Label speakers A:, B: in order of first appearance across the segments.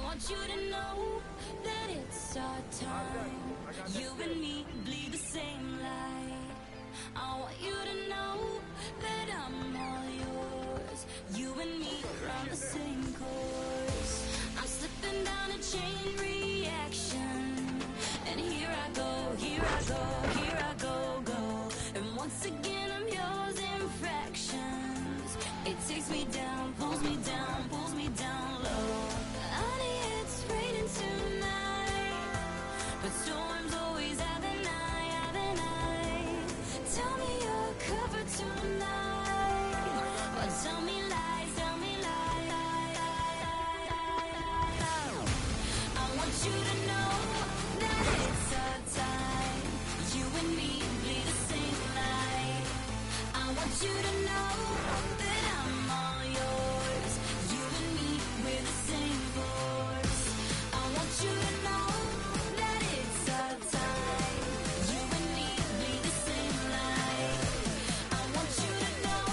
A: want you to know that it's our time. You and me bleed the same light. I want you to know that I'm all yours. You and me run the same course. I'm slipping down a chain reaction, and here I go, here I go, here I go, go. And once again I'm yours in fractions. It takes me down, pulls me down low. Honey, it's raining tonight, but storms always have an eye, have an eye. Tell me you're covered tonight, or tell me lies, tell me lies. I want you to know that it's our time. You and me bleed the same light. I want you to know that I'm all yours. You and me, we're the same force. I want you to know that it's our time. You and me bleed the same light. I want you to know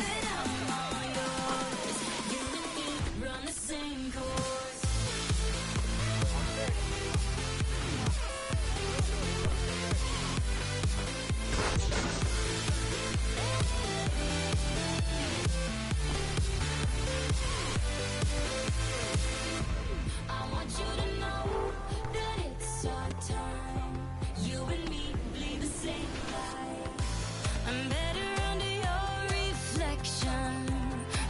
A: that I'm all yours. You and me run the same course. I want you to know that it's our time. You and me bleed the same light. I'm better under your reflection.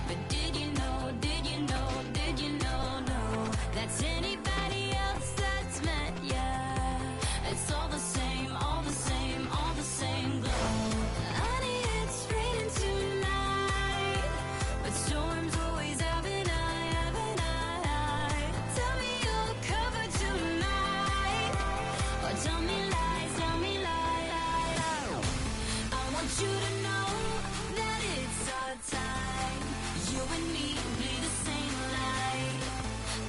A: But did you know, did you know, did you know, no, that's anybody else that's met ya? It's all the same, all the same, all the same glow. Honey, it's raining tonight, but storms always have an eye, have an eye. Tell me you're covered tonight, or tell me lies, tell me lies. I want you to know that it's our time. You and me bleed the same light.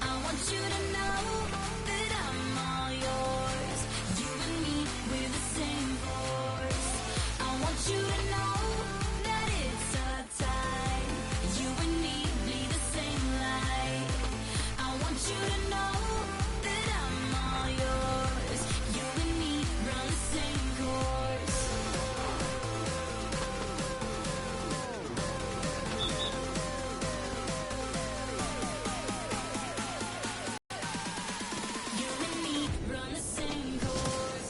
A: I want you to know that I'm all yours. You and me, we're the same force. I want you to know that it's our time. You and me bleed the same light. I want you to know that I'm all yours. You and me run the same course. You and me run the same course.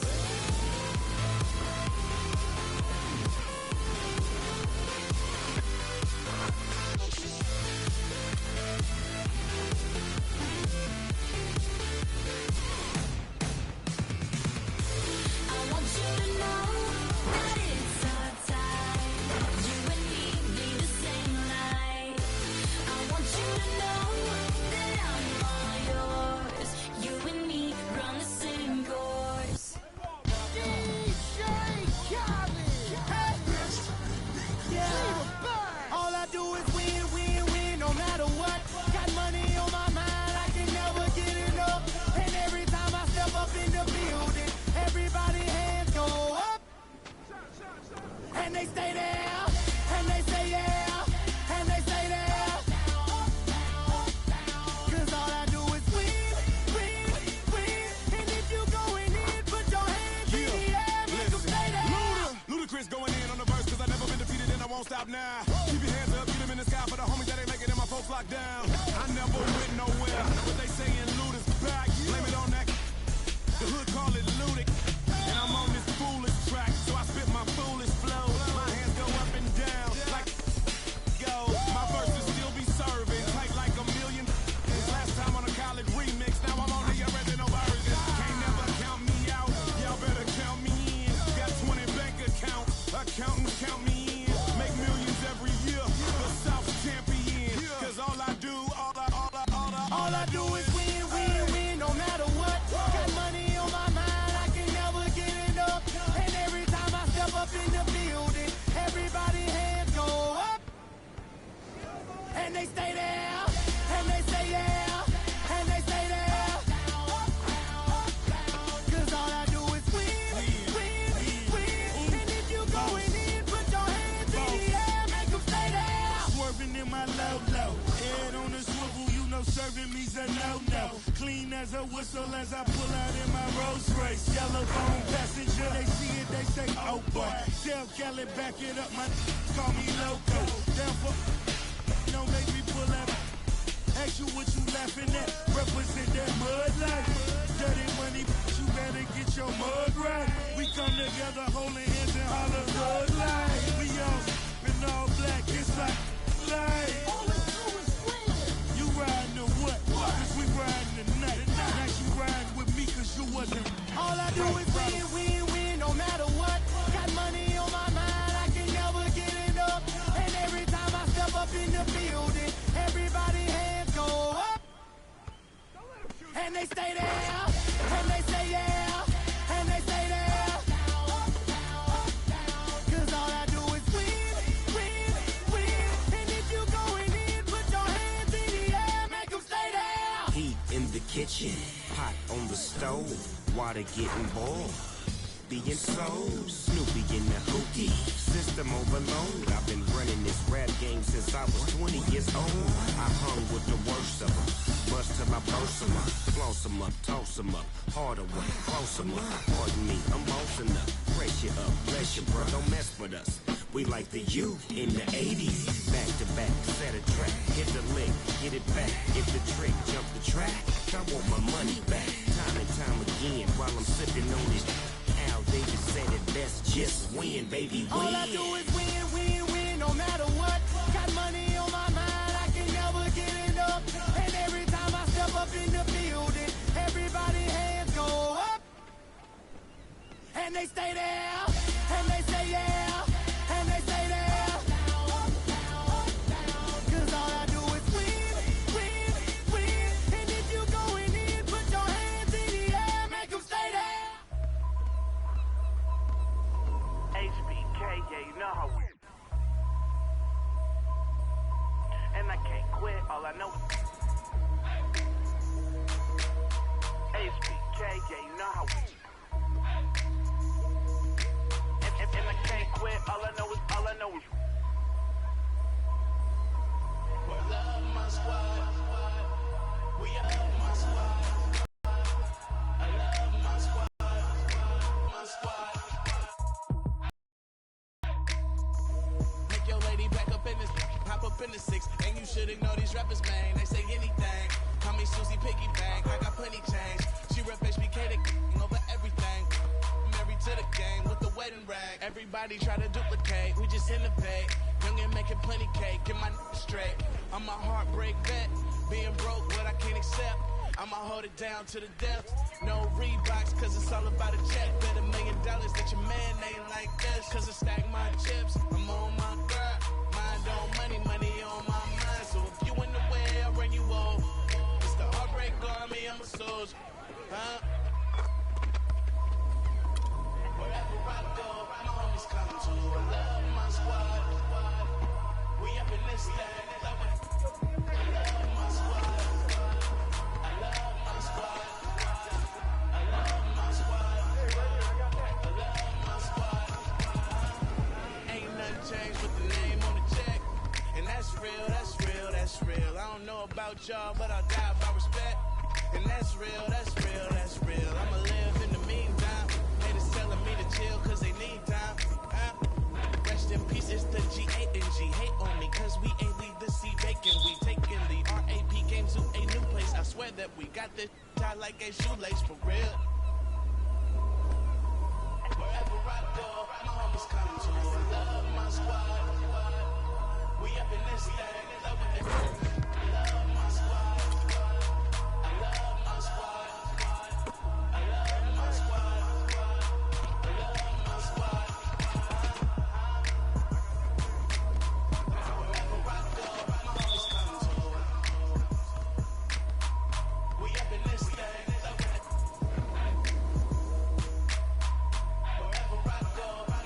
A: I want you to know that it's our time. You and me bleed the same light. I want you to know that I'm all yours. You and me run the same course.
B: All I do is win, win, win, no matter what. Got money on my mind, I can never get enough. And every time I step up in the building, everybody hands go up. And they stay there, and they say yeah, and they stay there. Cause all I do is win, win, win. And if you going in, put your hands in the air, make them stay there.
C: Ludacris going in on the verse, cause I never been defeated and I won't stop now. Keep your hands up, get them in the sky for the homies that ain't making it, my folks locked down. I never went nowhere, but they saying Luda's back. Blame it on that, the hood call it Ludic. And I'm on this foolish track, so I spit my foolish flow. My hands go up and down, like go. My verses still be serving, tight like a million. This last time on a college remix, now I'm on the original version. Can't never count me out, y'all better count me in. Got 20 bank accounts, accountants count me in. Make millions every year, the South champion. Cause all I do,
B: All I do is win, win, win, no matter what. Got money on my mind, I can never get enough. And every time I step up in the building, everybody hands go up. And they stay there, and they say yeah, and they stay there. Cause all I do is win, win, win. And if you going in, put always a no-no. Clean as a whistle as I pull out in my Rolls Royce. Yellow phone passenger, they see it, they say, oh boy. Tell Kelly, back it up, my call me loco. Down for, don't make me pull out. Ask you what you laughing at, represent that mud life. Dirty money, you better get your mud right. We come together holding hands and holler mud life. We all in all black, it's like life. You riding or what? Cause we riding tonight. Now you riding with me cause you wasn't. All I do is win, win, win, no matter what. Got money on my mind, I can never get it up. And every time I step up in the building, everybody hands go up. And they stay there, and they say yeah, and they stay there. Cause all I do is win, win, win. And if you going in, put your hands in the air, make them stay there.
D: Heat in the kitchen, pot on the stove, water getting boiled. Being sold, Snoopy in the hookie, system overload. I've been running this rap game since I was 20 years old. I hung with the worst of them, bust till I burst them up, floss them up, toss them up, harder one, close them up. Pardon me, I'm bossing up, pressure up, bless you, bro, don't mess with us. We like the U in the 80s, back to back, set a track, hit the lick, get it back, if the trick, jump the track. I want my money back, time and time again, while I'm sipping on this. Al Davis said it best, just win, baby, win.
B: All I do is win, win, win, no matter what. Got money on my mind, I can never get it up. And every time I step up in the building, everybody hands go up. And they stay there, and they say yeah, and they stay there. Cause all I do is win, win, win. And if you going in, put your hands in the air, make them stay there.
E: HBK, yeah, you know how we. And I can't quit, all I know is. HBK, yeah, you know how we. And I can't quit, all I know is. We love my squad. We are my squad. I love my squad. My squad. Make your lady back up in this, hop up in the six, and you should ignore these rappers, man. They say anything. Call me Susie Piggyback, I got plenty change. She rep HBK the over everything. Married to the game with the wedding rag. Everybody try to duplicate, we just innovate. Young and making plenty cake, get my straight. I'm a heartbreak vet, being broke what I can't accept. I'ma hold it down to the depth. No Reeboks, cause it's all about a check. Bet $1 million that your man ain't like this. Cause I stack my chips, I'm on my grind. Mind on money, money on my mind. So if you in the way, I'll run you over. It's the heartbreak army, I'm a soldier. Huh? Wherever I go, my homies come to. I love my squad. We up in this thing. I love my squad. I love my squad. I love my squad. I love my squad. Ain't nothing changed with the name on the check. And that's real, that's real, that's real. I don't know about y'all, but I'll die by respect. And that's real, that's real, that's real. I'ma live in the meantime. Haters telling me to chill cause they need time. Rest in peace, it's the G8 and G. Hate on me cause we ain't leave the sea vacant. We taking the RAP game to a new place. I swear that we got this tied like a shoelace for real. Wherever I go, my homies come to. I love my squad. We up in this thing. I love my squad. I love my squad. I love my squad. I love my squad. Wherever I go, my homies come to. We up in this thing. Wherever I go, my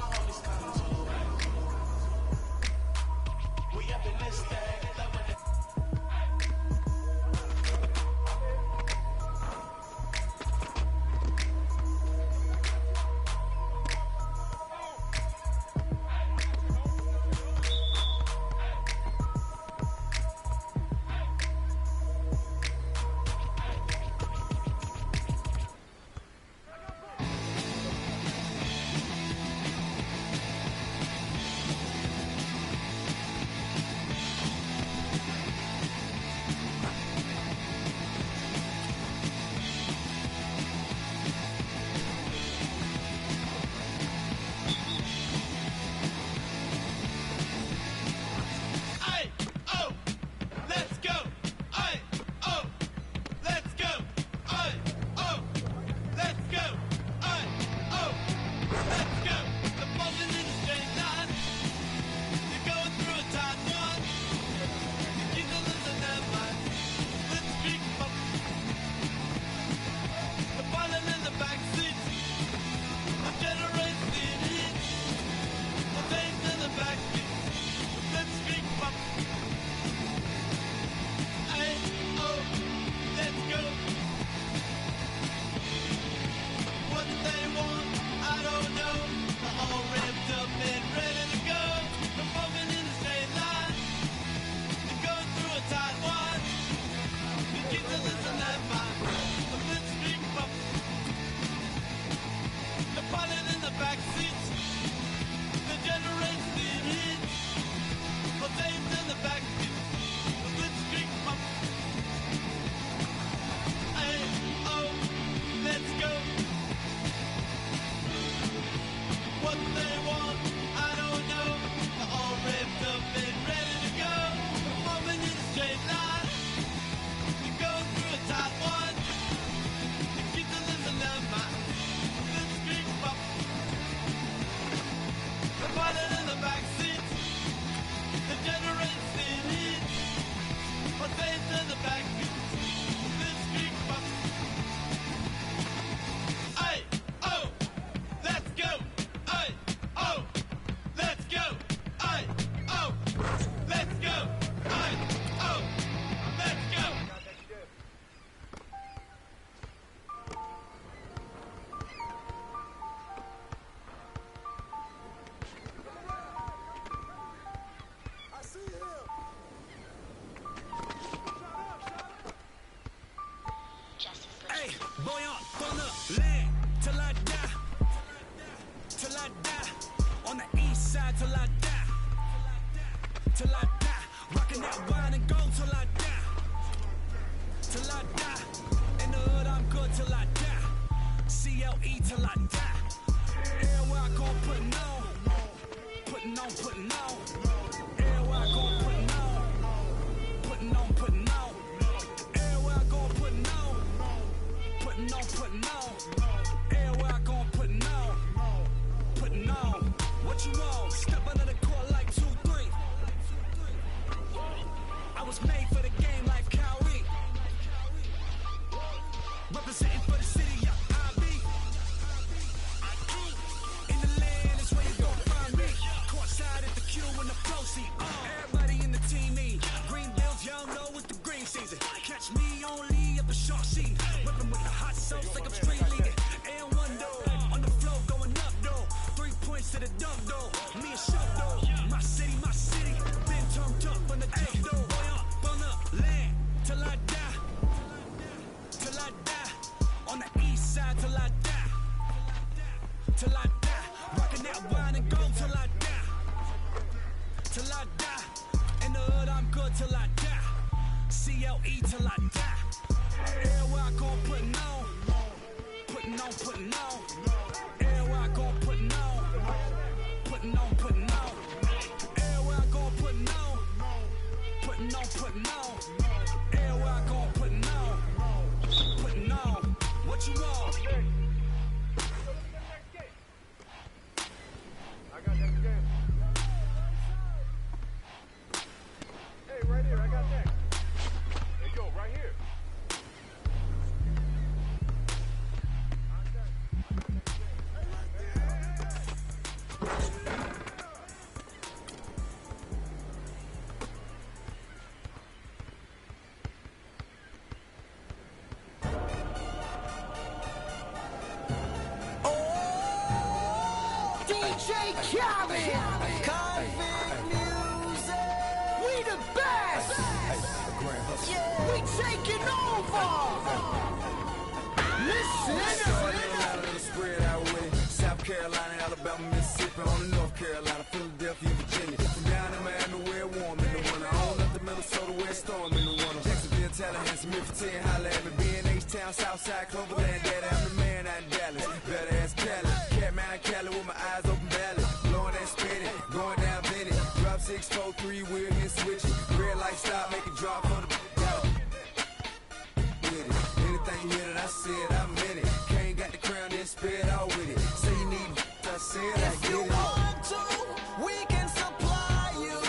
F: till I die. Till I die. Rocking that wine and gold till I die. Till I die. In the hood, I'm good till I die. CLE till I die. Everywhere I go, putting on. Putting on, putting on. Everywhere I go, putting on. Putting on, putting on. Everywhere I go, putting on. Putting on, putting on. Everywhere I go, putting on. Putting on. What you want? Step under the court like 2-3. I was made for the game like Kyrie. Representing for the city, yeah, I be. In the land is where you gon' find me. Courtside at the Q in the flow seat. Everybody in the team me. Green bills, y'all know it's the green season. Catch me only at the short seat. Whipping with the hot sauce like I'm street leaguing. And one though, on the flow going up though. 3 points to the dunk though. Me and Show though. My city, been turned up on the jump though. Boy up on the land till I die. Till I die. On the east side till I die. Till I die. Rocking that wine and gold till I die. Till I die. In the hood I'm good till I die. CLE till I die. Everywhere I go putting on. Putting on, putting on. Everywhere I go putting on. Putting on, putting on. Everywhere I go putting on. Putting on, putting on. Everywhere I go putting on. Putting on. What you want?
C: I got that game. Hey, right here, I got that. Hey, yo, right here.
B: DJ Khaled, Convict Music. We the best. We taking over. Listen.
G: Spread out with it. South Carolina, Alabama, Mississippi, on the North Carolina, Philadelphia, Virginia. From down in Miami, where it warm in the winter. On up to Minnesota, where it's storm in the winter. Jacksonville, Tallahassee, Memphis, holla at me. B&H-Town, Southside, Cloverland, Daddy, I'm the man out in Dallas. Better ass Cali. Catman, Cali with my eyes open valley. Blowing that spinning, going down Benny. Drop 6, 4, 3, wheel and switch it. Red light stop, make it drop for the with it. Anything you hear that I said, I meant it. Can't got the crown, then spit out with it. Say you need I said I
B: If
G: get
B: you
G: it.
B: want to, we can supply you.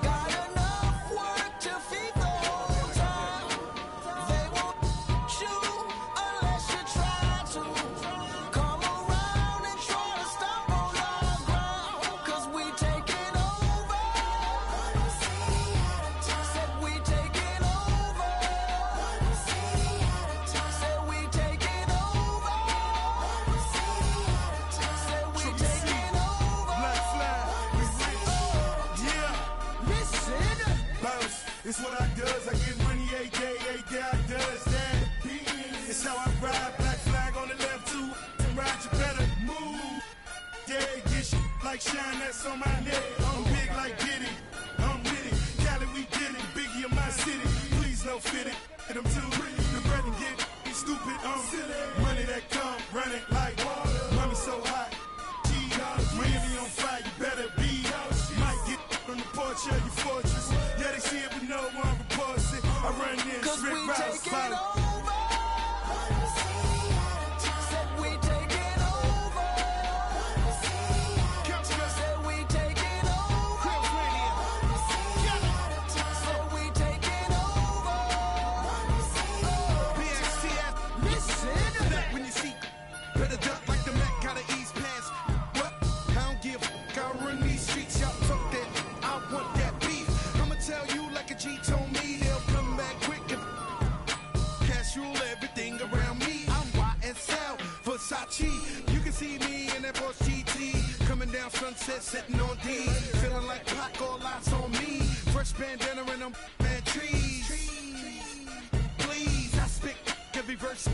B: Got enough work to feed the whole town. They won't shoot unless you try to. Come around and try to stop on our ground. 'Cause we taking over. Said we taking over. Said we taking over. Said we taking over.
C: Black flag, we rich. Yeah.
B: Listen.
C: Bounce, it's what I does. I get money a day I does that. It's how I ride. Black flag on the left too. To ride, you better move. Yeah, get shit like shine that's on my neck. I'm big like Diddy. I'm with it. Cali, we did it. Biggie in my city. Please no fit it. Hit 'em too. The bread and get stupid. Money that come running like water. Money so hot. Miami on fire, you better be. Might get on the porch of your fortress. Yeah, they see it, but no one reports it. I run in,
B: 'Cause we
C: strip routes,
B: taking
C: follow.
B: over. Said we taking over. Said we taking over. Said we taking over. Listen.
C: When you see, better duck like the Mac, gotta ease past. What? I don't give a fuck, I run these streets, y'all talk that. I want that beef. I'ma tell you like a G told me, they'll come back quick if cash rule everything around me. I'm YSL, Versace. You can see me in that Porsche GT. Coming down Sunset, sitting on D. Feeling like Pac, all eyes on me. Fresh bandana and them bad trees. Please, I spit every verse.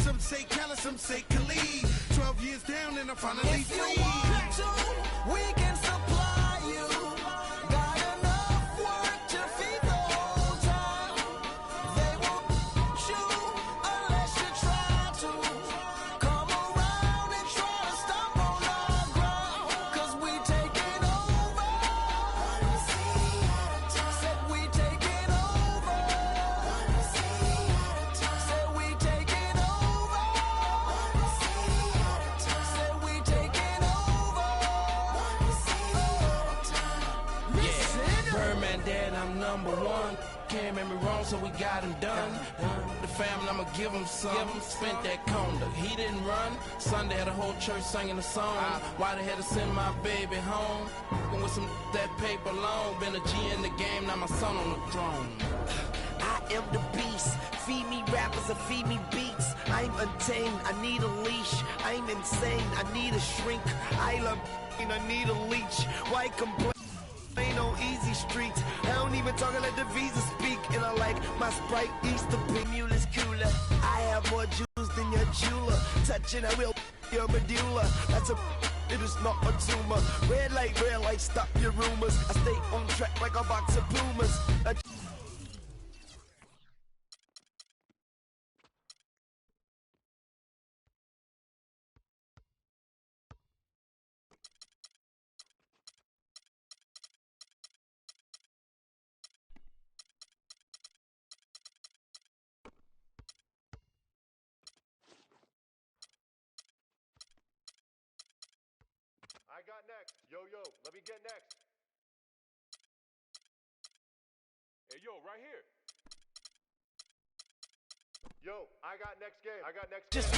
C: Some say Cali, some say Khalid. 12 years down and I'm finally
B: If you
C: free.
B: want to, we can supply
H: number one. Can't make me wrong, so we got him done. The family, I'ma give him some. Spent that conda. He didn't run. Sunday had a whole church singing a song. Why they had to send my baby home? With some that paper long. Been a G in the game, now my son on the throne.
I: I am the beast. Feed me rappers or feed me beats. I'm untamed, I need a leash. I'm insane, I need a shrink. I love and I need a leech. Why complain? Ain't on easy streets. I don't even talk and let the visa speak. And I like my Sprite Easter pink mule's cooler. I have more jewels than your jeweler. Touching, I will your medulla. That's a it is not a tumor. Red light, stop your rumors. I stay on track like a box of Pumas.
J: I got next. Yo, let me get next. Hey, yo, right here. Yo, I got next game. I got next game.
I: Just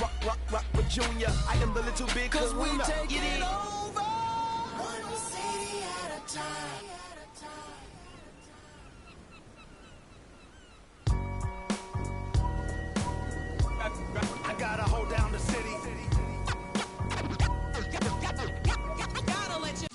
I: rock with Junior. I am the little big
B: Cause we
I: kahuna.
B: take
I: Get
B: it
I: in.
B: over. One city at a time.
G: I gotta hold down the city.
B: Gotta let you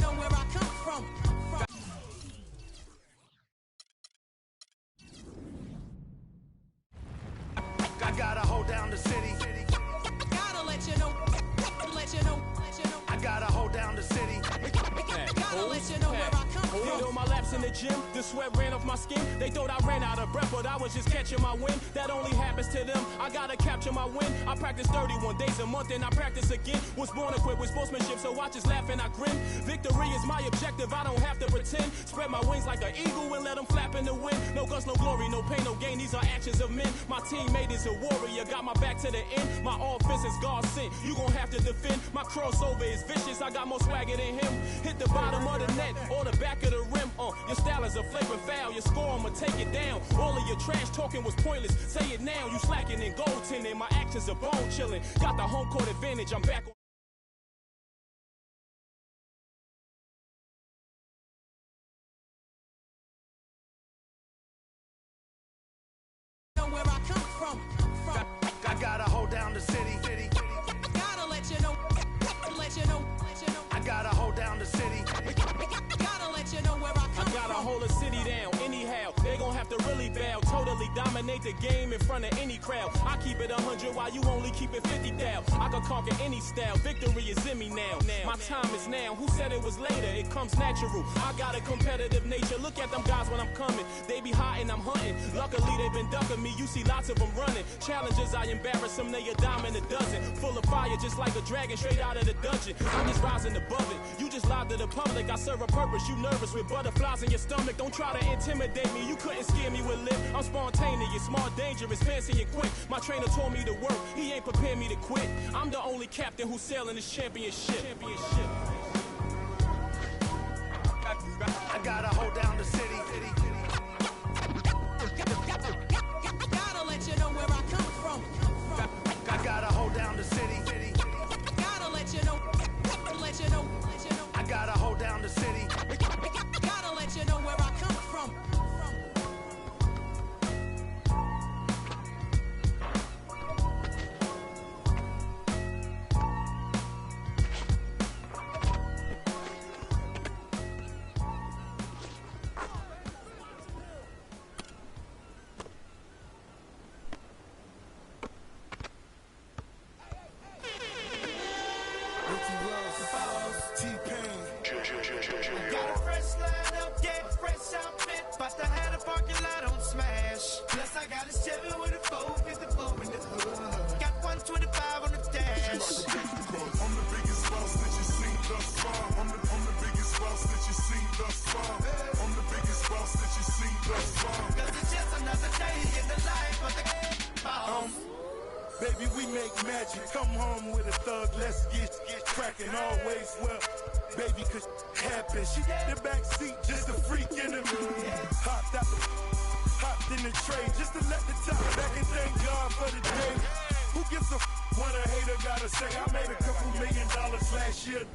B: know where I come from.
G: I gotta hold down the city.
B: Gotta let you know. Let you know.
G: I gotta hold down the city.
B: Gotta let you know where I come from.
H: Did all my laps in the gym, the sweat ran off my skin. They thought I ran out of breath, but I was just catching my wind. That only happens to them. I gotta capture my win. I practice 31 days a month and I practice again. Was born equipped with sportsmanship, so I just laugh and I grin. Victory is my objective, I don't have to pretend. Spread my wings like an eagle and let them flap in the wind. No guts, no glory, no pain, no gain. These are actions of men. My teammate is a warrior, got my back to the end. My offense is God sent. You gon' have to defend. My crossover is vicious, I got more swagger than him. Hit the bottom of the net or the back of the rim. Your style is a flagrant foul. Your score, I'ma take it down. All of your trash talking was pointless. Say it now. You slacking in goaltending. My actions are bone chilling. Got the home court advantage. I'm back on.
B: Know where I come from.
G: I gotta hold down the city.
B: Gotta let you know. Let you know.
G: I gotta hold down the city.
B: Gotta let you know where I come
H: I gotta
B: from.
H: hold a city down. Anyhow, they gon' have to really bow. Totally dominate the game in front of any crowd. I keep it 100 while you only keep it 50 down. I can conquer any style. Victory is in me now. My time is now. Who said it was later? It comes natural. I got a competitive nature. Look at them guys when I'm coming. They be hot and I'm hunting. Luckily they been ducking me. You see lots of them running. Challenges, I embarrass them. They a dime in a dozen. Full of fire just like a dragon straight out of the dungeon. I'm just rising above it. You just lied to the public. I serve a purpose. You nervous with butterflies in your stomach. Don't try to intimidate me. You couldn't scare me with lip. I'm spontaneous, smart, dangerous, fancy and quick. My trainer told me to work. He ain't prepared me to quit. I'm the only captain who's sailing this championship.
G: I gotta hold down the city.
B: Gotta let you know where I come from.
G: I gotta hold down the city.
B: Gotta let you know. Let you know.
G: I gotta hold down the city.
B: Gotta let you know where I come from.
F: Got a fresh line up, yeah, fresh outfit. But I had a parking lot on smash. Plus I got a Chevy with a 454 in the hood. Got 125 on the dash.
C: I'm the biggest boss that you seen thus far. I'm the biggest boss that you seen thus far. I'm the biggest boss that you seen thus far.
F: Cause it's just another day in the life of the boss.
C: Baby, we make magic. Come home with a thug, let's get cracking. Always well, baby, cause happen. She got the back seat, just a freak in the hopped in the tray, just to let the top back and thank God for the day. Who gives a what a hater gotta say? I made a couple $1 million last year.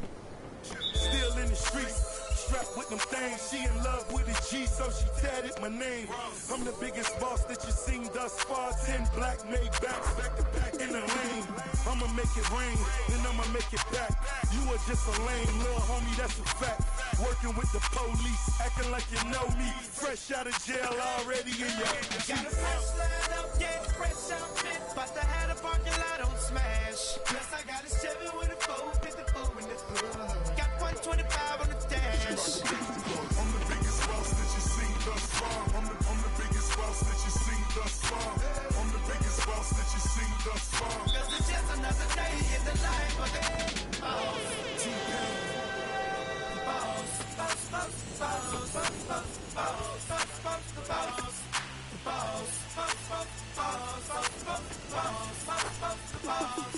C: Still in the streets, strapped with them things. She in love with a G, so she tatted my name. I'm the biggest boss that you've seen thus far. 10 black made backs, back to back in the lane. I'ma make it rain, then I'ma make it back. You are just a lame little homie, that's a fact. Working with the police, acting like you know me. Fresh out of jail, already in your
B: Got a fresh line up, yeah, fresh outfit. About to have a parking lot on smash. Plus I got a Chevy with a 454 in the hood. Got 125 on the dash.
C: I'm the biggest boss that you've seen thus far. I'm the biggest boss that you've seen thus far. I'm the biggest boss that you've seen thus far.
B: Cause it's just another day in the life of it.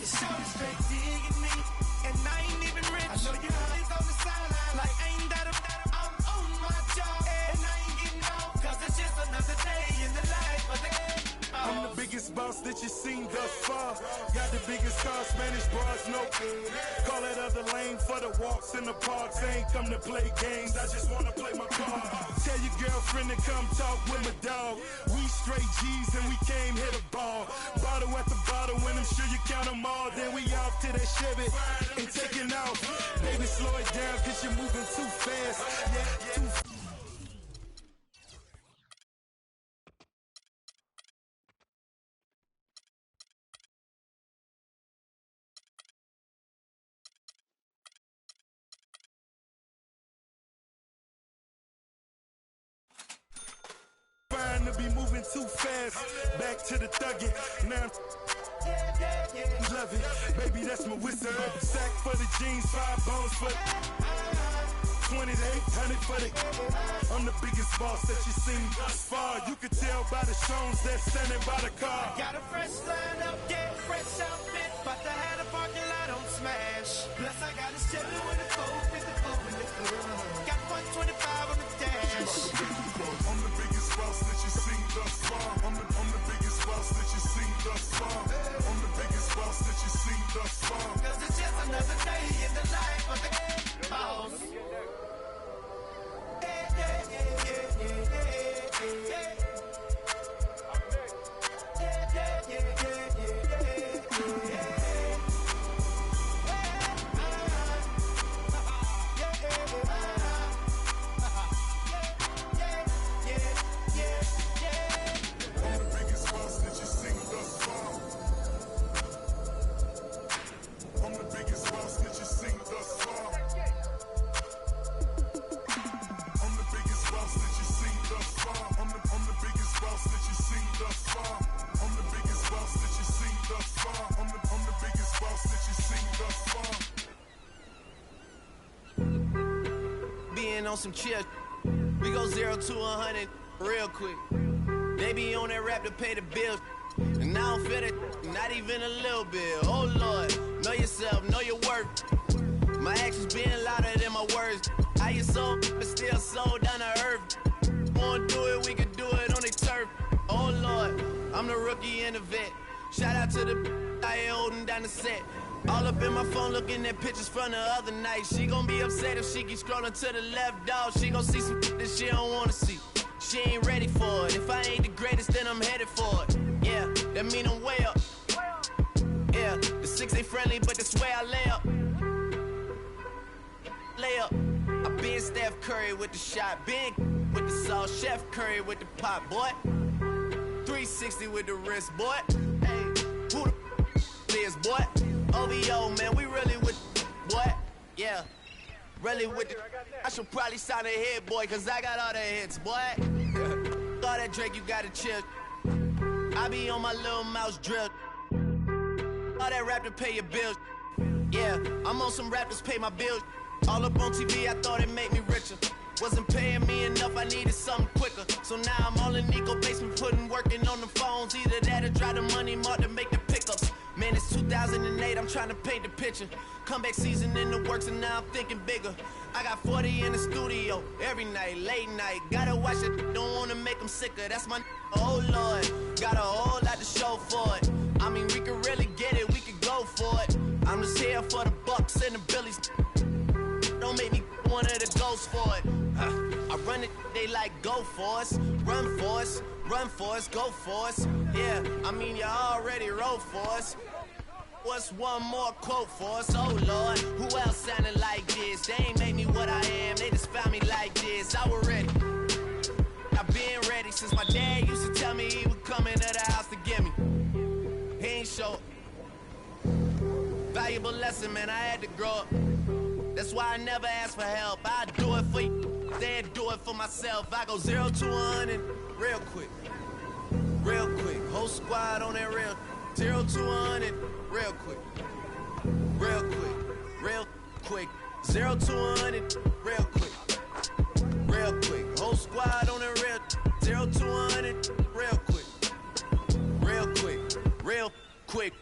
B: Shorty straight digging me, and I ain't even rich. I know you always on the sideline, like ain't that I'm on my job, and I ain't getting off, cause it's just another day in the life of the
C: I'm the biggest boss that you've seen thus far. Got the biggest car, Spanish bras, no good. Call that other lane for the walks in the parks. I ain't come to play games, I just wanna play my part. Tell your girlfriend to come talk with my dog. We straight G's and we came hit a ball. Bottle at the bottle, and I'm sure you count them all. Then we off to that Chevy and taking off. Baby, slow it down, cause you're moving too fast. Yeah, too fast. To be moving too fast, back to the thuggin'. Now I'm love it, baby, that's my whistle. Sack for the jeans, 5 bones for 20 to 800 for the. I'm the biggest boss that you've seen thus far. You can tell by the shows that's standing by the car.
B: Got a fresh line up, yeah, fresh outfit. About to have a parking lot on smash. Plus I got a Chevy with a 454 in the hood. Got 125 on the dash.
C: I'm the biggest boss that you've seen thus far. I'm the biggest boss that you've seen thus far. I'm the biggest boss that you've seen thus far.
B: Cause it's just another day in the life of the boss.
I: On some chill, we go 0 to 100 real quick. They be on that rap to pay the bills, and I don't feel it, not even a little bit. Oh Lord, know yourself, know your worth. My actions being louder than my words. How you so, but still so down to earth. Wanna do it, we can do it on the turf. Oh Lord, I'm the rookie and the vet. Shout out to the I ain't holding down the set. All up in my phone looking at pictures from the other night. She gon' be upset if she keep scrolling to the left, dog. She gon' see some that she don't wanna see. She ain't ready for it. If I ain't the greatest, then I'm headed for it. Yeah, that mean I'm way up. Yeah, the 6 ain't friendly, but that's where I lay up. Lay up. I been Steph Curry with the shot. Been with the sauce. Chef Curry with the pop, boy. 360 with the wrist, boy. Hey, who the is, boy? OVO, man, we really with boy. Yeah, really with the. I should probably sign a hit, boy, cause I got all the hits, boy. All that Drake, you gotta chill. I be on my little mouse drill. All that rap to pay your bills. Yeah, I'm on some rappers pay my bills. All up on TV, I thought it made me richer. Wasn't paying me enough, I needed something quicker. So now I'm all in Nico basement, putting working on the phones. Either that or drive the money mark to make the pickups. 2008, I'm trying to paint the picture. Comeback season in the works and now I'm thinking bigger. I got 40 in the studio every night, late night. Gotta watch it, don't wanna make them sicker. That's my oh Lord. Got a whole lot to show for it. I mean, we could really get it, we could go for it. I'm just here for the Bucks and the Billies. Don't make me one of the ghosts for it. I run it, they like go for us. Run for us, run for us, go for us. Yeah, I mean, you already wrote for us. What's one more quote for us? Oh Lord, who else sounded like this? They ain't made me what I am, they just found me like this. I was ready, I've been ready since my dad used to tell me he would come into the house to get me. He ain't show. Valuable lesson, man, I had to grow up. That's why I never ask for help. I do it for you, then do it for myself. I go 0 to 100 real quick, real quick. Whole squad on that real 0 to 100 real quick, real quick, real quick. 0 to 100 real quick, real quick. Whole squad on that real 0 to 100 real quick, real quick, real quick.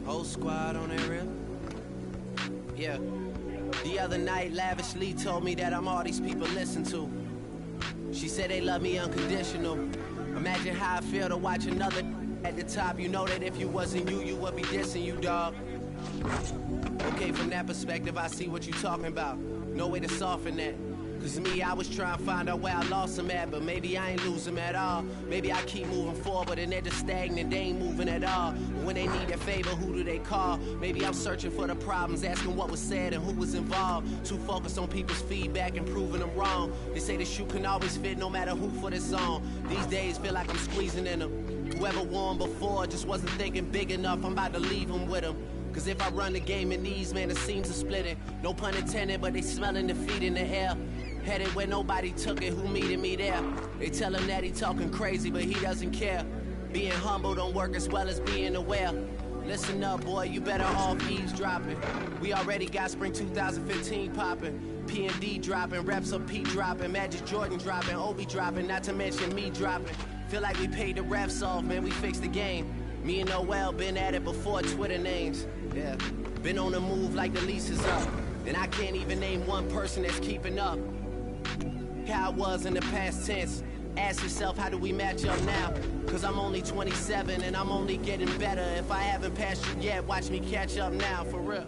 I: Whole squad on that real. Yeah. The other night, Lavishly told me that I'm all these people listen to. She said they love me unconditional. Imagine how I feel to watch another at the top. You know that if you wasn't you, you would be dissing you, dog. Okay, from that perspective, I see what you talking about. No way to soften that. Cause me, I was trying to find out where I lost them at, but maybe I ain't lose them at all. Maybe I keep moving forward and they're just stagnant, they ain't moving at all. But when they need a favor, who do they call? Maybe I'm searching for the problems, asking what was said and who was involved. Too focused on people's feedback and proving them wrong. They say the shoe can always fit no matter who for the song. These days feel like I'm squeezing in them. Whoever won before just wasn't thinking big enough, I'm about to leave them with them. Cause if I run the game in these, man, the seams are splitting. No pun intended, but they smelling defeat in the air. Headed where nobody took it, who meeted me there? They tell him that he talking crazy, but he doesn't care. Being humble don't work as well as being aware. Listen up, boy, you better off eavesdropping. We already got spring 2015 popping. P&D dropping, reps of P dropping, Magic Jordan dropping, Obi dropping, not to mention me dropping. Feel like we paid the refs off, man, we fixed the game. Me and Noel been at it before Twitter names. Yeah, been on the move like the lease is up. And I can't even name one person that's keeping up. How I was in the past tense. Ask yourself, how do we match up now? Cause I'm only 27 and I'm only getting better. If I haven't passed you yet, watch me catch up now, for real.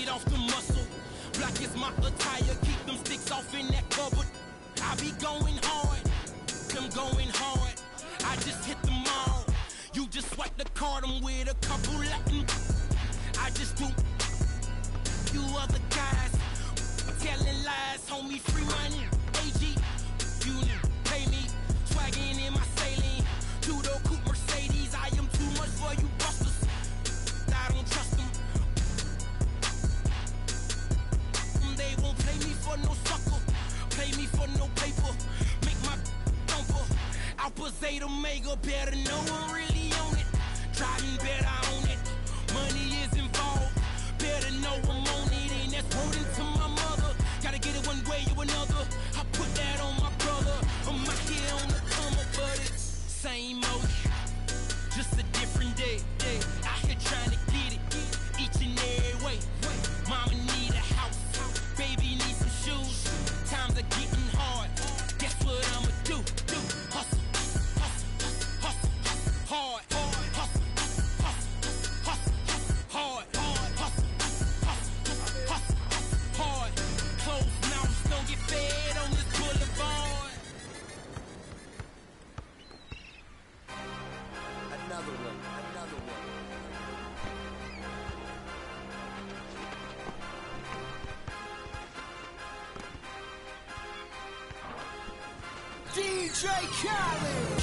F: Off the muscle, black is my attire, keep them sticks off in that cupboard. I be going hard, I'm going hard. I just hit the mall. You just swipe the card, I'm with a couple Latin. I just do. You other guys telling lies, homie, free money. AG, you pay me. Swagging in my saline. Two-door coupe Mercedes. I am too much for you busters. I don't trust them. They won't play me for no sucker. Play me for no paper. Make my thumper. Alpha Zeta Omega. Better know I'm really on it. Driving better on it. Money is involved. Better know I'm on it. And that's holding to my mother. Gotta get it one way or another. I put that on my brother. I'm out here on the come up, but it's same old. Just a different day. Out here trying to get it. Each and every way. Mama need a house. Baby need some shoes. Times are getting hard. Guess what I'ma do? Hustle. Hard. Hustle. Hard. Hard. Closed mouths don't get fed on this boulevard.
I: Another one.
F: DJ Khaled.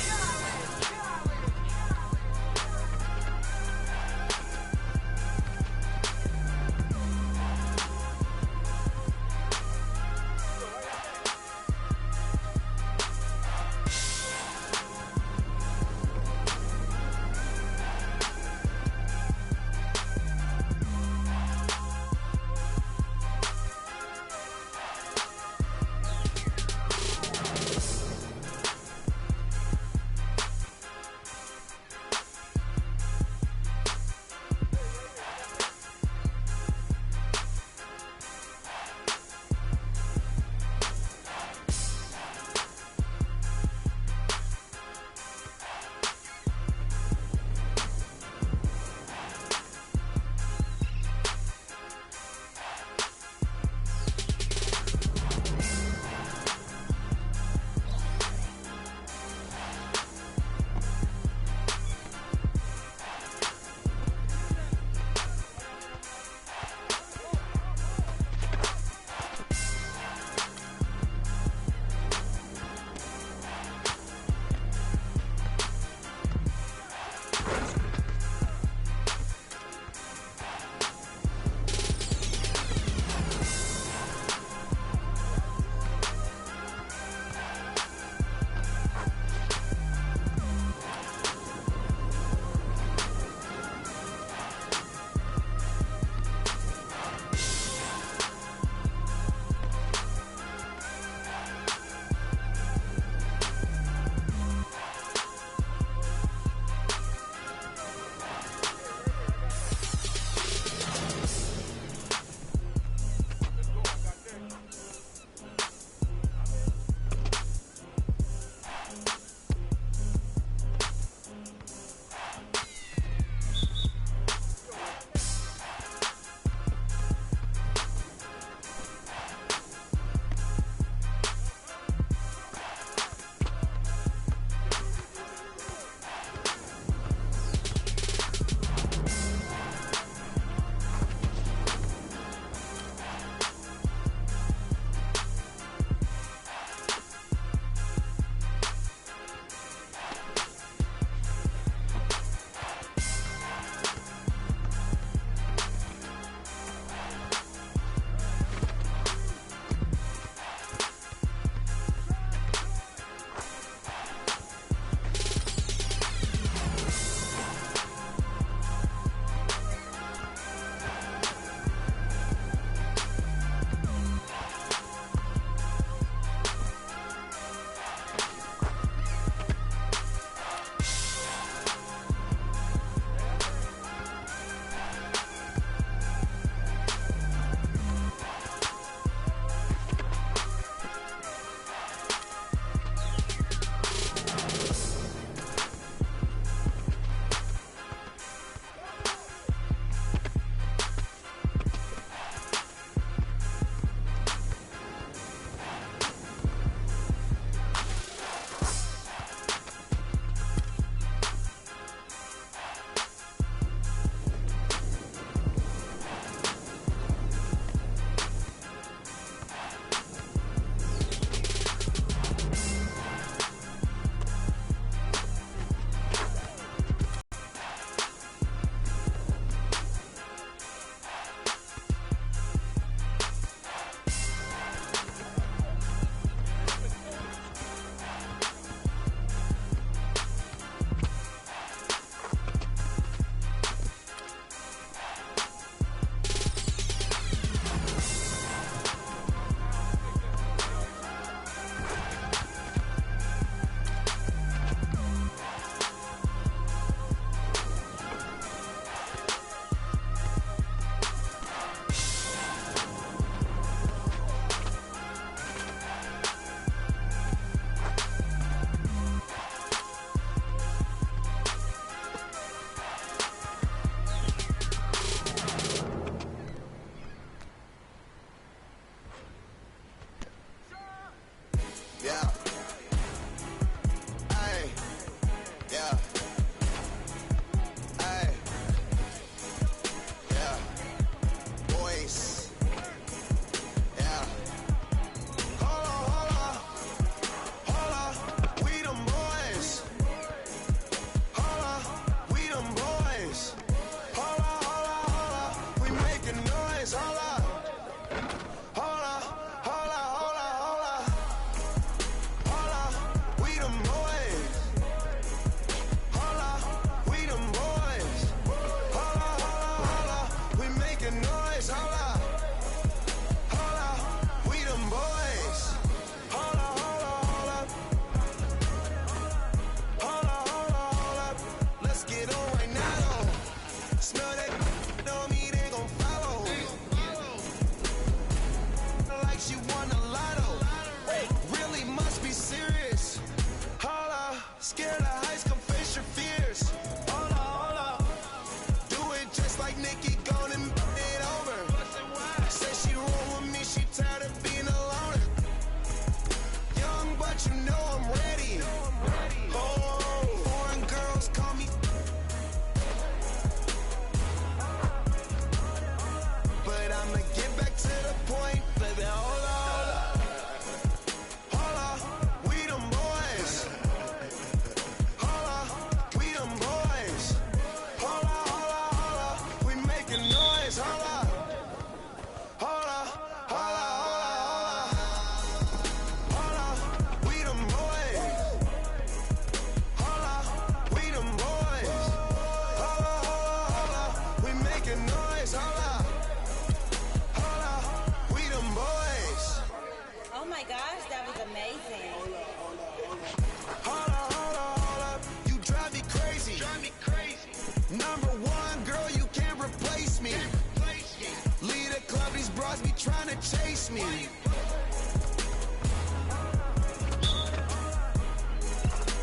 G: paparazzi be trying to chase me.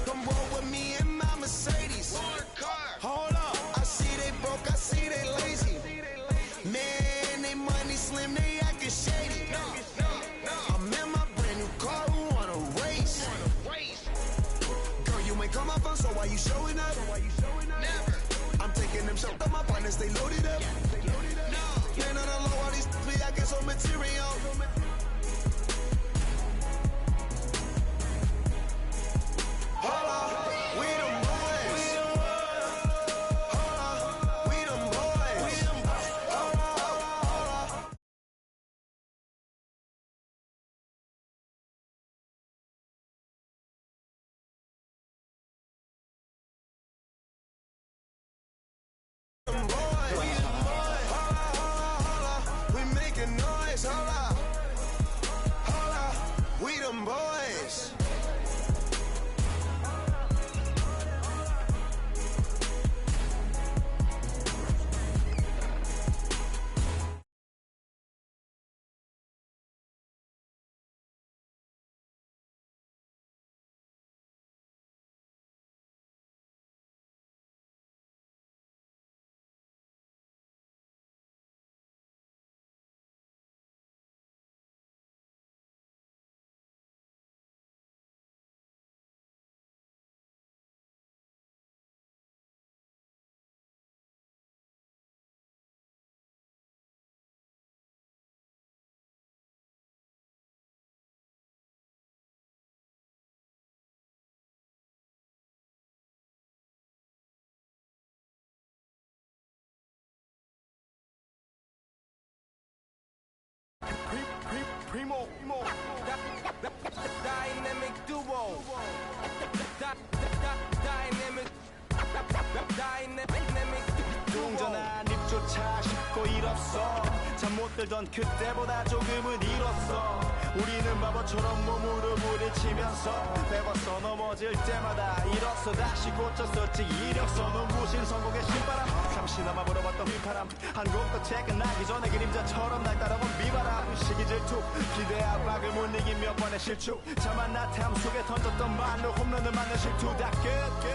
G: Come roll with me in my Mercedes. Hold up, I see they broke, I see they lazy. Man, they money slim, they acting shady. I'm in my brand new car, who wanna race? Girl, you ain't come up on, so why you showing up? Never. I'm taking them shots, my partners, they loaded up. Man, on the low, all these we I get some material. Hold up, we them boys. Hold up, we them boys. Hold up. Them boys. We them boys. Hold up. We making noise. Hold up. Hold up. We them boys.
C: Primo.
G: Dynamic duo. Dynamic duo.
B: 운전한 입조차 쉽고 일 없어 잠 못 들던 그때보다 조금은 일었어 우리는 바보처럼 몸으로 부딪히면서 배웠어 넘어질 때마다 일었어 다시 고쳤었지 이력서는 무신 성공의 신바람 잠시나마 불어봤던 휘파람 한 곡도 체크 나기 전에 그림자처럼 날 따라온 비바람 시기 질투 기대 압박을 못 이긴 몇 번의 실축 자만 나탐 속에 던졌던 말로 홈런을 맞는 실투 다 끝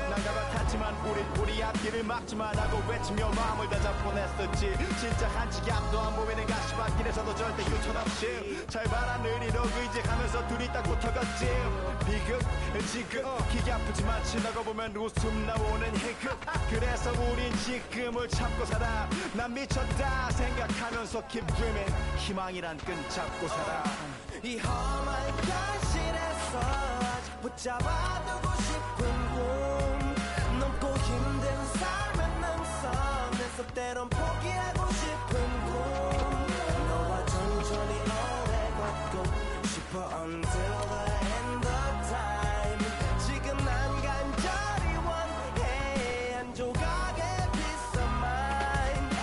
B: 난가 같았지만 우리 앞길을 막지만 하고 외치며 마음을 다잡 보냈었지 진짜 한치 앞도 안 보이는 가시밭길에서도 절대 유턴 없이 잘 봐라 느리로 의지하면서 둘이 딱 붙어갔지 비극 지금 기가 아프지만 지나고 보면 웃음 나오는 희극 그래서 우린 지금을 참고 살아 난 미쳤다 생각하면서 keep dreaming 희망이란 끈 잡고 살아
I: 이 험한 현실에서 아직 붙잡아두고 싶은 꿈 넘고 힘든 삶의 능선에서 때론 포기하고 싶은 꿈 너와 천천히 오래 걷고 싶어 until the end of time 지금 난 간절히 원해 한 조각의 peace of mind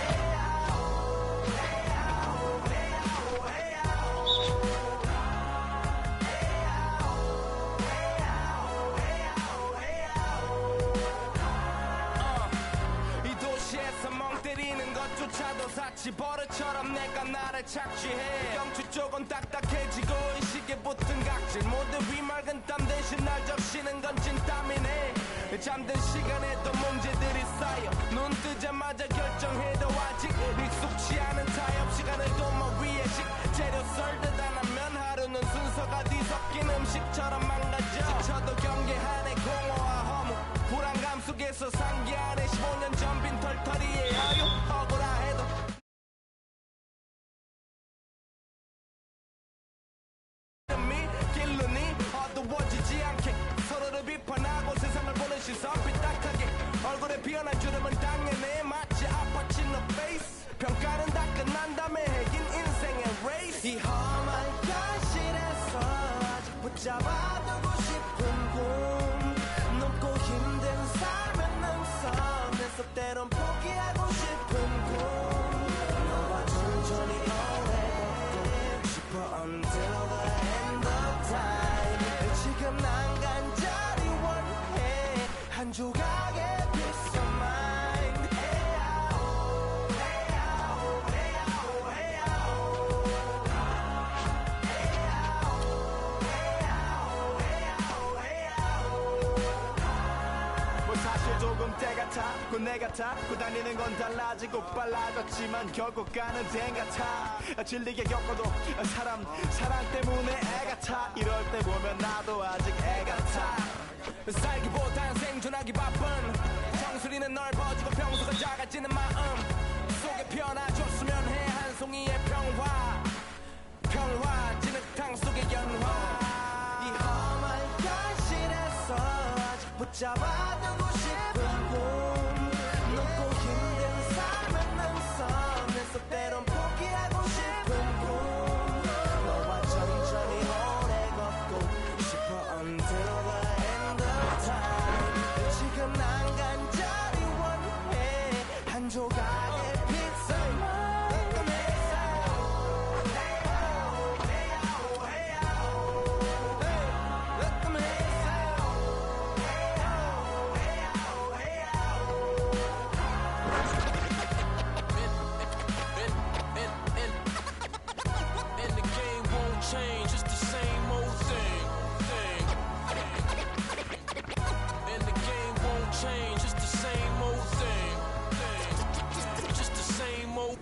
G: 이 도시에서 멍 때리는 것조차도 사치 버릇처럼 내가 나를 착취해 경추 쪽은 딱딱해지고 의식에 붙은 각질 모두 위맑은 땀 대신 날 적시는 건 진땀이네 잠든 시간에도 문제들이 쌓여 눈 뜨자마자 결정해도 아직 익숙치 않은 타협 시간을 도마 위에 식재료 썰듯 안 하면 하루는 순서가 뒤섞인 음식처럼 망가져 지쳐도 경계하네 공허와 허무 불안감 속에서 상기하네 15년 전 빈 털터리의 여유 억울해도 길눈이 어두워지지 않게 서로를 비판하고 세상을 보는 시선 삐딱하게 얼굴에 피어난 주름은 당연해 마치 아파치 no face 평가는 다 끝난 다음에 긴 인생의 race
I: 이 험한 현실에서 아직 붙잡아두고 싶은 꿈 넘고 힘든 삶의 능선에서 때론 포기하고 싶은 꿈 너와 천천히 오래 걷고 싶어 until the end of time 지금 난 간절히 원해 한 조각의 peace of mind
B: 같아. 고 다니는 건 달라지고 빨라졌지만 결국 가는 데 같아. 질리게 겪어도 사람 사랑 때문에 애 같아. 이럴 때 보면 나도 아직 애 같아.
F: 살기보단 생존하기 바쁜 정수리는 넓어지고 평소가 작아지는 마음 속에 피어나줬으면 해. 한 송이의 평화 진흙탕 속의 연화.
I: 이 험한 현실에서 아직 붙잡아두고 싶은 꿈. 높고 힘든 삶은 능선에서 때론 포기하고 싶은 꿈. 너와 천천히 오래 걷고 싶어 until the end of time. 지금 난 간절히 원해 한 조각의 피자만.
H: Change, it's the same old thing. And the game won't change, it's the same old thing. Just the same old.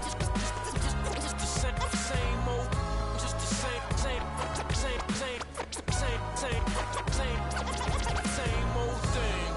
H: Just the same old. Just the same old thing.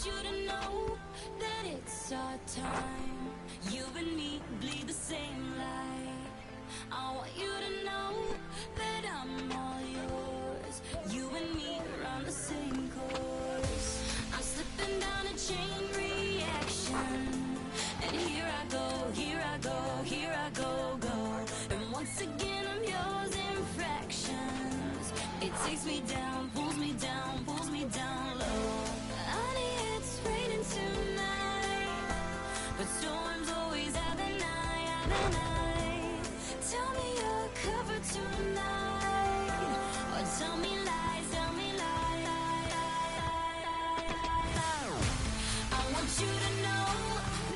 A: you to know that it's our time. You and me bleed the same light. I want you to know that I'm all yours. You and me are on the same course. Once again, I'm yours in fractions. It takes me down, pulls me down, pulls me down low. Honey, it's raining tonight, but storms always have an eye, have an eye. Tell me you're covered tonight, or tell me lies, tell me lies. I want you to know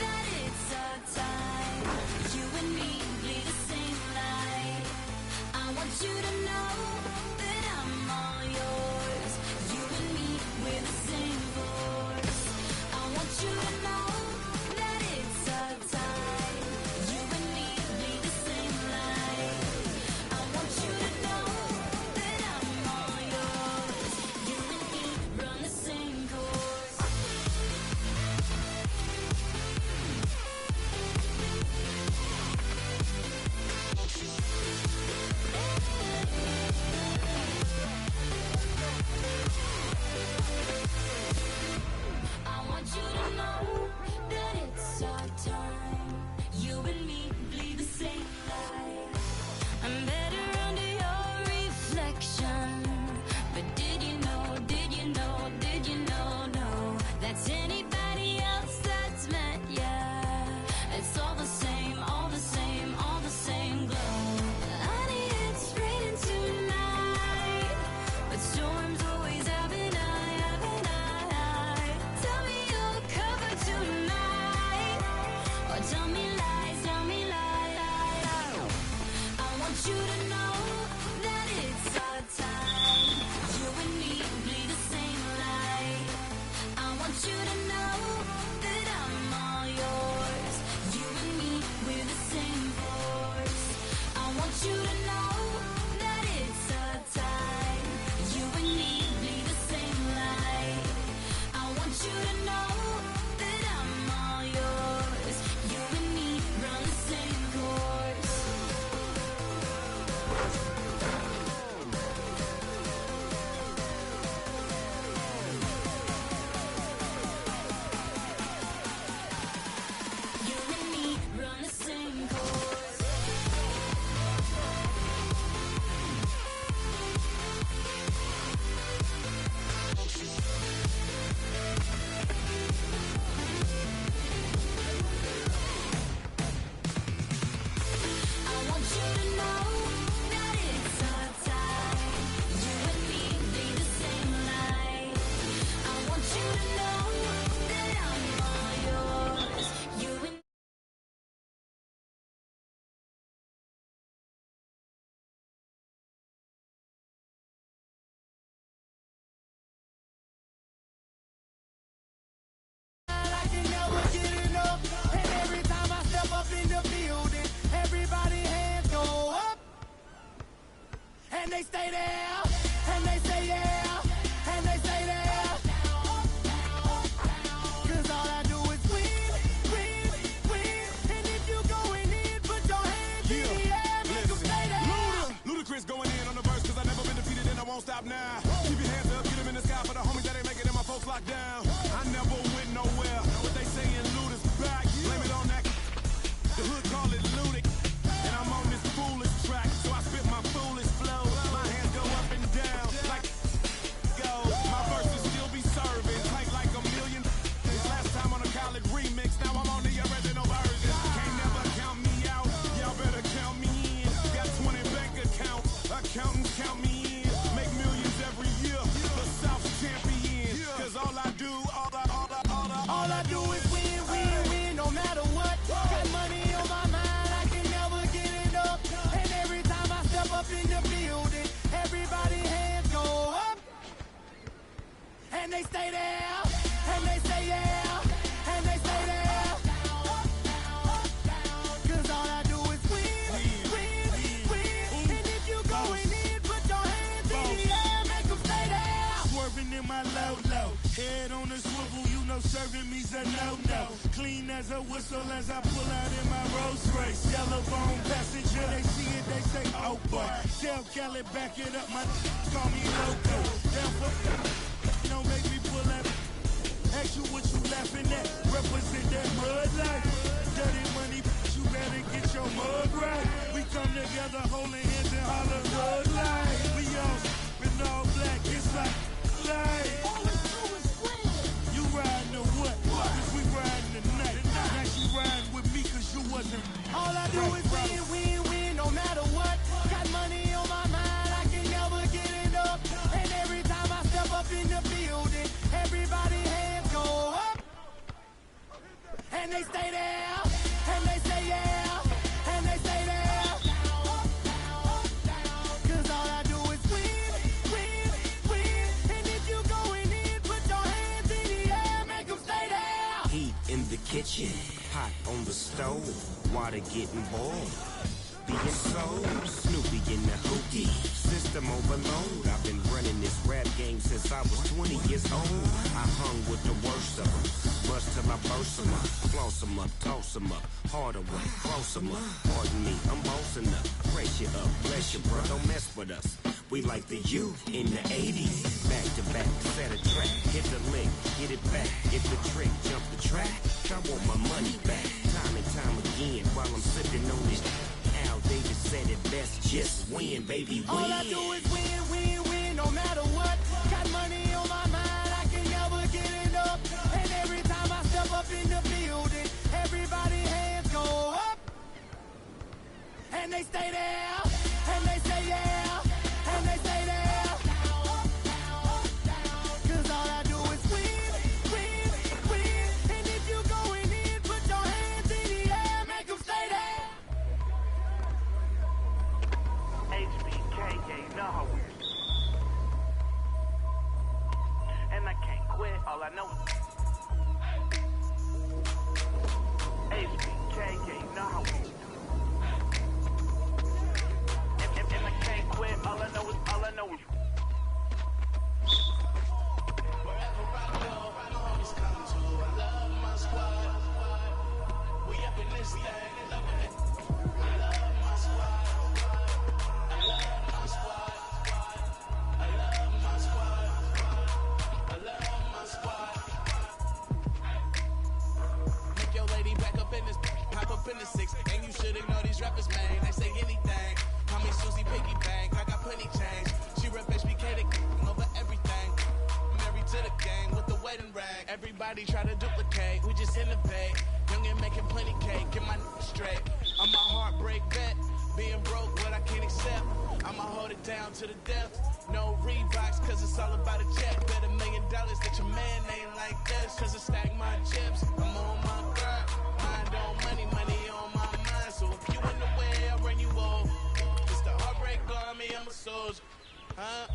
A: that it's our time. You and me bleed the same light. I want you to know that I'm all yours. You and me, we're the same force. I want you to know that it's our time. You and me bleed the same light. I want you to know that I'm all yours. You and me run the same course. I want you to know that it's our time. You and me bleed the same light. I'm better under your reflection. But did you know, did you know, did you know, no, that's anybody else that's met ya? It's all the same, all the same, all the same glow. Honey, it's raining tonight, but storms always have an eye, have an eye. Tell me you're covered tonight, or tell me lies, tell me lies. I want you to know that it's our time. You and me bleed the same light. I want you to know that I'm all yours. You and me, we're the same force. I want you to know that it's our time. You and me bleed the same light. I want you to know that I'm all yours. You and me run the same course. You and me run the same course. I want you to know that it's our time. You and me bleed the same light. I want you to know that I'm all yours. You and
B: I can never get enough. And every time I step up in the building, everybody hands go up. And they stay there. And they say yeah. And they stay there. Cause all I do is win, win, win. And if you going in, put your hands in the air. Make them stay there.
C: Ludacris going in on the verse, cause I never been defeated and I won't stop now. Keep your hands up, get them in the sky for the homies that ain't making it, my folks locked down. I never went nowhere. What they saying, Luda's back. Blame it on that. The hood call it Ludic. And I'm on this foolish track, so I spit my foolish flow. My hands go up and down like go. My verses still be serving, tight like a million. This last time on a college remix, now I'm on the original version. Can't never count me out, y'all better count me in. Got 20 bank accounts, accountants count me in. Make millions every year, the South's champion. Cause all I do is win, win, win, no matter what. Got money on my mind, I can never get enough. And every time I step up in the building, everybody hands go up. And they stay there, and they say yeah, and they stay there. Cause all I do is win, win, win. And if you going in, put your hands in the air, make them stay there.
K: Swerving in my low, head on the swivel, you know serving me's a no-no. Clean as a whistle as I pull out in my Rolls Royce. Yellow bone passenger, they see it, they say, oh boy. Tell Kelly, back it up, my call me loco. Down for, don't make me pull that. Ask you what you laughing at, represent that mud life. Dirty money, you better get your mug right. We come together. together, holding hands and holler, good life. We all been all black, it's like life. You riding or what? Cause we riding tonight. Now she riding with me cause you wasn't.
B: All I do is win, win, win, no matter what. Got money on my mind, I can never get it up. And every time I step up in the building, everybody hands go up. And they stay there, and they say yeah, and they stay there. Cause all I do is win, win, win. And if you going in, put your hands in the air, make them stay there.
D: Heat in the kitchen, hot on the stove, water getting boiled. Being sold, Snoopy in the hookie, system overload. I've been running this rap game since I was 20 years old. I hung with the worst of them, bust till I burst them up, floss them up, toss them up, harder way, close them up. Pardon me, I'm bossing up, brace you up, bless you, bro, don't mess with us. We like the U in the 80s, back to back, set a track, hit the lick, get it back, get the trick, jump the track. I want my money back, time and time again, while I'm sipping on this. Al Davis said it best, just win, baby, win.
B: All I do is win, win, win, no matter what. Got money on my mind, I can never get it up. And every time I step up in the building, everybody hands go up. And they stay there, and they say yeah, and they stay there. Cause all I do is win, win, win. And if you going in, put your hands in the air, make them stay there.
L: HBK, yeah, you know how we do. And I can't quit, all I know is HBK, yeah, you know how we do. And I can't quit, all I know is
E: Wherever I go, my homies come to. I love my squad. We up in this thing, loving it. I love my squad. I love my squad. I love my squad. I love my squad. Make your lady back up in this, pop up in the six, and you should ignore these rappers, man. They say anything. Call me Susie Piggy Bank. I got plenty change. She rep HBK over everything. Married to the game with the wedding rag. Everybody try to duplicate. We just innovate. Young and making plenty cake. Get my straight. I'm a heartbreak vet. Being broke, what I can't accept. I'ma hold it down to the depth. No Reeboks, cause it's all about a check. Bet $1 million that your man ain't like this. Cause I stack my chips. I'm on my grind. Mind on money, money on my mind. So if you in the way, I'll run you over. It's the heartbreak army, I'm a soldier. Huh?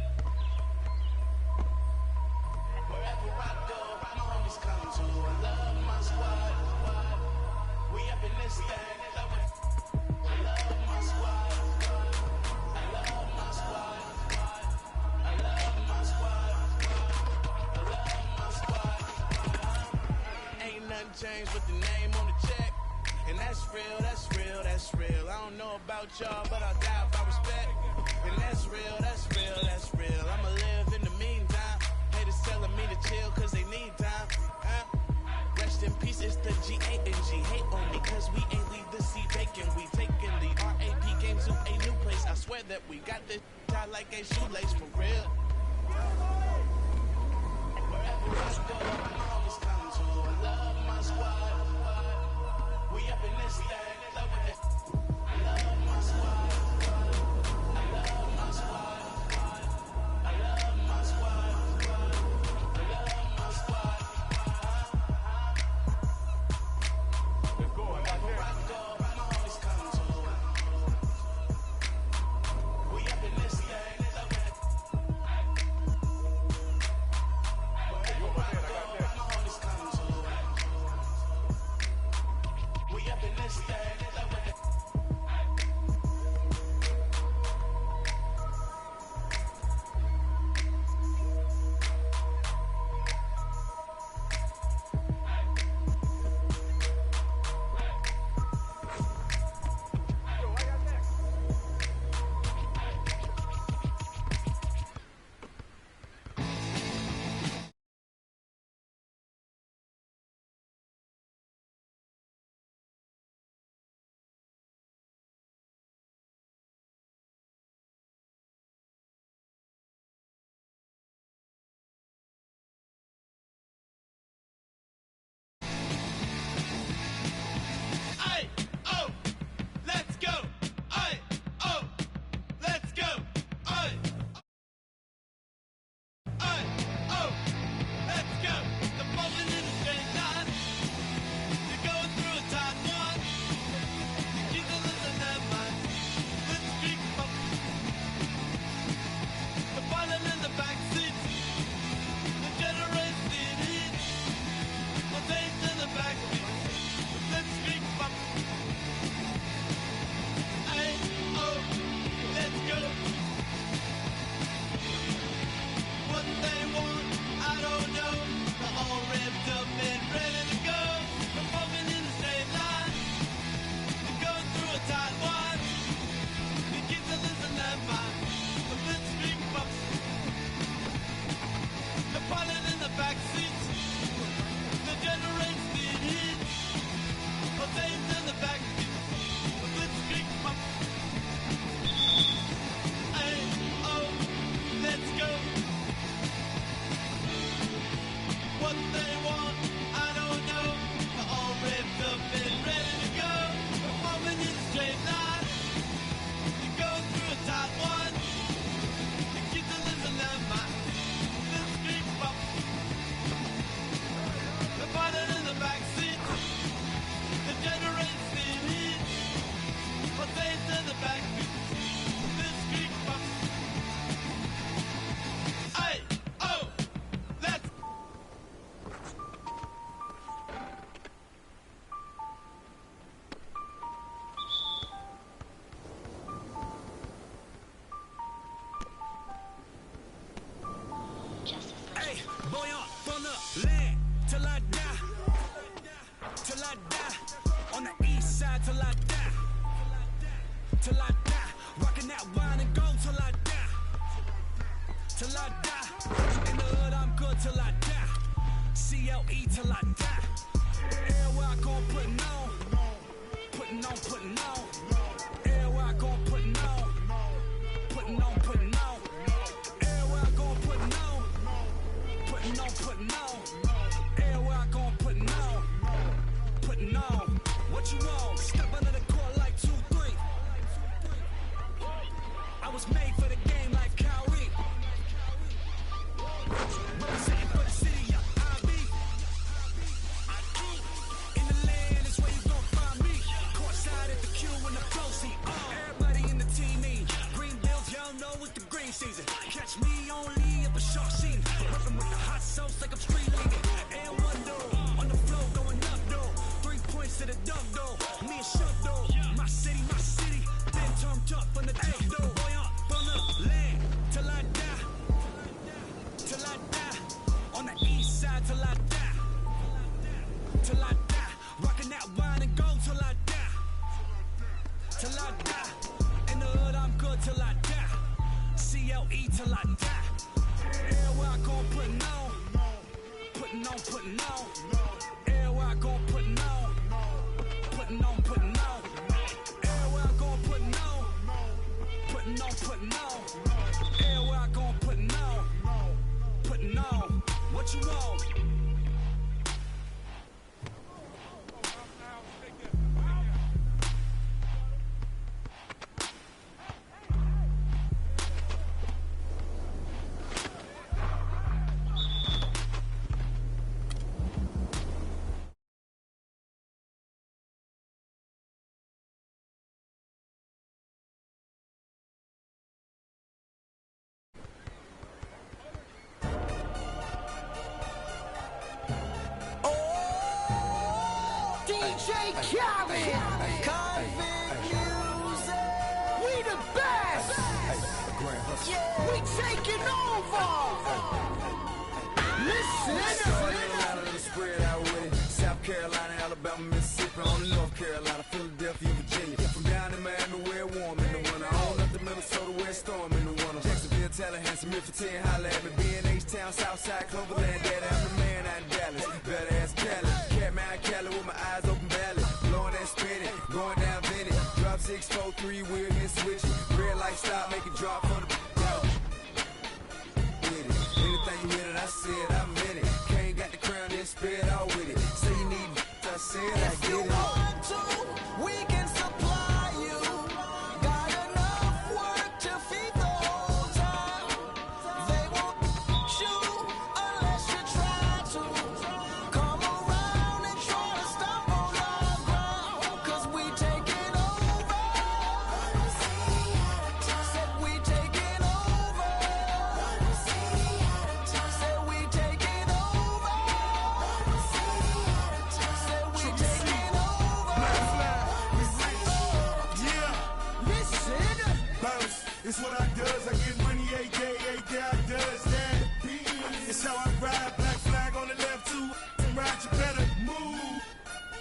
E: Wherever I go, my homies come to. I love my squad. We up in this thing, loving it. I love my squad. I love my squad. I love my squad. I love my squad. Ain't nothing changed with the name on the check. And that's real, that's real, that's real. I don't know about y'all, but I'll die by respect. And that's real, that's real, that's real. I'ma live in the meantime. Haters telling me to chill cause they need time. Rest in peace, it's the G-A-N-G. Hate on me cause we ain't leave the seat vacant. We taking the RAP game to a new place. I swear that we got this tied like a shoelace for real. Wherever I go, my homies come to. I love my squad. We up in this thing, loving it. I love my squad. I love my squad. I love my squad. I love my squad. Wherever I go, my homies come to. We up in this thing, loving it. Wherever I go, my homies come to. We up in this thing, loving it.
F: till I die. Rocking that wine and gold till I die. Till I die. In the hood, I'm good till I die. CLE till I die. Everywhere I go, putting on. Putting on, putting on. Everywhere I go, putting on. Putting on, putting on. Everywhere I go, putting on. Putting on, putting on. Everywhere I go, putting on. Putting on. What you want? Step under the court like 2-3. I was made for the game like Kyrie. Representing for the city, yeah, I be. In the land is where you gon' find me. Courtside at the Q in the flow seat. Everybody in the team me. Green bills, y'all know it's the green season. Catch me only at the short scene. Working with the hot sauce like I'm street leaning. And one door on the floor going up though. 3 points to the dunk though. Me and Shug though. My city, been turned up from the top though. Boy, up from the land till I die. Till I die. On the east side till I die. Till I die. Rocking that wine and gold till I die. Till I die. In the hood, I'm good till I die. CLE till I die. Everywhere I go, putting on. Putting on, putting on. Everywhere I go, putting on. Putting on, putting on. Everywhere I go, putting on. Putting on, putting on. Everywhere I go, putting on. Putting on. What you want?
I: DJ Khaled, Convict Music. We the best. Yeah, we taking over. Listen.
G: Spread out with it. South Carolina, Alabama, Mississippi, on the North Carolina, Philadelphia, Virginia. From down in Miami where it warm in the winter, on up to Minnesota where it's storm in the winter. Jacksonville, Tallahassee, Memphis, 10, holla at me. B&H-Town, Southside, Cloverland, Daddy, I'm the man out in Dallas. Better ass Cali. Catman Cali with my eyes open valley. Blowing that spinning, going down Vinny. Drop 6, 4, 3, wheel and switch it. Red light stop, make it drop for the with it. Anything you hear that I said, I meant it. Can't got the crown, then spit out with it. Say you need I said I
I: If
G: get
I: you
G: it.
I: want to, we can supply you. Got enough work to feed the whole town. They won't shoot unless you try to. Come around and try to stop on our ground. 'Cause we taking over. Said we taking over. Said we taking over. Said we taking over.
K: Yeah,
I: Listen.
K: bounce. It's what I does. I get money every day I does that. It's how I ride. Black flag on the left too. Ride, you better move.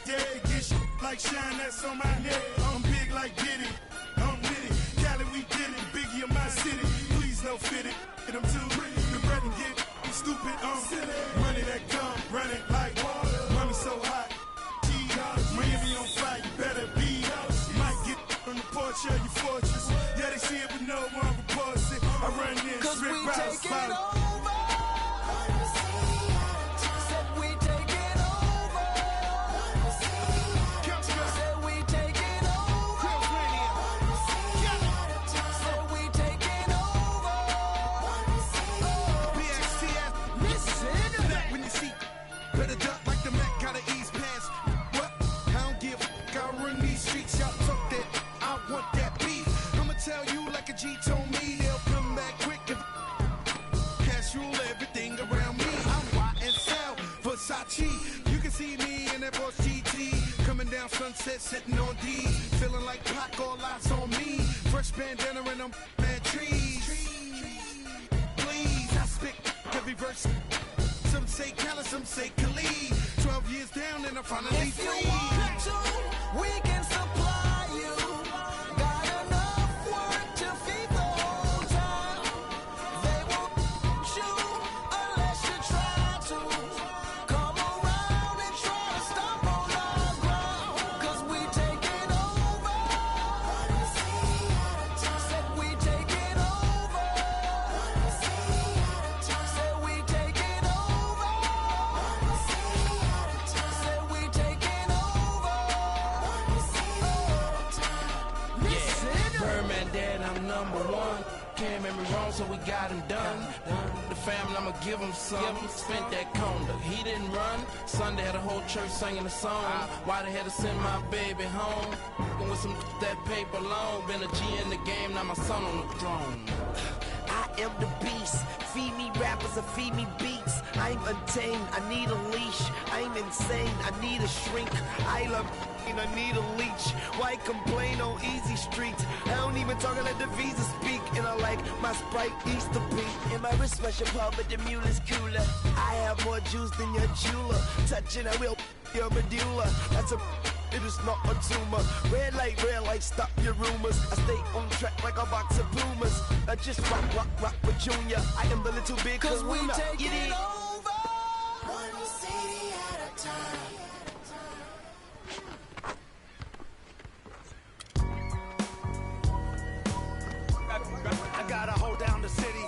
K: Yeah, get shit like shine that's on my neck. I'm big like Diddy. I'm with it. Cali, we did it. Biggie in my city. Please don't fit it. Hit them too. The bread and get stupid. Money that come running like water. Money so hot. Miami on fire. You better be. Might get on the porch of your fortress. Yeah, they see it, but no one reports it. I run in,
I: 'Cause
K: strip
I: we
K: routes,
I: taking
K: follow.
I: over. Said we taking over. Said we taking over. Said we taking over. Listen.
C: When you see, better duck like the Mac, gotta ease past. What? I don't give a fuck, I run these streets, y'all talk that. I want that beef. I'ma tell you like a G told me, they'll come back quick if cash rule everything around me. I'm YSL, Versace. You can see me in that Boss GT. Coming down Sunset, sitting on D. Feeling like Pac, all eyes on me. Fresh bandana and I'm mad trees. Please, I spit every verse. Some say Khaled, some say Khalid. 12 years down and I'm finally
I: If you
C: free.
I: want to, we can supply you. Got enough
M: granddad, I'm number one. Can't make me wrong, so we got him done. The family, I'ma give him some. Spent that condo, he didn't run. Sunday had a whole church singing a song. Why they had to send my baby home? And with some that paper long. Been a G in the game, now my son on the throne.
I: I am the beast. Feed me rappers or feed me beats. I'm untamed, I need a leash. I'm insane, I need a shrink. I love and I need a leech. Why complain on easy streets? I don't even talk, I let the visa speak. And I like my Sprite Easter pink. And my wrist special pub, but the mule is cooler. I have more juice than your jeweler. Touching, I will your medulla. That's a it is not a tumor. Red light, stop your rumors. I stay on track like a box of Pumas. I just rock with Junior. I am the little big
F: Cause we
I: kahuna.
F: take it
I: over.
F: One city at a time.
B: I gotta hold down the city.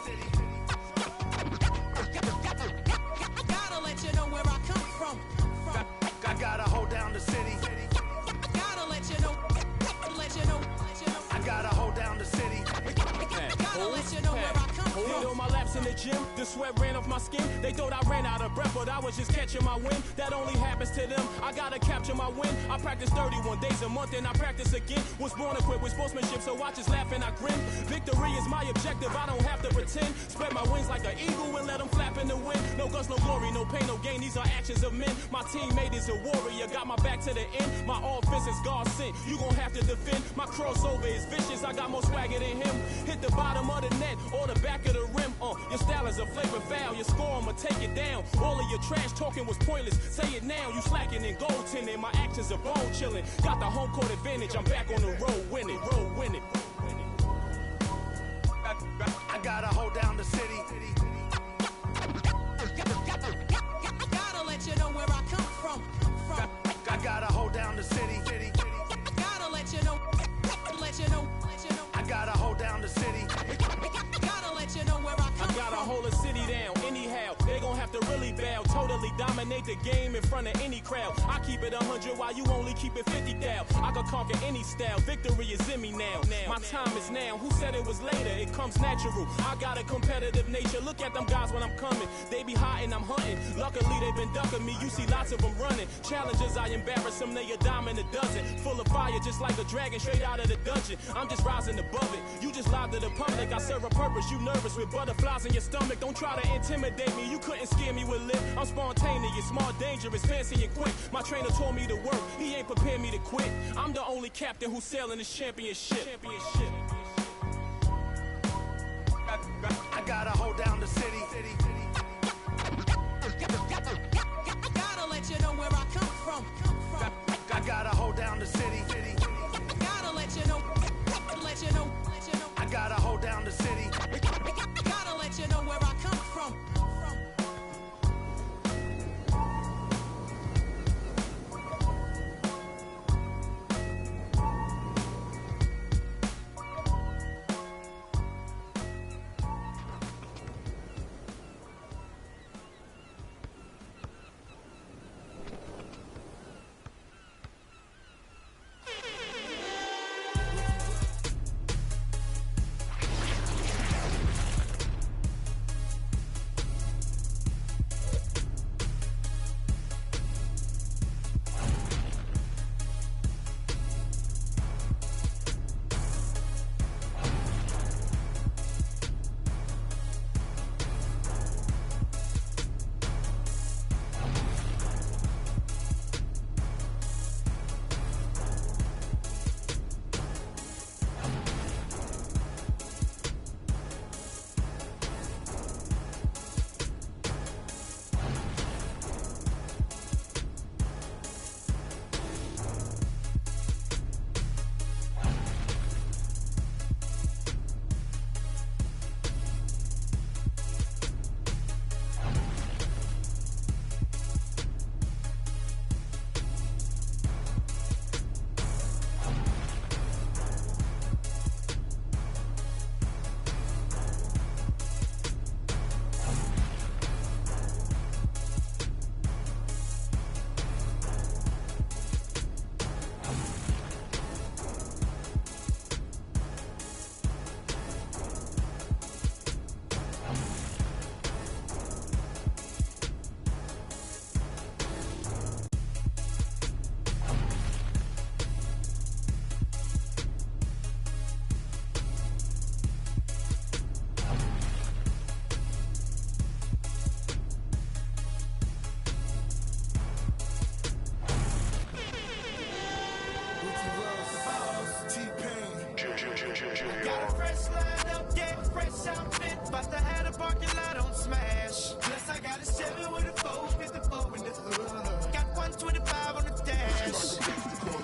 F: Gotta let you know where I come from.
B: I gotta hold down the city.
F: Gotta let you know.
B: I gotta hold down the city.
F: Gotta let you know where I come from.
H: Hit on my laps in the gym, the sweat ran off my skin. They thought I ran out of breath, but I was just catching my wind. That only happens to them. I gotta capture my win. I practice 31 days a month and I practice again. Was born equipped with sportsmanship, so I just laugh and I grin. Victory is my objective, I don't have to pretend. Spread my wings like an eagle and let them flap in the wind. No guts, no glory, no pain, no gain. These are actions of men. My teammate is a warrior, got my back to the end. My offense is God sent. You gon' have to defend. My crossover is vicious, I got more swagger than him. Hit the bottom of the net or the back of the rim. Your style is a flavor foul. Your score, I'ma take it down. All of your trash talking was pointless. Say it now, you slacking in goaltending. My actions are bone chilling. Got the home court advantage. I'm back on the road winning.
B: I gotta hold down the city.
F: Gotta let you know where I come from.
B: I gotta hold down the city.
F: Gotta let you know.
B: I gotta hold down the city.
F: Gotta let you know where I come
H: I gotta
F: from.
H: hold a city down anyhow. They gon' have to really bow. Totally dominate the game in front of any crowd. I keep it 100 while you only keep it 50 thou. I can conquer any style. Victory is in me now. My time is now. Who said it was later? It comes natural. I got a competitive nature. Look at them guys when I'm coming. They be hot and I'm hunting. Luckily they been ducking me. You see lots of them running. Challenges, I embarrass them. They a dime in a dozen. Full of fire just like a dragon straight out of the dungeon. I'm just rising above it. You just lied to the public. I serve a purpose. You nervous with butterflies in your stomach. Don't try to intimidate me. You couldn't scare me with lip. I'm spontaneous, smart, dangerous, fancy and quick. My trainer told me to work. He ain't prepared me to quit. I'm the only captain who's sailing this championship.
B: I gotta hold down the city.
F: Gotta let you know where I come from.
B: I gotta hold down the city.
F: Gotta let you know.
B: I gotta hold down the city.
F: Gotta let you know where I come from. Got a fresh line up, yeah, fresh outfit. About to have a parking lot on smash. Plus I got a 7 with a 454 in the hood. Got 125 on the dash.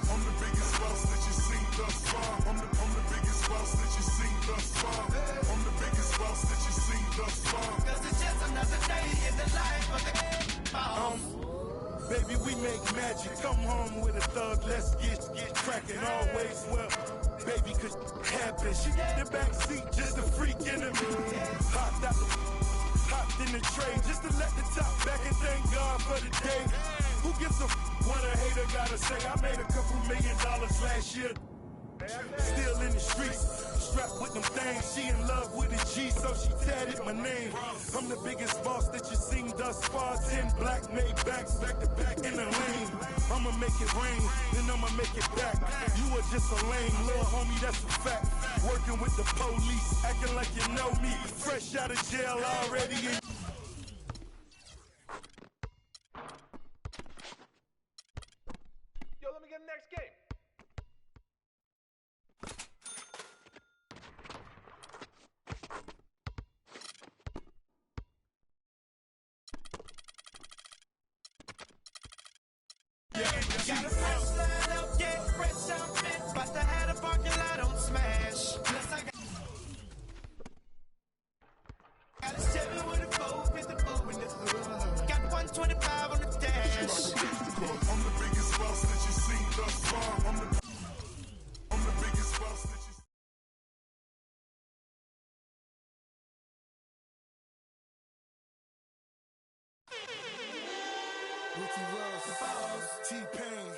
K: I'm the biggest boss that you seen thus far. I'm the biggest boss that you seen thus far. I'm the biggest boss that you seen thus far.
F: Cause it's just another day in the life of the
K: Baby, we make magic. Come home with a thug. Let's get cracking. Always well. Baby, could happen. She got the back seat, just a freak in the mood. Hopped in the tray just to let the top back and thank God for the day. Who gives a what a hater gotta say? I made a couple $1 million last year. Still in the streets, strapped with them things. She in love with a G, so she tatted my name. I'm the biggest boss that you seen thus far. 10 black made backs back to back in the lane. I'ma make it rain, then I'ma make it back. You are just a lame little homie, that's a fact. Working with the police, acting like you know me. Fresh out of jail already in.
J: Yo, let me get the next game.
F: Got a fresh line up, yeah, fresh outfit. About to have a parking lot on smash. Plus I got a 7 with a 454 in the hood. Got 125 on the dash.
K: I'm the biggest boss that you seen thus far. I'm the biggest boss that you. Ricky Ross, T-Pain.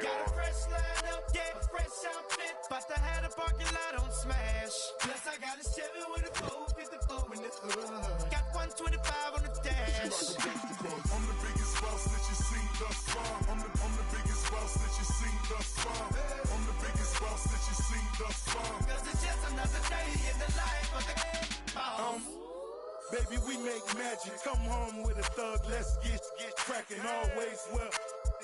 F: Got a fresh line up, yeah, fresh outfit. About to have a parking lot on smash. Plus I got a 7 with a 454 in the hood. Got 125 on the dash.
K: I'm the biggest boss that you seen thus far. I'm the biggest boss that you seen thus far. I'm the biggest boss that you seen thus far.
F: Cause it's just another day in the life of the
K: Baby, we make magic. Come home with a thug. Let's get cracking. Always well.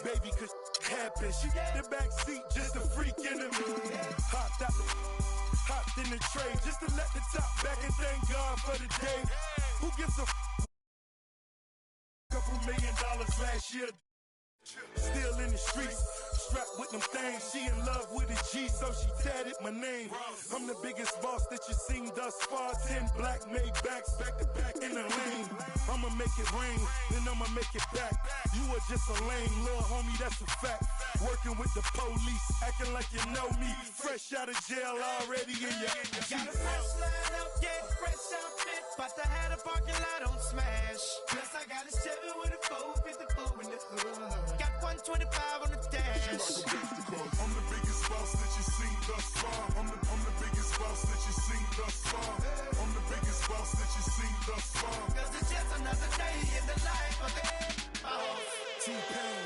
K: Baby, cause happen. She got the back seat, just a freak in the mood. Hopped in the tray just to let the top back and thank God for the day. Who gives a couple $1 million last year? Still in the streets, strapped with them things. She in love with a G, so she tatted my name. I'm the biggest boss that you seen thus far. 10 black made backs back to back in the lane. I'ma make it rain, then I'ma make it back. You are just a lame little homie, that's a fact. Working with the police, acting like you know me. Fresh out of jail already in your.
F: Got a fresh line up, yeah, fresh outfit. About to have a parking lot on smash. Plus I got a 7 with a 454 in the hood. Got 125 on the dash.
K: I'm the biggest boss that you seen thus far. I'm the biggest boss that you seen thus far. I'm the biggest boss that you seen thus far.
F: Cause it's just another day in the life of the
K: T-Pain.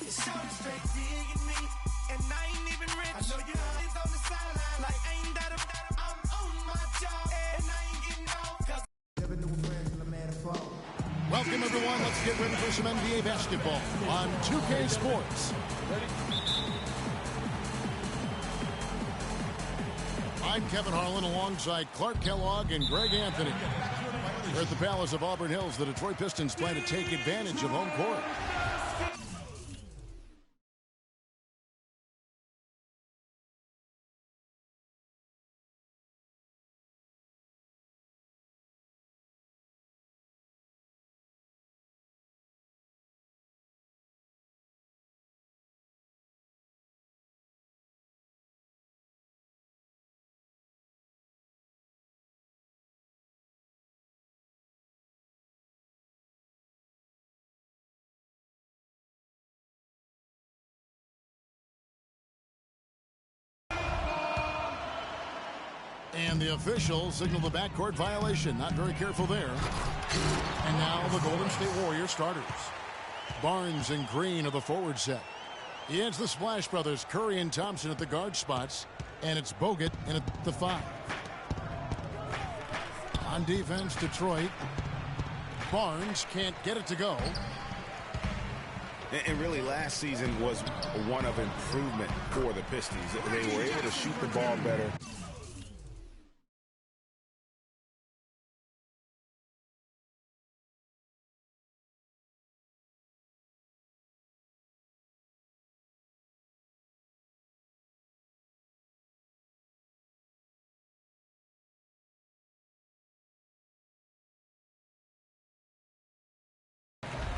F: Shawty straight digging me, and I ain't even rich. I know you always on the sideline, like ain't that I'm on my job, and I ain't getting off. Cause
B: Never knew a friend till a man fall.
N: Welcome, everyone. Let's get ready for some NBA basketball on 2K Sports. I'm Kevin Harlan alongside Clark Kellogg and Greg Anthony. We're at the Palace of Auburn Hills. The Detroit Pistons plan to take advantage of home court. And the official signaled the backcourt violation. Not very careful there. And now the Golden State Warriors starters. Barnes and Green are the forward set. It's the Splash Brothers, Curry and Thompson at the guard spots. And it's Bogut in at the 5. On defense, Detroit. Barnes can't get it to go.
O: And really, last season was one of improvement for the Pistons. They were able to shoot the ball better.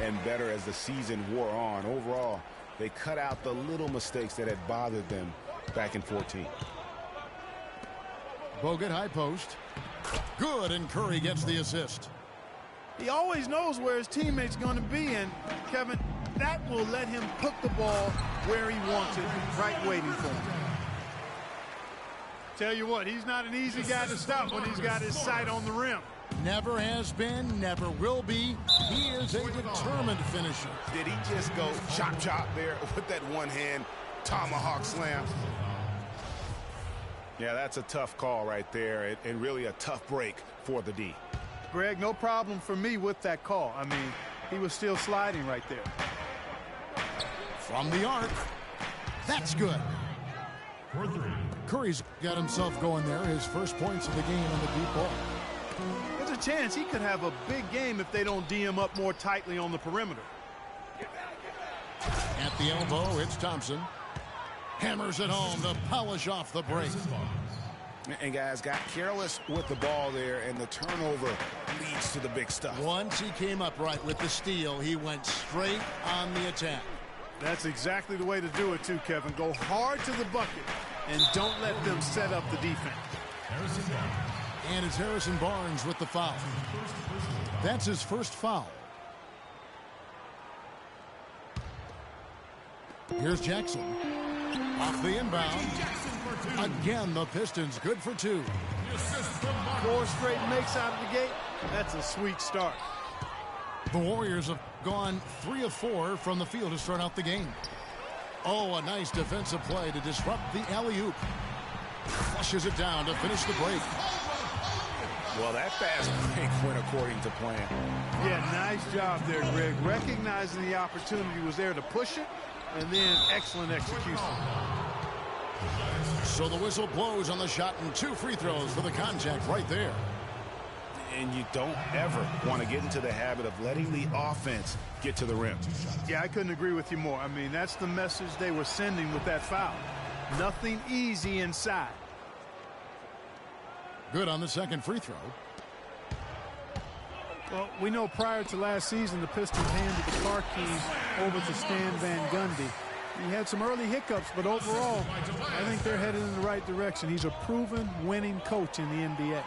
O: And better as the season wore on. Overall, they cut out the little mistakes that had bothered them back in 14.
N: Bogut high post. Good, and Curry gets the assist.
P: He always knows where his teammate's going to be, and Kevin, that will let him put the ball where he wants it, right waiting for him. Tell you what, he's not an easy guy to stop when he's got his sight on the rim.
N: Never has been, never will be. He is a determined finisher.
O: Did he just go chop there with that one-hand tomahawk slam? Yeah, that's a tough call right there, and really a tough break for the D.
P: Greg, no problem for me with that call. I mean, he was still sliding right there.
N: From the arc. That's good. Curry's got himself going there. His first points of the game on the deep ball.
P: There's a chance he could have a big game if they don't D him up more tightly on the perimeter.
N: At the elbow, it's Thompson. Hammers it home to polish off the break.
O: And guys got careless with the ball there, and the turnover leads to the big stuff.
N: Once he came up right with the steal, he went straight on the attack.
P: That's exactly the way to do it too, Kevin. Go hard to the bucket and don't let them set up the defense.
N: And it's Harrison Barnes with the foul. That's his first foul. Here's Jackson. Off the inbound. Again, the Pistons good for two.
P: 4 straight makes out of the gate. That's a sweet start.
N: The Warriors have gone 3 of 4 from the field to start out the game. Oh, a nice defensive play to disrupt the alley-oop. Flushes it down to finish the break.
O: Well, that fast break went according to plan.
P: Yeah, nice job there, Greg. Recognizing the opportunity was there to push it, and then excellent execution.
N: So the whistle blows on the shot, and 2 free throws for the contact right there.
O: And you don't ever want to get into the habit of letting the offense get to the rim.
P: Yeah, I couldn't agree with you more. I mean, that's the message they were sending with that foul. Nothing easy inside.
N: Good on the second free throw.
P: Well, we know prior to last season, the Pistons handed the car keys over to Stan Van Gundy. He had some early hiccups, but overall, I think they're headed in the right direction. He's a proven winning coach in the NBA.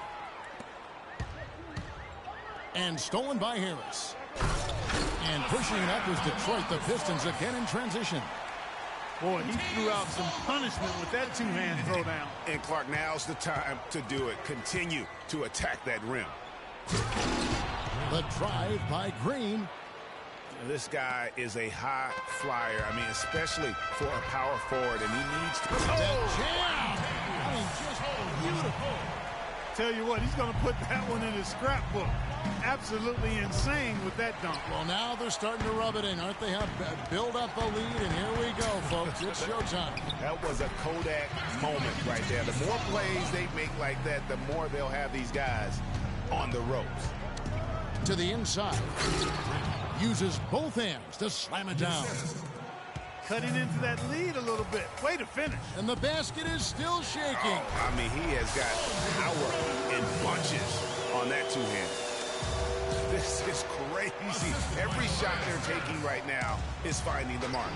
N: And stolen by Harris. And pushing it up was Detroit, the Pistons again in transition.
P: Boy, he threw out some punishment with that 2-hand throwdown.
O: And Clark, now's the time to do it. Continue to attack that rim.
N: The drive by Green.
O: This guy is a high flyer. I mean, especially for a power forward, and he needs to.
N: That jam! I mean, just beautiful.
P: Tell you what, he's going to put that one in his scrapbook. Absolutely insane with that dunk.
N: Well, now they're starting to rub it in, aren't they? Have build up a lead, and here we go, folks. It's showtime.
O: That was a Kodak moment right there. The more plays they make like that, the more they'll have these guys on the ropes.
N: To the inside. Uses both hands to slam it down.
P: Cutting into that lead a little bit. Way to finish.
N: And the basket is still shaking.
O: Oh, I mean, he has got power in bunches on that 2-hand. This is crazy. Every shot they're taking right now is finding the mark.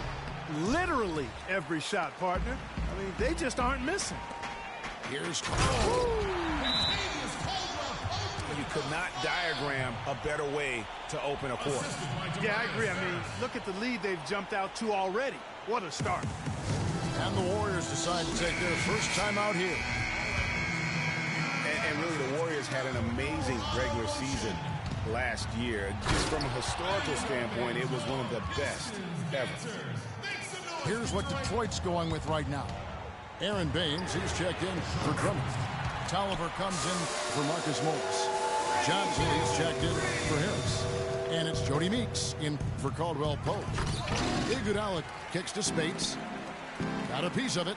P: Literally every shot, partner. I mean, they just aren't missing.
N: Here's
O: You could not diagram a better way to open a quarter.
P: Yeah, I agree. I mean, look at the lead they've jumped out to already. What a start.
N: And the Warriors decide to take their first time out here.
O: And really, the Warriors had an amazing regular season last year. Just from a historical standpoint, it was one of the best ever.
N: Here's what Detroit's going with right now. Aaron Baines, he's checked in for Drummond. Tolliver comes in for Marcus Morris. Johnson, he's checked in for Harris. And it's Jody Meeks in for Caldwell Pope. Iguodala kicks to Spates. Got a piece of it.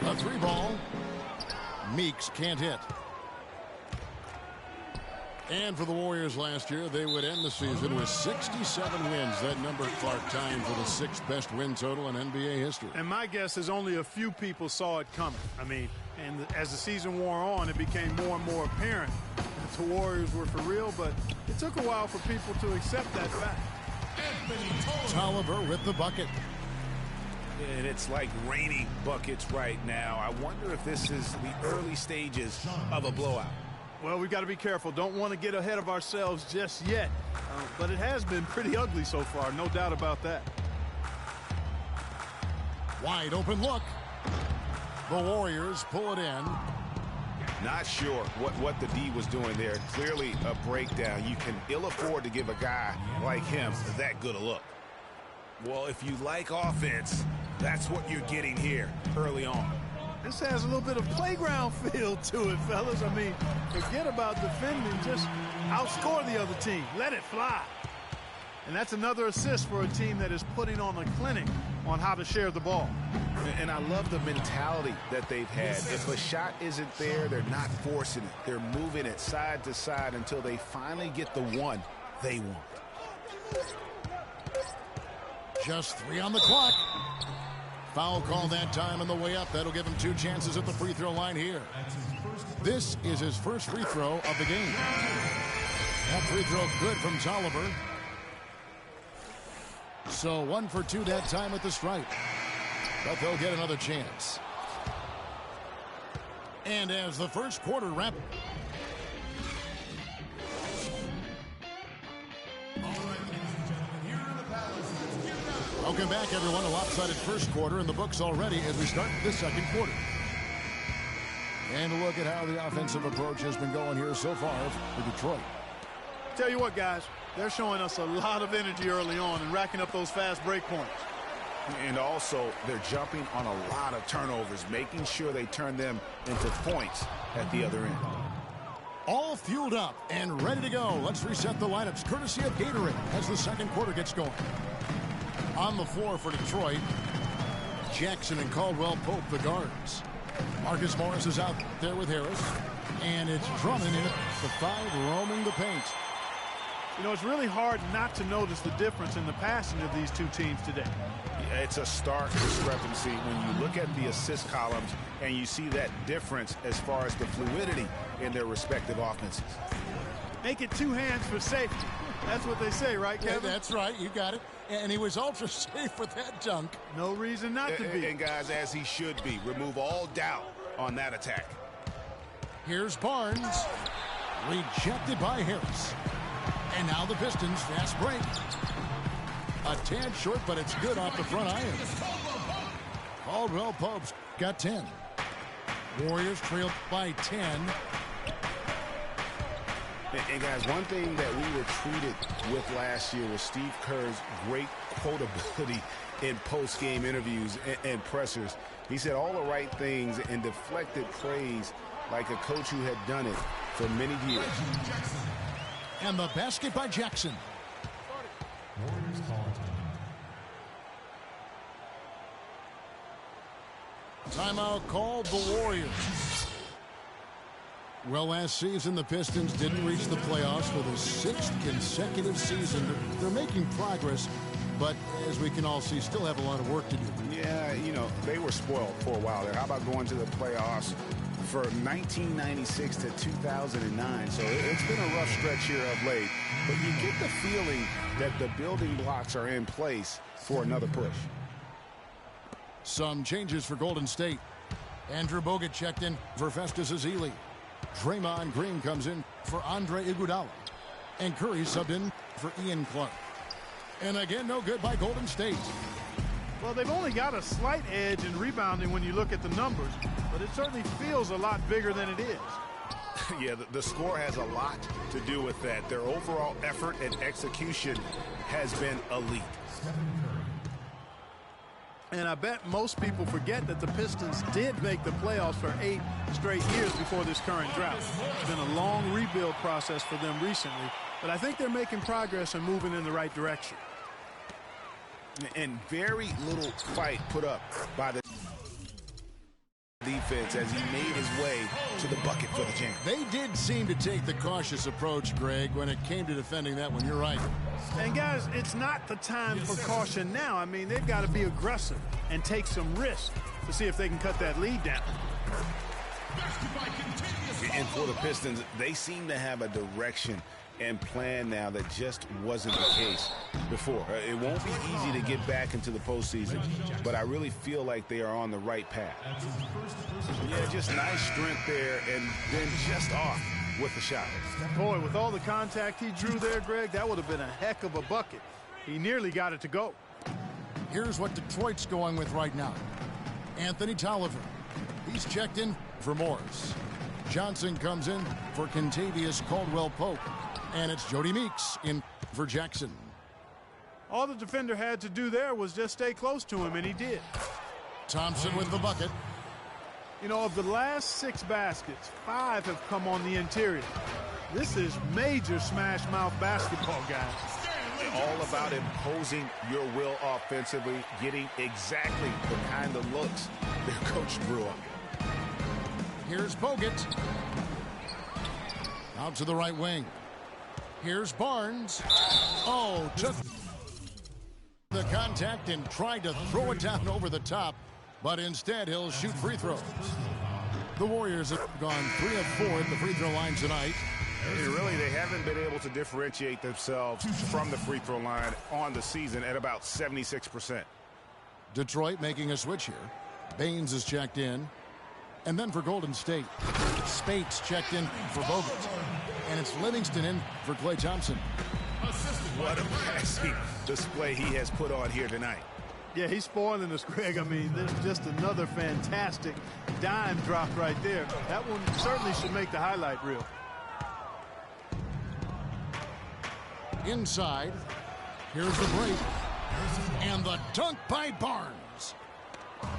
N: A 3-ball. Meeks can't hit. And for the Warriors last year, they would end the season with 67 wins. That number Clark timed for the 6th best win total in NBA history.
P: And my guess is only a few people saw it coming. I mean, and as the season wore on, it became more and more apparent that the Warriors were for real, but it took a while for people to accept that fact.
N: Tolliver with the bucket.
O: And it's like raining buckets right now. I wonder if this is the early stages of a blowout.
P: Well, we've got to be careful. Don't want to get ahead of ourselves just yet. But it has been pretty ugly so far, no doubt about that.
N: Wide open look. The Warriors pull it in.
O: Not sure what the D was doing there. Clearly a breakdown. You can ill afford to give a guy like him that good a look. Well, if you like offense, that's what you're getting here early on.
P: This has a little bit of playground feel to it, fellas. I mean, forget about defending. Just outscore the other team. Let it fly. And that's another assist for a team that is putting on a clinic on how to share the ball.
O: And I love the mentality that they've had. If a shot isn't there, they're not forcing it. They're moving it side to side until they finally get the one they want.
N: Just 3 on the clock. Foul call that time on the way up. That'll give him 2 chances at the free throw line here. This is his first free throw of the game. That free throw good from Tolliver. So 1 for 2 that time at the stripe. But they'll get another chance. And as the first quarter wraps. Welcome back, everyone. A lopsided first quarter in the books already as we start the second quarter. And look at how the offensive approach has been going here so far for Detroit.
P: Tell you what, guys, they're showing us a lot of energy early on and racking up those fast break points.
O: And also, they're jumping on a lot of turnovers, making sure they turn them into points at the other end.
N: All fueled up and ready to go. Let's reset the lineups courtesy of Gatorade as the second quarter gets going. On the floor for Detroit, Jackson and Caldwell Pope, the guards. Marcus Morris is out there with Harris. And it's Drummond in at the 5 roaming the paint.
P: You know, it's really hard not to notice the difference in the passing of these two teams today.
O: It's a stark discrepancy when you look at the assist columns and you see that difference as far as the fluidity in their respective offenses.
P: Make it 2 hands for safety. That's what they say, right, Kevin?
N: Yeah, that's right. You got it. And he was ultra safe with that dunk.
P: No reason not to be.
O: And guys, as he should be. Remove all doubt on that attack.
N: Here's Barnes. Rejected by Harris. And now the Pistons fast break. A tad short, but it's good off the front iron. Caldwell Pope's got 10. Warriors trail by 10.
O: And guys, one thing that we were treated with last year was Steve Kerr's great quotability in post-game interviews and pressers. He said all the right things and deflected praise like a coach who had done it for many years.
N: And the basket by Jackson.
Q: Warriors call
N: Timeout called the Warriors. Well, last season, the Pistons didn't reach the playoffs for the 6th consecutive season. They're making progress, but as we can all see, still have a lot of work to do.
O: Yeah, you know, they were spoiled for a while there. How about going to the playoffs for 1996 to 2009? So it's been a rough stretch here of late. But you get the feeling that the building blocks are in place for another push.
N: Some changes for Golden State. Andrew Bogut checked in for Festus Ezeli. Draymond Green comes in for Andre Iguodala. And Curry subbed in for Ian Clark. And again, no good by Golden State.
P: Well, they've only got a slight edge in rebounding when you look at the numbers, but it certainly feels a lot bigger than it is.
O: Yeah, the score has a lot to do with that. Their overall effort and execution has been elite.
P: And I bet most people forget that the Pistons did make the playoffs for 8 straight years before this current drought. It's been a long rebuild process for them recently, but I think they're making progress and moving in the right direction.
O: And very little fight put up by the defense as he made his way to the bucket for the jam.
N: They did seem to take the cautious approach, Greg, when it came to defending that one. You're right.
P: And guys, it's not the time for caution now. I mean, they've got to be aggressive and take some risks to see if they can cut that lead down.
O: And for the Pistons, they seem to have a direction and plan now that just wasn't the case before. It won't be easy to get back into the postseason, but I really feel like they are on the right path. Yeah, just nice strength there and then just off with the shot.
P: Boy, with all the contact he drew there, Greg, that would have been a heck of a bucket. He nearly got it to go.
N: Here's what Detroit's going with right now. Anthony Tolliver. He's checked in for Morris. Johnson comes in for Kentavious Caldwell-Pope. And it's Jody Meeks in for Jackson.
P: All the defender had to do there was just stay close to him, and he did.
N: Thompson with the bucket.
P: You know, of the last 6 baskets, 5 have come on the interior. This is major smash mouth basketball, guys.
O: All about imposing your will offensively, getting exactly the kind of looks their coach drew up.
N: Here's Bogut. Out to the right wing. Here's Barnes. Oh, took the contact and tried to throw it down over the top, but instead he'll shoot free throws. The Warriors have gone 3 of 4 at the free throw line tonight.
O: Really, they haven't been able to differentiate themselves from the free throw line on the season at about 76%.
N: Detroit making a switch here. Baines is checked in. And then for Golden State, Spates checked in for Bogut. And it's Livingston in for Klay Thompson.
O: What a passing display he has put on here tonight.
P: Yeah, he's spoiling us, Greg. I mean, there's just another fantastic dime drop right there. That one certainly should make the highlight reel.
N: Inside, here's the break. And the dunk by Barnes.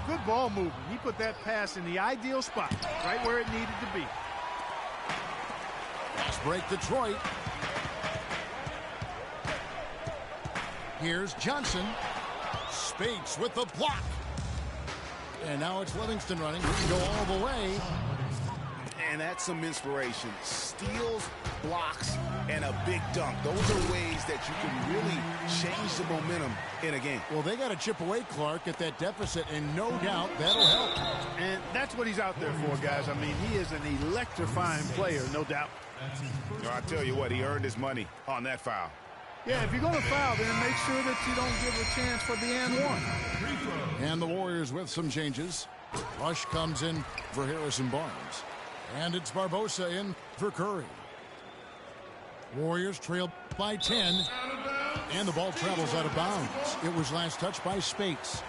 P: Good ball movement. He put that pass in the ideal spot, right where it needed to be.
N: Fast break Detroit. Here's Johnson. Spates with the block. And now it's Livingston running. He can go all the way.
O: And that's some inspiration. Steals, blocks, and a big dunk. Those are ways that you can really change the momentum in a game.
N: Well, they got to chip away, Clark, at that deficit, and no doubt that'll help.
P: And that's what he's out there for, guys. I mean, he is an electrifying player, no doubt.
O: I tell you what, he earned his money on that foul.
P: Yeah, if you're going to foul, then make sure that you don't give a chance for the and one.
N: And the Warriors with some changes. Rush comes in for Harrison Barnes. And it's Barbosa in for Curry. Warriors trail by 10. And the ball travels out of bounds. It was last touched by Spates.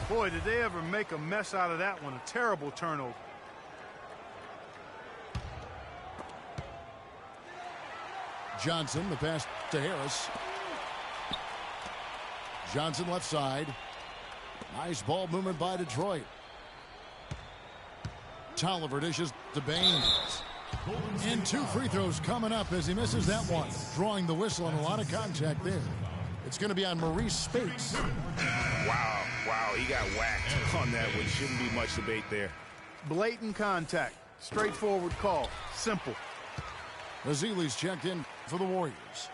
P: Boy, did they ever make a mess out of that one. A terrible turnover.
N: Johnson, the pass to Harris. Johnson left side. Nice ball movement by Detroit. Tolliver dishes to Baines. And 2 free throws coming up as he misses that one. Drawing the whistle and a lot of contact there. It's going to be on Maurice Spates.
O: Wow, he got whacked on that one. Shouldn't be much debate there.
P: Blatant contact. Straightforward call. Simple.
N: Azili's checked in for the Warriors.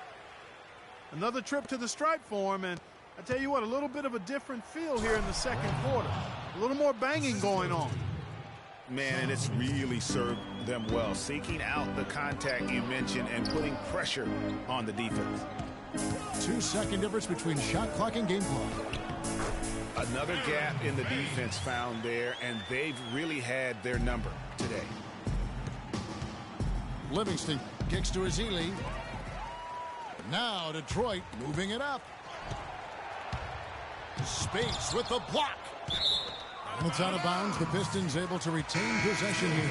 P: Another trip to the stripe for him, and I tell you what, a little bit of a different feel here in the second quarter. A little more banging going on.
O: Man, and it's really served them well. Seeking out the contact you mentioned and putting pressure on the defense.
N: 2-second difference between shot clock and game clock.
O: Another gap in the defense found there, and they've really had their number today.
N: Livingston kicks to Azili. Now Detroit moving it up. Spates with the block. And it's out of bounds. The Pistons able to retain possession here.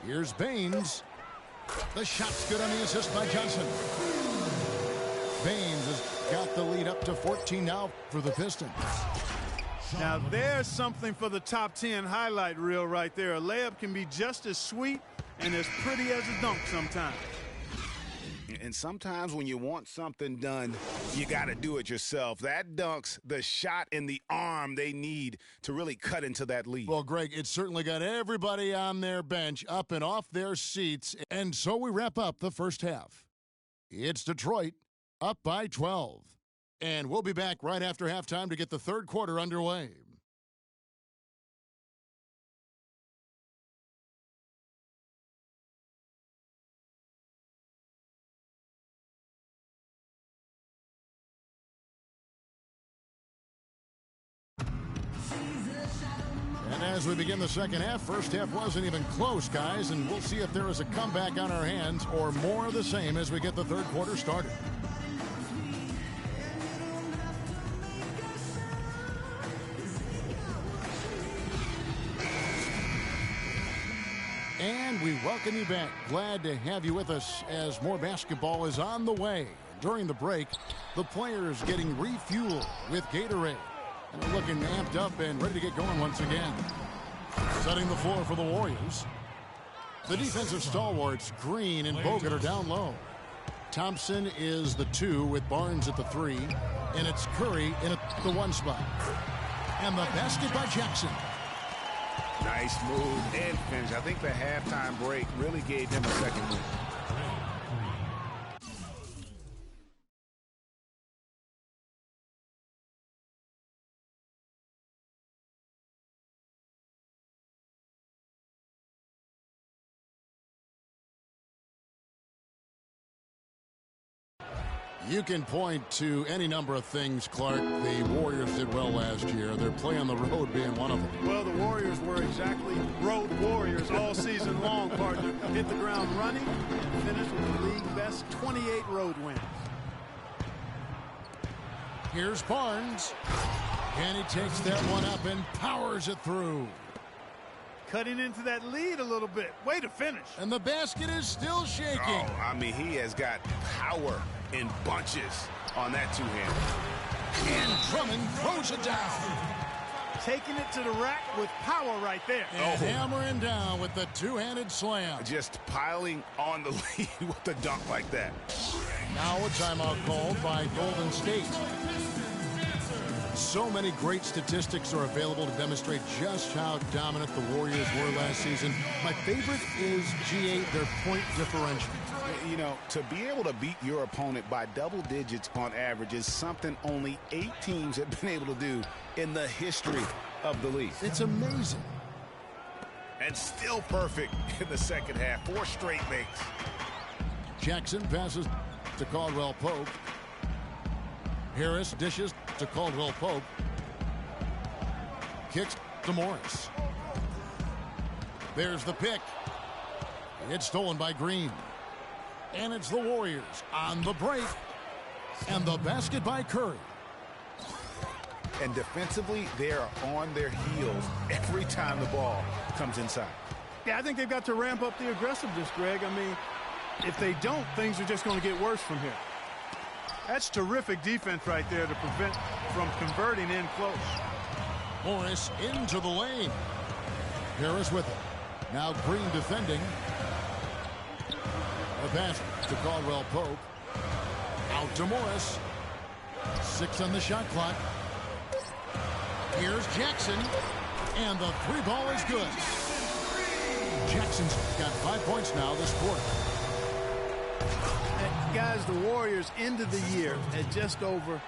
N: Here's Baines. The shot's good on the assist by Johnson. Baines has got the lead up to 14 now for the Pistons.
P: Now there's something for the top 10 highlight reel right there. A layup can be just as sweet and as pretty as a dunk sometimes.
O: And sometimes when you want something done, you got to do it yourself. That dunk's the shot and the arm they need to really cut into that lead.
N: Well, Greg, it certainly got everybody on their bench up and off their seats. And so we wrap up the first half. It's Detroit up by 12. And we'll be back right after halftime to get the third quarter underway. And as we begin the second half, first half wasn't even close, guys, and we'll see if there is a comeback on our hands or more of the same as we get the third quarter started. And we welcome you back. Glad to have you with us as more basketball is on the way. During the break, the players getting refueled with Gatorade. And they're looking amped up and ready to get going once again. Setting the floor for the Warriors. The defensive stalwarts, Green and Bogut, are down low. Thompson is the 2 with Barnes at the 3. And it's Curry in the 1 spot. And the basket by Jackson.
O: Nice move and finish. I think the halftime break really gave him a second win.
N: You can point to any number of things, Clark. The Warriors did well last year. Their play on the road being one of them.
P: Well, the Warriors were exactly road warriors all season long, partner. Hit the ground running and finished with the league best 28 road wins.
N: Here's Barnes. And he takes that one up and powers it through.
P: Cutting into that lead a little bit. Way to finish.
N: And the basket is still shaking.
O: Oh, I mean, he has got power in bunches on that two-hand.
N: And Drummond throws it down.
P: Taking it to the rack with power right there.
N: And hammering down with the two-handed slam.
O: Just piling on the lead with a dunk like that.
N: Now a timeout called by Golden State. So many great statistics are available to demonstrate just how dominant the Warriors were last season. My favorite is G8, their point differential.
O: You know, to be able to beat your opponent by double digits on average is something only 8 teams have been able to do in the history of the league.
N: It's amazing.
O: And still perfect in the second half. 4 straight makes.
N: Jackson passes to Caldwell Pope. Harris dishes to Caldwell Pope. Kicks to Morris. There's the pick. It's stolen by Green. And it's the Warriors on the break. And the basket by Curry.
O: And defensively, they are on their heels every time the ball comes inside.
P: Yeah, I think they've got to ramp up the aggressiveness, Greg. I mean, if they don't, things are just going to get worse from here. That's terrific defense right there to prevent from converting in close.
N: Morris into the lane. Harris with it. Now Green defending. A pass to Caldwell Pope. Out to Morris. 6 on the shot clock. Here's Jackson. And the 3 ball is good. Jackson's got 5 points now this quarter.
P: Guys, the Warriors ended the year at just over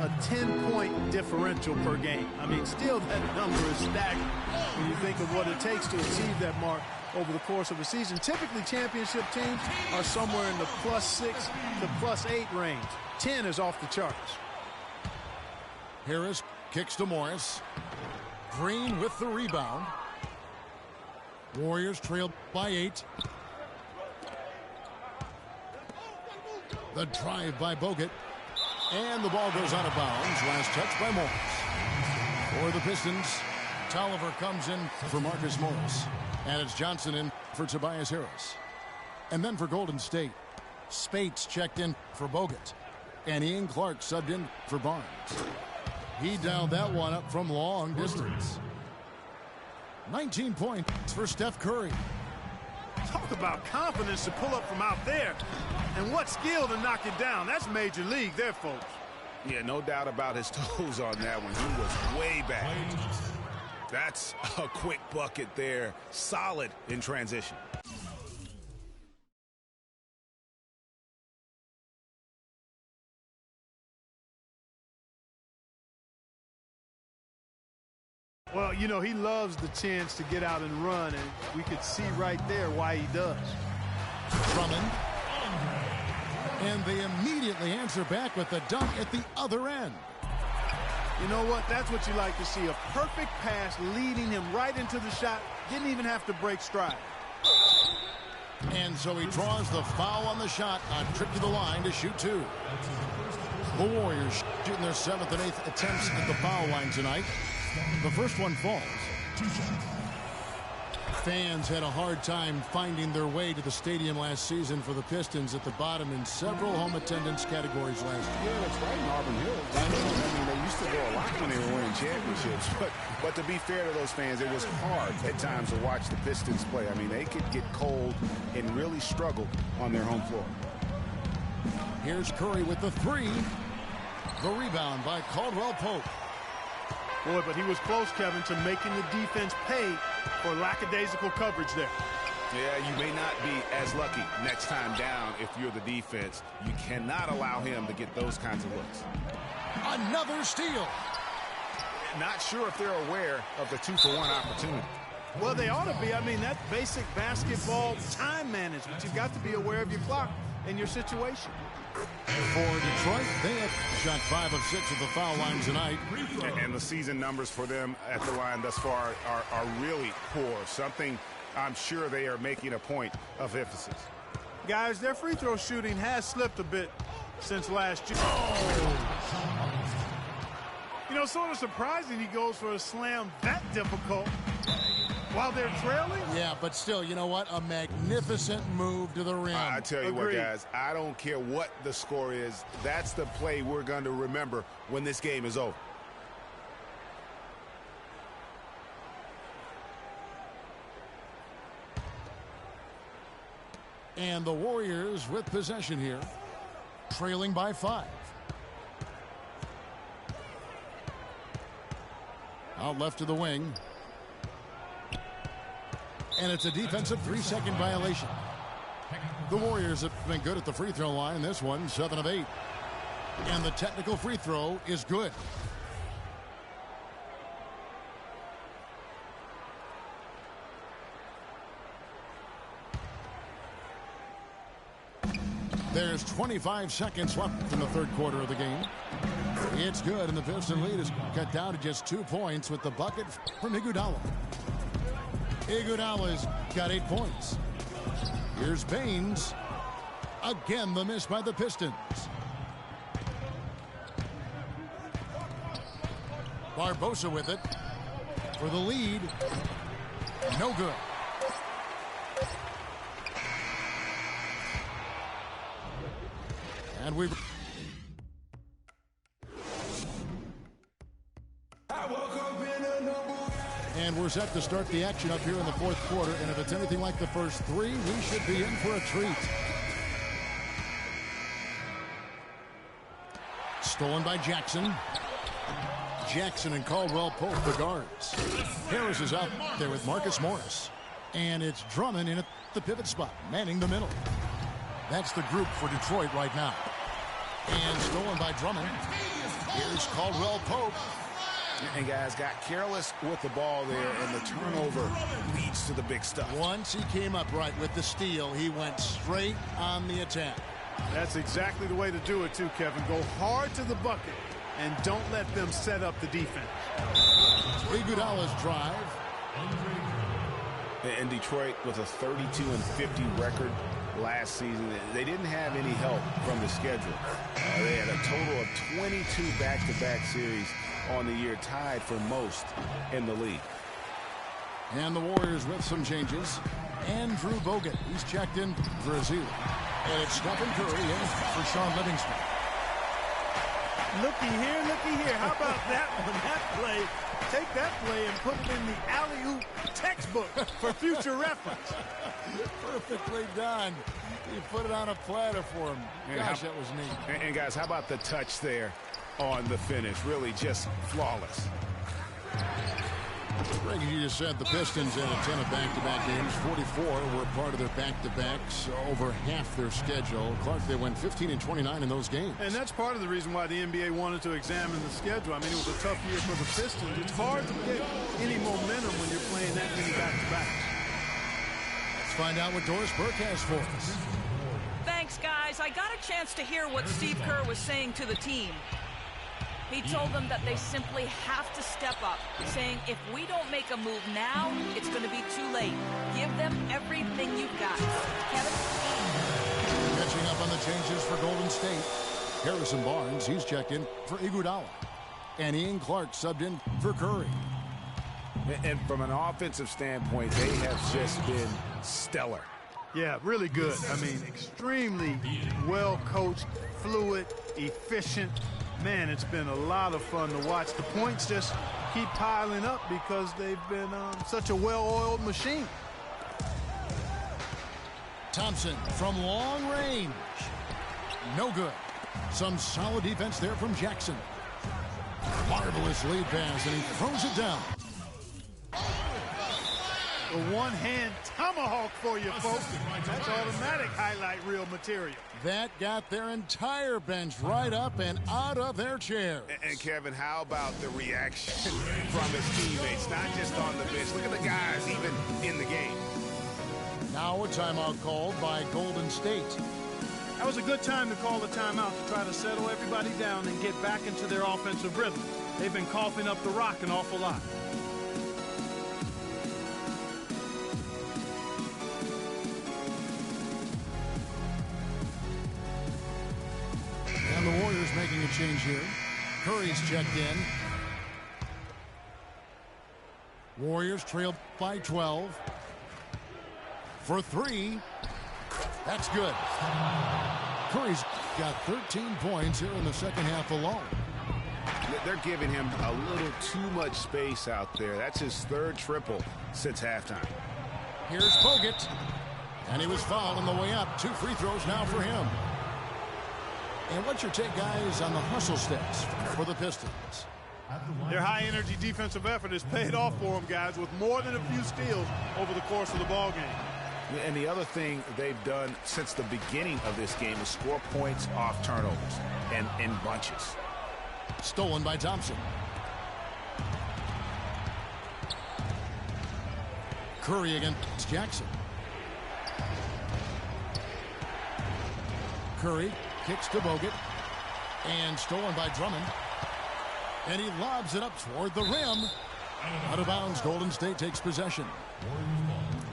P: a 10-point differential per game. I mean, still that number is staggering when you think of what it takes to achieve that mark over the course of a season. Typically, championship teams are somewhere in the +6 to +8 range. 10 is off the charts.
N: Harris kicks to Morris. Green with the rebound. Warriors trailed by 8. The drive by Bogut. And the ball goes out of bounds. Last touch by Morris. For the Pistons, Tolliver comes in for Marcus Morris. And it's Johnson in for Tobias Harris. And then for Golden State, Spates checked in for Bogut. And Ian Clark subbed in for Barnes. He dialed that one up from long distance. 19 points for Steph Curry.
P: Talk about confidence to pull up from out there. And what skill to knock it down. That's major league there, folks.
O: Yeah, no doubt about his toes on that one. He was way back. That's a quick bucket there. Solid in transition.
P: Well, you know, he loves the chance to get out and run, and we could see right there why he does.
N: Drummond. And they immediately answer back with the dunk at the other end.
P: You know what? That's what you like to see. A perfect pass leading him right into the shot. Didn't even have to break stride.
N: And so he draws the foul on the shot on trip to the line to shoot two. The Warriors shooting their 7th and 8th attempts at the foul line tonight. The first one falls. Fans had a hard time finding their way to the stadium last season for the Pistons at the bottom in several home attendance categories last year.
O: Yeah, that's right in Auburn Hills. I mean, they used to go a lot when they were winning championships. But to be fair to those fans, it was hard at times to watch the Pistons play. I mean, they could get cold and really struggle on their home floor.
N: Here's Curry with the three. The rebound by Caldwell Pope.
P: Boy, but he was close, Kevin, to making the defense pay for lackadaisical coverage there.
O: Yeah, you may not be as lucky next time down if you're the defense. You cannot allow him to get those kinds of looks.
N: Another steal.
O: Not sure if they're aware of the 2-for-1 opportunity.
P: Well, they ought to be. I mean, that's basic basketball time management. You've got to be aware of your clock and your situation.
N: For Detroit, they have shot 5 of 6 at the foul line tonight.
O: And the season numbers for them at the line thus far are really poor. Something I'm sure they are making a point of emphasis.
P: Guys, their free throw shooting has slipped a bit since last year. You know, sort of surprising he goes for a slam that difficult while they're trailing.
N: Yeah, but still, you know what? A magnificent move to the rim.
O: I tell you what, guys, I don't care what the score is. That's the play we're going to remember when this game is over.
N: And the Warriors with possession here, trailing by 5. Out left to the wing. And it's a defensive 3-second violation. The Warriors have been good at the free throw line. This one, 7 of 8. And the technical free throw is good. There's 25 seconds left in the third quarter of the game. It's good, and the Piston lead is cut down to just 2 points with the bucket from Iguodala. Iguodala's got 8 points. Here's Baines. Again, the miss by the Pistons. Barbosa with it for the lead. No good. And we've... And we're set to start the action up here in the fourth quarter. And if it's anything like the first 3, we should be in for a treat. Stolen by Jackson. Jackson and Caldwell Pope, the guards. Harris is out there with Marcus Morris. And it's Drummond in at the pivot spot, manning the middle. That's the group for Detroit right now. And stolen by Drummond. Here's Caldwell Pope.
O: And guys got careless with the ball there, and the turnover leads to the big stuff.
N: Once he came up right with the steal, he went straight on the attack.
P: That's exactly the way to do it too, Kevin. Go hard to the bucket and don't let them set up the defense.
N: Iguodala's drive.
O: And Detroit with a 32-50 record last season. They didn't have any help from the schedule. They had a total of 22 back-to-back series on the year, tied for most in the league.
N: And the Warriors with some changes. Andrew Bogut. He's checked in for a 0. And it's Stephen Curry in for Sean Livingston.
P: Looky here. How about that one? That play. Take that play and put it in the alley-oop textbook for future reference.
N: Perfectly done. He put it on a platter for him. Gosh, that was neat.
O: And guys, how about the touch there on the finish? Really just flawless.
N: Greg, you just said the Pistons had a ton of back-to-back games. 44 were part of their back-to-backs, over half their schedule. Clark, they went 15 and 29 in those games.
P: And that's part of the reason why the NBA wanted to examine the schedule. I mean, it was a tough year for the Pistons. It's hard to get any momentum when you're playing that many back-to-backs.
N: Let's find out what Doris Burke has for us.
R: Thanks, guys. I got a chance to hear what Steve Kerr was saying to the team. He told them that they simply have to step up, saying if we don't make a move now, it's going to be too late. Give them everything you've got. Kevin?
N: Catching up on the changes for Golden State. Harrison Barnes, he's checked in for Iguodala. And Ian Clark subbed in for Curry.
O: And from an offensive standpoint, they have just been stellar.
P: Yeah, really good. I mean, extremely well coached, fluid, efficient. Man, it's been a lot of fun to watch. The points just keep piling up because they've been such a well-oiled machine.
N: Thompson from long range. No good. Some solid defense there from Jackson. Marvelous lead pass, and he throws it down.
P: A one-hand tomahawk for you, folks. That's automatic highlight reel material.
N: That got their entire bench right up and out of their chairs.
O: And Kevin, how about the reaction from his teammates? Not just on the bench. Look at the guys even in the game.
N: Now a timeout called by Golden State.
P: That was a good time to call the timeout to try to settle everybody down and get back into their offensive rhythm. They've been coughing up the rock an awful lot.
N: And the Warriors making a change here. Curry's checked in. Warriors trail by 12. For 3. That's good. Curry's got 13 points here in the second half alone.
O: They're giving him a little too much space out there. That's his third triple since halftime.
N: Here's Bogut. And he was fouled on the way up. 2 free throws now for him. And what's your take, guys, on the hustle stats for the Pistons?
P: Their high-energy defensive effort has paid off for them, guys, with more than a few steals over the course of the ballgame.
O: And the other thing they've done since the beginning of this game is score points off turnovers and in bunches.
N: Stolen by Thompson. Curry against Jackson. Curry kicks to Bogut. And stolen by Drummond. And he lobs it up toward the rim. Out of bounds, Golden State takes possession.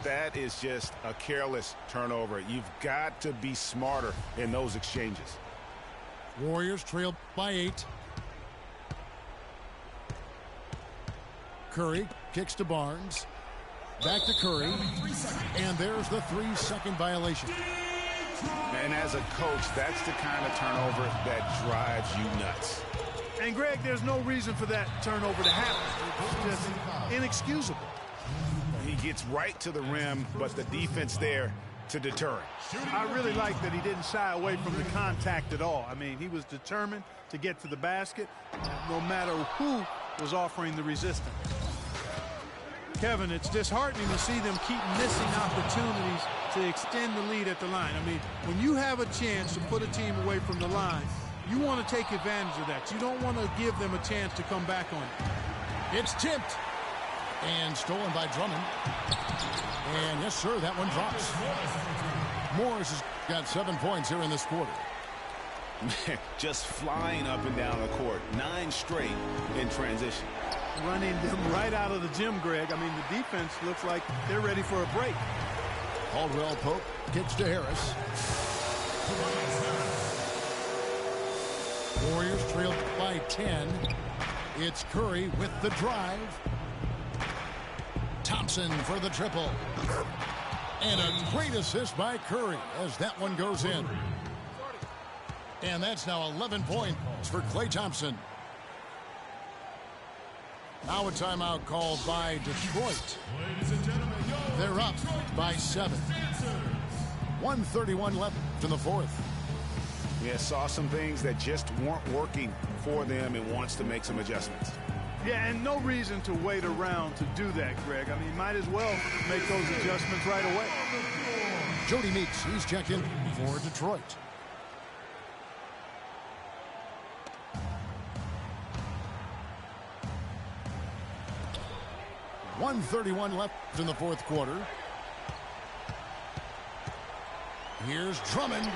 O: That is just a careless turnover. You've got to be smarter in those exchanges.
N: Warriors trail by 8. Curry kicks to Barnes. Back to Curry. And there's the 3-second violation.
O: And as a coach, that's the kind of turnover that drives you nuts.
P: And, Greg, there's no reason for that turnover to happen. It's just inexcusable.
O: He gets right to the rim, but the defense there to deter him.
P: I really like that he didn't shy away from the contact at all. I mean, he was determined to get to the basket, no matter who was offering the resistance. Kevin, it's disheartening to see them keep missing opportunities to extend the lead at the line. I mean, when you have a chance to put a team away from the line, you want to take advantage of that. You don't want to give them a chance to come back on it.
N: It's tipped. And stolen by Drummond. And yes, sir, that one drops. Morris has got 7 points here in this quarter.
O: Just flying up and down the court. 9 straight in transition.
P: Running them right out of the gym, Greg. I mean, the defense looks like they're ready for a break.
N: Caldwell Pope kicks to Harris. Warriors trail by 10. It's Curry with the drive. Thompson for the triple. And a great assist by Curry as that one goes in. And that's now 11 points for Klay Thompson. Now a timeout called by Detroit. They're up by 7. 1:31 left in the fourth.
O: Yeah, saw some things that just weren't working for them and wants to make some adjustments.
P: Yeah, and no reason to wait around to do that, Greg. I mean, might as well make those adjustments right away.
N: Jody Meeks, he's checked in for Detroit. .131 left in the fourth quarter. Here's Drummond.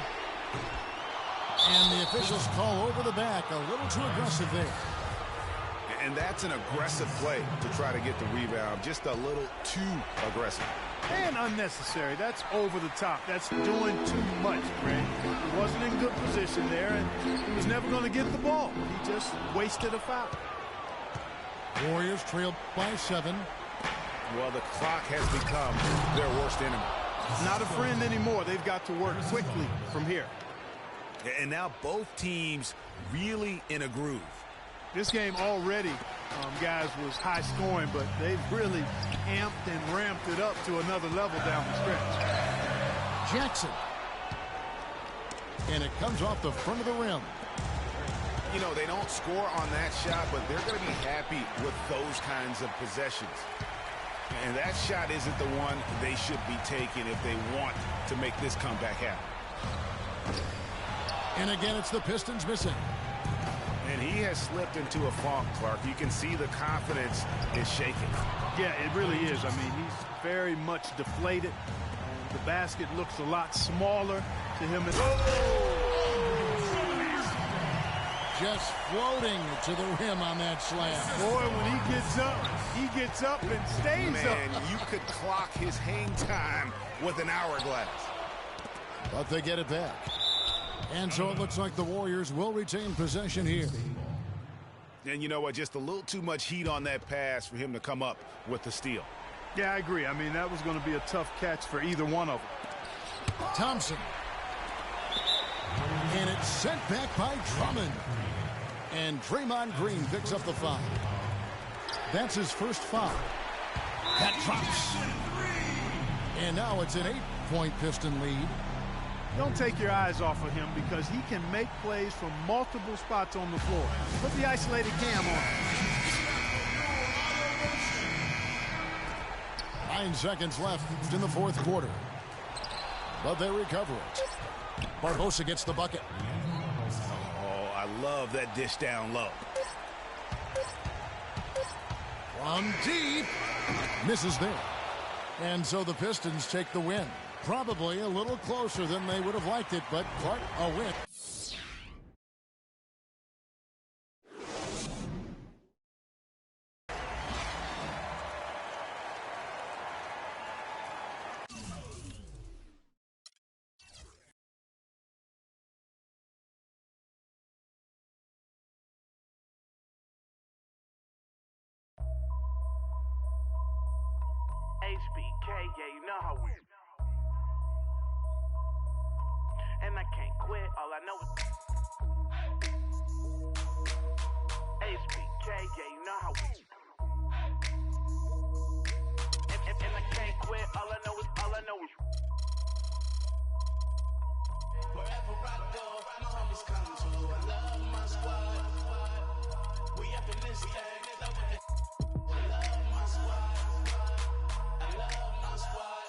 N: And the officials call over the back. A little too aggressive there.
O: And that's an aggressive play to try to get the rebound. Just a little too aggressive.
P: And unnecessary. That's over the top. That's doing too much, Greg. He wasn't in good position there, and he was never going to get the ball. He just wasted a foul.
N: Warriors trail by 7.
O: Well, the clock has become their worst enemy.
P: Not a friend anymore. They've got to work quickly from here.
O: And now both teams really in a groove.
P: This game already, guys, was high scoring, but they've really amped and ramped it up to another level down the stretch.
N: Jackson. And it comes off the front of the rim.
O: You know, they don't score on that shot, but they're going to be happy with those kinds of possessions. And that shot isn't the one they should be taking if they want to make this comeback happen.
N: And again, it's the Pistons missing.
O: And he has slipped into a funk, Clark. You can see the confidence is shaking.
P: Yeah, it really is. I mean, he's very much deflated. The basket looks a lot smaller to him.
N: Just floating to the rim on that slam.
P: Boy, when he gets up and stays up.
O: Man, you could clock his hang time with an hourglass.
N: But they get it back. And so it looks like the Warriors will retain possession here.
O: And you know what? Just a little too much heat on that pass for him to come up with the steal.
P: Yeah, I agree. I mean, that was going to be a tough catch for either one of them.
N: Thompson. And it's sent back by Drummond. And Draymond Green picks up the foul. That's his first foul. That drops. And now it's an 8-point Piston lead.
P: Don't take your eyes off of him because he can make plays from multiple spots on the floor. Put the isolated cam on.
N: 9 seconds left in the fourth quarter. But they recover it. Barbosa gets the bucket.
O: Oh, I love that dish down low.
N: From deep. Misses there. And so the Pistons take the win. Probably a little closer than they would have liked it, but Clark, a win.
L: HBK, yeah, you know how we. And I can't quit, all I know is HBK, yeah, you know how we. And I can't quit, all I know is wherever I go, my homies come to. I love my squad. We up in this thing, love with it. I love my squad. I love my squad.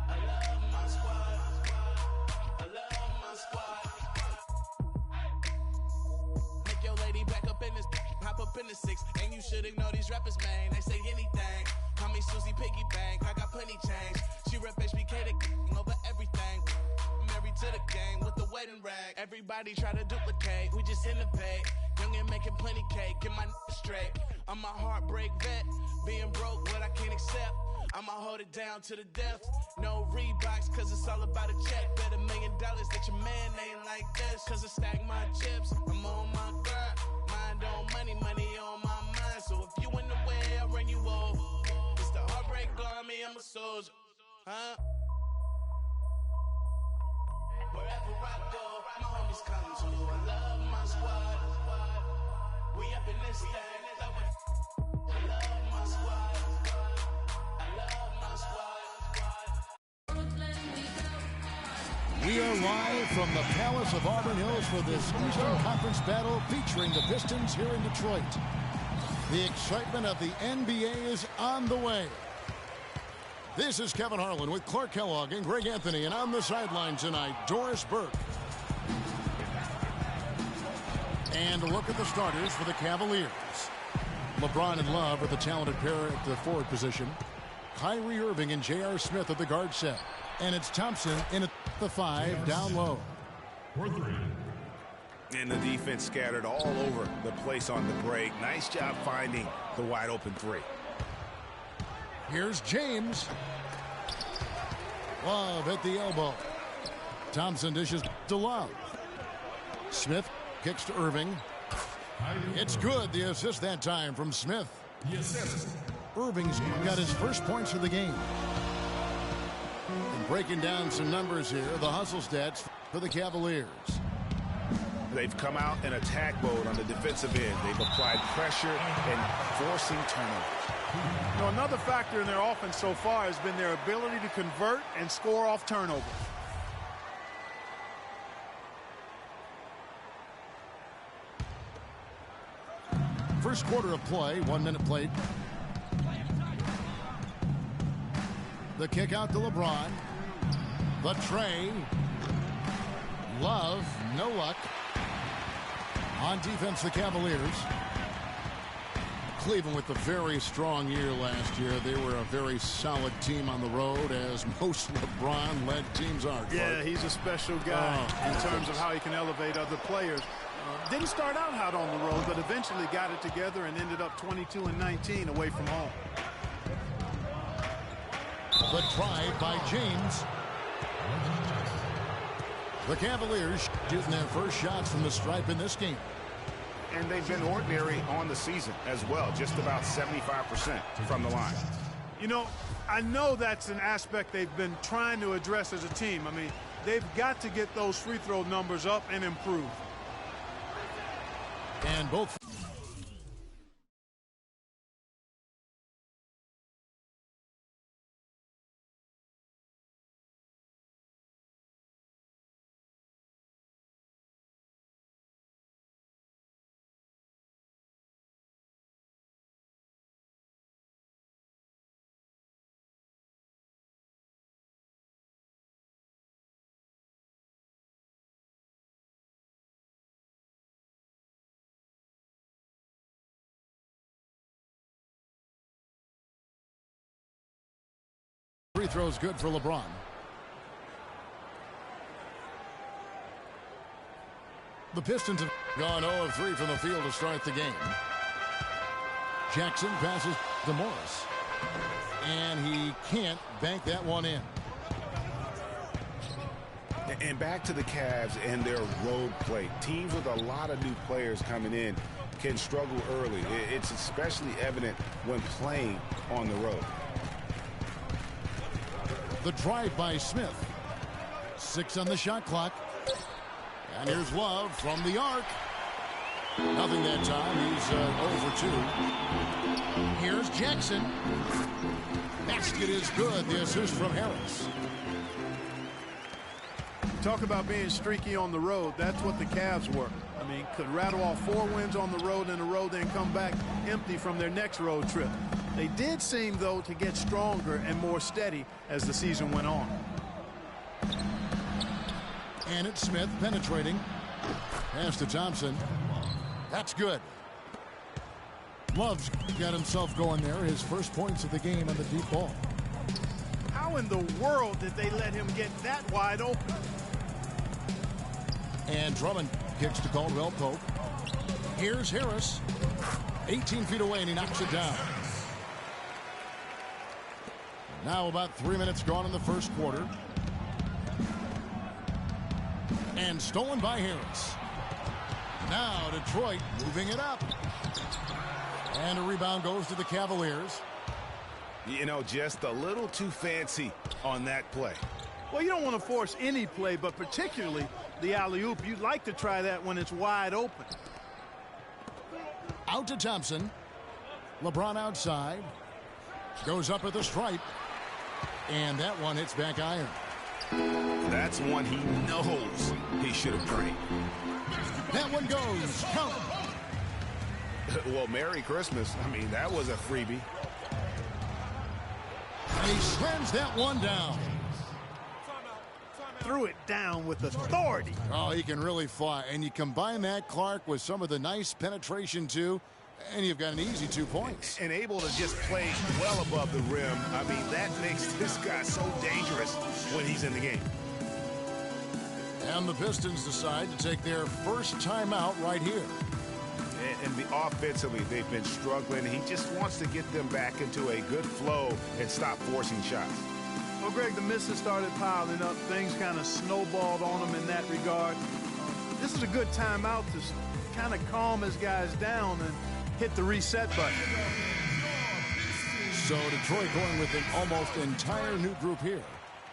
L: I love my squad. I love my squad. Make your lady back up in this, hop up in the 6, and you should ignore these rappers, man. They say anything. Call me Susie Piggy Bank. I got plenty change. She rep HBK the over everything. Married to the game with the wedding rag. Everybody try to duplicate. We just innovate. Young and making plenty cake. Get my straight. I'm a heartbreak vet. Being broke, what I can't accept. I'ma hold it down to the death. No Reeboks, cause it's all about a check. Bet $1 million that your man ain't like this. Cause I stack my chips, I'm on my grind. Mind on money, money on my mind. So if you in the way, I'll run you over. It's the heartbreak army, I'm a soldier.
E: Wherever I go, my homies come to. I love my squad. We up in this thing. I love my squad. I love my squad.
N: We are live from the Palace of Auburn Hills for this Eastern Conference battle featuring the Pistons here in Detroit. The excitement of the NBA is on the way. This is Kevin Harlan with Clark Kellogg and Greg Anthony, and on the sideline tonight, Doris Burke. And a look at the starters for the Cavaliers. LeBron and Love are the talented pair at the forward position. Kyrie Irving and J.R. Smith at the guard set. And it's Thompson in at the 5 down low.
O: And the defense scattered all over the place on the break. Nice job finding the wide open three.
N: Here's James. Love at the elbow. Thompson dishes to Love. Smith kicks to Irving. It's good. The assist that time from Smith. Irving's got his first points of the game. And breaking down some numbers here, the hustle stats for the Cavaliers.
O: They've come out in attack mode on the defensive end. They've applied pressure and forcing turnovers.
P: You know, another factor in their offense so far has been their ability to convert and score off turnovers.
N: First quarter of play, 1 minute played. The kick out to LeBron. The tray. Love, no luck. On defense, the Cavaliers. Cleveland with a very strong year last year. They were a very solid team on the road, as most LeBron-led teams are.
P: Yeah, he's a special guy in terms of how he can elevate other players. Didn't start out hot on the road, but eventually got it together and ended up 22-19 away from home.
N: The try by James. The Cavaliers shooting their first shots from the stripe in this game.
O: And they've been ordinary on the season as well, just about 75% from the line.
P: You know, I know that's an aspect they've been trying to address as a team. I mean, they've got to get those free throw numbers up and improve.
N: And both free throws good for LeBron. The Pistons have gone 0 of 3 from the field to start the game. Jackson passes to Morris. And he can't bank that one in.
O: And back to the Cavs and their road play. Teams with a lot of new players coming in can struggle early. It's especially evident when playing on the road.
N: The drive by Smith. 6 on the shot clock. And here's Love from the arc. Nothing that time. He's 0 for 2. Here's Jackson. Basket is good. The assist from Harris.
P: Talk about being streaky on the road. That's what the Cavs were. I mean, could rattle off 4 wins on the road in a row, then come back empty from their next road trip. They did seem, though, to get stronger and more steady as the season went on.
N: And it's Smith penetrating. Pass to Thompson. That's good. Love's got himself going there. His first points of the game on the deep ball.
P: How in the world did they let him get that wide open?
N: And Drummond kicks to Caldwell Pope. Here's Harris. 18 feet away, and he knocks it down. Now about 3 minutes gone in the first quarter. And stolen by Harris. Now Detroit moving it up. And a rebound goes to the Cavaliers.
O: You know, just a little too fancy on that play.
P: Well, you don't want to force any play, but particularly the alley-oop. You'd like to try that when it's wide open.
N: Out to Thompson. LeBron outside. Goes up at the stripe. And that one hits back iron.
O: That's one he knows he should have drained.
N: That one goes. Count.
O: Well, Merry Christmas. I mean, that was a freebie.
N: And he slams that one down.
P: Threw it down with authority.
N: Oh, he can really fly. And you combine that, Clark, with some of the nice penetration, too, and you've got an easy 2 points.
O: And able to just play well above the rim. I mean, that makes this guy so dangerous when he's in the game.
N: And the Pistons decide to take their first timeout right here.
O: And offensively, they've been struggling. He just wants to get them back into a good flow and stop forcing shots.
P: Well, Greg, the misses started piling up. Things kind of snowballed on him in that regard. This is a good timeout to kind of calm his guys down and hit the reset button.
N: So Detroit going with an almost entire new group here.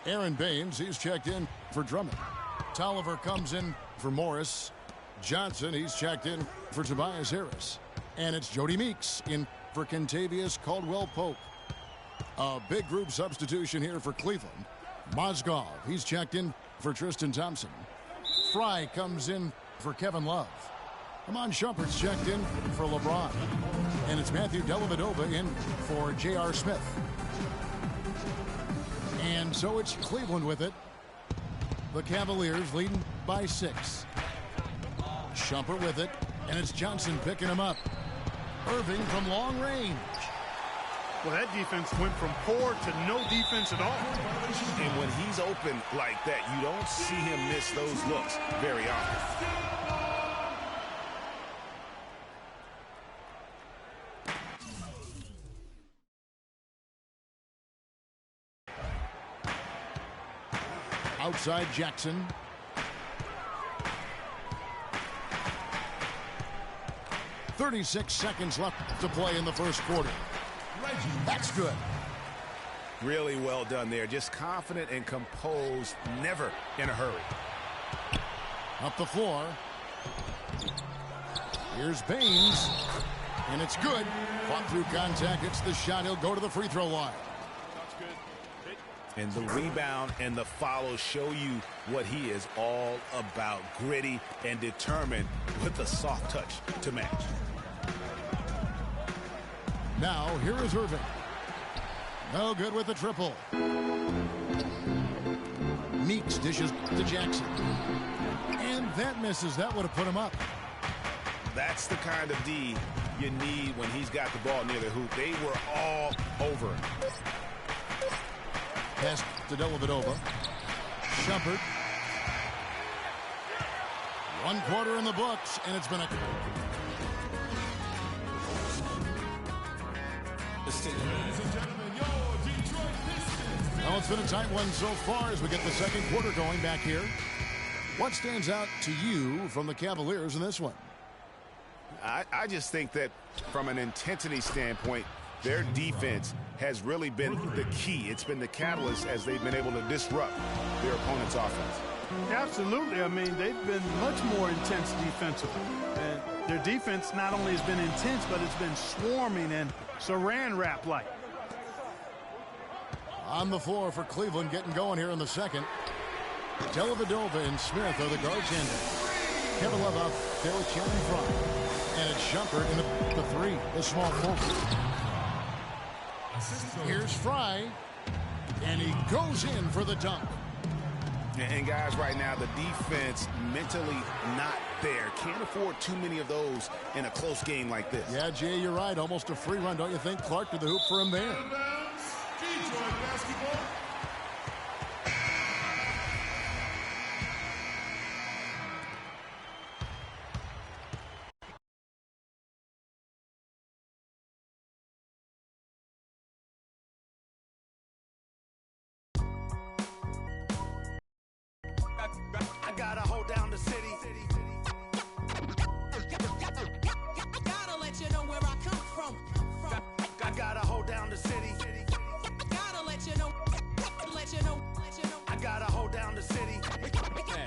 N: Aaron Baines, he's checked in for Drummond. Tolliver comes in for Morris. Johnson, he's checked in for Tobias Harris. And it's Jody Meeks in for Kentavious Caldwell-Pope. A big group substitution here for Cleveland. Mozgov, he's checked in for Tristan Thompson. Fry comes in for Kevin Love. Amon Shumpert's checked in for LeBron. And it's Matthew Dellavedova in for J.R. Smith. And so it's Cleveland with it. The Cavaliers leading by 6. Shumpert with it, and it's Johnson picking him up. Irving from long range.
P: Well, that defense went from poor to no defense at all.
O: And when he's open like that, you don't see him miss those looks very often.
N: Outside Jackson. .36 seconds left to play in the first quarter. That's good.
O: Really well done there. Just confident and composed, never in a hurry.
N: Up the floor. Here's Baines. And it's good. Fought through contact. It's the shot. He'll go to the free throw line.
O: And the rebound and the follow show you what he is all about. Gritty and determined with a soft touch to match.
N: Now, here is Irving. No good with the triple. Meeks dishes to Jackson. And that misses. That would have put him up.
O: That's the kind of D you need when he's got the ball near the hoop. They were all over him.
N: Pass to Dellavedova. Shumpert. 1 quarter in the books, and it's been a... Well, it's been a tight one so far as we get the second quarter going back here. What stands out to you from the Cavaliers in this one?
O: I just think that from an intensity standpoint, their defense has really been the key. It's been the catalyst as they've been able to disrupt their opponent's offense.
P: Absolutely. I mean, they've been much more intense defensively. And their defense not only has been intense, but it's been swarming and saran wrap-like.
N: On the floor for Cleveland, getting going here in the second. Dellavedova and Smith are the guards in. Kevin Love out there with Channing Fry. And it's Shumpert in the 3, the small forward. Here's Fry, and he goes in for the dunk.
O: And guys, right now, the defense mentally not there. Can't afford too many of those in a close game like this.
N: Yeah, Jay, you're right. Almost a free run, don't you think? Clark to the hoop for him there.
K: Detroit basketball.
B: I gotta hold down the city. Gotta let you know where I come from. I gotta hold down the city.
F: city.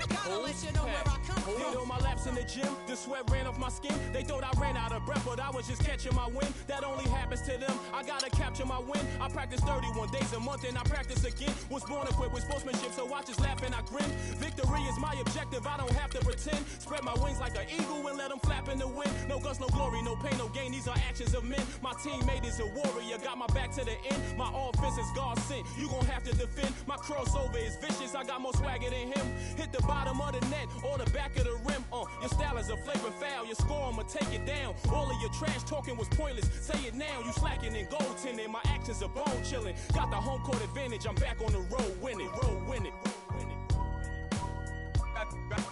F: Gotta let you know where I come from.
H: Did all my laps in the gym, the sweat ran off my skin. They thought I ran out of breath, but I was just catching my wind. That only happens to them. I gotta capture my win. I practice 31 days a month and I practice again. Was born equipped with sportsmanship, so I just laugh and I grin. Victory is my objective, I don't have to pretend. Spread my wings like an eagle and let them flap in the wind. No guns, no glory, no pain, no gain. These are actions of men. My teammate is a warrior, got my back to the end. My offense is God sent. You gon' have to defend. My crossover is vicious, I got more swagger than him. Hit the bottom of the net or the back of the rim. Your style is a flavor foul. Your score, I'ma take it down. All of your trash talking was pointless. Say it now, you slacking in goaltending. My actions are bone chilling. Got the home court advantage. I'm back on the road winning.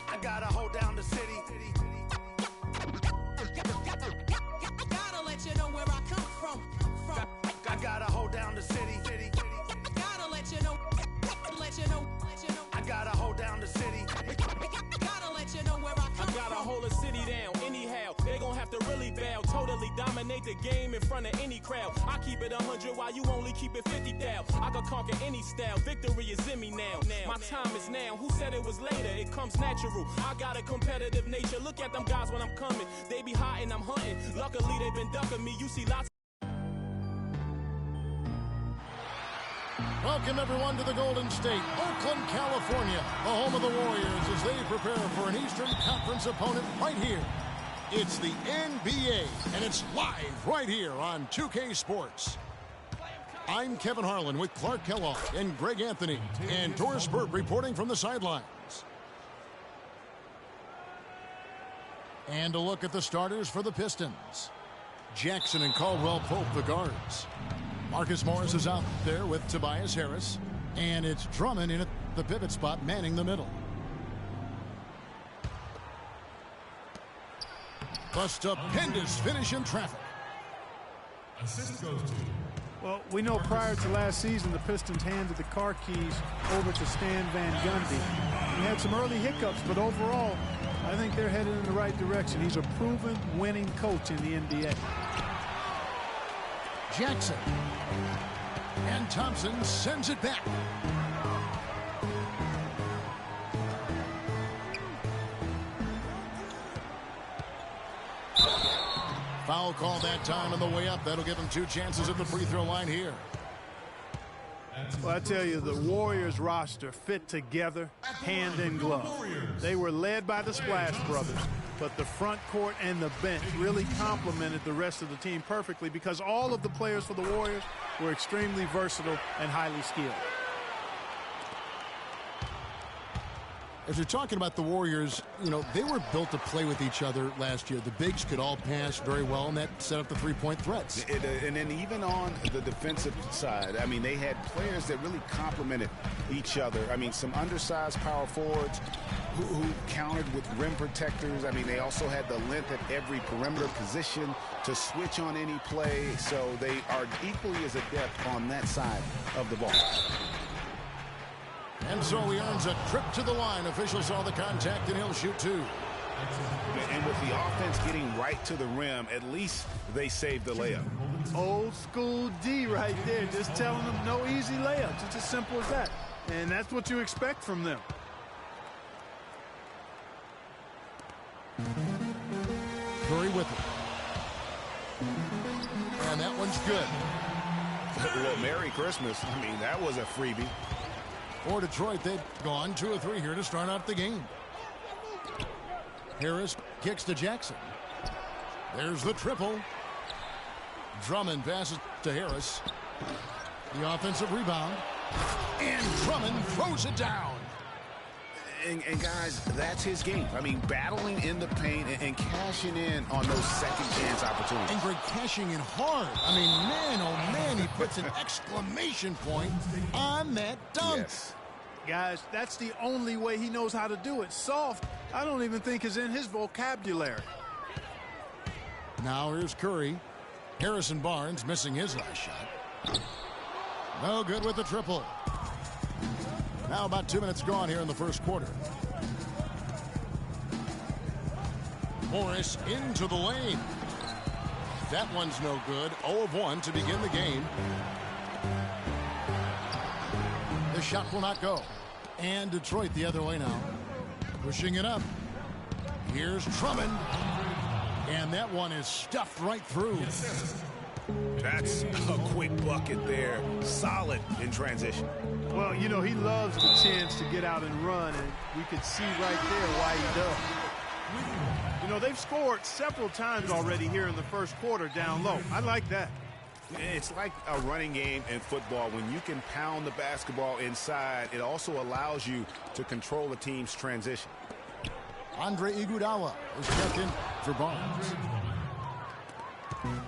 F: I gotta hold down the city. Gotta let you know where I come from. I gotta hold down the city. Gotta let you know. I gotta hold down the city. Gotta let you know where I come from.
H: I gotta hold a city down anyhow. They gon' have to really bow. Totally dominate the game in front of any crowd. I keep it 100 while you only keep it 50 down. I can conquer any style. Victory is in me now. My time is now. Who said it was later? It comes natural. I got a competitive nature. Look at them guys when I'm coming. They be hot and I'm hunting. Luckily they been ducking me. You see lots.
N: Welcome, everyone, to the Golden State, Oakland, California, the home of the Warriors as they prepare for an Eastern Conference opponent right here. It's the NBA, and it's live right here on 2K Sports. I'm Kevin Harlan with Clark Kellogg and Greg Anthony, and Doris Burke reporting from the sidelines. And a look at the starters for the Pistons. Jackson and Caldwell Pope, the guards. Marcus Morris is out there with Tobias Harris. And it's Drummond in at the pivot spot, manning the middle. A stupendous finish in traffic.
P: Assist goes to. Well, we know prior to last season, the Pistons handed the car keys over to Stan Van Gundy. He had some early hiccups, but overall, I think they're headed in the right direction. He's a proven winning coach in the NBA.
N: Jackson. And Thompson sends it back. Foul call that time on the way up. That'll give him 2 chances at the free throw line here.
P: Well, I tell you, the Warriors roster fit together hand in glove. They were led by the Splash Brothers, but the front court and the bench really complemented the rest of the team perfectly because all of the players for the Warriors were extremely versatile and highly skilled.
N: As you're talking about the Warriors, you know, they were built to play with each other last year. The bigs could all pass very well, and that set up the three-point threats.
O: And then even on the defensive side, I mean, they had players that really complemented each other. I mean, some undersized power forwards who countered with rim protectors. I mean, they also had the length at every perimeter position to switch on any play. So they are equally as adept on that side of the ball.
N: And so he earns a trip to the line. Officials saw the contact, and he'll shoot 2.
O: And with the offense getting right to the rim, at least they saved the layup.
P: Old school D right there, just telling them no easy layups. It's as simple as that. And that's what you expect from them.
N: Curry with it. And that one's good.
O: Well, Merry Christmas. I mean, that was a freebie.
N: For Detroit, they've gone 2 of 3 here to start out the game. Harris kicks to Jackson. There's the triple. Drummond passes to Harris. The offensive rebound. And Drummond throws it down.
O: And guys, that's his game. I mean, battling in the paint and cashing in on those second chance opportunities.
N: And Greg cashing in hard. I mean, man, oh man, he puts an exclamation point on that dunk.
O: Yes.
P: Guys, that's the only way he knows how to do it. Soft, I don't even think is in his vocabulary.
N: Now here's Curry. Harrison Barnes missing his last shot. No good with the triple. Now about 2 minutes gone here in the first quarter. Morris into the lane. That one's no good. 0 of 1 to begin the game. The shot will not go. And Detroit the other way now. Pushing it up. Here's Drummond. And that one is stuffed right through.
O: That's a quick bucket there. Solid in transition.
P: Well, you know, he loves the chance to get out and run, and we could see right there why he does. You know, they've scored several times already here in the first quarter down low. I like that.
O: It's like a running game in football. When you can pound the basketball inside, it also allows you to control a team's transition.
N: Andre Iguodala is checked in for Barnes.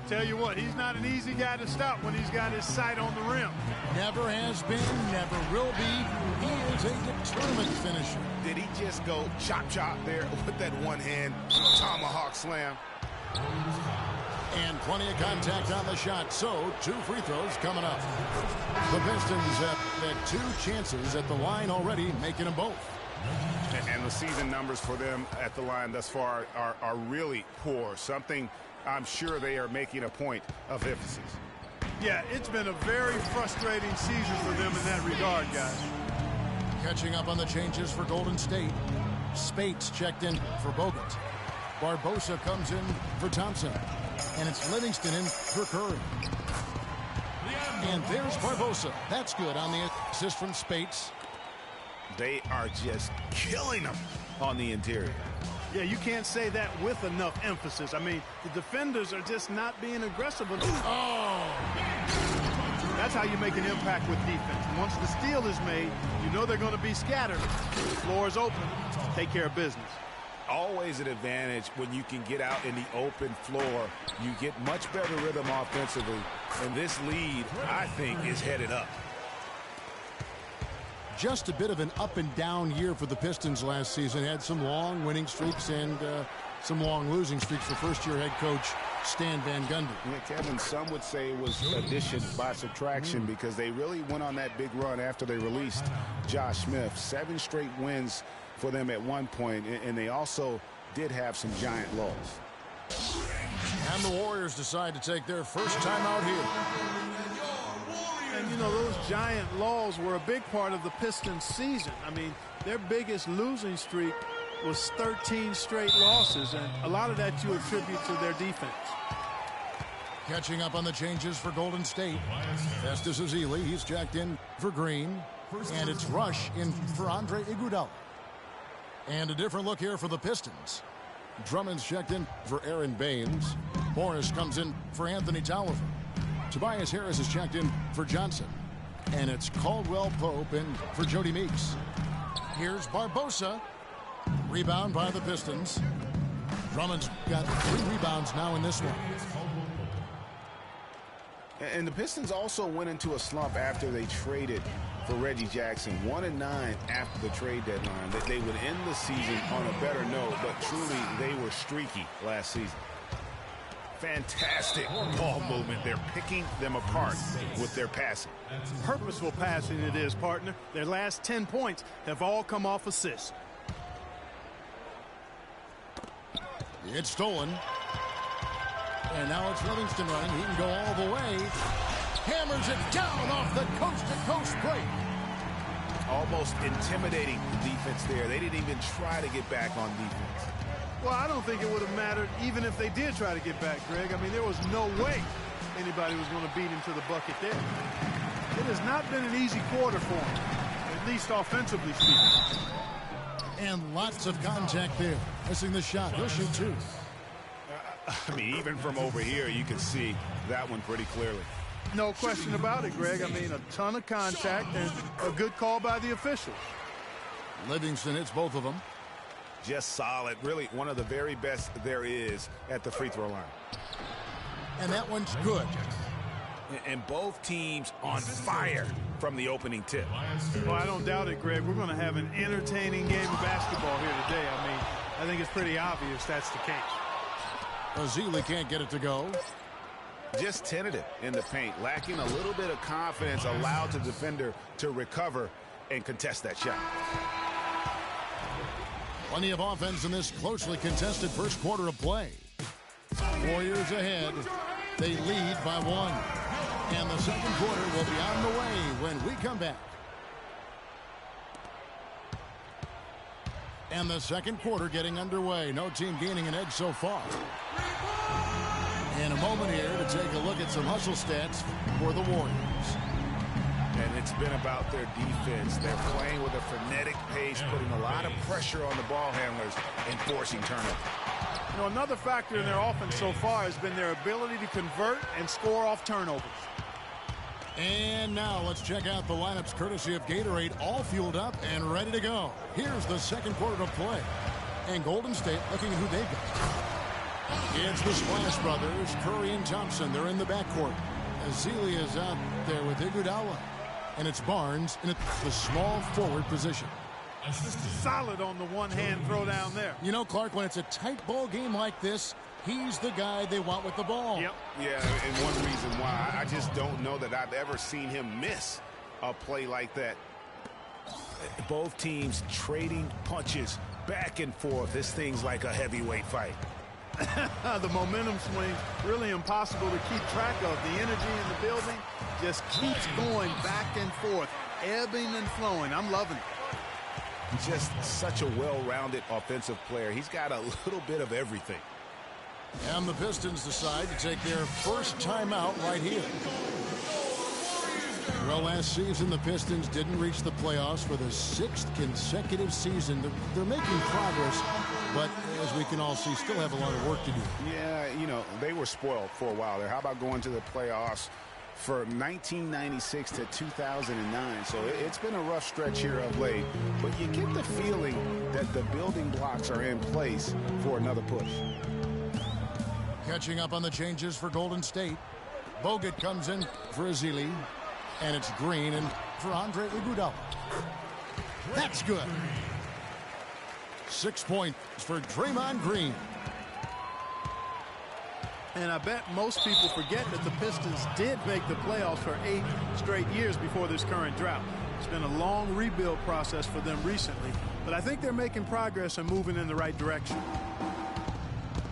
P: Tell you what, he's not an easy guy to stop when he's got his sight on the rim.
N: Never has been, never will be. He is a determined finisher.
O: Did he just go chop there with that one-hand tomahawk slam?
N: And plenty of contact on the shot, so 2 free throws coming up. The Pistons have had 2 chances at the line already, making them both.
O: And the season numbers for them at the line thus far are really poor. Something I'm sure they are making a point of emphasis.
P: Yeah, it's been a very frustrating season for them in that regard, guys.
N: Catching up on the changes for Golden State. Spates checked in for Bogut. Barbosa comes in for Thompson. And it's Livingston in for Curry. And there's Barbosa. That's good on the assist from Spates.
O: They are just killing them on the interior.
P: Yeah, you can't say that with enough emphasis. I mean, the defenders are just not being aggressive enough.
N: Oh!
P: That's how you make an impact with defense. Once the steal is made, you know they're going to be scattered. The floor is open. Take care of business.
O: Always an advantage when you can get out in the open floor. You get much better rhythm offensively. And this lead, I think, is headed up.
N: Just a bit of an up and down year for the Pistons last season. Had some long winning streaks and some long losing streaks for first-year head coach Stan Van Gundy.
O: Yeah, Kevin, some would say it was addition by subtraction because they really went on that big run after they released Josh Smith. 7 straight wins for them at one point, and they also did have some giant lows.
N: And the Warriors decide to take their first time out here.
P: And, you know, those giant losses were a big part of the Pistons season. I mean, their biggest losing streak was 13 straight losses, and a lot of that you attribute to their defense.
N: Catching up on the changes for Golden State. Festus Ezeli, he's checked in for Green. And it's Rush in for Andre Iguodala. And a different look here for the Pistons. Drummond's checked in for Aaron Baines. Morris comes in for Anthony Tolliver. Tobias Harris is checked in for Johnson. And it's Caldwell Pope in for Jody Meeks. Here's Barbosa. Rebound by the Pistons. Drummond's got 3 rebounds now in this one.
O: And the Pistons also went into a slump after they traded for Reggie Jackson. 1-9 after the trade deadline. That they would end the season on a better note, but truly they were streaky last season. Fantastic ball movement. They're picking them apart with their passing.
P: Purposeful passing it is, partner. Their last 10 points have all come off assists.
N: It's stolen. And now it's Livingston running. He can go all the way. Hammers it down off the coast-to-coast break.
O: Almost intimidating the defense there. They didn't even try to get back on defense.
P: Well, I don't think it would have mattered even if they did try to get back, Greg. I mean, there was no way anybody was going to beat him to the bucket there. It has not been an easy quarter for him, at least offensively speaking.
N: And lots of contact there. Missing the shot. He'll shoot 2.
O: I mean, even from over here, you can see that one pretty clearly.
P: No question about it, Greg. I mean, a ton of contact and a good call by the officials.
N: Livingston hits both of them.
O: Just solid. Really one of the very best there is at the free throw line.
N: And that one's good.
O: And both teams on fire from the opening tip.
P: Well, I don't doubt it, Greg. We're going to have an entertaining game of basketball here today. I mean, I think it's pretty obvious that's the case.
N: Ezeli can't get it to go.
O: Just tentative in the paint, lacking a little bit of confidence, allowed the defender to recover and contest that shot.
N: Plenty of offense in this closely contested first quarter of play. Warriors ahead. They lead by 1. And the second quarter will be on the way when we come back. And the second quarter getting underway. No team gaining an edge so far. In a moment here to take a look at some hustle stats for the Warriors.
O: And it's been about their defense. They're playing with a frenetic pace, putting a lot of pressure on the ball handlers and forcing turnovers.
P: You know, another factor in their offense so far has been their ability to convert and score off turnovers.
N: And now let's check out the lineups courtesy of Gatorade, all fueled up and ready to go. Here's the second quarter to play. And Golden State looking at who they got. It's the Splash Brothers, Curry and Thompson. They're in the backcourt. Azelia's out there with Iguodala. And it's Barnes in the small forward position.
P: Solid on the one-hand throw down there.
N: You know, Clark, when it's a tight ball game like this, he's the guy they want with the ball.
P: Yep.
O: Yeah, and one reason why, I just don't know that I've ever seen him miss a play like that. Both teams trading punches back and forth. This thing's like a heavyweight fight.
P: The momentum swing, really impossible to keep track of. The energy in the building just keeps going back and forth, ebbing and flowing. I'm loving it.
O: Just such a well-rounded offensive player. He's got a little bit of everything.
N: And the Pistons decide to take their first timeout right here. Well, last season the Pistons didn't reach the playoffs for the 6th consecutive season. They're making progress, but as we can all see, still have a lot of work to do.
O: Yeah, you know, they were spoiled for a while there. How about going to the playoffs for 1996 to 2009? So it's been a rough stretch here of late, but you get the feeling that the building blocks are in place for another push.
N: Catching up on the changes for Golden State. Bogut comes in for Ezeli, and it's Green and for Andre Iguodala. That's good. 6 points for Draymond Green.
P: And I bet most people forget that the Pistons did make the playoffs for 8 straight years before this current drought. It's been a long rebuild process for them recently, but I think they're making progress and moving in the right direction.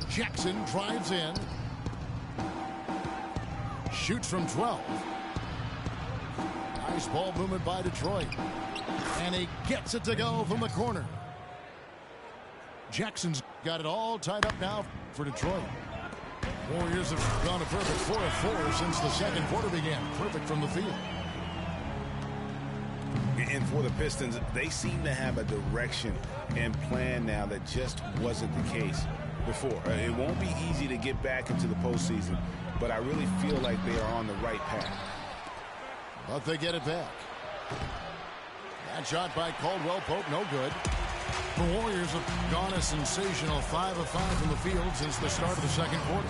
N: Jackson drives in. Shoots from 12. Nice ball movement by Detroit. And he gets it to go from the corner. Jackson's got it all tied up now for Detroit. Warriors have gone a perfect 4 of 4 since the second quarter began. Perfect from the field.
O: And for the Pistons, they seem to have a direction and plan now that just wasn't the case before. It won't be easy to get back into the postseason, but I really feel like they are on the right path.
N: But they get it back. That shot by Caldwell Pope, no good. The Warriors have gone a sensational 5 of 5 from the field since the start of the second quarter.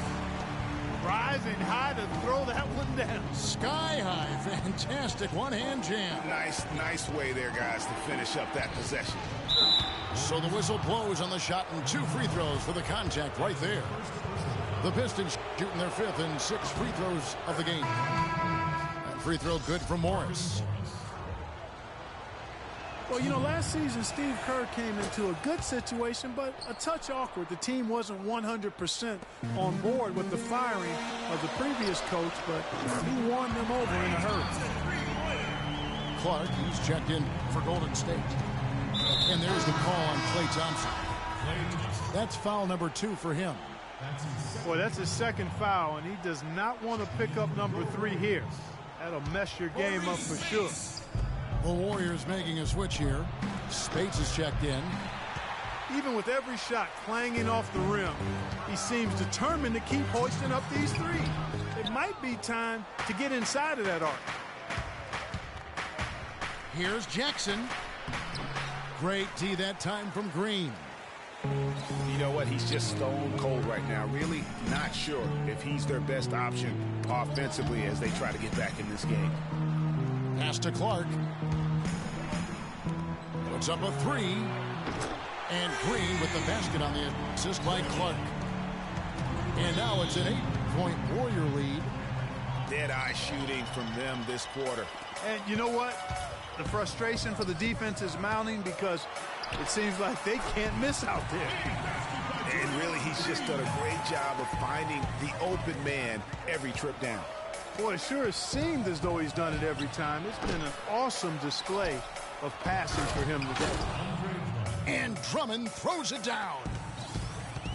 P: Rising high to throw that one down.
N: Sky high, fantastic one-hand jam.
O: Nice way there, guys, to finish up that possession.
N: So the whistle blows on the shot and 2 free throws for the contact right there. The Pistons shooting their 5th and 6 free throws of the game. That free throw good for Morris.
P: Well, you know, last season Steve Kerr came into a good situation, but a touch awkward. The team wasn't 100% on board with the firing of the previous coach, but he won them over in a hurry.
N: Clark, he's checked in for Golden State. And there's the call on Klay Thompson. That's foul number 2 for him.
P: Boy, that's his second foul, and he does not want to pick up number 3 here. That'll mess your game up for sure.
N: The Warriors making a switch here. Spates is checked in.
P: Even with every shot clanging off the rim, he seems determined to keep hoisting up these 3. It might be time to get inside of that arc.
N: Here's Jackson. Great D that time from Green.
O: You know what? He's just stone cold right now. Really not sure if he's their best option offensively as they try to get back in this game.
N: Pass to Clark. Puts up a 3. And Green with the basket on the assist by Clark. And now it's an 8-point Warrior lead.
O: Dead-eye shooting from them this quarter.
P: And you know what? The frustration for the defense is mounting because it seems like they can't miss out there.
O: And really, he's just done a great job of finding the open man every trip down.
P: Boy, it sure has seemed as though he's done it every time. It's been an awesome display of passing for him today.
N: And Drummond throws it down.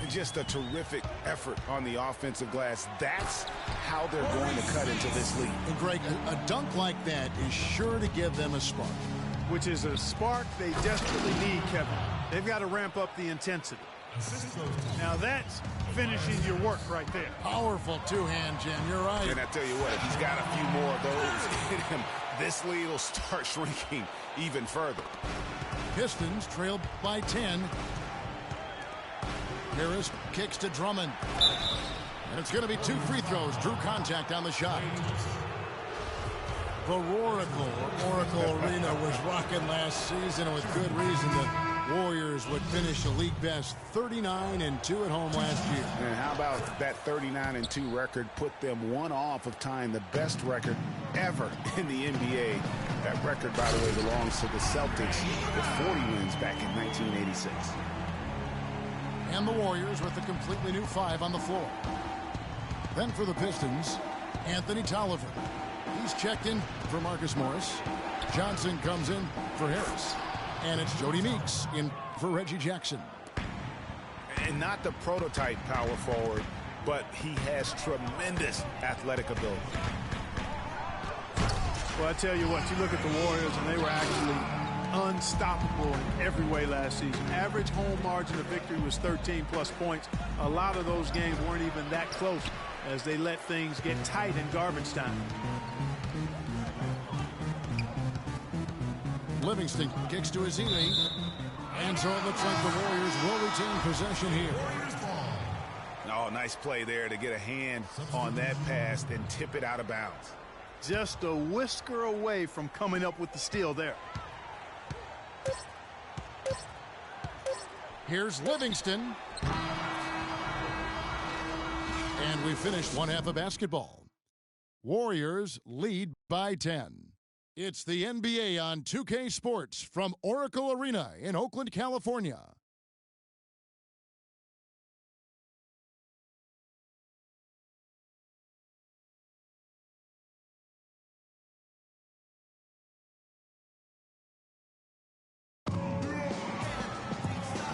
O: Just a terrific effort on the offensive glass. That's how they're going to cut into this league.
N: And Greg, a dunk like that is sure to give them a spark.
P: Which is a spark they desperately need, Kevin. They've got to ramp up the intensity. Now that's finishing your work right there.
N: Powerful two-hand jam, you're right.
O: And I tell you what, if he's got a few more of those in him, this lead will start shrinking even further.
N: Pistons trail by 10. Harris kicks to Drummond. And it's going to be 2 free throws. Drew contact on the shot. The Oracle Arena was rocking last season, and with good reason. The Warriors would finish a league best 39-2 at home last year.
O: And how about that 39-2 record put them one off of tying the best record ever in the NBA. That record, by the way, belongs to the Celtics with 40 wins back in 1986.
N: And the Warriors with a completely new 5 on the floor. Then for the Pistons, Anthony Tolliver. He's checked in for Marcus Morris. Johnson comes in for Harris. And it's Jody Meeks in for Reggie Jackson.
O: And not the prototype power forward, but he has tremendous athletic ability.
P: Well, I tell you what, you look at the Warriors, and they were actually unstoppable in every way last season. Average home margin of victory was 13+ points. A lot of those games weren't even that close as they let things get tight in garbage time.
N: Livingston kicks to Azili. And so it looks like the Warriors will retain possession here.
O: Oh, nice play there to get a hand on that pass and tip it out of bounds.
P: Just a whisker away from coming up with the steal there.
N: Here's Livingston. And we finished one half of basketball. Warriors lead by 10. It's the NBA on 2K Sports from Oracle Arena in Oakland, California.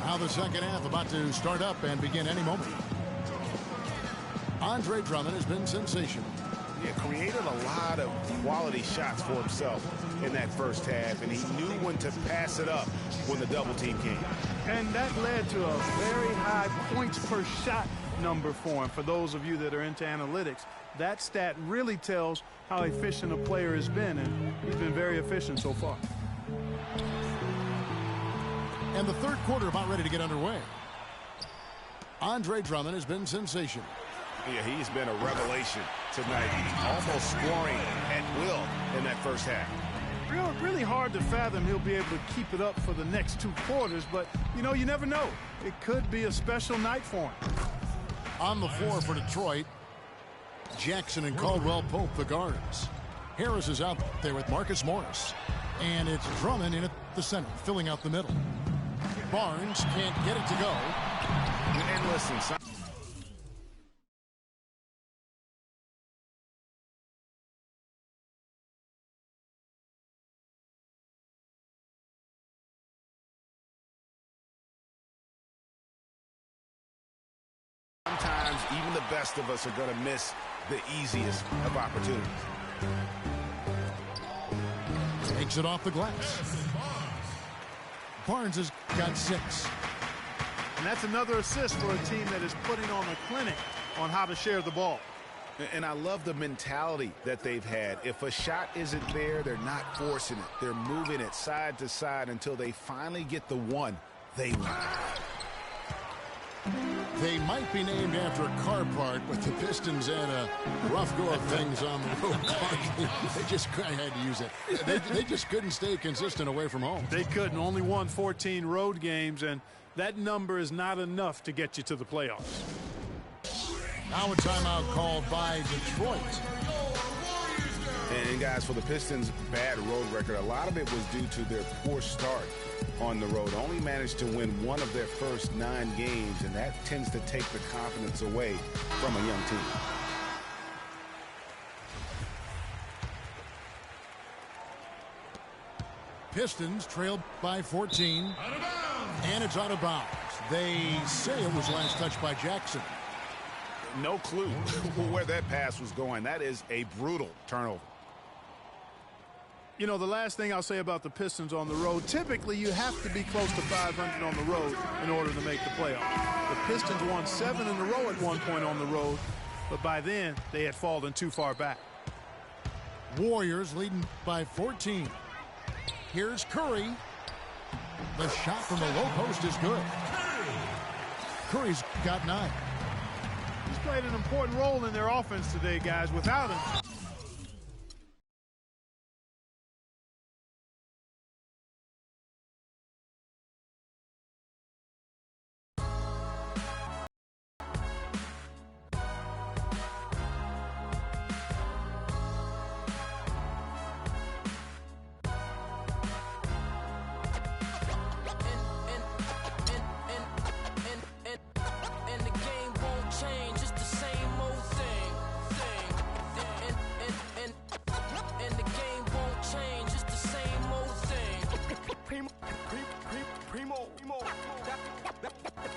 N: Now the second half about to start up and begin any moment. Andre Drummond has been sensational.
O: Yeah, created a lot of quality shots for himself in that first half, and he knew when to pass it up when the double team came.
P: And that led to a very high points per shot number for him. For those of you that are into analytics, that stat really tells how efficient a player has been, and he's been very efficient so far.
N: And the third quarter about ready to get underway. Andre Drummond has been sensational.
O: Yeah, he's been a revelation tonight. Almost scoring at will in that first half.
P: Really hard to fathom he'll be able to keep it up for the next 2 quarters, but, you know, you never know. It could be a special night for him.
N: On the floor for Detroit, Jackson and Caldwell Pope, the guards. Harris is out there with Marcus Morris. And it's Drummond in at the center, filling out the middle. Barnes can't get it to go.
O: And listen, sometimes even the best of us are going to miss the easiest of opportunities.
N: Takes it off the glass. Barnes has got 6.
P: And that's another assist for a team that is putting on a clinic on how to share the ball.
O: And I love the mentality that they've had. If a shot isn't there, they're not forcing it. They're moving it side to side until they finally get the one they want.
N: They might be named after a car part, but the Pistons had a rough go of things on the road. I had to use it. They just couldn't stay consistent away from home.
P: They couldn't. Only won 14 road games, and that number is not enough to get you to the playoffs.
N: Now a timeout called by Detroit.
O: And guys, for the Pistons' bad road record, a lot of it was due to their poor start on the road. Only managed to win one of their first 9 games, and that tends to take the confidence away from a young team.
N: Pistons trailed by 14. And it's out of bounds. They say it was last touched by Jackson.
O: No clue where that pass was going. That is a brutal turnover.
P: You know, the last thing I'll say about the Pistons on the road, typically you have to be close to 500 on the road in order to make the playoffs. The Pistons won 7 in a row at one point on the road, but by then they had fallen too far back.
N: Warriors leading by 14. Here's Curry. The shot from the low post is good. Curry's got 9.
P: He's played an important role in their offense today, guys. Without him,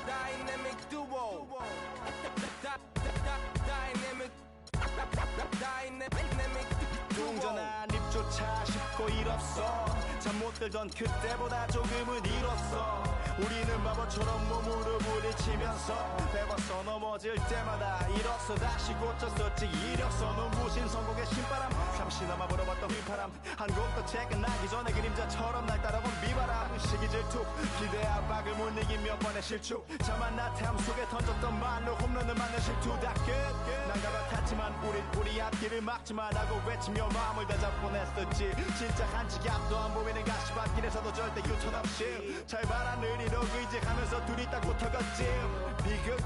F: dynamic duo.
B: 동전한 입조차 쉽고 일 없어. 잠 못 들던 그때보다 조금은 일었어. 우리는 바보처럼 몸으로 부딪히면서 배웠어. 넘어질 때마다 일었어. 다시 고쳤었지. 이력서는 무신 성공의 신바람. 잠시나마 불어봤던 휘파람. 한 곡도 책은 나기 전에 그림자처럼 날 따라온 비바람. 시기 질투 기대 압박을 못 이긴 몇 번의 실축. 자만 나태함 속에 던졌던 말로 홈런을 맞는 실투 다 끝. 난가 같았지만 우리 앞길을 막지만 하고 외치며 마음을 다잡곤 했었지. 진짜 한치 앞도 안 보이는 가시밭길에서도 절대 유턴 없이 잘 바라느리로 의지하면서 둘이 딱 붙어갔지. 비극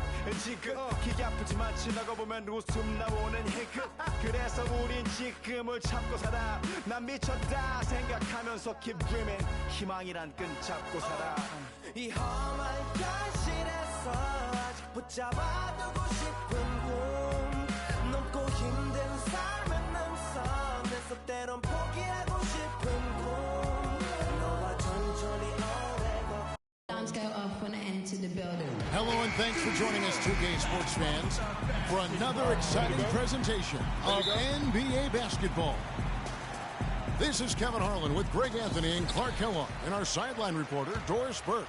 B: 지금 기계 아프지만 지나고 보면 웃음 나오는 희극. 그래서 우린 지금을 참고 살아. 난 미쳤다 생각하면서 keep dreaming. 희망이란 끈 잡고 살아.
F: 이 험한 현실에서 아직 붙잡아두고 싶은 꿈. 넘고 힘든 삶은 능선에서 때론 포기하고 싶은 꿈. 너와 천천히 오래고.
S: Alarms go off when I enter the building.
N: Hello and thanks for joining us, 2K Sports fans, for another exciting presentation of NBA basketball. This is Kevin Harlan with Greg Anthony and Clark Kellogg and our sideline reporter, Doris Burke.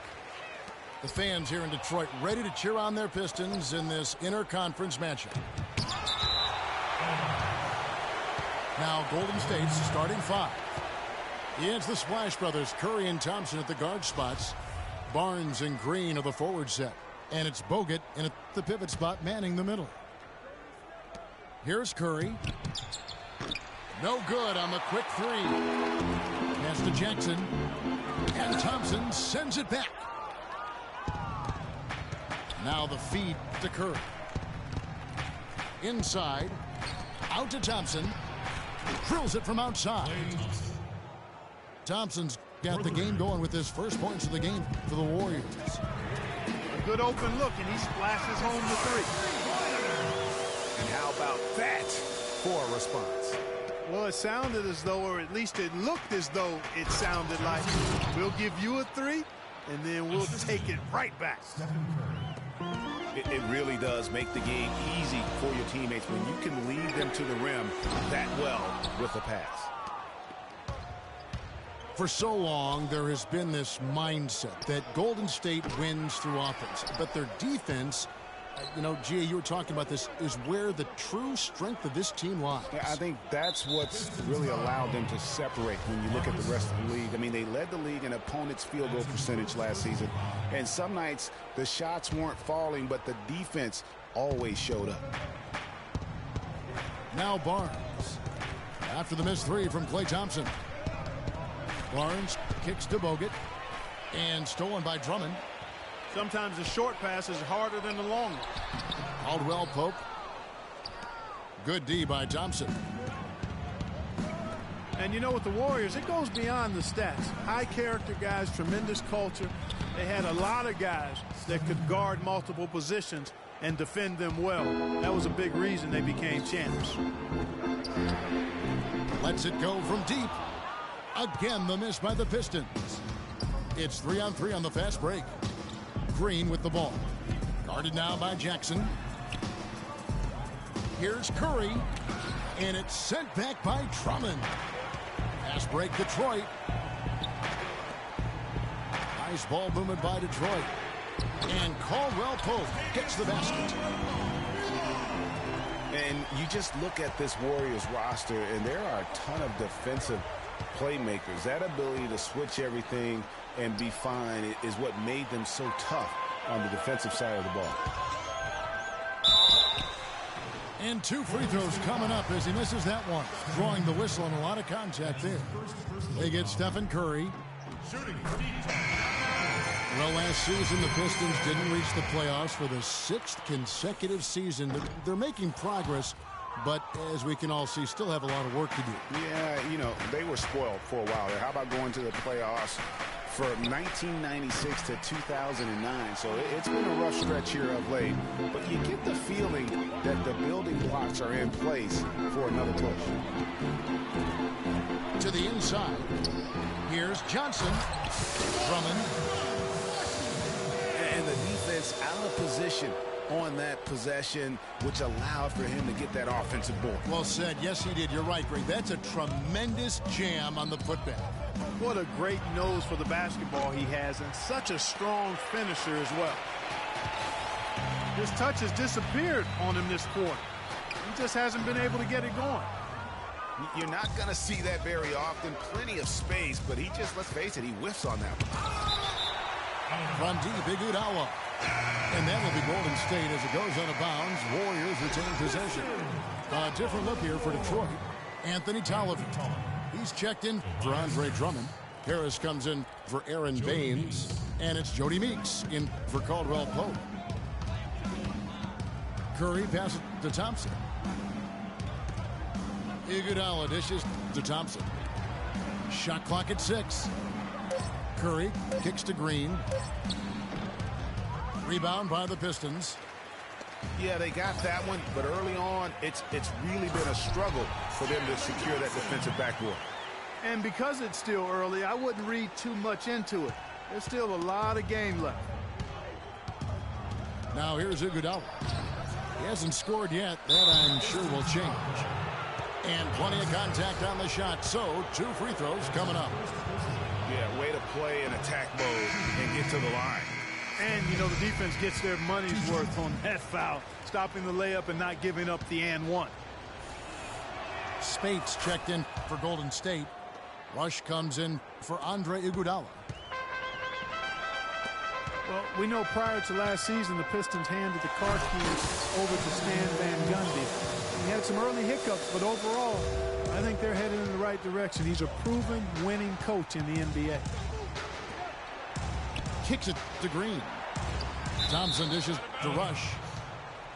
N: The fans here in Detroit ready to cheer on their Pistons in this interconference matchup. Now Golden State's starting 5. It's the Splash Brothers, Curry and Thompson at the guard spots. Barnes and Green are the forward set. And it's Bogut in at the pivot spot manning the middle. Here's Curry. No good on the quick 3. Pass to Jackson. And Thompson sends it back. Now the feed to Curry. Inside. Out to Thompson. Drills it from outside. Thompson's got the game going with his first points of the game for the Warriors.
P: A good open look, and he splashes home the 3.
O: And how about that for a response?
P: Well, it sounded as though, or at least it looked as though it sounded like, we'll give you a 3, and then we'll take it right back.
O: It really does make the game easy for your teammates when you can lead them to the rim that well with a pass.
N: For so long, there has been this mindset that Golden State wins through offense, but their defense, you know, Gia, you were talking about this, is where the true strength of this team lies.
O: Yeah, I think that's what's really allowed them to separate when you look at the rest of the league. I mean, they led the league in opponents' field goal percentage last season, and some nights the shots weren't falling, but the defense always showed up.
N: Now Barnes, after the missed 3 from Klay Thompson. Barnes kicks to Bogut, and stolen by Drummond.
P: Sometimes the short pass is harder than the long one.
N: Caldwell poke. Good D by Thompson.
P: And you know, with the Warriors, it goes beyond the stats. High character guys, tremendous culture. They had a lot of guys that could guard multiple positions and defend them well. That was a big reason they became champs.
N: Lets it go from deep. Again, the miss by the Pistons. It's 3-on-3 on the fast break. Green with the ball. Guarded now by Jackson. Here's Curry. And it's sent back by Drummond. Fast break Detroit. Nice ball movement by Detroit. And Caldwell Pope gets the basket.
O: And you just look at this Warriors roster, and there are a ton of defensive playmakers. That ability to switch everything and be fine is what made them so tough on the defensive side of the ball.
N: And 2 free throws coming up as he misses that one. Drawing the whistle and a lot of contact there. They get Stephen Curry. Well, last season the Pistons didn't reach the playoffs for the 6th consecutive season. They're making progress, but as we can all see, still have a lot of work to do.
O: Yeah, you know, they were spoiled for a while there. How about going to the playoffs from 1996 to 2009? So it's been a rough stretch here of late, but you get the feeling that the building blocks are in place for another push.
N: To the inside. Here's Johnson. Drummond.
O: And the defense out of position on that possession, which allowed for him to get that offensive board.
N: Well said. Yes, he did. You're right, Greg. That's a tremendous jam on the putback.
P: What a great nose for the basketball he has, and such a strong finisher as well. His touch has disappeared on him this quarter. He just hasn't been able to get it going.
O: You're not going to see that very often. Plenty of space, but he just, let's face it, he whiffs on that one.
N: From deep, Iguodala. And that will be Golden State as it goes out of bounds. Warriors retain possession. A different look here for Detroit. Anthony Tolliver. He's checked in for Andre Drummond. Harris comes in for Aaron Baines. And it's Jody Meeks in for Caldwell Pope. Curry passes to Thompson. Iguodala dishes to Thompson. Shot clock at 6. Curry kicks to Green. Rebound by the Pistons.
O: Yeah, they got that one, but early on, it's really been a struggle for them to secure that defensive backboard.
P: And because it's still early, I wouldn't read too much into it. There's still a lot of game left.
N: Now here's Iguodala. He hasn't scored yet. That I'm sure will change. And plenty of contact on the shot. So 2 free throws coming up.
O: Yeah, way to play in attack mode and get to the line.
P: And, you know, the defense gets their money's worth on that foul, stopping the layup and not giving up the and one.
N: Spates checked in for Golden State. Rush comes in for Andre Iguodala.
P: Well, we know prior to last season, the Pistons handed the car keys over to Stan Van Gundy. He had some early hiccups, but overall, I think they're headed in the right direction. He's a proven winning coach in the NBA.
N: Kicks it to Green. Thompson dishes to Rush.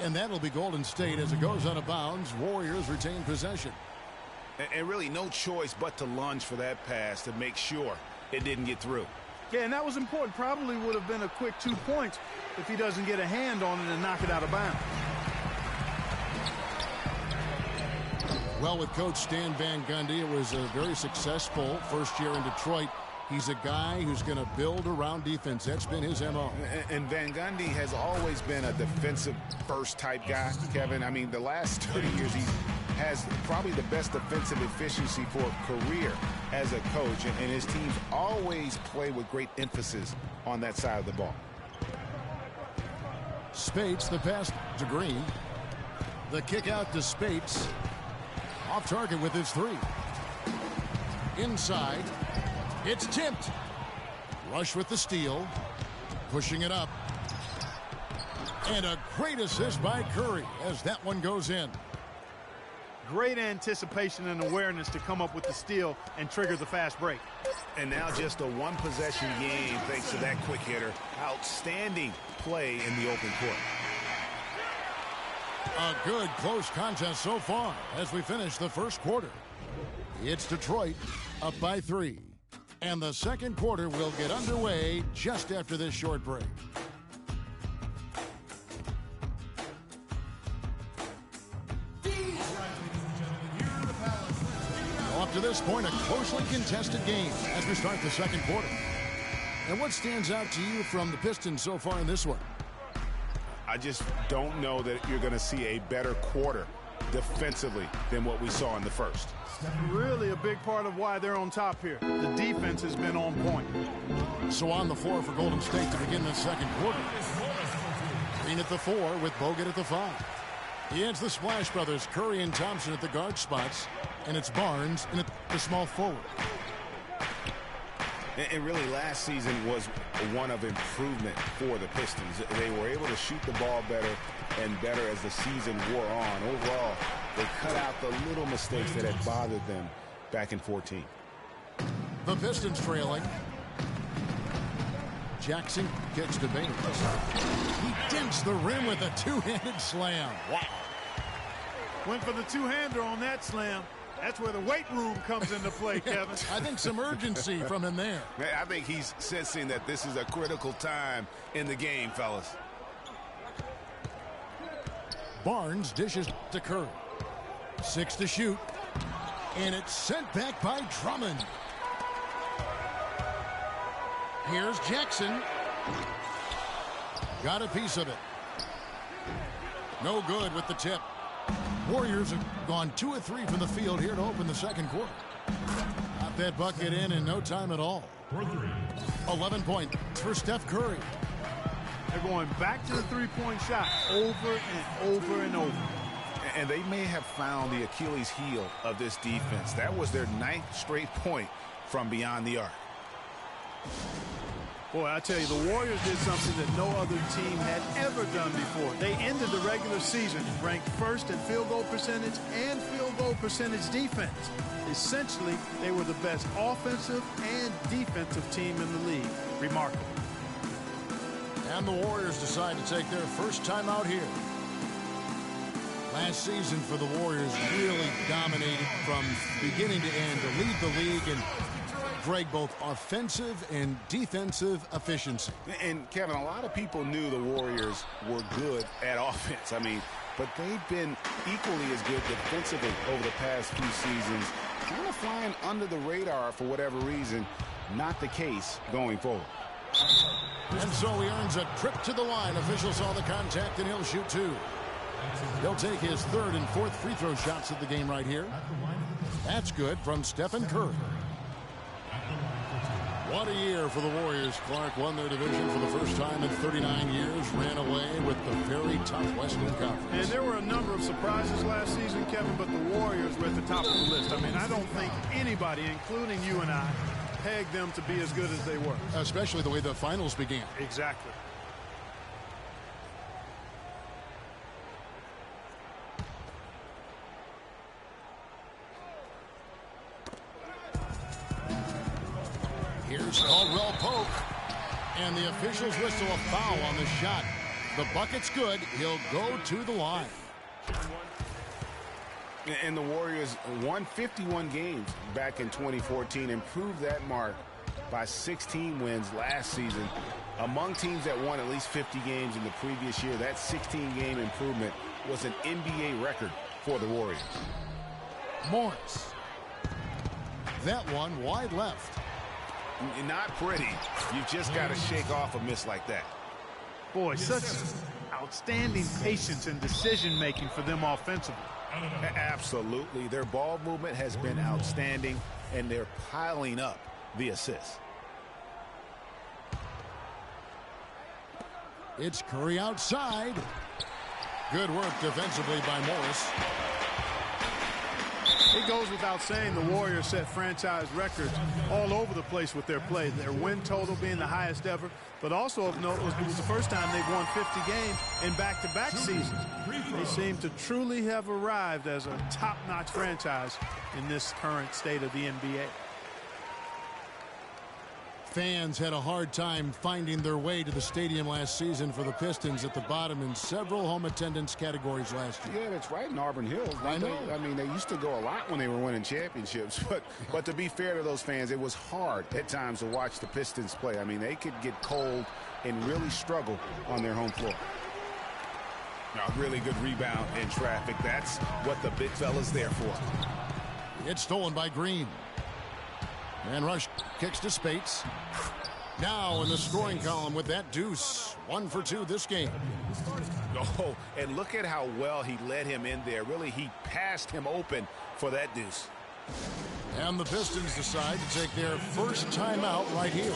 N: And that'll be Golden State as it goes out of bounds. Warriors retain possession.
O: And really no choice but to lunge for that pass to make sure it didn't get through.
P: Yeah, and that was important. Probably would have been a quick 2 points if he doesn't get a hand on it and knock it out of bounds.
N: Well, with Coach Stan Van Gundy, it was a very successful first year in Detroit. He's a guy who's going to build around defense. That's been his MO.
O: And Van Gundy has always been a defensive first type guy, Kevin. I mean, the last 30 years he has probably the best defensive efficiency for a career as a coach. And his teams always play with great emphasis on that side of the ball.
N: Spates, the pass to Green. The kick out to Spates. Off target with his 3. Inside. It's tipped. Rush with the steal. Pushing it up. And a great assist by Curry as that one goes in.
P: Great anticipation and awareness to come up with the steal and trigger the fast break.
O: And now just a 1-possession game thanks to that quick hitter. Outstanding play in the open court.
N: A good close contest so far as we finish the first quarter. It's Detroit up by 3. And the second quarter will get underway just after this short break. Up to this point, a closely contested game as we start the second quarter. And what stands out to you from the Pistons so far in this one?
O: I just don't know that you're going to see a better quarter defensively than what we saw in the first.
P: Really a big part of why they're on top here. The defense has been on point.
N: So on the floor for Golden State to begin the second quarter. Green at the 4 with Bogut at the 5. It's the Splash Brothers, Curry and Thompson at the guard spots. And it's Barnes in the small forward.
O: And really, last season was one of improvement for the Pistons. They were able to shoot the ball better and better as the season wore on. Overall, they cut out the little mistakes that had bothered them back in 14.
N: The Pistons trailing. Jackson kicks to Baines. He dents the rim with a two-handed slam. Wow.
P: Went for the two-hander on that slam. That's where the weight room comes into play, Kevin.
N: I think some urgency from him there.
O: I think he's sensing that this is a critical time in the game, fellas.
N: Barnes dishes to Curry. 6 to shoot. And it's sent back by Drummond. Here's Jackson. Got a piece of it. No good with the tip. Warriors have gone 2 of 3 from the field here to open the second quarter. Got that bucket in no time at all. 11 points for Steph Curry.
P: They're going back to the three-point shot over and over and over.
O: And they may have found the Achilles heel of this defense. That was their 9th straight point from beyond the arc.
P: Boy, I tell you, the Warriors did something that no other team had ever done before. They ended the regular season ranked first in field goal percentage and field goal percentage defense. Essentially, they were the best offensive and defensive team in the league. Remarkable.
N: And the Warriors decide to take their first time out here. Last season for the Warriors really dominated from beginning to end to lead the league and Greg, both offensive and defensive efficiency.
O: And Kevin, a lot of people knew the Warriors were good at offense. But they've been equally as good defensively over the past few seasons. Kind of flying under the radar for whatever reason. Not the case going forward.
N: And so he earns a trip to the line. Officials saw the contact and he'll shoot 2. He'll take his 3rd and 4th free throw shots of the game right here. That's good from Stephen Curry. What a year for the Warriors. Clark won their division for the first time in 39 years, ran away with the very tough Western Conference.
P: And there were a number of surprises last season, Kevin, but the Warriors were at the top of the list. I don't think anybody, including you and I, pegged them to be as good as they were.
N: Especially the way the finals began.
P: Exactly.
N: Here's Caldwell Pope. And the officials whistle a foul on the shot. The bucket's good. He'll go to the line.
O: And the Warriors won 51 games back in 2014, improved that mark by 16 wins last season. Among teams that won at least 50 games in the previous year, that 16-game improvement was an NBA record for the Warriors.
N: Morris. That one wide left.
O: Not pretty. You've just got to shake off a miss like that.
P: Boy, such outstanding patience and decision-making for them offensively.
O: Absolutely. Their ball movement has been outstanding, and they're piling up the assists.
N: It's Curry outside. Good work defensively by Morris.
P: It goes without saying the Warriors set franchise records all over the place with their play. Their win total being the highest ever, but also of note it was the first time they've won 50 games in back-to-back seasons. They seem to truly have arrived as a top-notch franchise in this current state of the NBA.
N: Fans had a hard time finding their way to the stadium last season for the Pistons at the bottom in several home attendance categories last year.
O: Yeah, that's right in Auburn Hills.
N: I know.
O: They used to go a lot when they were winning championships. But to be fair to those fans, it was hard at times to watch the Pistons play. They could get cold and really struggle on their home floor. A really good rebound in traffic. That's what the big fella's there for.
N: It's stolen by Green. And Rush kicks to Spates. Now in the scoring column with that deuce. 1 for 2 this game.
O: Oh, and look at how well he led him in there. Really, he passed him open for that deuce.
N: And the Pistons decide to take their first timeout right here.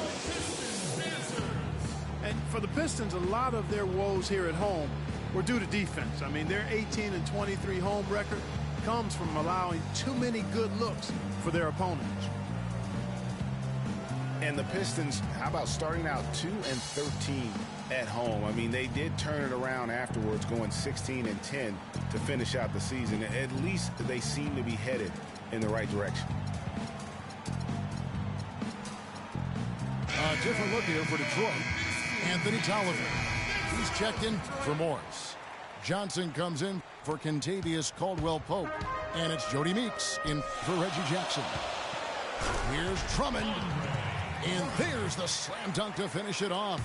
P: And for the Pistons, a lot of their woes here at home were due to defense. I mean, their 18-23 home record comes from allowing too many good looks for their opponents.
O: And the Pistons, how about starting out 2-13 at home? I mean, they did turn it around afterwards, going 16-10 to finish out the season. At least they seem to be headed in the right direction.
N: A different look here for Detroit. Anthony Tolliver. He's checked in for Morris. Johnson comes in for Kentavious Caldwell-Pope. And it's Jody Meeks in for Reggie Jackson. Here's Drummond. And there's the slam dunk to finish it off.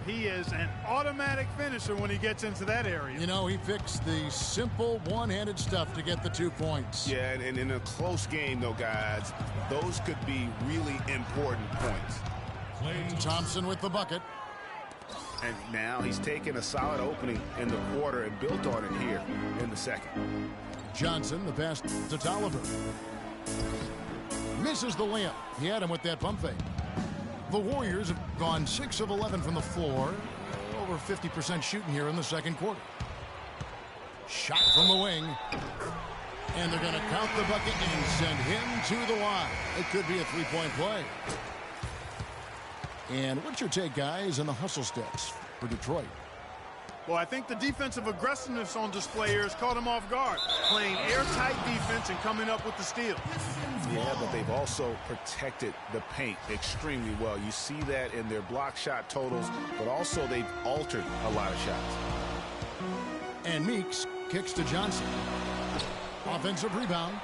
P: He is an automatic finisher when he gets into that area.
N: You know, he fixed the simple one-handed stuff to get the 2 points.
O: Yeah, and in a close game, though, guys, those could be really important points.
N: Thompson with the bucket.
O: And now he's taken a solid opening in the quarter and built on it here in the second.
N: Johnson, the pass to Tolliver. Misses the layup. He had him with that pump fake. The Warriors have gone 6 of 11 from the floor. Over 50% shooting here in the second quarter. Shot from the wing. And they're going to count the bucket and send him to the line. It could be a three-point play. And what's your take, guys, on the hustle steps for Detroit?
P: Well, I think the defensive aggressiveness on display here has caught him off guard. Playing airtight defense and coming up with the steal.
O: Yeah, but they've also protected the paint extremely well. You see that in their block shot totals, but also they've altered a lot of shots.
N: And Meeks kicks to Johnson. Offensive rebound.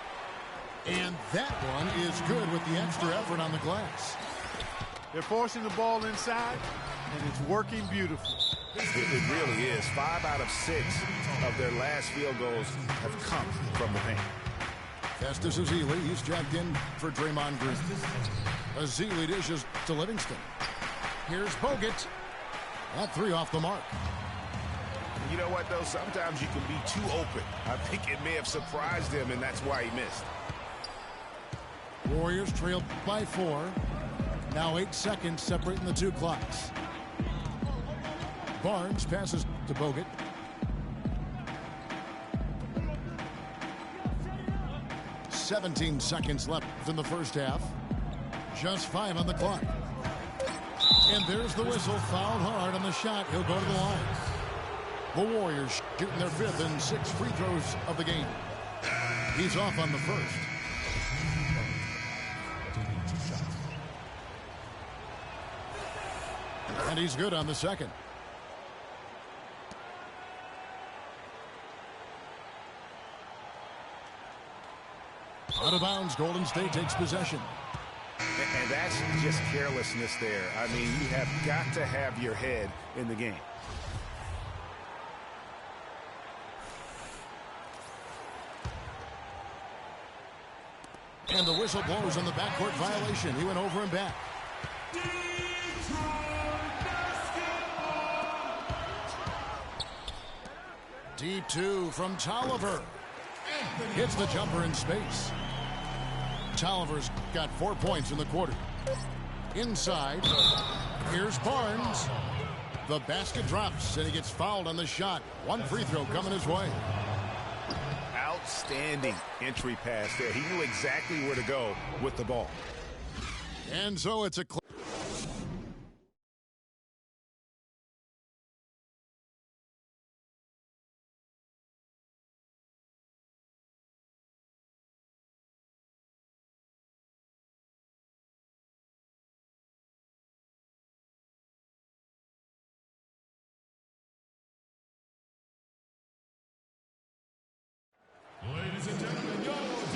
N: And that one is good with the extra effort on the glass.
P: They're forcing the ball inside, and it's working beautifully.
O: It really is. 5 out of 6 of their last field goals have come from the paint.
N: Festus Ezeli, he's jacked in for Draymond Green. Ezeli dishes to Livingston. Here's Bogut. That 3 off the mark.
O: You know what, though? Sometimes you can be too open. I think it may have surprised him, and that's why he missed.
N: Warriors trail by 4. Now 8 seconds separating the 2 clocks. Barnes passes to Bogut. "17 seconds left in the first half. Just 5 on the clock. And there's the whistle. Fouled hard on the shot. He'll go to the line. The Warriors shooting their 5th and 6th free throws of the game. He's off on the first. And he's good on the second. Out of bounds, Golden State takes possession.
O: And that's just carelessness there. I mean, you have got to have your head in the game.
N: And the whistle blows on the backcourt violation. He went over and back. Deep 2 from Tolliver. Hits the jumper in space. Tolliver's got 4 points in the quarter. Inside. Here's Barnes. The basket drops, and he gets fouled on the shot. 1 free throw coming his way.
O: Outstanding entry pass there. He knew exactly where to go with the ball.
N: And so it's a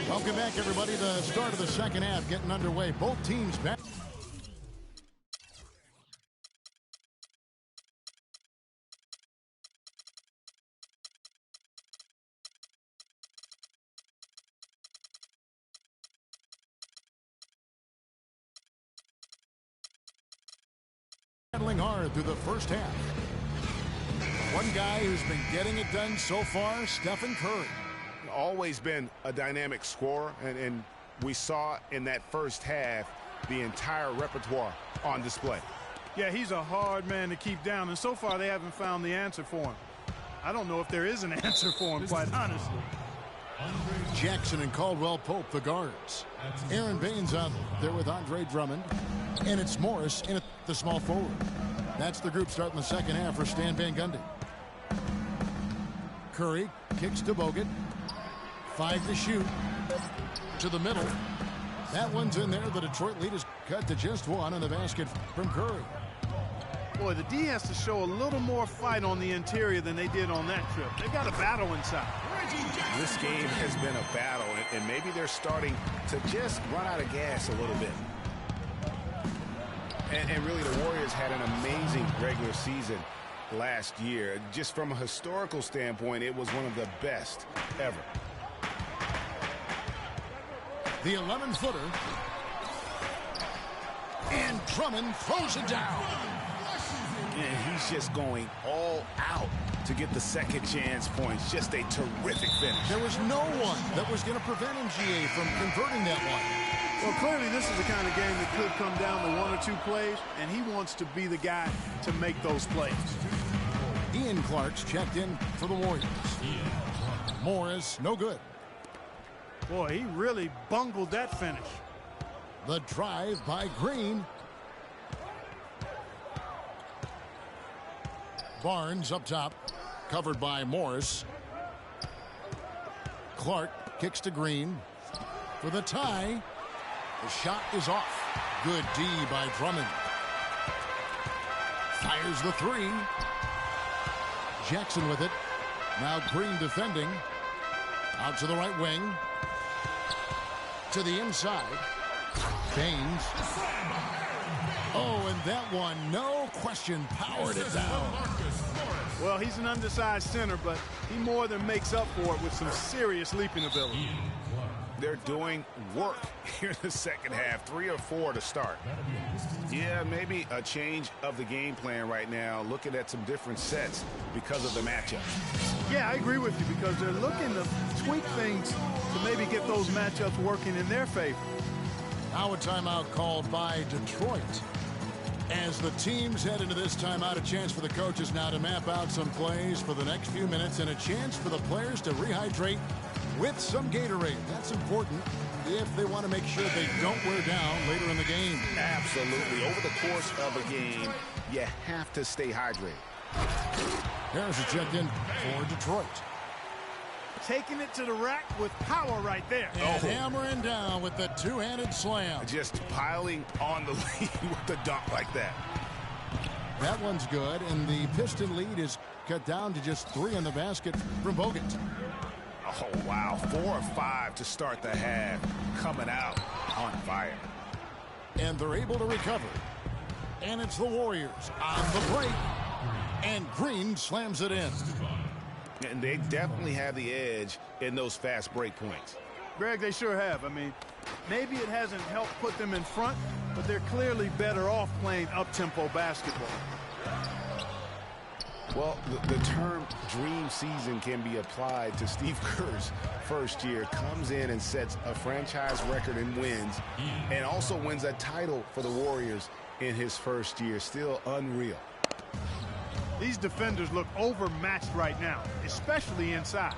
N: Welcome back, everybody. The start of the second half getting underway. Both teams back. hard through the first half. One guy who's been getting it done so far, Stephen Curry.
O: Always been a dynamic scorer, and we saw in that first half the entire repertoire on display.
P: Yeah, he's a hard man to keep down, and so far they haven't found the answer for him. I don't know if there is an answer for him, quite honestly.
N: Jackson and Caldwell Pope, the guards. Aaron Baines out there with Andre Drummond. And it's Morris in at the small forward. That's the group starting the second half for Stan Van Gundy. Curry kicks to Bogut. 5 to shoot. To the middle. That one's in there. The Detroit lead is cut to just 1 on the basket from Curry.
P: Boy, the D has to show a little more fight on the interior than they did on that trip. They got a battle inside.
O: This game has been a battle, and maybe they're starting to just run out of gas a little bit. And really, the Warriors had an amazing regular season last year. Just from a historical standpoint, it was one of the best ever.
N: The 11-footer. And Drummond throws it down.
O: And he's just going all out to get the second chance points. Just a terrific finish.
N: There was no one that was going to prevent MGA from converting that one.
P: Well, clearly this is the kind of game that could come down to 1 or 2 plays, and he wants to be the guy to make those plays.
N: Ian Clark's checked in for the Warriors. Morris, no good.
P: Boy, he really bungled that finish.
N: The drive by Green. Barnes up top, covered by Morris. Clark kicks to Green for the tie. The shot is off. Good D by Drummond. Fires the 3. Jackson with it. Now Green defending. Out to the right wing. To the inside. Baines. Oh, and that one, no question, powered it down.
P: Well, he's an undersized center, but he more than makes up for it with some serious leaping ability.
O: They're doing work here in the second half. 3 or 4 to start. Yeah, maybe a change of the game plan right now, looking at some different sets because of the matchup.
P: Yeah, I agree with you, because they're looking to tweak things to maybe get those matchups working in their favor.
N: Now a timeout called by Detroit. As the teams head into this timeout, a chance for the coaches now to map out some plays for the next few minutes and a chance for the players to rehydrate with some Gatorade. That's important if they want to make sure they don't wear down later in the game.
O: Absolutely. Over the course of a game, you have to stay hydrated.
N: Harris is checked in for Detroit.
P: Taking it to the rack with power right there.
N: And hammering down with the two-handed slam.
O: Just piling on the lead with the dunk like that.
N: That one's good, and the Piston lead is cut down to just 3 in the basket from Bogut.
O: Oh, wow. 4 or 5 to start the half. Coming out on fire.
N: And they're able to recover. And it's the Warriors on the break. And Green slams it in.
O: And they definitely have the edge in those fast break points.
P: Greg, they sure have. I mean, maybe it hasn't helped put them in front, but they're clearly better off playing up-tempo basketball.
O: Well, the term dream season can be applied to Steve Kerr's first year. Comes in and sets a franchise record in wins and also wins a title for the Warriors in his first year. Still unreal.
P: These defenders look overmatched right now, especially inside.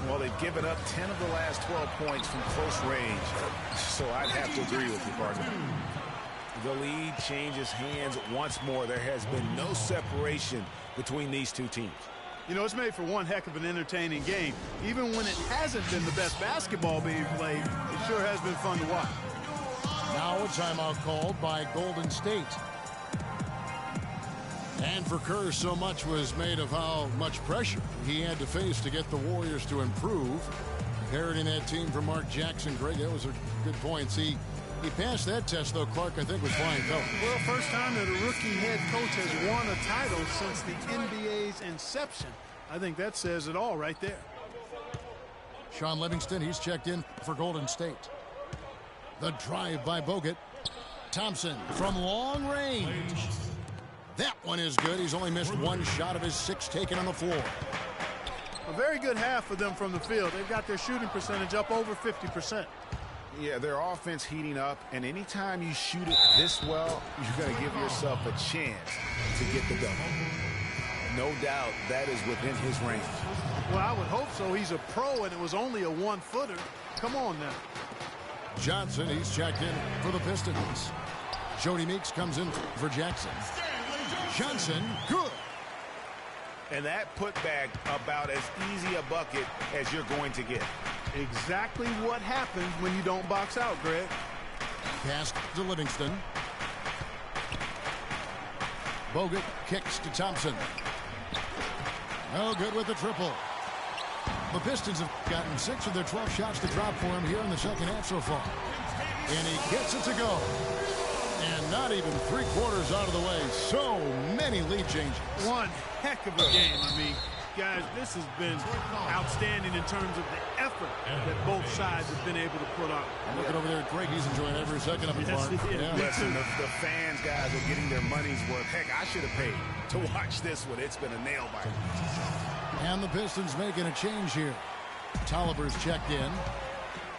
O: Well, they've given up 10 of the last 12 points from close range, so I'd have to agree with you, partner. The lead changes hands once more. There has been no separation between these two teams.
P: You know, it's made for one heck of an entertaining game. Even when it hasn't been the best basketball being played, it sure has been fun to watch.
N: Now a timeout called by Golden State. And for Kerr, so much was made of how much pressure he had to face to get the Warriors to improve. Inheriting that team from Mark Jackson, Greg, that was a good point. See, he passed that test, though. Clark, I think, was flying colors.
P: Well, first time that a rookie head coach has won a title since the NBA's inception. I think that says it all right there.
N: Sean Livingston, he's checked in for Golden State. The drive by Bogut. Thompson from long range. That one is good. He's only missed one shot of his 6 taken on the floor.
P: A very good half for them from the field. They've got their shooting percentage up over 50%.
O: Yeah, their offense heating up, and anytime you shoot it this well, you're going to give yourself a chance to get the double. No doubt that is within his range.
P: Well, I would hope so. He's a pro, and it was only a 1-footer. Come on now.
N: Johnson, he's checked in for the Pistons. Jody Meeks comes in for Jackson. Johnson, good.
O: And that putback about as easy a bucket as you're going to get.
P: Exactly what happens when you don't box out, Greg.
N: Pass to Livingston. Bogut kicks to Thompson. No good with the triple. The Pistons have gotten 6 of their 12 shots to drop for him here in the second half so far. And he gets it to go. And not even 3/4 out of the way. So many lead changes.
P: One heck of a game. I mean, guys, this has been outstanding in terms of the effort that both sides have been able to put on.
N: Looking over there at Greg, he's enjoying every second of it.
P: Yes, he is.
N: Yeah.
O: Listen, the fans, guys, are getting their money's worth. Heck, I should have paid to watch this one. It's been a nail biter.
N: And the Pistons making a change here. Tolliver's checked in.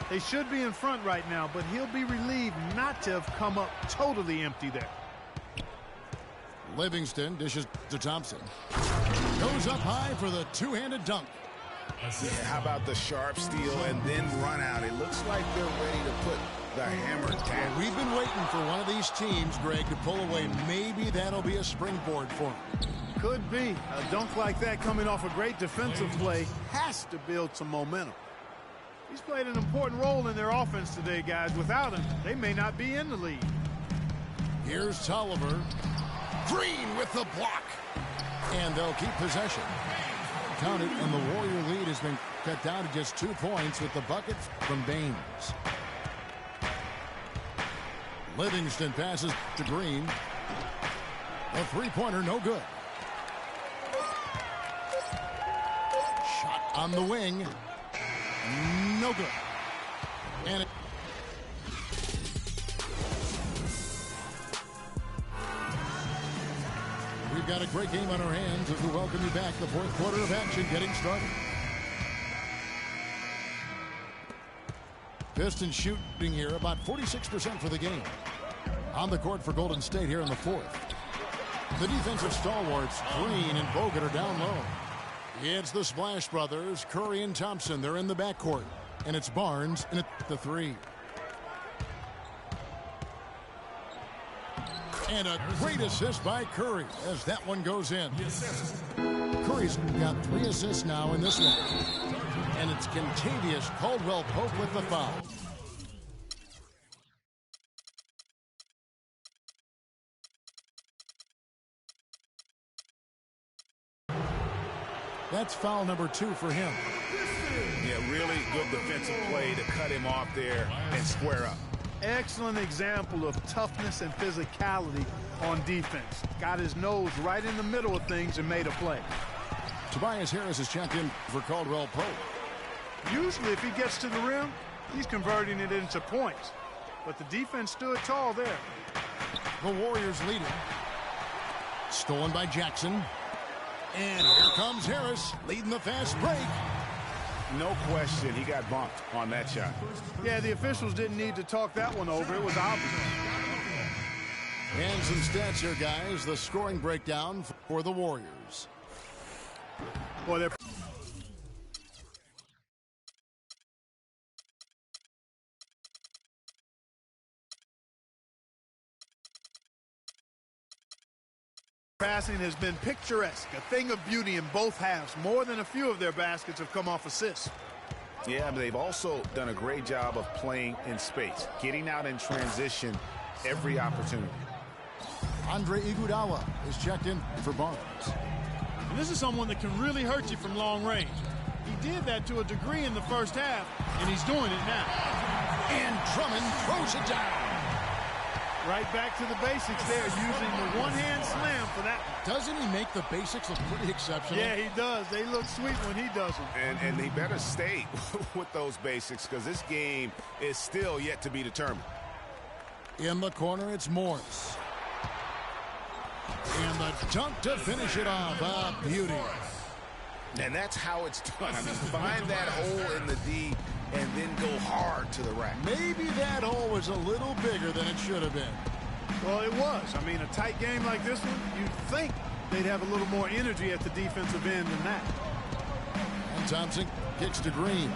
P: They should be in front right now, but he'll be relieved not to have come up totally empty there.
N: Livingston dishes to Thompson. Goes up high for the two-handed dunk.
O: Yeah, how about the sharp steal and then run out? It looks like they're ready to put the hammer down.
N: We've been waiting for one of these teams, Greg, to pull away. Maybe that'll be a springboard for him.
P: Could be. A dunk like that coming off a great defensive play has to build some momentum. He's played an important role in their offense today, guys. Without him, they may not be in the lead.
N: Here's Tolliver. Green with the block. And they'll keep possession. Count it, and the Warrior lead has been cut down to just 2 points with the bucket from Baines. Livingston passes to Green. A three-pointer, no good. Shot on the wing. No good. And it we've got a great game on our hands as we welcome you back. The 4th quarter of action getting started. Pistons shooting here about 46% for the game. On the court for Golden State here in the 4th. The defensive stalwarts, Green and Bogut, are down low. It's the Splash Brothers, Curry and Thompson. They're in the backcourt. And it's Barnes in at the 3. And a great assist by Curry as that one goes in. Curry's got 3 assists now in this one. And it's Kentavious Caldwell-Pope with the foul. That's foul number 2 for him.
O: Yeah, really good defensive play to cut him off there and square up.
P: Excellent example of toughness and physicality on defense. Got his nose right in the middle of things and made a play.
N: Tobias Harris is checked in for Caldwell-Pope.
P: Usually if he gets to the rim, he's converting it into points. But the defense stood tall there.
N: The Warriors lead it. Stolen by Jackson. And here comes Harris leading the fast break.
O: No question, he got bumped on that shot.
P: Yeah, the officials didn't need to talk that one over. It was obvious.
N: And some stats here, guys. The scoring breakdown for the Warriors.
P: Boy, they're passing has been picturesque, a thing of beauty in both halves. More than a few of their baskets have come off assists.
O: Yeah, but they've also done a great job of playing in space, getting out in transition every opportunity.
N: Andre Iguodala is checked in for Barnes.
P: And this is someone that can really hurt you from long range. He did that to a degree in the first half, and he's doing it now.
N: And Drummond throws it down.
P: Right back to the basics there, using the one-hand slam for that.
N: Doesn't he make the basics look pretty exceptional?
P: Yeah, he does. They look sweet when he does them.
O: And he better stay with those basics because this game is still yet to be determined.
N: In the corner, it's Morris. And the dunk to finish it off. A beauty.
O: And that's how it's done. I mean, find that hole in the D and then go hard to the rack.
N: Maybe that hole was a little bigger than it should have been.
P: Well, it was. I mean, a tight game like this one, you'd think they'd have a little more energy at the defensive end than that.
N: And Thompson kicks to Green.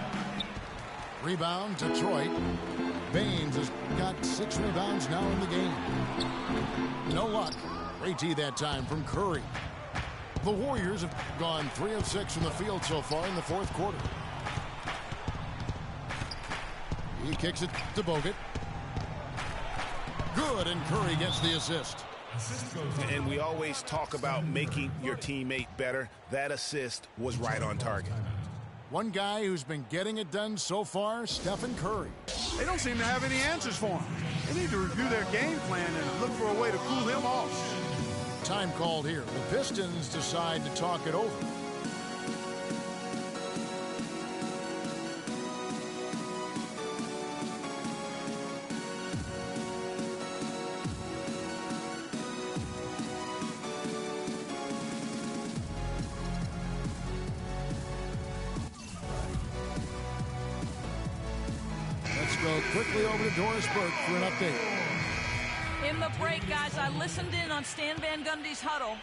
N: Rebound, Detroit. Baines has got 6 rebounds now in the game. No luck. Great D that time from Curry. The Warriors have gone 3 of 6 from the field so far in the fourth quarter. He kicks it to Bogut. Good, and Curry gets the assist.
O: And we always talk about making your teammate better. That assist was right on target.
N: One guy who's been getting it done so far, Stephen Curry.
P: They don't seem to have any answers for him. They need to review their game plan and look for a way to cool him off.
N: Time called here. The Pistons decide to talk it over. Let's go quickly over to Doris Burke for an update.
R: In the break, guys, I listened in on Stan Van Gundy's huddle.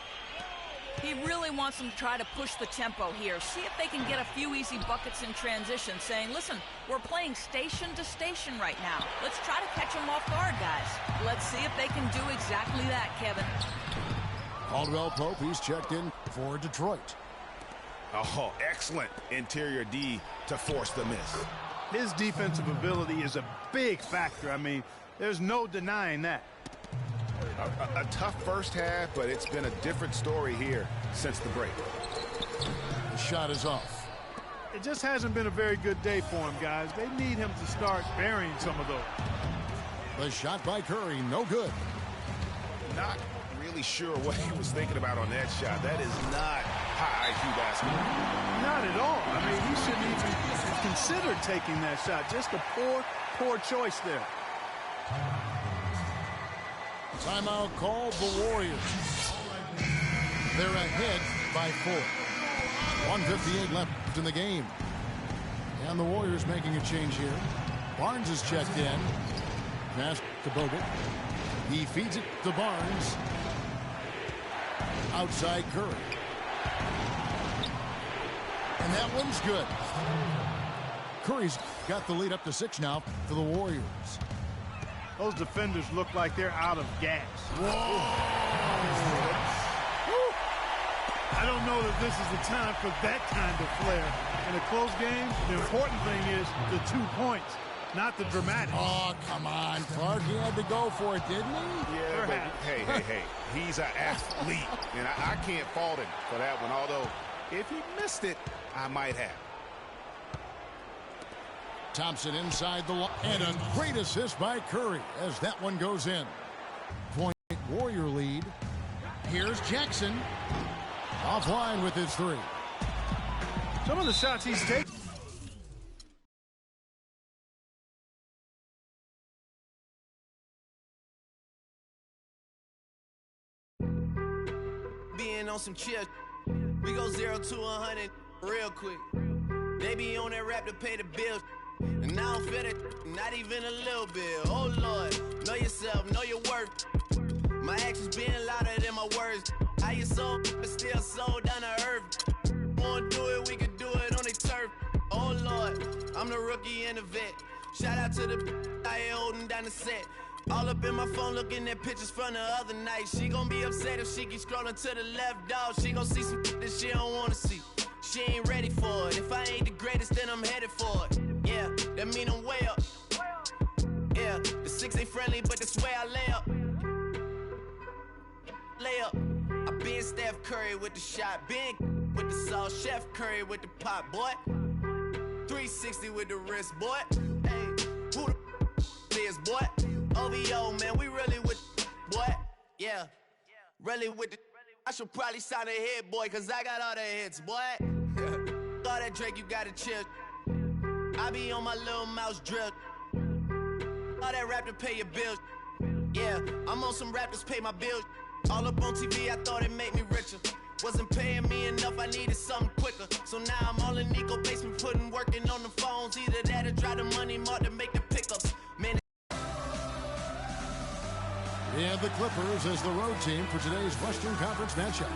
R: He really wants them to try to push the tempo here. See if they can get a few easy buckets in transition, saying, listen, we're playing station to station right now. Let's try to catch them off guard, guys. Let's see if they can do exactly that, Kevin.
N: Caldwell Pope, he's checked in for Detroit.
O: Oh, excellent interior D to force the miss.
P: His defensive ability is a big factor. I mean, there's no denying that.
O: A tough first half, but it's been a different story here since the break.
N: The shot is off.
P: It just hasn't been a very good day for him, guys. They need him to start burying some of those.
N: The shot by Curry, no good.
O: Not really sure what he was thinking about on that shot. That is not high IQ basketball.
P: Not at all. I mean, he shouldn't even have considered taking that shot. Just a poor choice there.
N: Timeout called the Warriors. They're ahead by 4. 1:58 left in the game. And the Warriors making a change here. Barnes is checked in. Pass to Bogut. He feeds it to Barnes. Outside Curry. And that one's good. Curry's got the lead up to 6 now for the Warriors.
P: Those defenders look like they're out of gas.
N: Whoa!
P: I don't know that this is the time for that kind of flair. In a close game, the important thing is the 2 points, not the dramatic.
N: Oh, come on, Clark. He had to go for it, didn't he?
O: Yeah, but hey. He's an athlete, and I can't fault him for that one. Although, if he missed it, I might have.
N: Thompson inside the line. And a great assist by Curry as that one goes in. Point Warrior lead. Here's Jackson. Offline with his 3.
P: Some of the shots he's taking.
T: Being on some chill. We go 0 to 100 real quick. They be on that rap to pay the bills. And I don't feel it, not even a little bit. Oh Lord, know yourself, know your worth. My actions being louder than my words. How you sold, but still sold down to earth. Wanna do it, we can do it on the turf. Oh Lord, I'm the rookie and the vet. Shout out to the I ain't holding down the set. All up in my phone looking at pictures from the other night. She gon' be upset if she keeps scrolling to the left, dog. She gon' see some that she don't wanna see. She ain't ready for it. If I ain't the greatest, then I'm headed for it. Yeah, that mean I'm way up. Yeah, the 6 ain't friendly, but that's where I lay up. Lay up. I been Steph Curry with the shot. Been with the sauce. Chef Curry with the pop, boy. 360 with the wrist, boy. Hey, who the is, boy? OVO, man, we really with boy. Yeah, really with the. I should probably sign a hit, boy, cause I got all the hits, boy. All that Drake, you gotta chill. I be on my little mouse drill. All that rap to pay your bills. Yeah, I'm on some rap to pay my bills. All up on TV, I thought it made me richer. Wasn't paying me enough, I needed something quicker. So now I'm all in Nico basement, working on the phones. Either that or try the money mark to make the pickups. Man.
N: We have the Clippers as the road team for today's Western Conference matchup.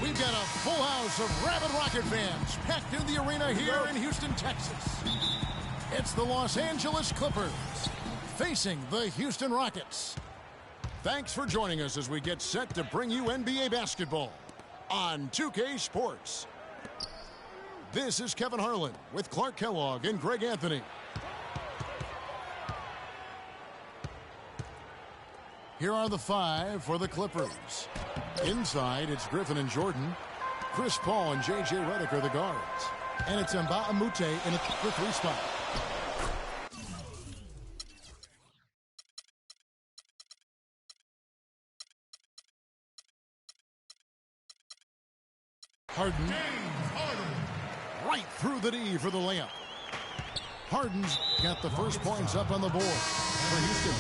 N: We've got a full house of rabid Rocket fans packed in the arena here in Houston, Texas. It's the Los Angeles Clippers facing the Houston Rockets. Thanks for joining us as we get set to bring you NBA basketball on 2K Sports. This is Kevin Harlan with Clark Kellogg and Greg Anthony. Here are the five for the Clippers. Inside, it's Griffin and Jordan. Chris Paul and J.J. Redick are the guards. And it's Mbah a Moute in the 3 spot. Harden. Right through the D for the layup. Harden's got the first points up on the board for Houston.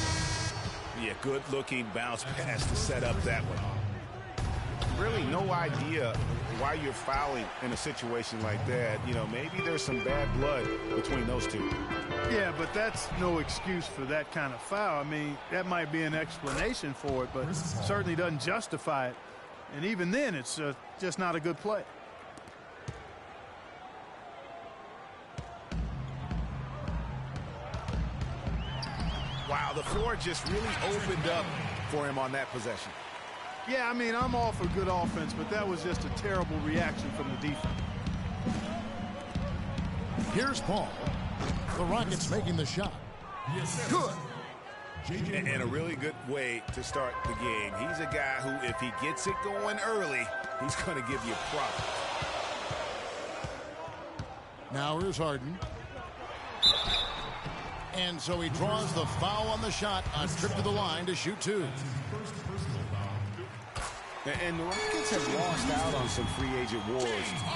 O: Yeah, good-looking bounce pass to set up that one. Really no idea why you're fouling in a situation like that. You know, maybe there's some bad blood between those two.
P: Yeah, but that's no excuse for that kind of foul. I mean, that might be an explanation for it, but certainly doesn't justify it. And even then, it's just not a good play.
O: Wow, the floor just really opened up for him on that possession.
P: Yeah, I mean, I'm all for good offense, but that was just a terrible reaction from the defense.
N: Here's Paul. The Rockets making the shot. Good.
O: And a really good way to start the game. He's a guy who, if he gets it going early, he's going to give you problems.
N: Now here's Harden. And so he draws the foul on the shot on trip to the line to shoot two.
O: And the Rockets have lost out on some free agent wars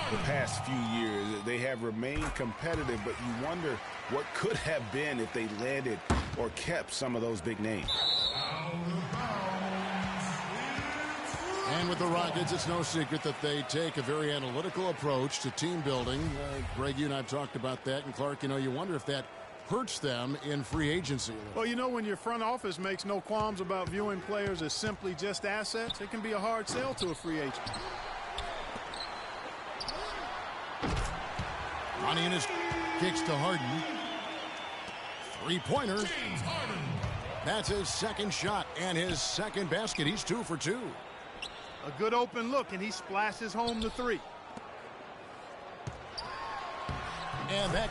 O: the past few years. They have remained competitive, but you wonder what could have been if they landed or kept some of those big names.
N: And with the Rockets, it's no secret that they take a very analytical approach to team building. Greg, you and I have talked about that. And Clark, you know, you wonder if that hurts them in free agency.
P: Well, you know, when your front office makes no qualms about viewing players as simply just assets, it can be a hard sell to a free agent.
N: Ronnie and his kicks to Harden. Three-pointer. That's his second shot and his second basket. He's 2 for 2.
P: A good open look, and he splashes home the three.
N: And that...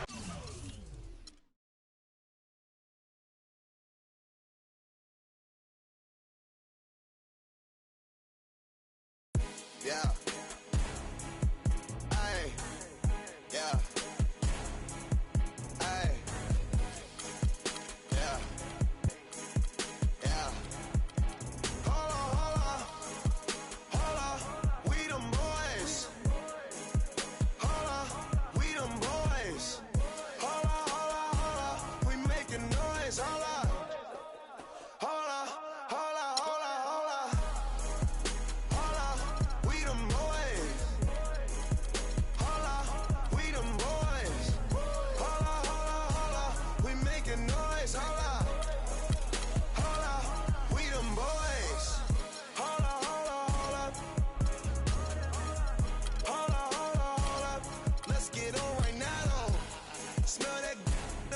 T: Yeah. Aye. Yeah. Aye. Yeah. Yeah. Hold on. We them boys. Hold on. We them boys. Hold on. We making noise. Hold on. We them boys. Hold on. We them boys. Hold on. We making noise. Hold on. We them boys. Hold on. Let's get on right now, though. Smell that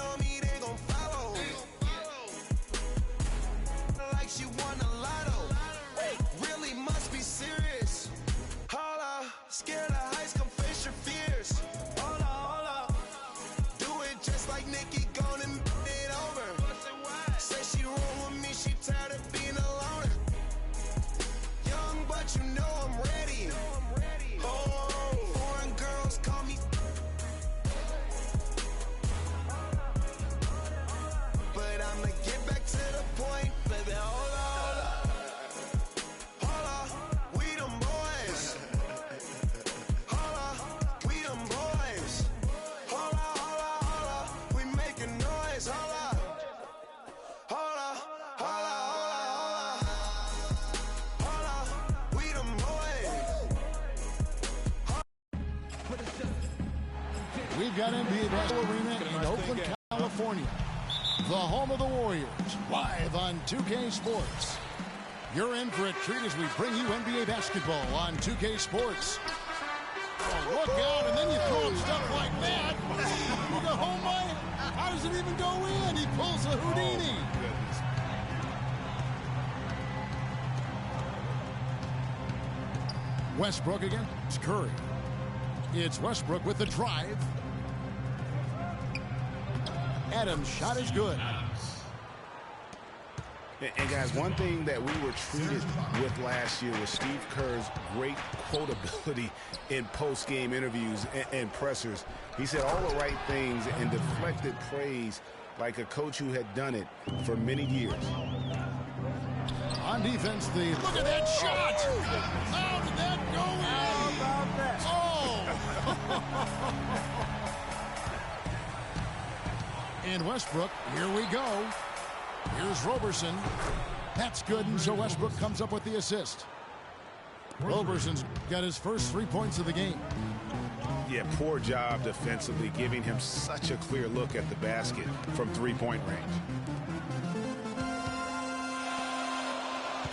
T: on me, they gon' follow. Like she won a lotto. Really must be serious. Hold up. Scared of heights, come face your fears. Hold up. Do it just like Nikki, gone and it over. Say she roll with me, she tired of being alone. Young, but you know I'm ready. Oh, foreign girls call me. But I'ma get back to the point, baby. Hold on. We them boys. Hold on. We them boys. Hold on. We making noise. Hold on. We them boys.
N: We've got NBA Basketball Arena in Oakland, California. The home of the Warriors, live on 2K Sports. You're in for a treat as we bring you NBA basketball on 2K Sports. Oh, look out, and then you throw him stuff like that. You go, oh my, how does it even go in? He pulls a Houdini. Westbrook against Curry. It's Westbrook with the drive. Adams' shot is good.
O: And guys, one thing that we were treated with last year was Steve Kerr's great quotability in post-game interviews and pressers. He said all the right things and deflected praise like a coach who had done it for many years.
N: On defense, look at that shot! How did that go in?
P: How about that?
N: Oh! And Westbrook, here we go. Here's Roberson. That's good, and so Westbrook comes up with the assist. Roberson's got his first 3 points of the game.
O: Yeah, poor job defensively, giving him such a clear look at the basket from three-point range.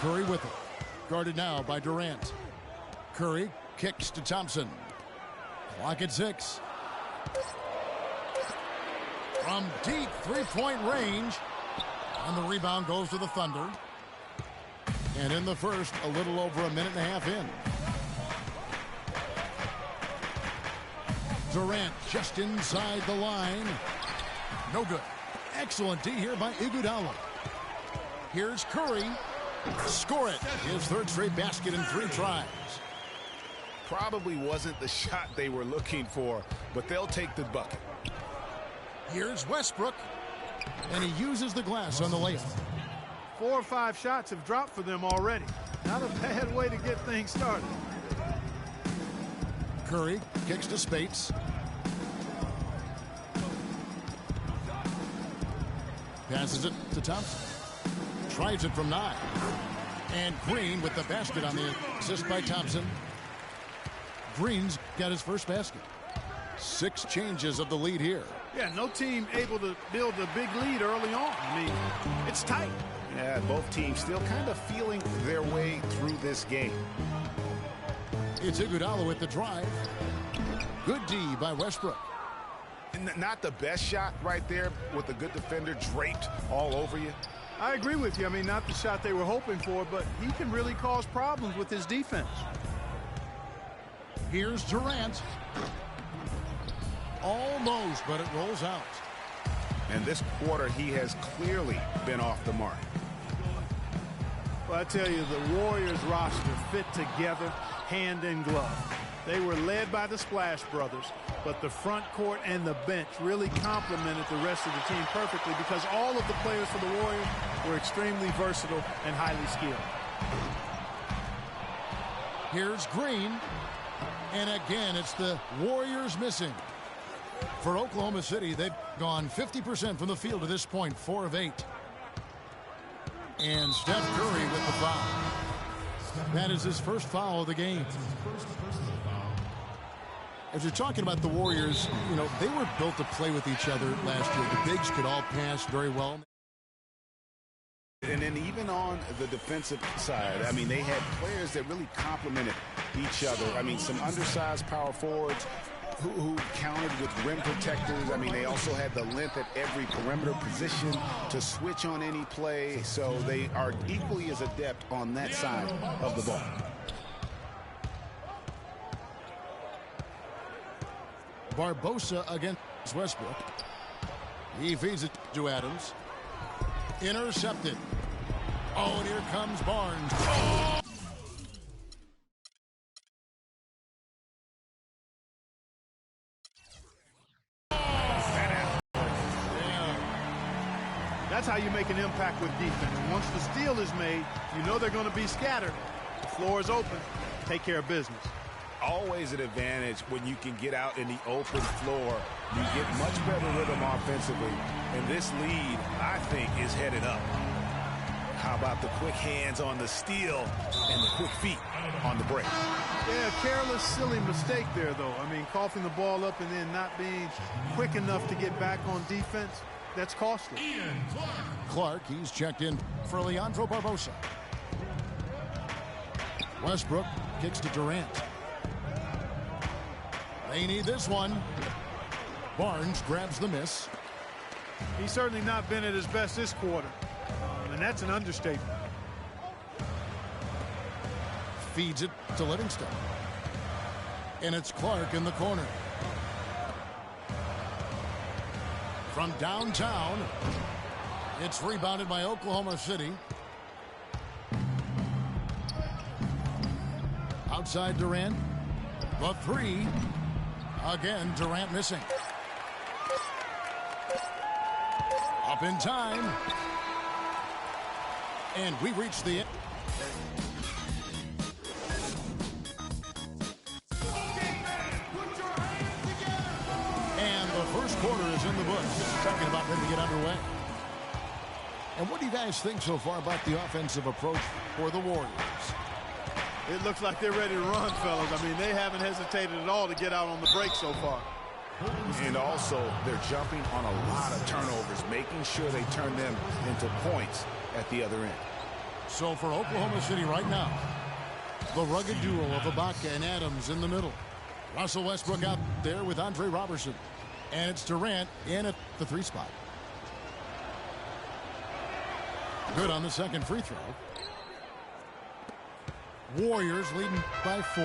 N: Curry with it. Guarded now by Durant. Curry kicks to Thompson. Clock at 6. From deep three-point range. And the rebound goes to the Thunder. And in the first, a little over a minute and a half in. Durant just inside the line. No good. Excellent D here by Iguodala. Here's Curry. Score it. His third straight basket in 3 tries.
O: Probably wasn't the shot they were looking for, but they'll take the bucket.
N: Here's Westbrook. And he uses the glass on the layup.
P: 4 or 5 shots have dropped for them already. Not a bad way to get things started.
N: Curry kicks to Spates. Passes it to Thompson. Tries it from 9. And Green with the basket on the assist by Thompson. Green's got his first basket. 6 changes of the lead here.
P: Yeah, no team able to build a big lead early on. I mean, it's tight.
O: Yeah, both teams still kind of feeling their way through this game.
N: It's Iguodala with the drive. Good D by Westbrook.
O: Not the best shot right there with a good defender draped all over you.
P: I agree with you. I mean, not the shot they were hoping for, but he can really cause problems with his defense.
N: Here's Durant. Almost, but it rolls out.
O: And this quarter, he has clearly been off the mark.
P: Well, I tell you, the Warriors roster fit together hand in glove. They were led by the Splash Brothers, but the front court and the bench really complemented the rest of the team perfectly because all of the players for the Warriors were extremely versatile and highly skilled.
N: Here's Green. And again, it's the Warriors missing. For Oklahoma City, they've gone 50% from the field to this point, 4 of 8. And Steph Curry with the foul. That is his first foul of the game. As you're talking about the Warriors, you know, they were built to play with each other last year. The bigs could all pass very well.
O: And then even on the defensive side, I mean, they had players that really complemented each other. I mean, some undersized power forwards who countered with rim protectors. I mean, they also had the length at every perimeter position to switch on any play. So they are equally as adept on that side of the ball.
N: Barbosa against Westbrook. He feeds it to Adams. Intercepted. Oh, and here comes Barnes. Oh!
P: That's how you make an impact with defense. Once the steal is made, you know they're going to be scattered. The floor is open. Take care of business.
O: Always an advantage when you can get out in the open floor. You get much better rhythm offensively. And this lead, I think, is headed up. How about the quick hands on the steal and the quick feet on the break?
P: Yeah, careless, silly mistake there, though. I mean, coughing the ball up and then not being quick enough to get back on defense, that's costly.
N: Clark, he's checked in for Leandro Barbosa. Westbrook kicks to Durant. They need this one. Barnes grabs the miss.
P: He's certainly not been at his best this quarter. And that's an understatement.
N: Feeds it to Livingston. And it's Clark in the corner. From downtown, it's rebounded by Oklahoma City. Outside Durant. The three. Again, Durant missing. Up in time. And we reach the end. And the first quarter is in the books. Talking about ready to get underway. And what do you guys think so far about the offensive approach for the Warriors?
P: It looks like they're ready to run, fellas. I mean, they haven't hesitated at all to get out on the break so far.
O: And also, they're jumping on a lot of turnovers, making sure they turn them into points at the other end.
N: So for Oklahoma City right now, the rugged duo of Ibaka and Adams in the middle. Russell Westbrook out there with Andre Robertson. And it's Durant in at the 3 spot. Good on the second free throw. Warriors leading by 4.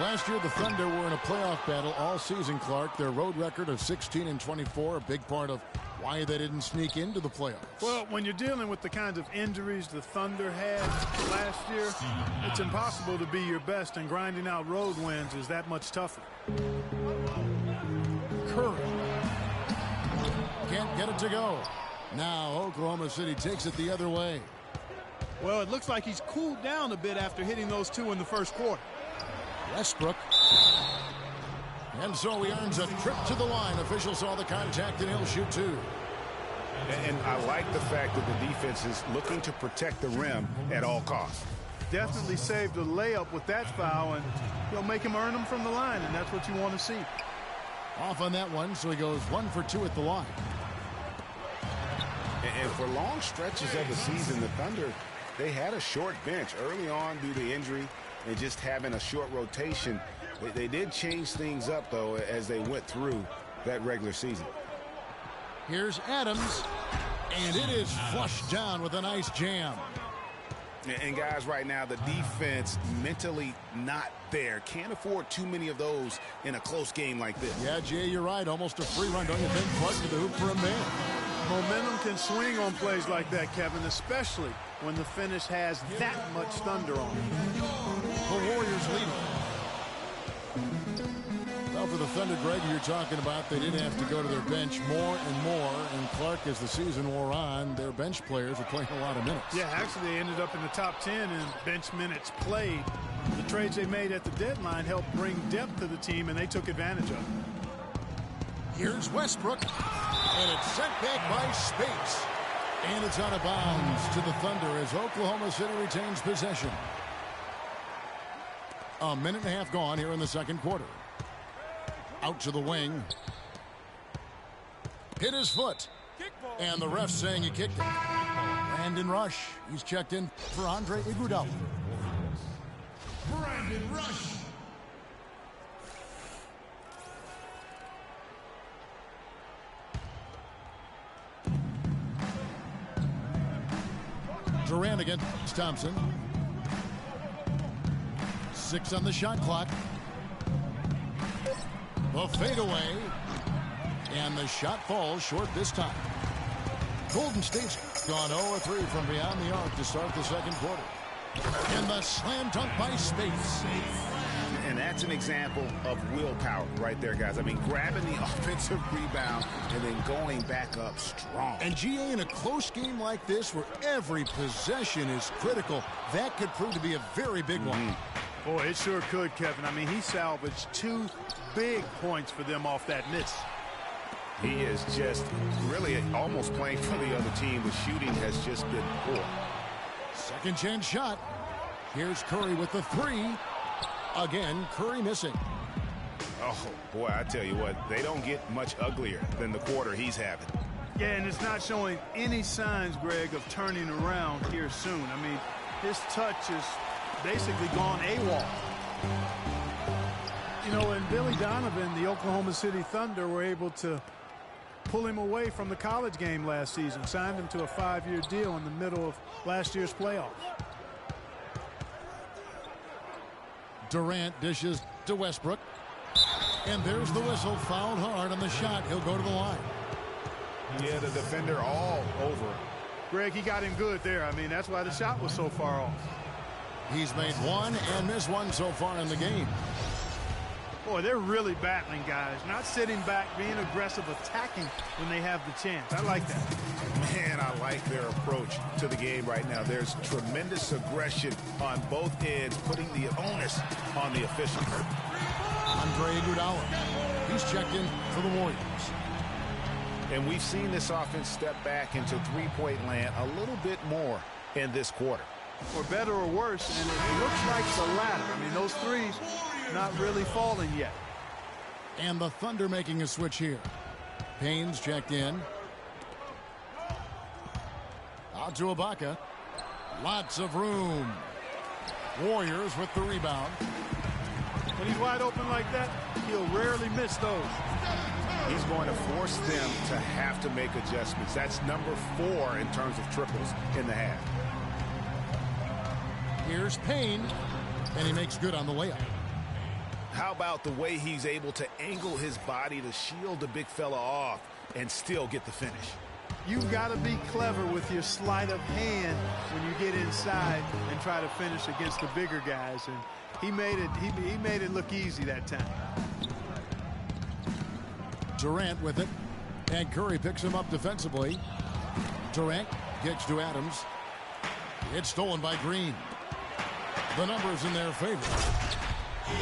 N: Last year, the Thunder were in a playoff battle all season, Clark. Their road record of 16-24, a big part of why they didn't sneak into the playoffs.
P: Well, when you're dealing with the kinds of injuries the Thunder had last year, it's impossible to be your best, and grinding out road wins is that much tougher.
N: Curry can't get it to go. Now Oklahoma City takes it the other way.
P: Well, it looks like he's cooled down a bit after hitting those 2 in the first quarter.
N: Westbrook. And so he earns a trip to the line. Official saw the contact and he'll shoot 2.
O: And I like the fact that the defense is looking to protect the rim at all costs.
P: Definitely saved a layup with that foul, and he'll make him earn them from the line, and that's what you want to see.
N: Off on that one, so he goes 1 for 2 at the line.
O: And for long stretches of the season, the Thunder, they had a short bench early on due to injury and just having a short rotation. They did change things up, though, as they went through that regular season.
N: Here's Adams, and it is flushed down with a nice jam.
O: And guys, right now, the defense mentally not there. Can't afford too many of those in a close game like this.
N: Yeah, Jay, you're right. Almost a free run, don't you think? Clark to the hoop for a man.
P: Momentum can swing on plays like that, Kevin, especially when the finish has that much thunder on it.
N: The Warriors lead. Well, for the Thunder, Greg, you're talking about, they did have to go to their bench more and more. And Clark, as the season wore on, their bench players were playing a lot of minutes.
P: Yeah, actually, they ended up in the top 10 in bench minutes played. The trades they made at the deadline helped bring depth to the team, and they took advantage of it.
N: Here's Westbrook, and it's sent back by Spates. And it's out of bounds to the Thunder as Oklahoma City retains possession. A minute and a half gone here in the second quarter. Out to the wing. Hit his foot. And the ref saying he kicked it. Brandon Rush. He's checked in for Andre Iguodala.
K: Brandon Rush.
N: Durant against Thompson. 6 on the shot clock. The fadeaway. And the shot falls short this time. Golden State's gone 0-3 from beyond the arc to start the second quarter. And the slam dunk by Spates.
O: And that's an example of willpower right there, guys. I mean, grabbing the offensive rebound and then going back up strong.
N: And GA, in a close game like this where every possession is critical, that could prove to be a very big one.
P: Boy, it sure could, Kevin. I mean, he salvaged 2 big points for them off that miss.
O: He is just really almost playing for the other team. The shooting has just been poor.
N: Second chance shot. Here's Curry with the 3. Again, Curry missing.
O: Oh, boy, I tell you what, they don't get much uglier than the quarter he's having.
P: Yeah, and it's not showing any signs, Greg, of turning around here soon. I mean, his touch is basically gone AWOL. You know, and Billy Donovan, the Oklahoma City Thunder, were able to pull him away from the college game last season, signed him to a 5-year deal in the middle of last year's playoffs.
N: Durant dishes to Westbrook. And there's the whistle. Fouled hard on the shot. He'll go to the line.
O: Yeah, the defender all over him.
P: Greg, he got him good there. I mean, that's why the shot was so far off.
N: He's made 1 and missed 1 so far in the game.
P: Boy, they're really battling, guys. Not sitting back, being aggressive, attacking when they have the chance. I like that.
O: Man, I like their approach to the game right now. There's tremendous aggression on both ends, putting the onus on the officials.
N: Andre Iguodala. He's checked in for the Warriors.
O: And we've seen this offense step back into three-point land a little bit more in this quarter.
P: For better or worse, and it looks like the latter. I mean, those threes not really falling yet.
N: And the Thunder making a switch here. Payne's checked in. Out to Ibaka. Lots of room. Warriors with the rebound.
P: When he's wide open like that, he'll rarely miss those.
O: He's going to force them to have to make adjustments. That's number 4 in terms of triples in the half.
N: Here's Payne, and he makes good on the layup.
O: How about the way he's able to angle his body to shield the big fella off and still get the finish?
P: You've got to be clever with your sleight of hand when you get inside and try to finish against the bigger guys. And he made it look easy that time.
N: Durant with it, and Curry picks him up defensively. Durant kicks to Adams. It's stolen by Green. The numbers in their favor.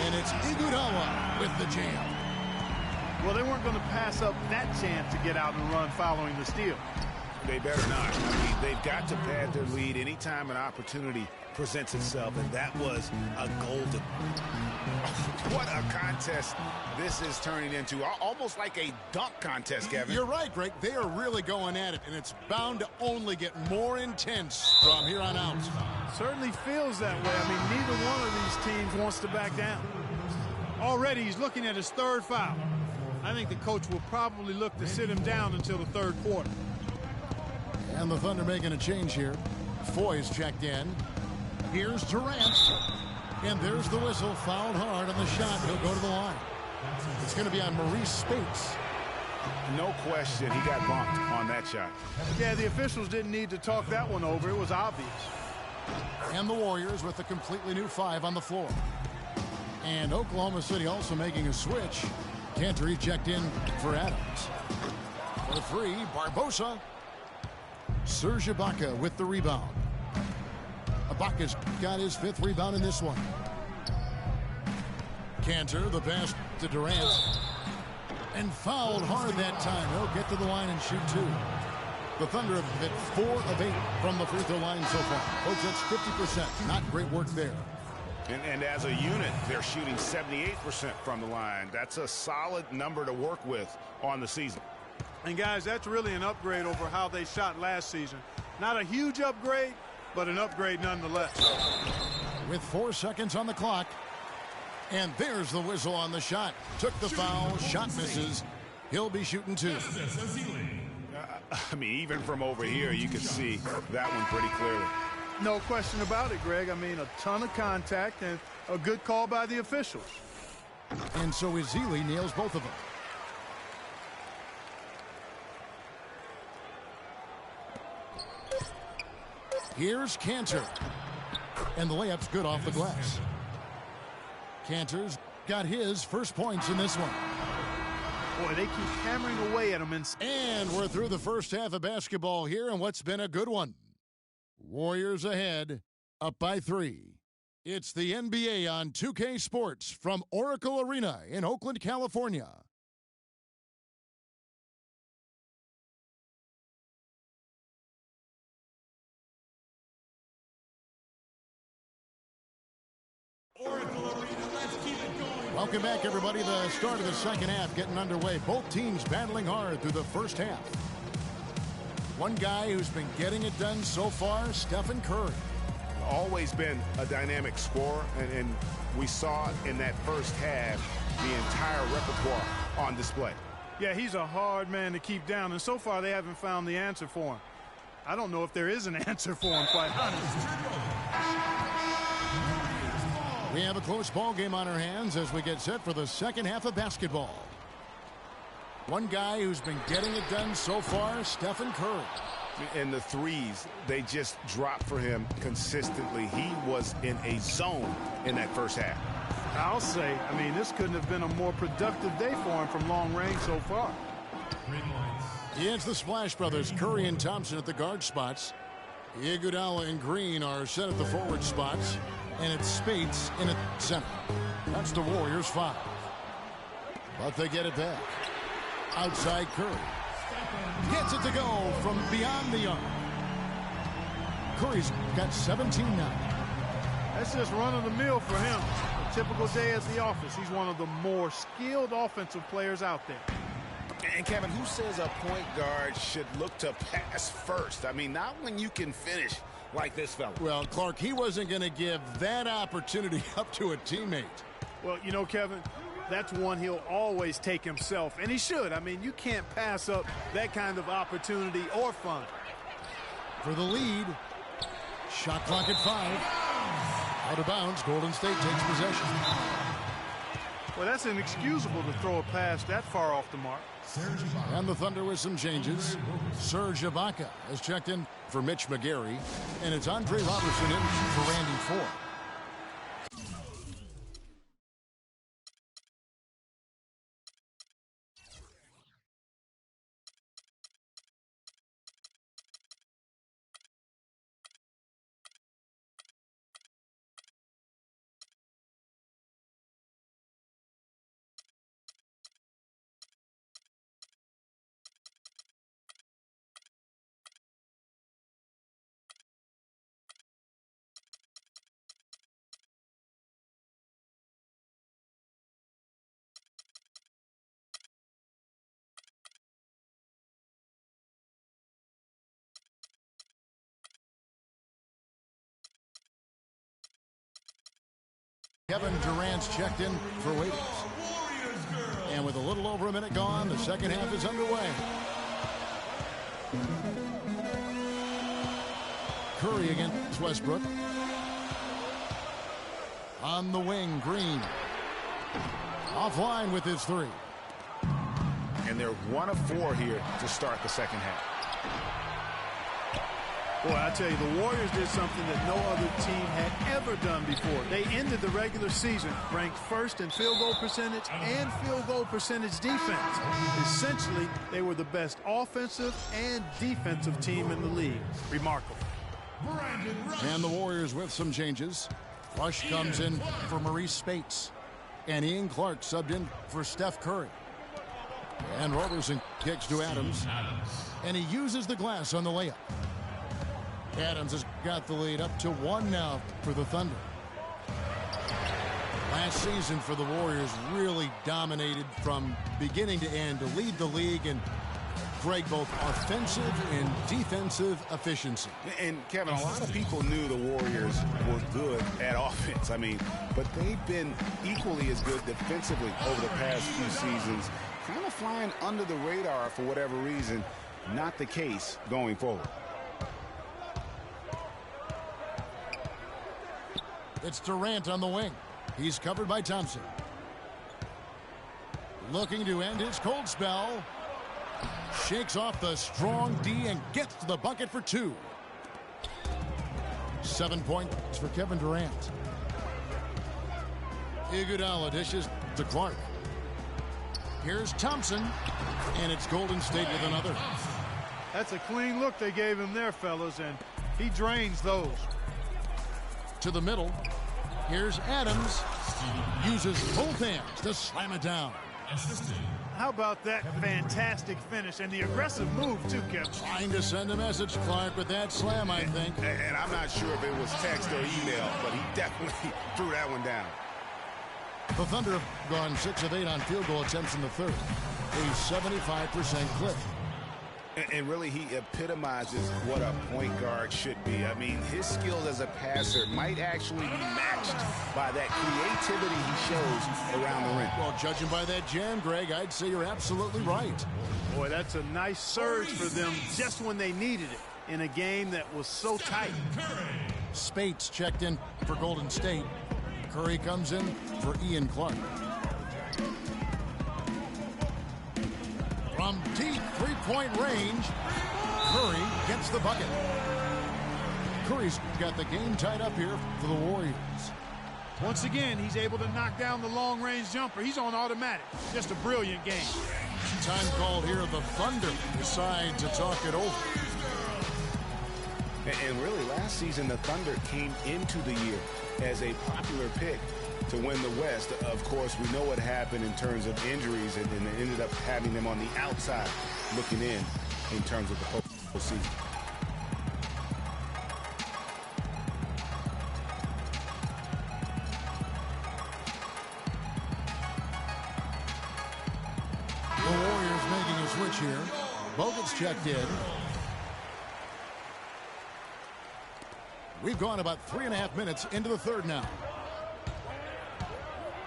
N: And it's Iguodala with the jam.
P: Well, they weren't going to pass up that chance to get out and run following the steal.
O: They better not. I mean, they've got to pad their lead anytime an opportunity presents itself, and that was a golden. What a contest this is turning into. Almost like a dunk contest, Kevin.
N: You're right, Greg. They are really going at it, and it's bound to only get more intense from here on out.
P: Certainly feels that way. I mean, neither one of these teams wants to back down. Already he's looking at his third foul. I think the coach will probably look to sit him down until the third quarter.
N: And the Thunder making a change here. Foy's checked in. Here's Durant. And there's the whistle. Fouled hard on the shot. He'll go to the line. It's going to be on Maurice Spates.
O: No question he got bumped on that shot.
P: Yeah, the officials didn't need to talk that one over. It was obvious.
N: And the Warriors with a completely new 5 on the floor. And Oklahoma City also making a switch. Cantor checked in for Adams. For 3, Barbosa. Serge Ibaka with the rebound. Ibaka's got his 5th rebound in this one. Cantor, the pass to Durant. And fouled hard that time. He'll get to the line and shoot 2. The Thunder have hit 4 of 8 from the free throw line so far. Folks, that's 50%. Not great work there.
O: And as a unit, they're shooting 78% from the line. That's a solid number to work with on the season.
P: And guys, that's really an upgrade over how they shot last season. Not a huge upgrade, but an upgrade nonetheless.
N: With 4 seconds on the clock. And there's the whistle on the shot. Took the foul, shot misses. He'll be shooting 2.
O: I mean, even from over here, you can see that one pretty clearly.
P: No question about it, Greg. I mean, a ton of contact and a good call by the officials.
N: And so Ezeli nails both of them. Here's Cantor. And the layup's good off the glass. Cantor's got his first points in this one.
P: Boy, they keep hammering away at him.
N: And we're through the first half of basketball here, and what's been a good one. Warriors ahead, up by 3. It's the NBA on 2K Sports from Oracle Arena in Oakland, California. Welcome back, everybody. The start of the second half getting underway. Both teams battling hard through the first half. One guy who's been getting it done so far, Stephen Curry.
O: Always been a dynamic scorer, and we saw in that first half the entire repertoire on display.
P: Yeah, he's a hard man to keep down, and so far they haven't found the answer for him. I don't know if there is an answer for him, quite honestly.
N: We have a close ball game on our hands as we get set for the second half of basketball. One guy who's been getting it done so far, Stephen Curry.
O: And the threes, they just drop for him consistently. He was in a zone in that first half.
P: I'll say, I mean, this couldn't have been a more productive day for him from long range so far.
N: It's the Splash Brothers, Curry and Thompson at the guard spots. Iguodala and Green are set at the forward spots. And it's Spates in at center. That's the Warriors 5. But they get it back. Outside Curry. Gets it to go from beyond the arc. Curry's got 17 now.
P: That's just run of the mill for him. A typical day at the office. He's one of the more skilled offensive players out there.
O: And Kevin, who says a point guard should look to pass first? I mean, not when you can finish like this fella.
N: Well, Clark, he wasn't going to give that opportunity up to a teammate.
P: Well, you know, Kevin, that's one he'll always take himself, and he should. I mean, you can't pass up that kind of opportunity or fun.
N: For the lead, shot clock at 5. Out of bounds, Golden State takes possession.
P: Well, that's inexcusable to throw a pass that far off the mark.
N: And the Thunder with some changes. Serge Ibaka has checked in for Mitch McGary, and it's Andre Robertson in for Randy Ford. Kevin Durant's checked in for waiters. And with a little over a minute gone, the second half is underway. Curry against Westbrook. On the wing, Green. Offline with his three.
O: And they're 1 of 4 here to start the second half.
P: Boy, I tell you, the Warriors did something that no other team had ever done before. They ended the regular season ranked first in field goal percentage and field goal percentage defense. Essentially, they were the best offensive and defensive team in the league. Remarkable.
N: And the Warriors with some changes. Rush comes in for Maurice Spates. And Ian Clark subbed in for Steph Curry. And Roberson kicks to Adams. And he uses the glass on the layup. Adams has got the lead up to 1 now for the Thunder. Last season for the Warriors really dominated from beginning to end to lead the league in Greg, both offensive and defensive efficiency.
O: And Kevin, a lot of people knew the Warriors were good at offense. I mean, but they've been equally as good defensively over the past few seasons. Kind of flying under the radar for whatever reason. Not the case going forward.
N: It's Durant on the wing. He's covered by Thompson. Looking to end his cold spell. Shakes off the strong D and gets to the bucket for 2. 7 points for Kevin Durant. Iguodala dishes to Clark. Here's Thompson, and it's Golden State with another.
P: That's a clean look they gave him there, fellas, and he drains those.
N: To the middle. Here's Adams. Uses both hands to slam it down.
P: How about that fantastic finish and the aggressive move, too, Kevin?
N: Trying to send a message, Clark, with that slam, I think.
O: And I'm not sure if it was text or email, but he definitely threw that one down.
N: The Thunder have gone 6 of 8 on field goal attempts in the third. A 75% clip.
O: And really, he epitomizes what a point guard should be. I mean, his skills as a passer might actually be matched by that creativity he shows around the rim.
N: Well, judging by that jam, Greg, I'd say you're absolutely right.
P: Boy, that's a nice surge for them just when they needed it in a game that was so tight.
N: Spates checked in for Golden State. Curry comes in for Ian Clark. From deep three-point range, Curry gets the bucket. Curry's got the game tied up here for the Warriors.
P: Once again, he's able to knock down the long-range jumper. He's on automatic. Just a brilliant game.
N: Time called here. The Thunder decide to talk it over.
O: And really, last season, the Thunder came into the year as a popular pick to win the West. Of course, we know what happened in terms of injuries, and they ended up having them on the outside looking in terms of the postseason.
N: The Warriors making a switch here. Bogut's checked in. We've gone about 3.5 minutes into the third now.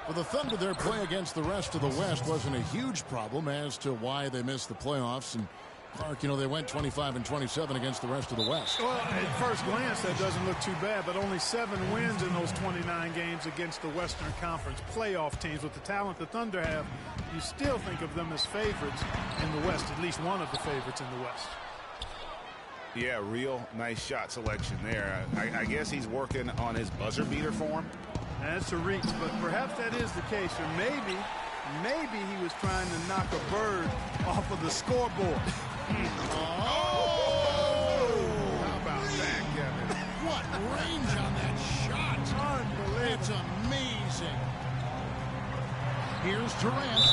N: For the Thunder, their play against the rest of the West wasn't a huge problem as to why they missed the playoffs. And Clark, you know, they went 25 and 27 against the rest of the West.
P: Well, at first glance, that doesn't look too bad, but only 7 wins in those 29 games against the Western Conference playoff teams. With the talent the Thunder have, you still think of them as favorites in the West, at least one of the favorites in the West.
O: Yeah, real nice shot selection there. I guess he's working on his buzzer beater form.
P: That's a reach, but perhaps that is the case. Or maybe he was trying to knock a bird off of the scoreboard.
N: Oh!
O: How about that, Kevin?
N: What range on that shot.
P: Unbelievable.
N: It's amazing. Here's Durant.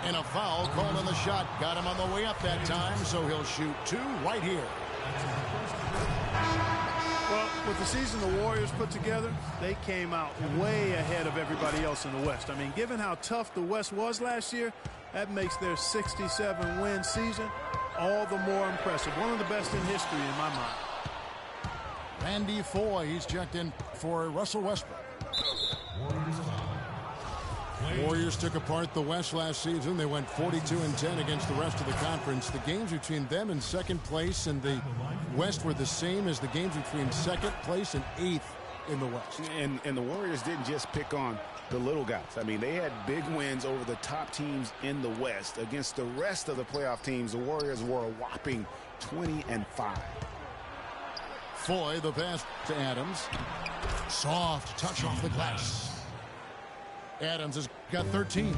N: And a foul called on the shot. Got him on the way up that time, so he'll shoot 2 right here.
P: Well, with the season the Warriors put together, they came out way ahead of everybody else in the West. I mean, given how tough the West was last year, that makes their 67-win season all the more impressive. One of the best in history in my mind.
N: Randy Foye, he's checked in for Russell Westbrook. Warriors took apart the West last season. They went 42-10 against the rest of the conference. The games between them and second place in the West were the same as the games between second place and eighth in the West.
O: And the Warriors didn't just pick on the little guys. I mean, they had big wins over the top teams in the West. Against the rest of the playoff teams, the Warriors were a whopping 20-5.
N: Foy, the pass to Adams. Soft touch off the glass. Adams has got 13.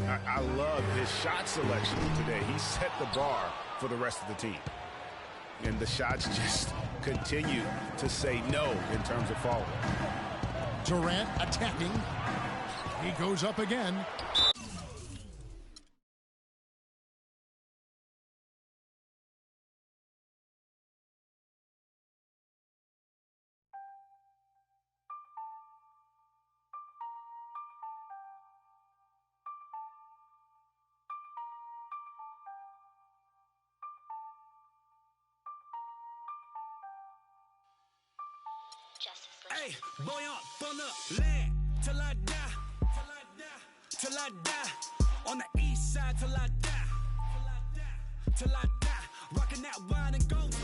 O: I love his shot selection today. He set the bar for the rest of the team. And the shots just continue to say no in terms of falling.
N: Durant attacking. He goes up again.
F: Hey, boy up, on the land till I die, till I die, on the east side till I die, till I die, rocking that wine and gold.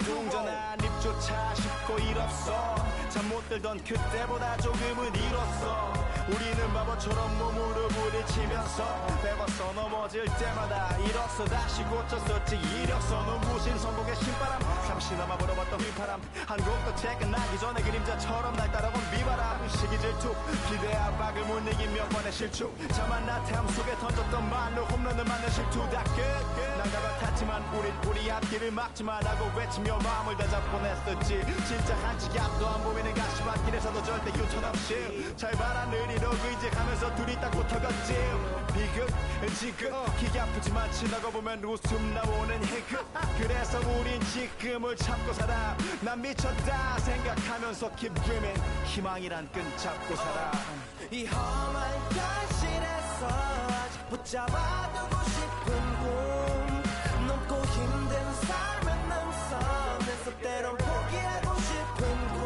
B: 웅전한 입조차 쉽고 일 없어 잠 못 들던 그때보다 조금은 일었어 우리는 바보처럼 몸으로 부딪히면서 배웠어 넘어질 때마다 일었어 다시 고쳤었지 이력서 눈부신 성공의 신바람 잠시나마 불어봤던 휘파람 한 곡도 끝나기 전에 그림자처럼 날 따라온 비바람 시기 질투 기대 압박을 못 이긴 몇 번의 실축 자만 나태함 속에 던졌던 말로 홈런을 맞는 실투 다 끝 난가 같았지만 우린 우리 앞길을 막지 말라고 외치며 마음을 다잡곤 했었지 진짜 한치 앞도 안 보이는 가시밭길에서도 절대 유턴 없이 잘 봐라 느리로 의지하면서 둘이 딱 붙어갔지 비극 지금 기가 아프지만 지나고 보면 웃음 나오는 희극 그래서 우린 지금을 참고 살아 난 미쳤다 생각하면서 keep dreaming 희망이란 끈 잡고 살아 이 험한 현실에서 아직 붙잡아두고 싶은 꿈 넘고 힘든 삶의 능선에서 때론 포기하고 싶은 꿈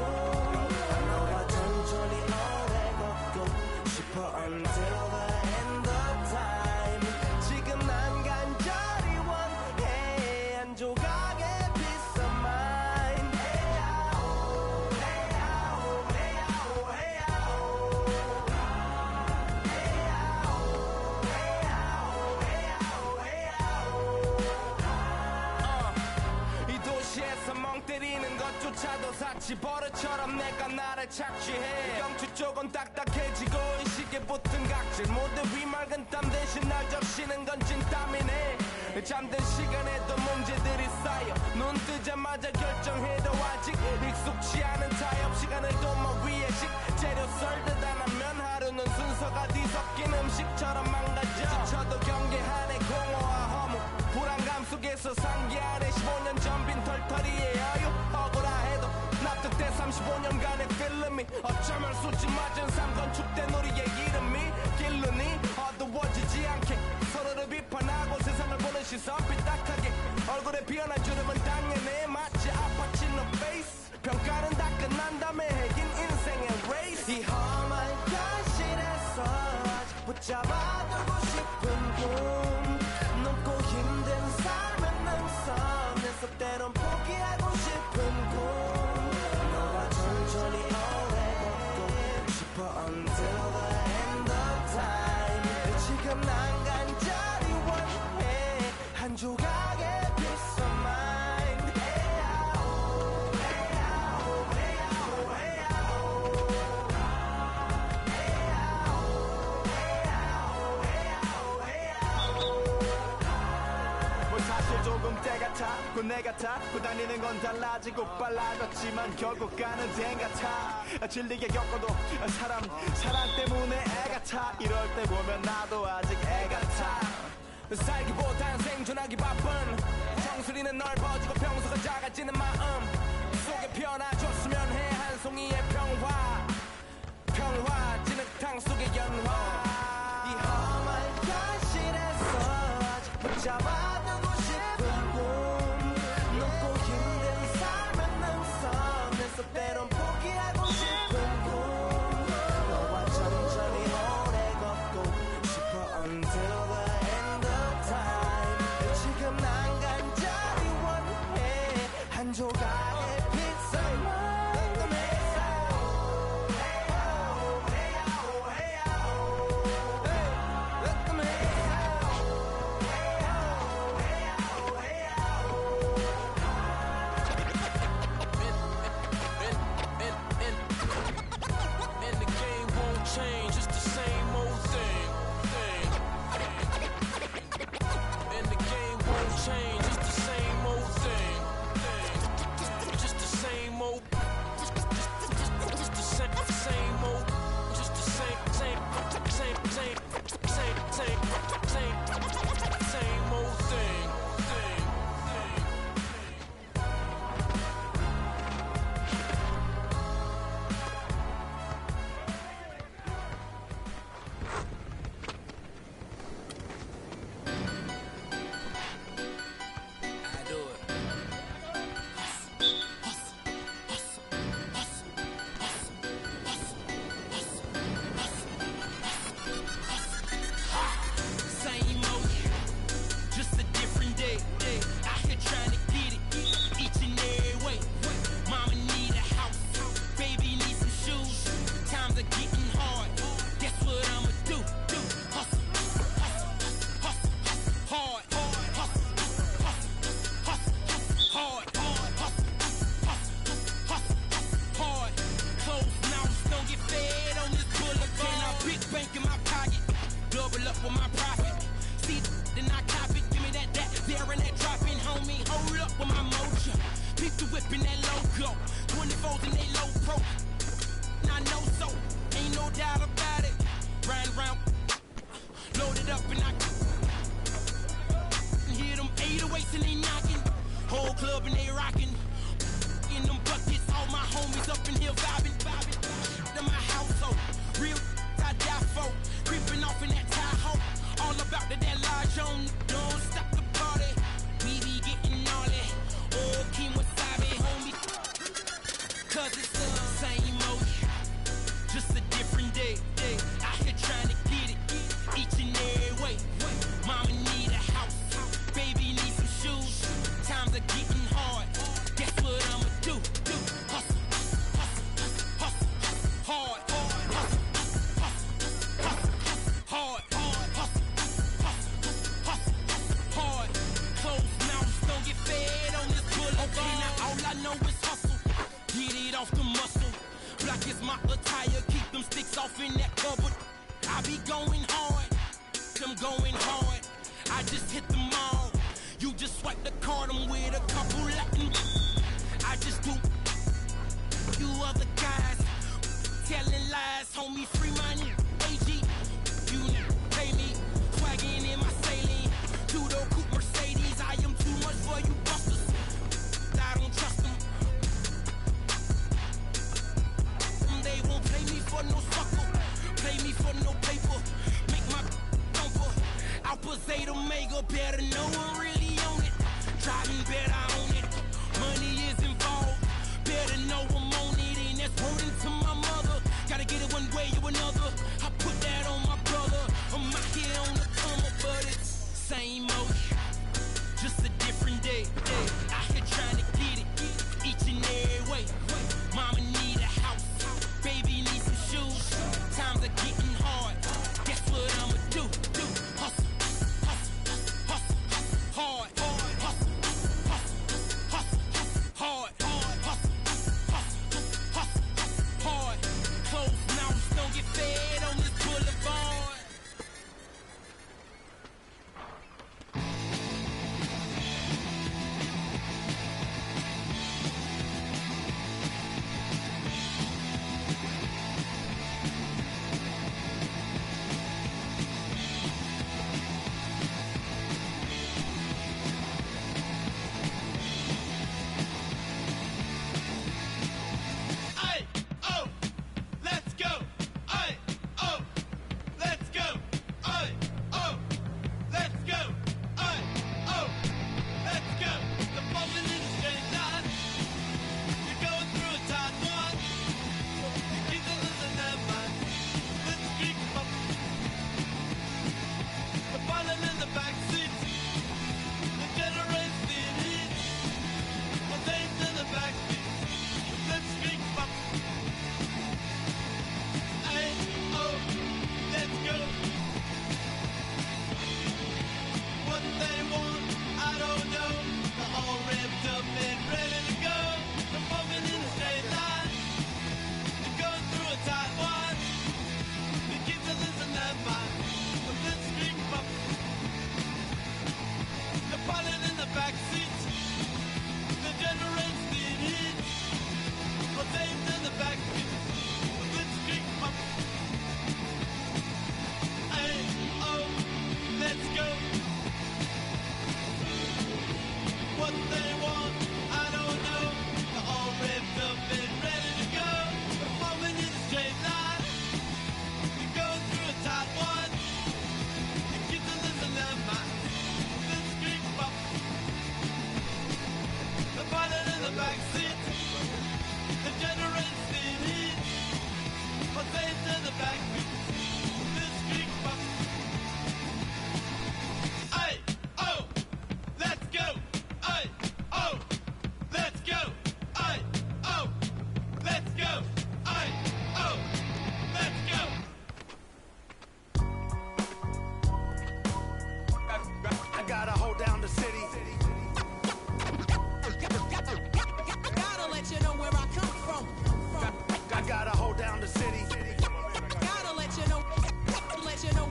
B: 너와 천천히 오래 걷고 싶어 until the end of time 지금 난 간절히 원해 한 조각의 peace of mind 헤야오 헤야오 헤야오 헤야오 헤야오 헤야오
U: 앞에서 멍 때리는 것조차도 사치 버릇처럼 내가 나를 착취해 경추 쪽은 딱딱해지고 인식에 붙은 각질 모두 위맑은 땀 대신 날 적시는 건 찐땀이네 잠든 시간에도 문제들이 쌓여 눈 뜨자마자 결정해도 아직 익숙치 않은 타협 시간을 도마 위에 식재료 썰듯 안 하면 하루는 순서가 뒤섞인 음식처럼 망가져 지쳐도 경계하네 공허와 허무 불안감 속에서 상기하네 15년 전 빈 털터리의 여유 억울해도 납득돼 35년간의 필름이 어쩌면 수치 맞은 삶 건축된 우리의 이름이 길르니 어두워지지 않게 서로를 비판하고 세상을 보는 시선 삐딱하게 얼굴에 피어난 주름은 당연해 마치 아파치는 페이스 평가는 다 끝난 다음에 핵인 인생의 레이스 이 험한 가실에서 아직 붙잡아두고 싶은 꿈 높고 힘든 삶의 능선에서 때론 포기하고 싶은 꿈 너와 천천히 오래 걷고 싶어 until the end of time 지금 난 간절히 원해 한 조각의 peace of mind
V: 뭐 사실 조금 때 같아 곧 내 같아 고 다니는 건 달라지고 빨라졌지만 결국 가는 데 같아 질리게 겪어도 사랑 때문에 애 같아 이럴 때 보면 나도 아직 애 같아
U: 살기보단 생존하기 바쁜 정수리는 넓어지고 평소가 작아지는 마음 속에 피어나줬으면 해 한 송이의 평화 진흙탕 속의 연화
T: 이 험한 가실에서 아직 붙잡아두고 싶은 꿈 높고 힘든 삶의 능선에서 때론 포기하고 싶은 꿈 너와 천천히 오래 걷고 싶어 until the end of time 지금 난 간절히 원해 한 조각의 peace of mind
H: And the game won't change, it's the same old thing. And the game won't change, it's the same old thing. Just the same old. Just the same old. Just the same old thing.
F: Same old, just a different day. Out here trying to get it, each and every way. Mama need a house, baby need some shoes. Times are getting hard, guess what I'ma do? Hustle, hard, hard. Closed mouths don't get fed on this boulevard. Now big bank in my pocket, double up on my profit. See, then I cop it, give me that, there and that dropping, homie. Hold up with my mojo. Pick the whip in that logo. 24s and they low pro. I know so, ain't no doubt about it. Riding around, loaded up and I hear them 808s and they knocking. Whole club and they rocking. In them buckets, all my homies up in here vibing. In my household, real I die for. Creeping off in that Tahoe. All about that large on. Don't stop the party. We be getting all that. Oh, King Wasabi, homie. Cause it's the same old. Just a different day. Out here trying to get it. Each and every way. Mama need a house. Baby need some shoes. Times are getting hard. Guess what I'ma do? Hustle. Hard. Hard. Closed mouths don't get fed on this boulevard. Okay, now all going hard. I just hit them all. You just swipe the card, I'm with a couple Latin. I just do. You other guys telling lies, homie, free money. AG, you pay me. Swagging in my saline. Two-door coupe Mercedes. I am too much for you busters. I don't trust them. They won't play me for no sucker. Play me for no paper. Make my thumper. Alpha Zeta Omega. Better know I'm really on it. Driving better on it. Money is involved. Better know I'm on it. And that's wording to my mother. Gotta get it one way or another. I put that on my brother. I'm out here on the come up, but it's same old. Just a different day. Out here trying to get it. Each and every way. Mama need a house. Baby need some shoes. Times are getting hard. Guess what I'ma do? Hustle, hustle, hustle, hard. Hustle, hustle, hustle, hard. Hustle, hustle, hustle, hard. Closed mouths don't get fed on this boulevard. Ay, oh, let's go. Ay, oh, let's go. Ay, oh, let's go. Ay, oh, let's go. The bumping in the straight line. You're going through a tight one. You keep the losing that mind. Let's keep up. The pilot in the back seat. The generates the heat. The things in the back seat. Let's keep up. Ay, oh, let's go. What they want, I don't know. They're all revved up and ready to go. They're moving in a straight line. You're going through a tight one. You keep the losing that mind. But let's keep up. The pilot in the back seat. The generates the heat. The things in the back seat. But let's keep up. Ay, oh, let's go. What they want, I don't know. They're all revved up and ready to go. They're moving in a straight line. You're going through a tight one. You keep the losing that mind. Let's keep up. The pilot in the back seat. The generates the heat. But things in the back seat. Let's keep up. Ay, oh, let's go. Ay, oh, let's go. Ay, oh, let's go. Ay, oh, let's go.
V: I gotta hold down the city.
F: Gotta let you know where I come from.
V: I gotta hold down the city.
F: Gotta let you know. Let you know.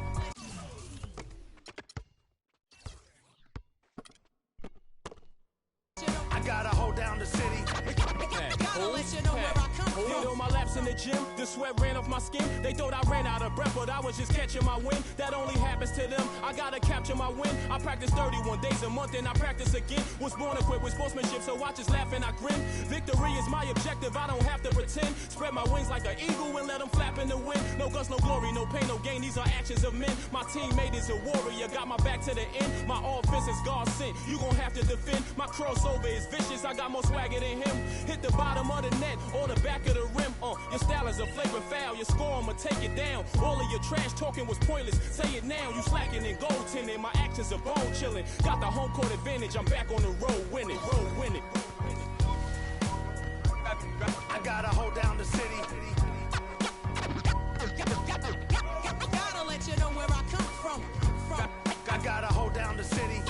V: I gotta hold down the city.
F: Gotta let you know where I come
H: Hit
F: from.
H: on my laps in the gym, the sweat ran off my skin. They thought I ran out of breath, but I was just catching my wind. That only happens to them. I gotta capture my win. I practice 31 days a month and I practice again. Was born equipped with sportsmanship, so I just laugh and I grin. Victory is my objective, I don't have to pretend. Spread my wings like an eagle and let them flap in the wind. No guts, no glory, no pain, no gain. These are actions of men. My teammate is a warrior, got my back to the end. My offense is God sent. You gon' have to defend. My crossover is vicious, I got more swagger than him. Hit the bottom of the net or the back of the rim. Your style is a flavor foul. Your score, I'ma take it down. All of your trash talking was pointless. Say it now. You slacking in goaltending. My actions are bone chilling. Got the home court advantage. I'm back on the road winning.
V: I gotta hold down the city.
F: Gotta let you know where I come from.
V: I gotta hold down the city.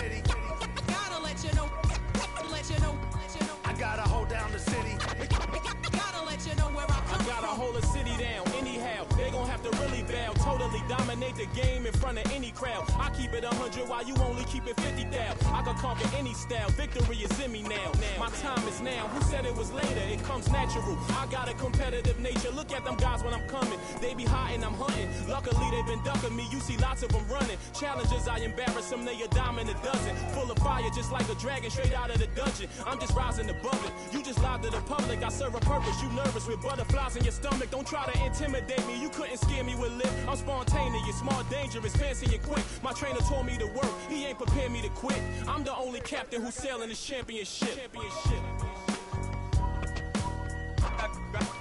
F: Gotta let you know. Let you know.
V: I gotta hold down the city.
F: Gotta let you know where I come from.
H: I gotta hold a city down anyhow. They gon' have to really bow. Totally dominate dominate the game in front of any crowd. I keep it 100 while you only keep it 50 down. I can conquer any style, victory is in me now. My time is now, who said it was later? It comes natural, I got a competitive nature. Look at them guys when I'm coming, they be hot and I'm hunting. Luckily they've been ducking me, you see lots of them running. Challenges, I embarrass them, they a dime in a dozen. Full of fire, just like a dragon straight out of the dungeon. I'm just rising above it, you just lied to the public. I serve a purpose, you nervous with butterflies in your stomach. Don't try to intimidate me, you couldn't scare me with lip. I'm spontaneous, smart, dangerous, fancy and quick. My trainer told me to work, he ain't prepared me to quit. I'm the only captain who's sailing this championship.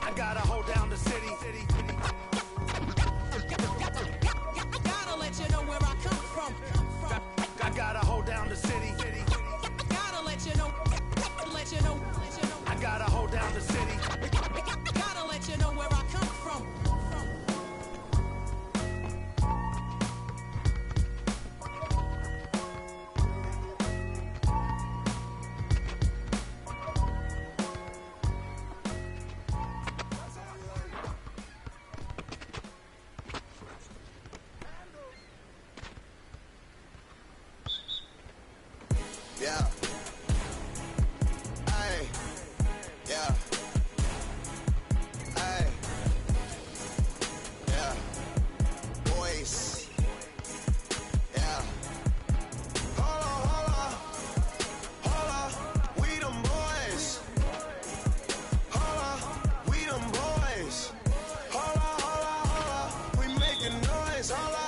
V: I gotta hold down the city.
A: Gotta let you know where I come from.
V: I gotta hold down the city.
A: Gotta let you know.
V: I gotta hold down the city.
A: Gotta let you know where I come from.
D: Yeah. Ay. Yeah. Ay. Yeah. Boys. Yeah. Hold on. We them boys. Hold on. We them boys. Hold on. We making noise. Hold on.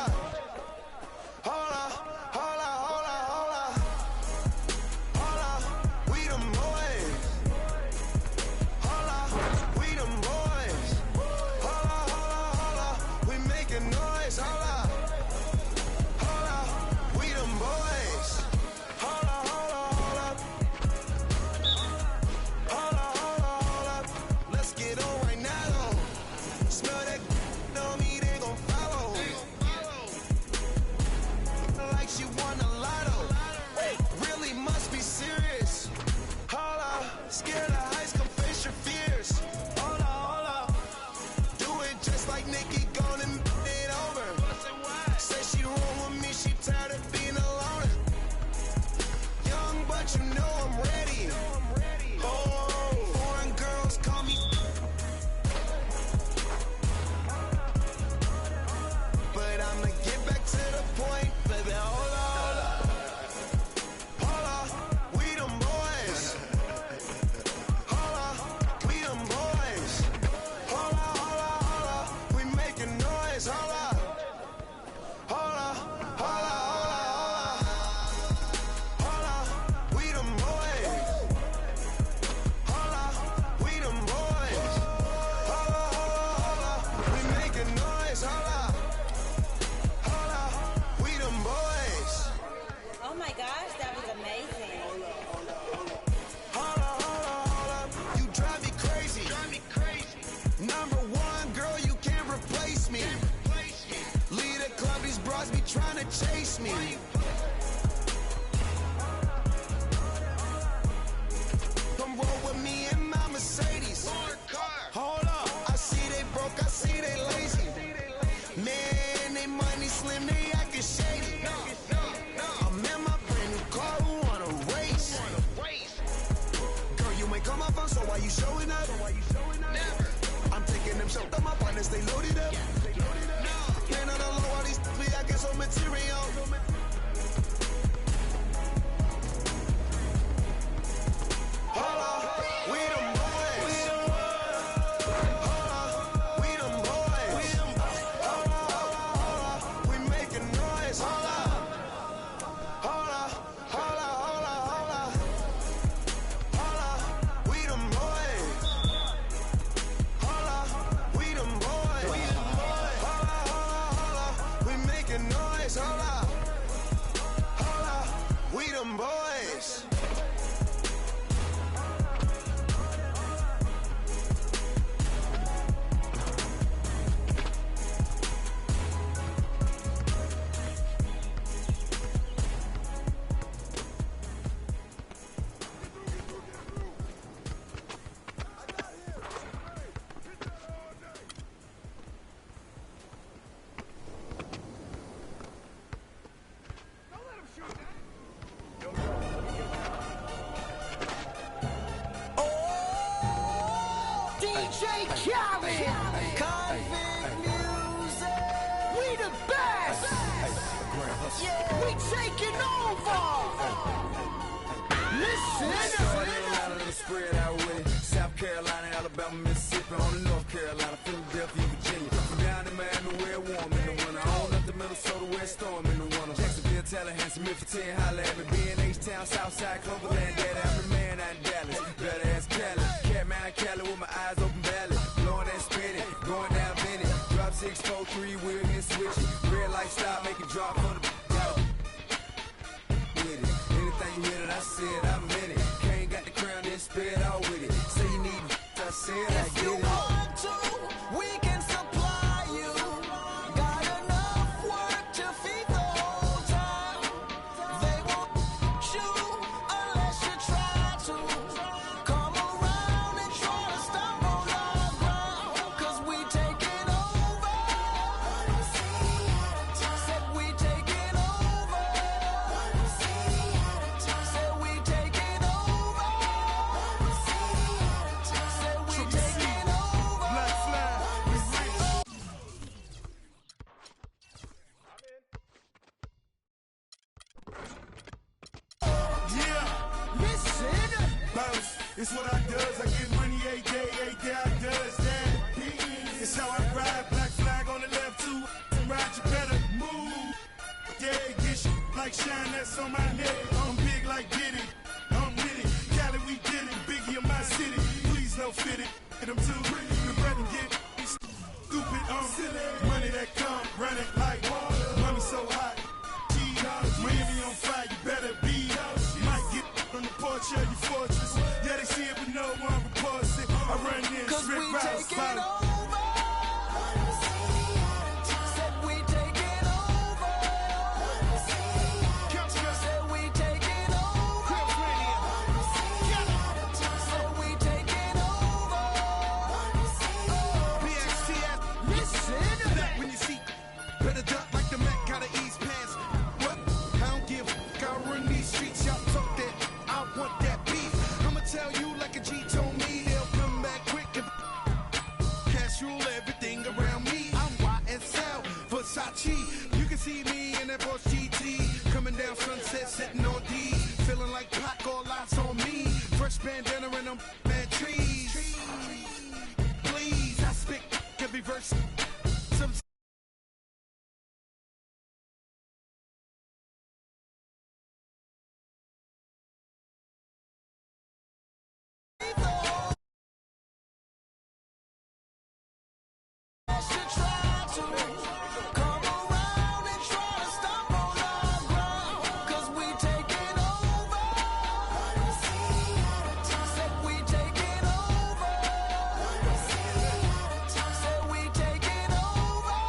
D: Chase me. Come roll with me in my Mercedes. Hold up, I see they broke, I see they lazy. Man, they money slim, they acting shady. I'm in my brand new car, who wanna race? Girl, you ain't come my phone, so why you showing up? Never. I'm taking them shots, my partners, they loaded up. Man, on the low, all these I get some material. Hold on, we them boys. Hold on, we them boys. Hold on, we making noise. Hold on. Hold on, hold on, hold on, hold on. Hold on, we them boys. Hold on, we them boys. Hold on, we making noise. Hold on.
B: DJ Khaled. Convict music. We the best. We taking over. Listen.
U: Spread out with it. South Carolina, Alabama, Mississippi, on the North Carolina, Philadelphia, Virginia. From down in Miami, where warm in the winter. On up to Minnesota, where storm in the winter. Jacksonville, Tallahassee, Memphis, 10, holla at me. B&H-Town, Southside, Cloverland, Daddy, I'm the man out in Dallas. Better ass Cali. Catman out Cali with my eyes open valley. Blowing that spinning, going down Bennett. Drop 6, 4, 3, wheel, hit switching. Red light stop, make it drop for the out. With it. Anything you hear that I said, I meant it. Can't got the crown, then spit out with it. Say you need I said I
B: If
U: get
B: you
U: it.
B: want to, we can supply you. Got enough work to feed the whole town. They won't you unless you try to. Come around and try to stop on our ground. 'Cause we taking over. Said we taking over. Said we taking over. Said we taking over.
K: Black flag. We rich. Yeah.
B: Listen.
K: Bounce. It's what I does. I get money every day I does that. It's how I ride. Black flag on the left too. Ride, you better move. Yeah, get shit like shine that's on my neck. I'm big like Diddy. I'm with it. Cali, we did it. Biggie in my city. Please no fit it. Hit them too. The brother get stupid. Money that come running like water. Money so hot. Miami on fire. You better be. Might get on the porch of your fortress. Yeah, they see it, but no one reports it. I run in,
B: 'Cause
K: strip
B: we
K: routes,
B: taking
K: follow.
B: over. Said we taking over. Said we taking over. Said we taking over. Listen.
U: That when you see, better duck like the Mac, gotta ease past. What? I don't give a f***, I run these streets, y'all talk that, I want that beef. I'ma tell you like a G told me, they'll come back quick if cash rule everything around me. I'm YSL, Versace, you can see me in that Porsche GT, coming down Sunset, sitting on D, feeling like Pac, all eyes on me, fresh bandana and them mad trees. Please, I spit every verse. Some
B: Come around and try to stop on our ground. 'Cause we taking over. Said we taking over. Said we taking over.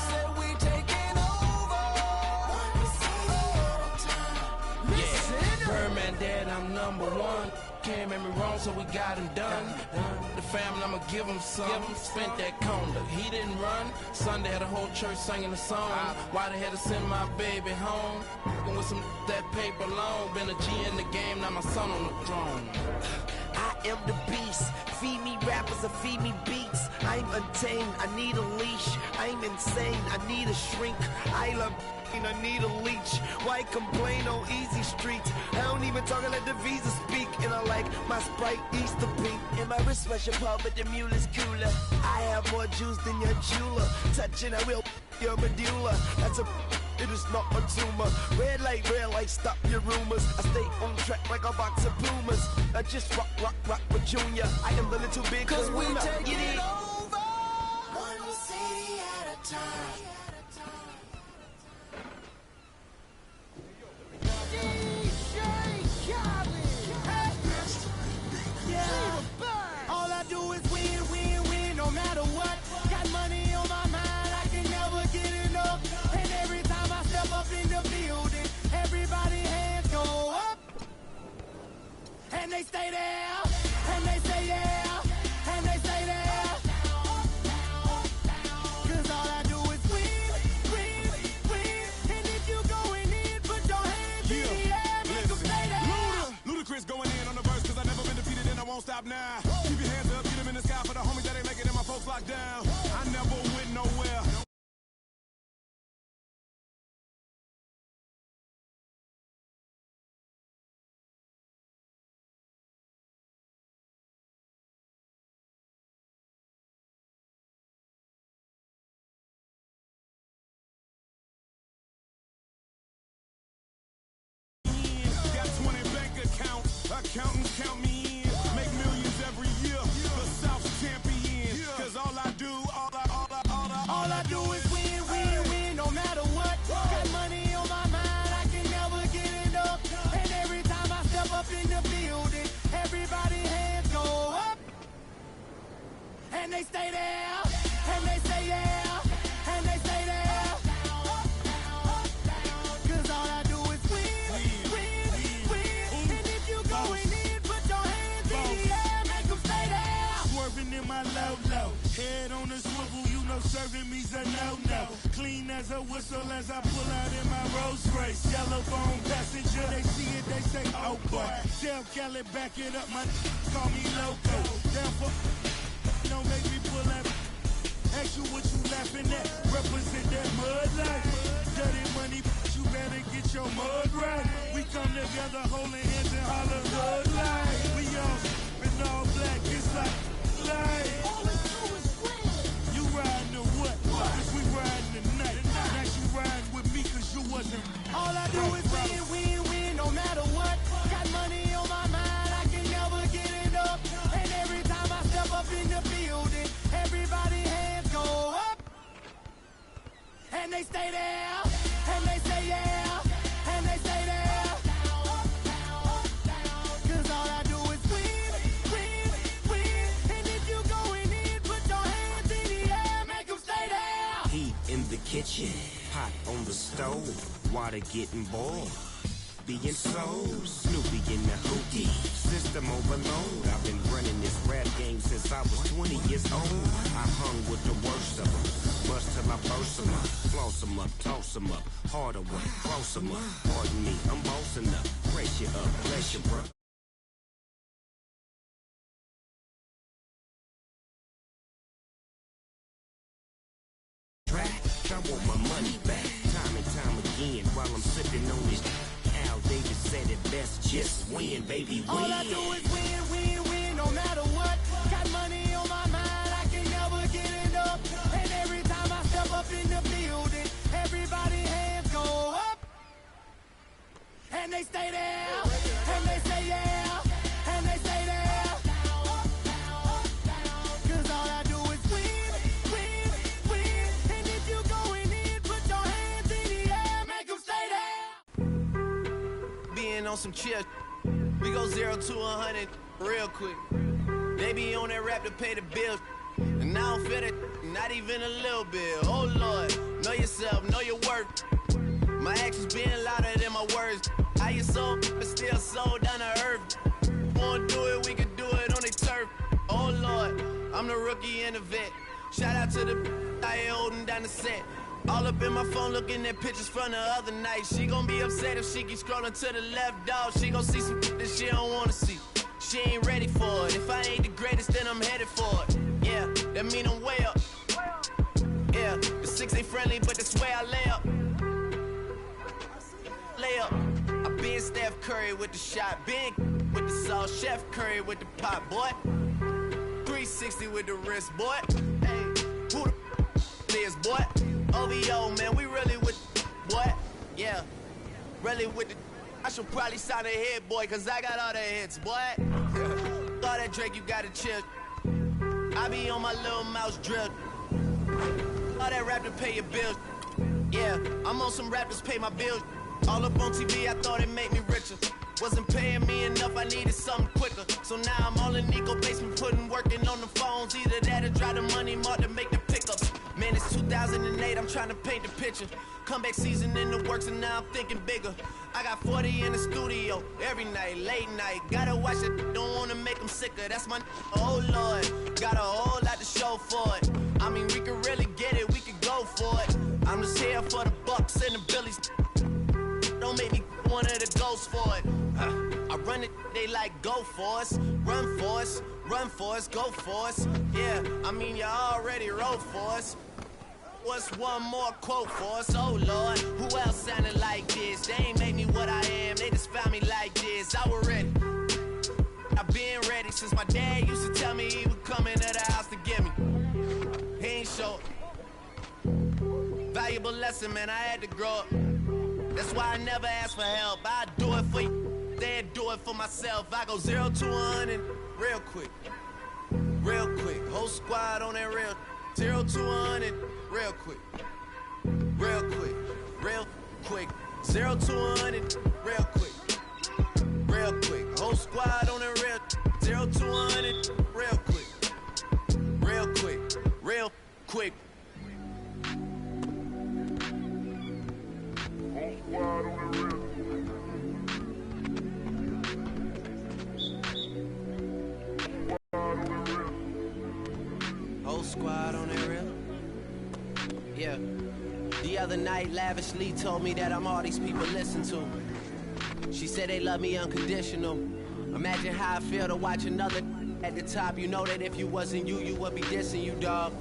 B: Said we taking over. Listen.
M: Birdman dead, I'm number one. Can't make me wrong, so we got him done. The family, I'ma give him some. Spent that conda. He didn't run. Sunday had a whole church singing a song. Why they had to send my baby home? And with some that paper long. Been a G in the game, now my son on the throne.
I: I am the beast. Feed me rappers or feed me beats. I'm untamed. I need a leash. I'm insane. I need a shrink. I love. I need a leech. Why complain on easy streets? I don't even talk, I let the visa speak. And I like my Sprite Easter pink. And my wrist special pub, but the mule is cooler. I have more juice than your jeweler. Touching, I will your medulla. That's a. It is not a tumor. Red light, stop your rumors. I stay on track like a box of Pumas. I just rock with Junior. I am the little big
B: 'Cause we
I: kahuna.
B: taking
I: Get it?
B: over. One city at a time. All I do is win, no matter what. Got money on my mind, I can never get enough. And every time I step up in the building, everybody hands go up. And they stay there, and they say yeah, and they say there. 'Cause all I do is win. And if you going in, put your hands in the air, make 'em stay there.
F: Ludacris going in on the verse, 'cause I never been defeated and I won't stop. stop now. Keep your hands up, get them in the sky for the homies that ain't making it, my folks locked down. I never went nowhere. Got 20 bank accounts, accountants count me in. Make millions every year, the South's champion. Cause all I do
B: is win, win, win, no matter what. Got money on my mind, I can never get enough. And every time I step up in the building, everybody hands go up. And they stay there, and they say yeah, and they stay there. Cause all I do is win, win, win. And if you going in, put your hands in the air, make them stay there.
K: Swerving in my low, head on the swivel, you know serving me's a no-no. Clean as a whistle as I pull out in my Rolls Royce. Yellow bone passenger, they see it, they say, oh boy. Tell Kelly, back it up, my call me loco. Therefore, don't make me pull that. Ask you what you laughing at, represent that mud life. Dirty money, you better get your mud right. We come together holding hands and holler hood life. We all in all black, it's like life. All we do is win. You riding or what? Cause we riding tonight. Now you riding with me cause you wasn't.
B: All I do is win, win, win, no matter what. Got money on my mind, I can never get enough. And every time I step up in the building, everybody hands go up. And they stay there, and they say yeah, and they stay there. Cause all I do is win, win, win. And if you going in, put your hands in the air, make them stay there.
C: Heat in the kitchen, pot on the stove, water getting boiled. Being sold, Snoopy in the hookie, system overload. I've been running this rap game since I was 20 years old. I hung with the worst of them, bust till I burst them up, floss them up, toss them up, harder work, close them up. Pardon me, I'm bossing up, brace you up, bless you, bro. I want my money back, time and time again, while I'm sipping on this. David said it best, just win, baby, win.
B: All I do is win, win, win, no matter what. Got money on my mind, I can never get enough. And every time I step up in the building, everybody hands go up. And they stay there, and they say yeah, and they stay there. Cause all I do is win, win, win. And if you going in, put your hands in the air, make them stay there.
T: Being on some chill, we go 0 to 100 real quick. They be on that rap to pay the bills, and I don't feel it, not even a little bit. Oh Lord, know yourself, know your worth. My actions being louder than my words. How you so, but still so down to earth. Wanna do it, we can do it on the turf. Oh Lord, I'm the rookie and the vet. Shout out to the I ain't holding down the set. All up in my phone looking at pictures from the other night. She gon' be upset if she keeps scrolling to the left, dog. She gon' see some that she don't wanna see. She ain't ready for it. If I ain't the greatest, then I'm headed for it. Yeah, that mean I'm way up. Yeah, the 6 ain't friendly, but that's where I lay up. Lay up. I been Steph Curry with the shot, been with the sauce, Chef Curry with the pot, boy. 360 with the wrist, boy. Hey, who the is, boy? OVO, man, we really with boy. Yeah, really with the. I should probably sign a hit, boy, cause I got all the hits, boy. All that Drake, you gotta chill. I be on my little mouse drill. All that rap to pay your bills. Yeah, I'm on some rappers pay my bills. All up on TV, I thought it made me richer. Wasn't paying me enough, I needed something quicker. So now I'm all in Nico basement, working on the phones. Either that or drive the money mark to make the pickups. Man, it's 2008, I'm trying to paint the picture. Comeback season in the works and now I'm thinking bigger. I got 40 in the studio, every night, late night. Gotta watch it, don't wanna make them sicker. That's my oh Lord, got a whole lot to show for it. I mean, we could really get it, we could go for it. I'm just here for the Bucks and the Billies. Don't make me one of the ghosts for it. I run it, they like go for us, run for us, run for us, go for us. Yeah, I mean you already wrote for us. What's one more quote for us? Oh Lord, who else sounded like this? They ain't made me what I am, they just found me like this. I was ready, I've been ready since my dad used to tell me he would come into the house to get me. He ain't show. Valuable lesson, man, I had to grow up. That's why I never ask for help. I do it for you, then do it for myself. I go 0 to 100 real quick, real quick. Whole squad on that real 0 to 100 real quick, real quick, real quick. 0 to 100 real quick, real quick. Whole squad on that real 0 to 100 real quick, real quick, real quick. Whole squad on that real. Yeah. The other night, Lavishly told me that I'm all these people listen to. She said they love me unconditional. Imagine how I feel to watch another at the top. You know that if you wasn't you, you would be dissing you, dog.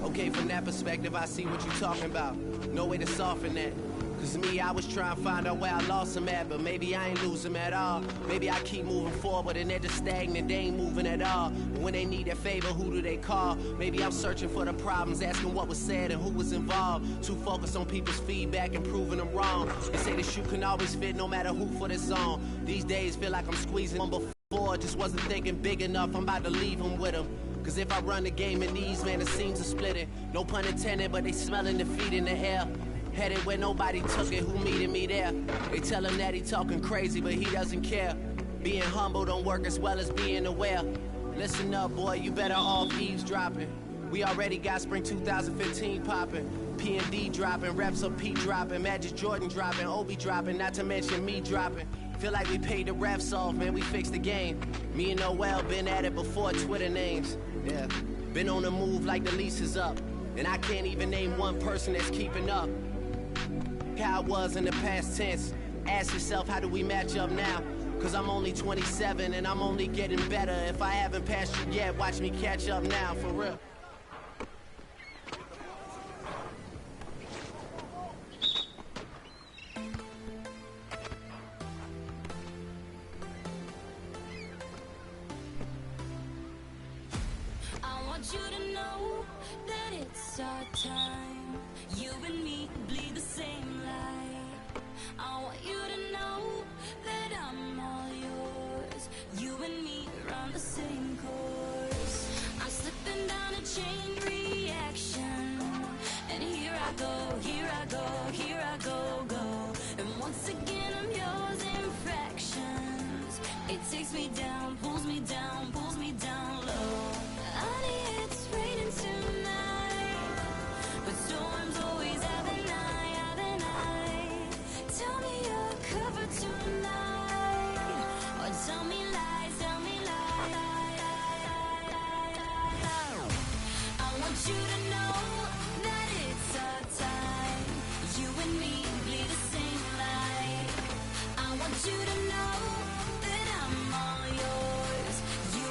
T: Okay, from that perspective, I see what you're talking about. No way to soften that. Cause me, I was trying to find out where I lost them at, but maybe I ain't lose them at all. Maybe I keep moving forward and they're just stagnant, they ain't moving at all. But when they need a favor, who do they call? Maybe I'm searching for the problems, asking what was said and who was involved. Too focused on people's feedback and proving them wrong. They say the shoe can always fit no matter who for this song. These days feel like I'm squeezing them before, just wasn't thinking big enough, I'm about to leave them with them. Cause if I run the game in these, man, the seams are splitting. No pun intended, but they smelling defeat in the air. Headed where nobody took it, who meeting me there? They tell him that he talking crazy, but he doesn't care. Being humble don't work as well as being aware. Listen up, boy, you better off eavesdropping. We already got spring 2015 popping. P&D dropping, reps of P dropping, Magic Jordan dropping, Obi dropping, not to mention me dropping. Feel like we paid the refs off, man, we fixed the game. Me and Noel been at it before Twitter names. Yeah, been on the move like the lease is up. And I can't even name one person that's keeping up. How I was in the past tense. Ask yourself, how do we match up now? Cause I'm only 27 and I'm only getting better. If I haven't passed you yet, watch me catch up now, for real.
G: I want you to know that it's our time. You and me bleed the same light. I want you to know that I'm all yours. You and me run the same course. I'm slipping down a chain reaction. And here I go, here I go, here I go, go. And once again I'm yours in fractions. It takes me down, pulls me down low. Honey, it's raining tonight, but storms always have an eye. Tell me you're covered tonight, or tell me lies, I want you to know that it's our time. You and me bleed the same light. I want you to know that I'm all yours. You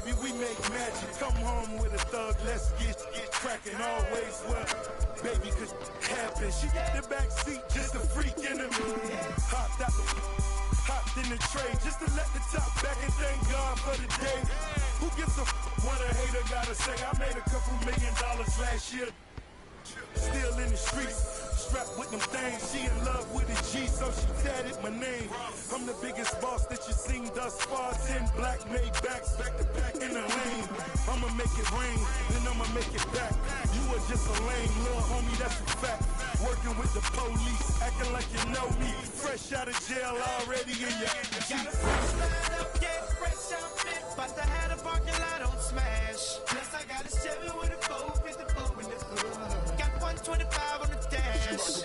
K: baby, we make magic. Come home with a thug, let's get cracking. Always well, baby, could happen. She got the back seat, just a freak in the hopped in the tray, just to let the top back and thank God for the day. Who gives a what a hater gotta say? I made a couple $1 million last year. Still in the streets, strapped with them things. She in love with a G, so she tatted my name. I'm the biggest boss that you seen thus far. 10 black made backs, back to back in the lane. I'ma make it rain, then I'ma make it back. You were just a lame little homie, that's a fact. Working with the police, acting like you know me. Fresh out of jail already in your
V: Got a fresh line up, yeah, fresh outfit. But I had a parking lot on smash. Plus I got a Chevy with a 454 in the hood. Got 125 on the dash.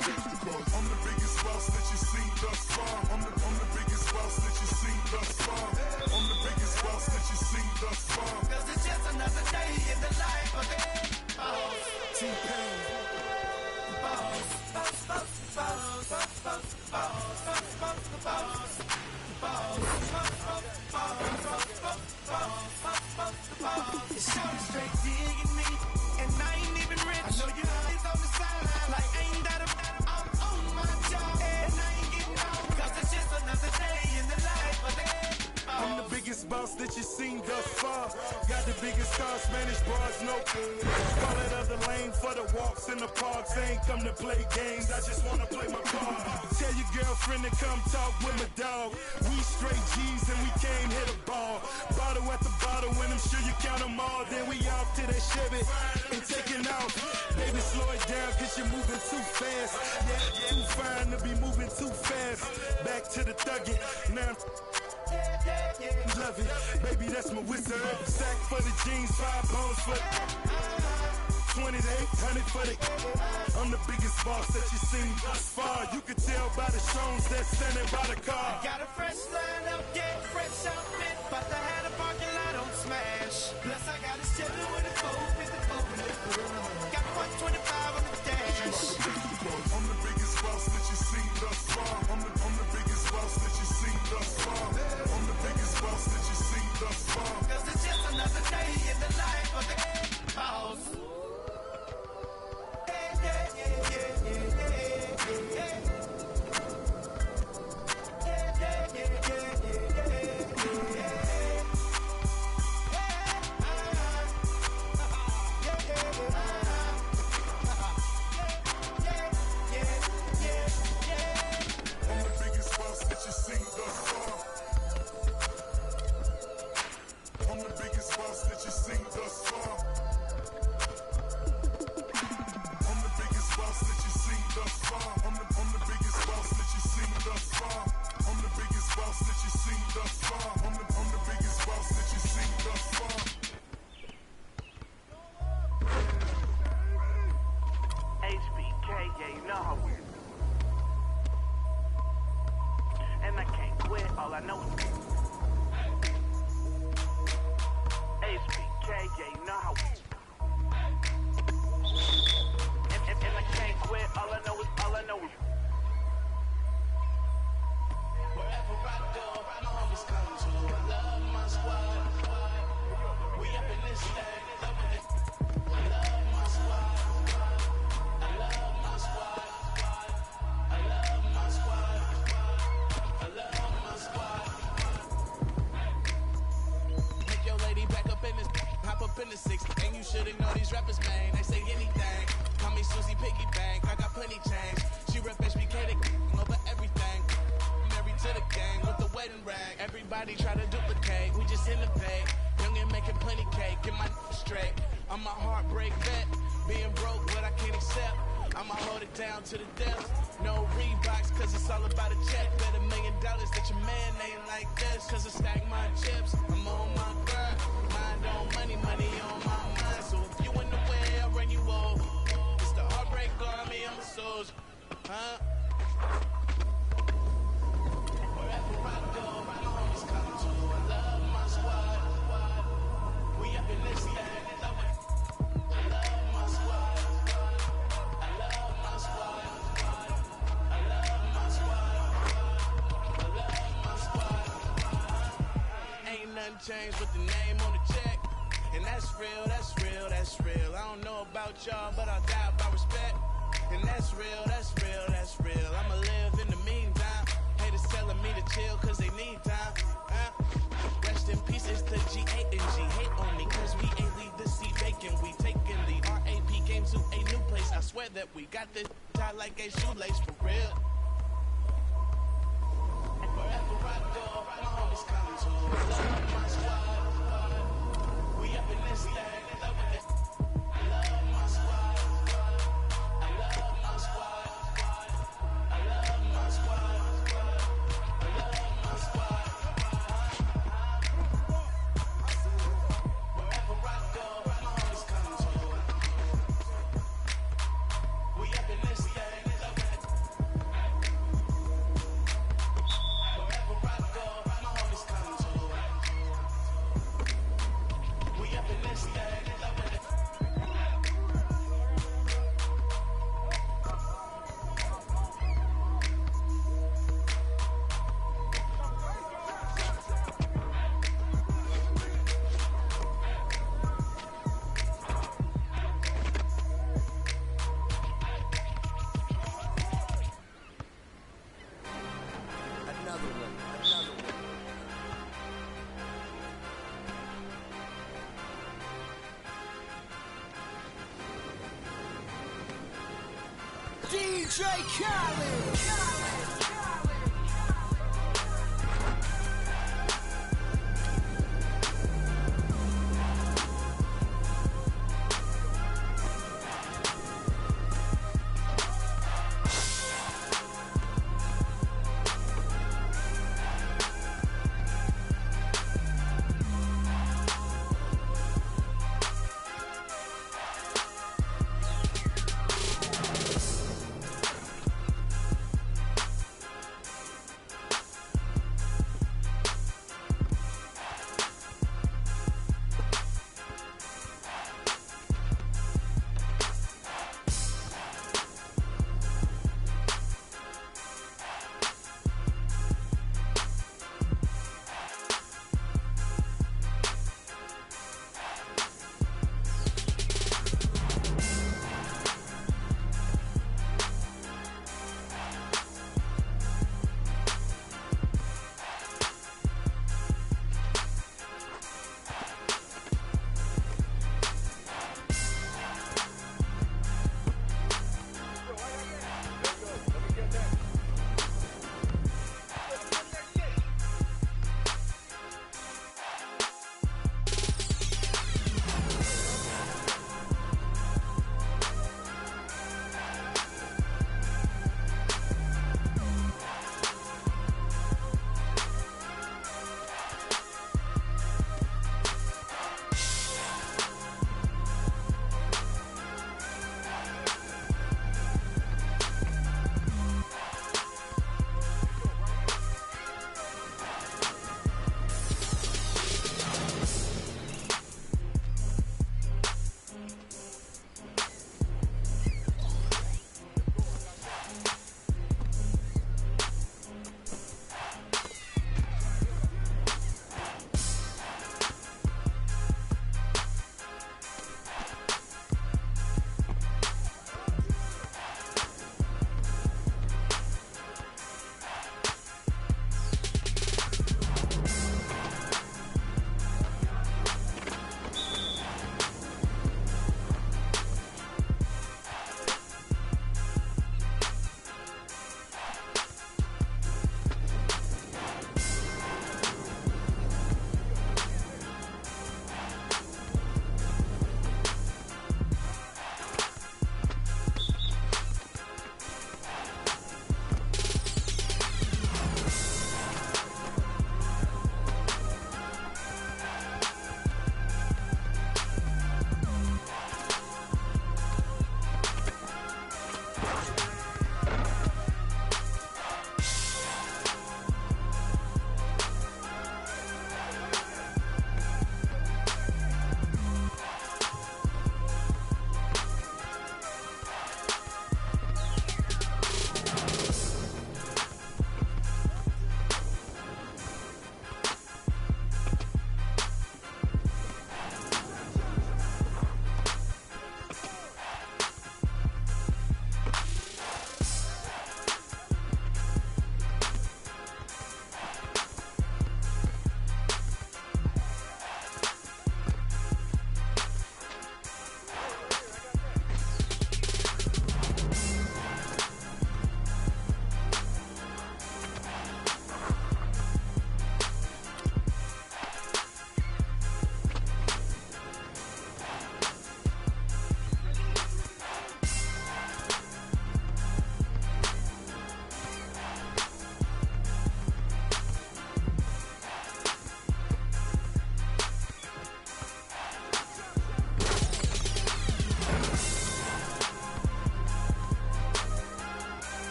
K: I'm the biggest boss that you seen thus far. I'm the biggest boss that you seen thus far. I'm the biggest boss that you seen thus far.
V: Cause it's just another day in the life of a boss.
K: T-Pain.
V: Boss, boss, boss, boss, boss, boss, boss, boss, boss, boss, boss, straight digging me, and I ain't even rich. I know you eyes on the sideline, like ain't that I'm on my job, and I ain't getting off, cause it's just another day in the life of the
K: I'm the biggest boss that you seen thus far. Got the biggest car, Spanish bras, no. Call it other lane for the walks in the parks. I ain't come to play games, I just wanna play my part. Tell your girlfriend to come talk with my dog. We straight G's and we came hit a ball. Bottle at the bottle, and I'm sure you count them all. Then we off to that Chevy and taking off. Baby, slow it down, cause you're moving too fast. Yeah, too fine to be moving too fast. Back to the thuggin', now love it, baby, that's my wizard. Sack for the jeans, 5 bones for 20 to 800 for the. I'm the biggest boss that you seen thus far. You can tell by the shows that's standing by the car.
V: Got a fresh line up, yeah, fresh outfit, but I had a parking lot on smash. Plus I got a Chevy with a 454 in the hood. Got 125 on the dash.
K: I'm the biggest boss that you seen thus far. I'm the biggest boss that you seen thus far. I'm the biggest boss that you seen thus far.
V: Cause it's just another day in the life of the boss.
L: Everybody try to duplicate, we just innovate. Young and making plenty cake, get my straight. I'm a heartbreak vet, being broke, but I can't accept. I'ma hold it down to the depths. No Reeboks, cause it's all about a check. Bet $1 million that your man ain't like this. Cause I stack my chips, I'm on my grind. Mind on money, money on my mind. So if you in the way, I'll run you over. It's the heartbreak army, I'm a soldier. Huh? Wherever I go, my homies come to. I love my squad. We up in this thing. I love my squad. I love my squad. I love my squad. I love my squad. Ain't nothing changed with the name on the check. And that's real, that's real, that's real. I don't know about y'all, but I'll die about respect. And that's real, that's real, that's real. I'ma live in the meantime. Haters telling me to chill cause they need time. Rest in peace, it's the G8 and G. Hate on me cause we ain't leave the seat vacant. We taking the RAP game to a new place. I swear that we got this tied like a shoelace for real. Wherever I go, my homies come to. Love my squad. We up in this thing. Love it. I love my squad. I love my squad. I love my squad. I love my squad. Wherever I go, my homies come to. We up in this thing. Love it. Wherever I go, my homies come to. We up in this thing. Love it.
I: Another one, another one.
B: DJ Khaled.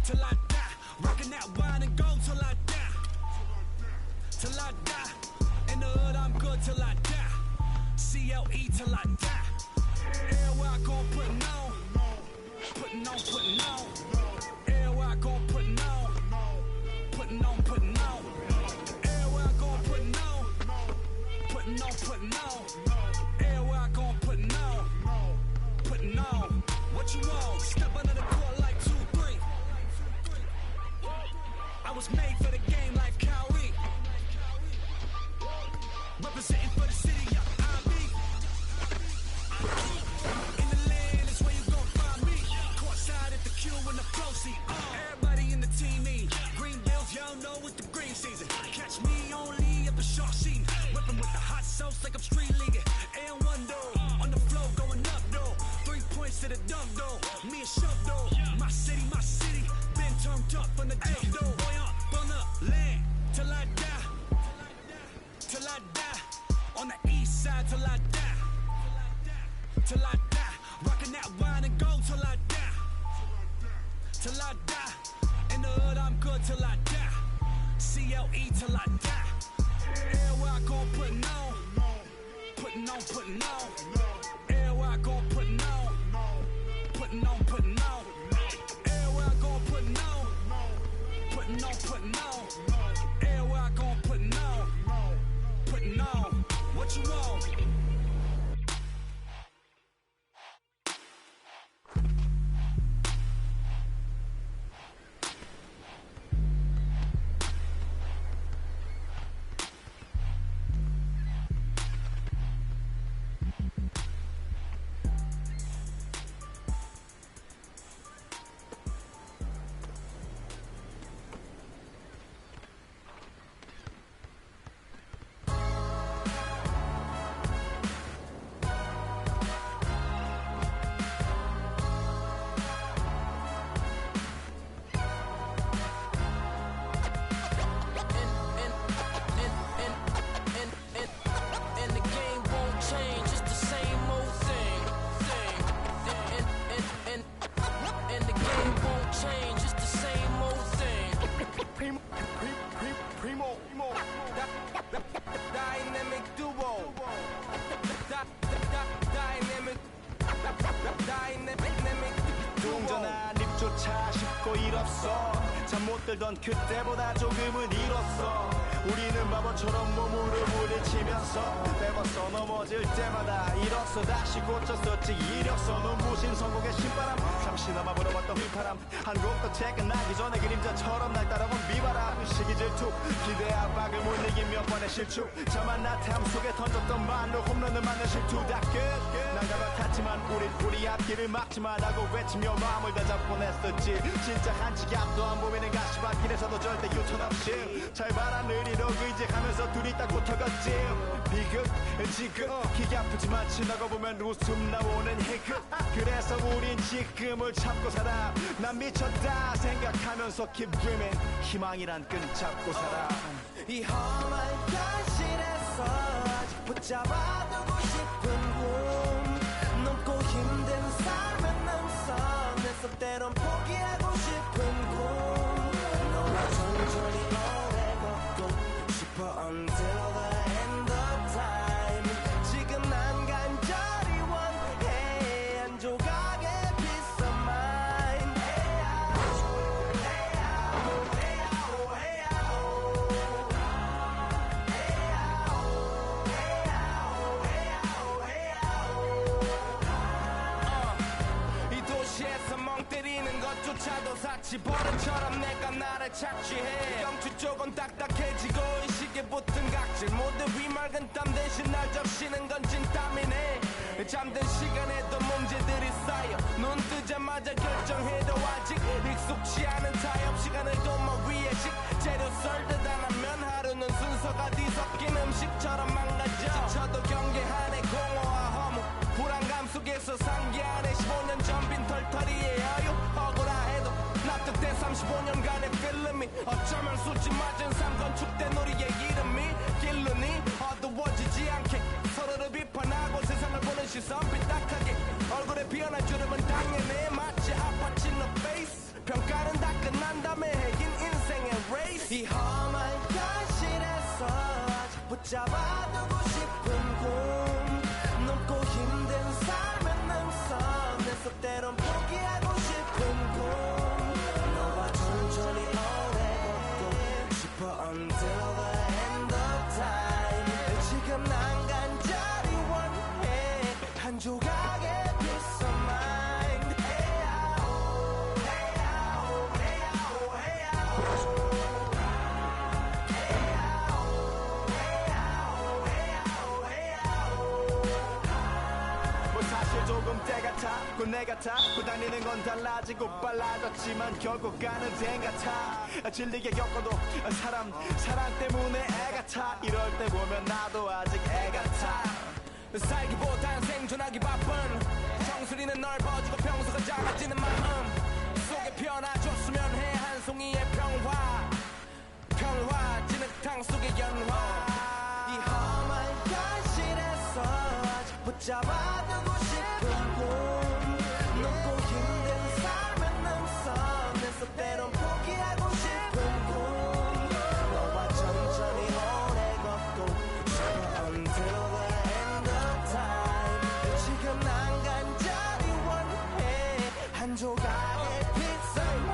F: till I die. Rocking that wine and gold till I die. Till I die. In the hood, I'm good till I die. CLE till I die. Everywhere I go, putting on. Putting on, putting on. Everywhere I go, putting on. Putting on, putting on. Everywhere I go, putting on. Putting on, putting on. Everywhere I go, putting on. Putting on. What you want? Step under the court like 2-3. I was made for the game like Kyrie. Representing for the city, yeah, I be. In the land is where you gon' find me. Courtside at the Q in the flow seat. Everybody in the team, me. Green bills, y'all know it's the green season. Catch me only at the short scene. Whipping with the hot sauce like I'm street leaguing. And one though, on the flow going up though. 3 points to the dunk though. Me and Shove though. My city, been turned up from the jump though. Boy up on the land till I die. Till I die. On the east side till I die. Till I die. Rocking that wine and gold till I die. Till I die. In the hood I'm good till I die. CLE till I die. Everywhere I go putting on. Putting on, putting on. Everywhere I go putting on. Putting on, putting on. Everywhere I go putting on. Putting on, putting on. Everywhere I go putting on. Putting on. What you want?
V: 잠 못 들던 그때보다 조금은 일었어. 우리는 바보처럼 몸으로 부딪히면서 매번서 넘어질 때마다 일어서 다시 고쳤었지. 이력서 눈부신 성공의 신바람. 잠시나마 불어봤던 휘파람. 한 곡도 퇴근하기 전에 그림자처럼 날 따라온 비바람. 시기 질투 기대 압박을 못 이긴 몇 번의 실축. 저만 나태함 속에 던졌던 말로 홈런을 맞는 실투. 다 끝. 난가가 탔지만 우리 앞길을 막지만 하고 외치며 마음을 다잡곤 했었지. 진짜 한치 앞도 안 보이는 가시밭길에서도 절대 유턴 없이 잘 바라느리로 의지하면서 둘이 딱 붙어갔지. 비극 지금 기계 아프지만 지나고 보면 웃음 나오는 희극. 그래서 우린 지금을 참고 살아. 난 미쳤다 생각하면서 keep dreaming. 희망이란 끈 잡고 살아.
U: 이 험한 현실에서 아직 붙잡아두고 싶은 꿈. 넘고 힘든 삶은 능선에서 때론 포기하고 싶은 꿈. 너와 천천히 오래 걷고 싶어 until the end of time. 지금 난 간절히 원해 한 조각의 peace of mind. 이 도시에서 멍 때리는 것조차도 사치 버릇처럼 내가 나를 착취해. 경추 쪽은 딱딱해지고 이 시계 붙은 각질 모두 위맑은 땀 대신 날 적시는 건 진땀이네. 잠든 시간에도 문제들이 쌓여 눈 뜨자마자 결정해도 아직 익숙치 않은 타협. 시간을 도모 위에 식재료 썰듯 안 하면 하루는 순서가 뒤섞인 음식처럼 망가져. 지쳐도 경계하네 공허와 허무. 불안감 속에서 상기하네 15년 전 빈 털터리의 여유. 억울해도 납득된 35년간의 필름이 어쩌면 수치 맞은 삶 건축된 우리의 이름이 길르니 어두워지지 않게 서로를 비판하고 세상을 보는 시선 삐딱하게 얼굴에 피어난 주름은 당연해. 마치 아파친 너 페이스 평가는 다 끝난 다음에 긴 인생의 레이스 이 험한 현실에서 아직 붙잡아두고 싶은 꿈 넘고 힘든 삶의 능선에서 때론 포기하고 싶은 꿈 너와 천천히 오래 걷고 싶어 until the end of time 지금 난 간절히 원해 한 조각의 peace of mind
V: 뭐 사실 조금 때가 타고 내가 타고 다니는 건 달라지고 빨라졌지만 결국 가는 데 같아 질리게 겪어도 사랑 때문에 애가 타 이럴 때 보면 나도 아직 애가 타
M: 살기보단 생존하기 바쁜 정수리는 넓어지고 평소가 작아지는 마음 속에 편아줬으면 해 한 송이의 평화 진흙탕 속의 연화
U: 이 험한 현실에서 아직 붙잡아두고 싶은 꿈 넘고 힘든 삶의 능선에서 때론 포기하고 싶은 꿈 너와 천천히 오래 걷고 싶어 until the end of time 지금 난 간절히 원해 한 조각의 pizza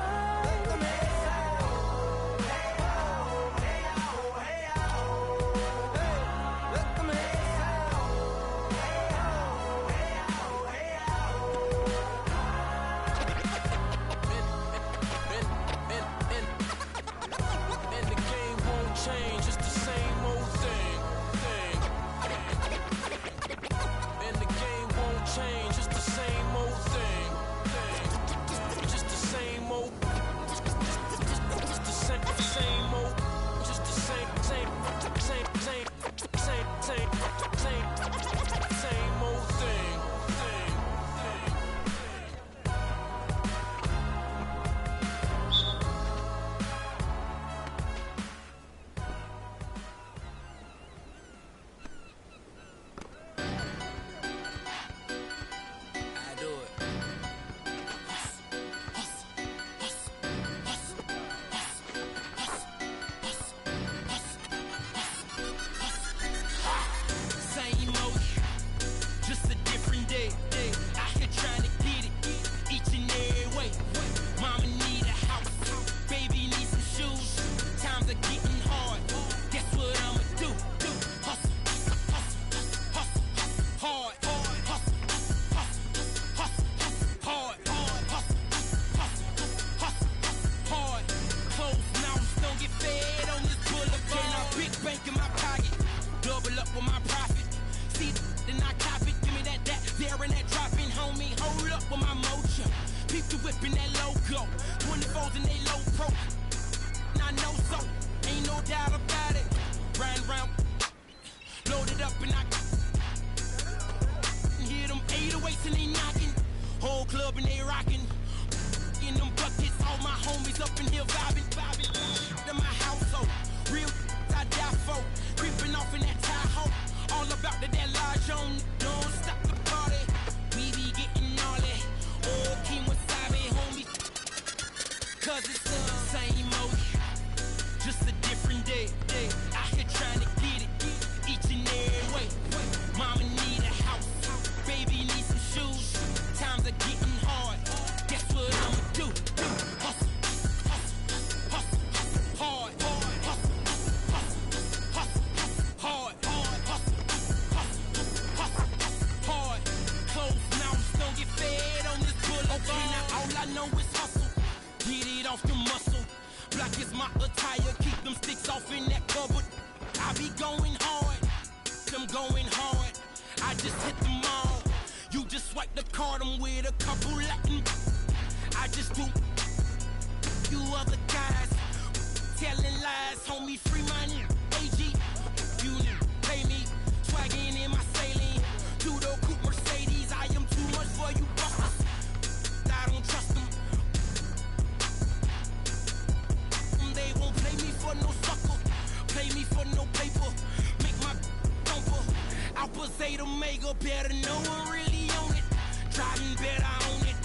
F: Driving better on it.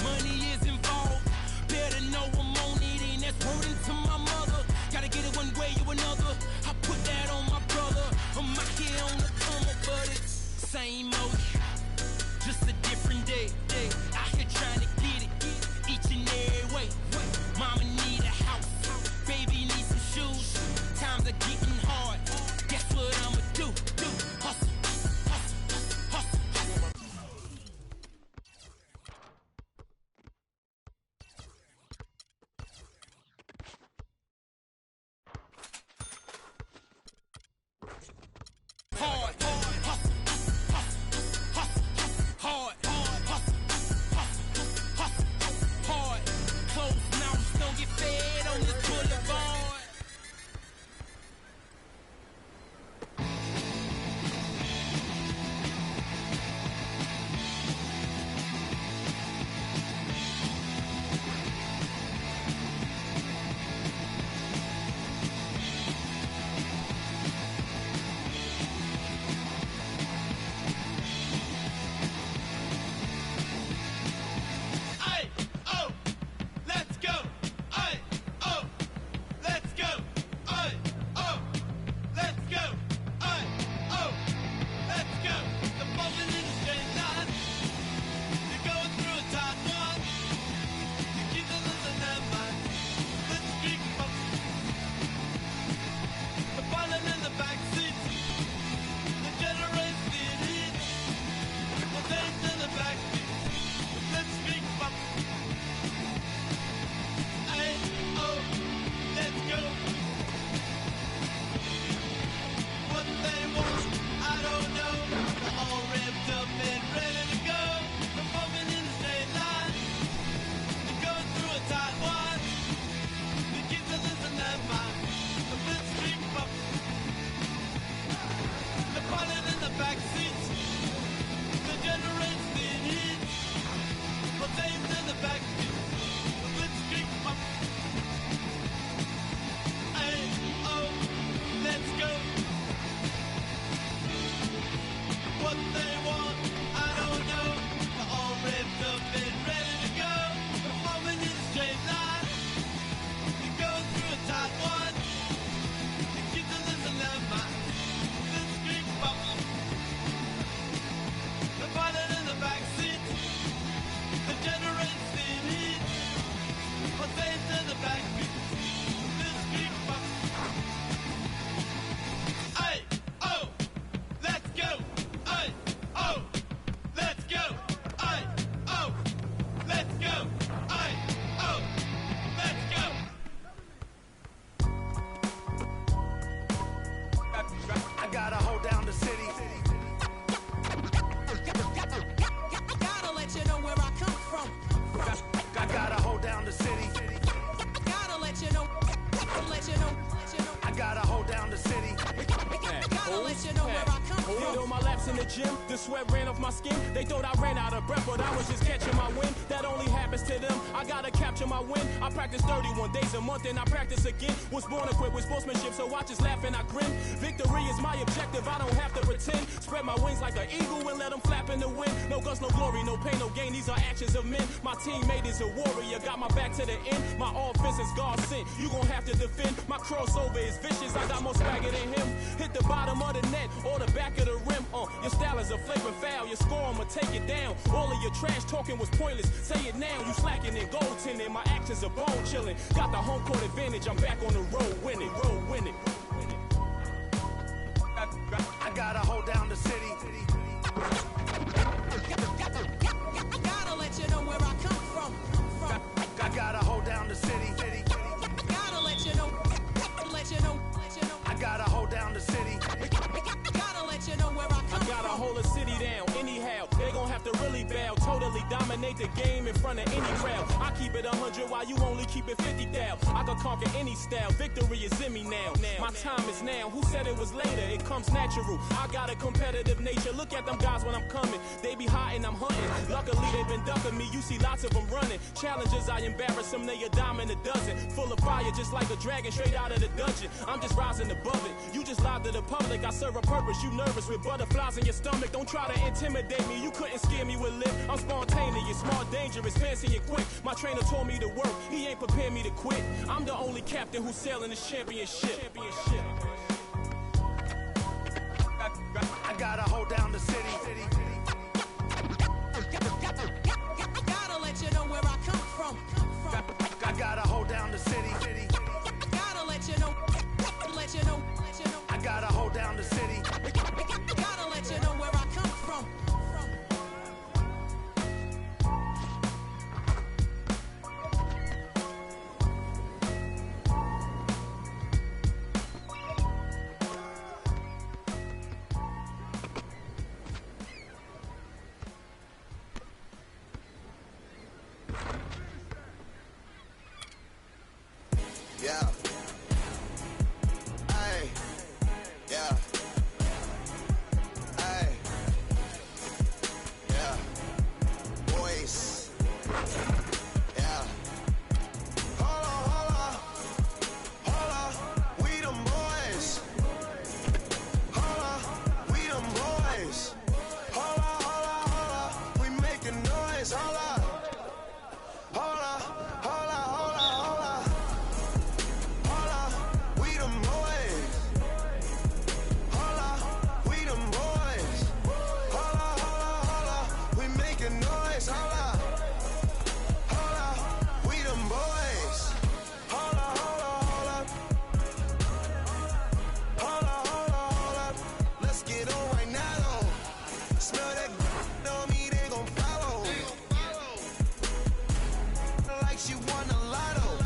F: Money is involved. Better know
H: the sweat ran off my skin. They thought I ran out of breath, but I was just catching my wind. That only happens to them. I gotta capture my win. I practice 31 days a month and I practice again. Was born equipped with sportsmanship, so I just laugh and I grin. Victory is my objective, I don't have to pretend. Spread my wings like an eagle and let them flap in the wind. No guts, no glory, no pain, no gain. These are actions of men. My teammate is a warrior, got my back to the end. My offense is God sent. You gon' have to defend. My crossover is vicious. I got more swagger than him. Hit the bottom of the net or the back of the rim. Your style is a flagrant foul. Your score, I'ma take it down. All of your trash talking was pointless. Say it now. You slacking in goaltending. My actions are bone chilling. Got the home court advantage. I'm back on the road winning. Road winning.
V: I gotta hold down the city.
A: Gotta let you know where I come from.
V: I gotta hold down the city.
A: Gotta let you know.
V: I gotta hold down the city.
A: Gotta let you know where I come
H: I gotta
A: from.
H: hold a city down anyhow. They gon' have to really bow. Totally dominate the game in front of any crowd. I keep it 100 while you only keep it 50 down. I can conquer any style. Victory is in me now. My time is now. Who said it was later? It comes natural. I got a competitive nature. Look at them guys when I'm coming. They be hot and I'm hunting. Luckily they been ducking me. You see lots of them running. Challenges I embarrass them. They a dime in a dozen. Full of fire just like a dragon straight out of the dungeon. I'm just rising above it. You just lied to the public. I serve a purpose. You nervous with butterflies in your stomach. Don't try to intimidate me. You couldn't scare me with lip. I'm spontaneous, smart, dangerous, fancy and quick. My trainer told me to work. He ain't prepared me to quit. I'm the only captain who's sailing this championship.
V: I gotta hold down the city.
A: Gotta let you know where I come from.
V: I gotta hold down the city.
A: Gotta let you know.
V: I gotta hold down the city.
A: Gotta let you know where I come from.
D: Yeah. Hey. Yeah. Hey. Yeah. Boys. Yeah. Hold on. We them boys. Hold on. We them boys. Hold on. We making noise. Hold on. We them boys. Hold on. We them boys. Hold on. We making noise. Hold on. We them boys. Hold on. Let's get on right now though. Smell that on me, they gon' follow. Like she won a lotto.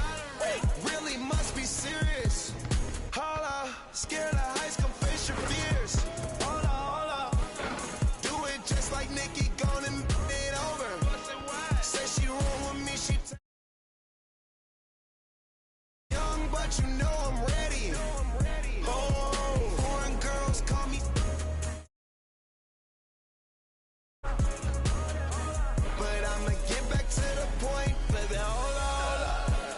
D: Really must be serious. Hold up. Scared of heights, come face your fears. Hold up. Do it just like Nikki, gone and it over. Say she roll with me, she young, but you know I'm ready. Oh, foreign girls call me. But I'ma get back to the point, baby. Hold on.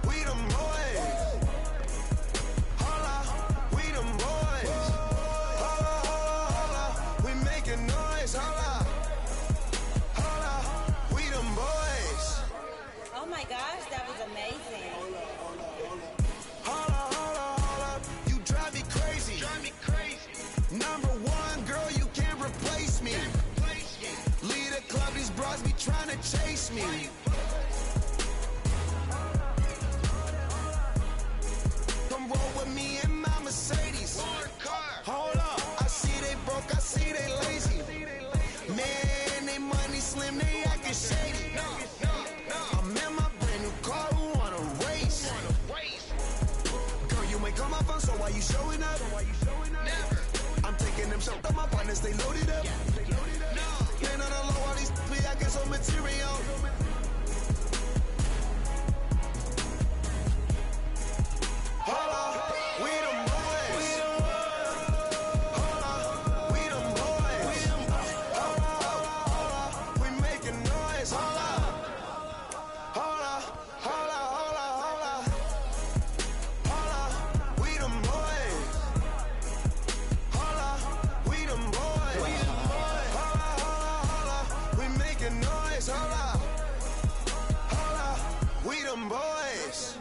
D: We them boys. We them boys. We making noise. We them boys.
J: Oh my gosh, that was amazing.
D: Hold up. You drive me crazy. Number one, girl, you can't replace me. Lead a club, these bras be trying to chase me. Come roll with me in my Mercedes. Hold up. I see they broke, I see they lazy. Man, they money slim, they acting shady. I'm in my brand new car, who wanna race? Girl, you ain't come my phone, so why you showing up? Never. I'm taking them them shut up my partners, they loaded up. Man on the low, all these we I get some material. Hold up, we them boys. Hold up, we them boys. Hold up, we making noise. Hold up, hold up, hold up, hold up, hold up. Hold up, we them boys. Hold up, we them boys. Hold up, we making noise. Hold up, we them boys.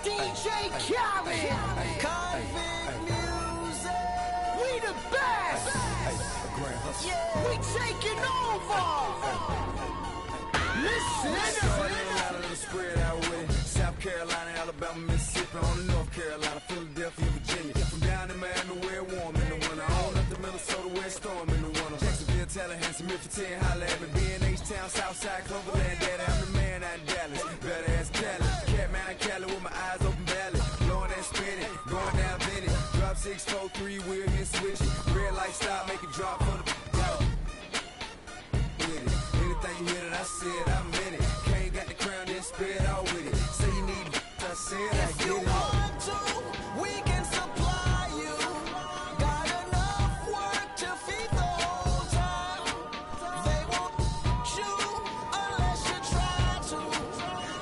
B: DJ Khaled, Convict Music, we the best. Yeah, we taking over. Listen,
U: spread out with it. South Carolina, Alabama, Mississippi, on the North Carolina, Philadelphia, Virginia. From down in Miami, where it warm in the winter. On up to Minnesota, where it's storm in the winter. Jacksonville, Tallahassee, Memphis, 10, holla at me. B&H Town, Southside, Cloverland, Daddy, I'm the man out in Dallas. Better ass Cali, Catman and Cali with my eyes open valley. Blowing that spinning, going down Benny. Drop 6, 4, 3, wheel hit switching. Red light stop, make it drop for the go. With it. Anything you hear that I said, I meant it. Can't got the crown, then spread out with it. Say you need I said I
B: if
U: get
B: you
U: it.
B: want to, we can supply you. Got enough work to feed the whole town. They won't shoot unless you try to.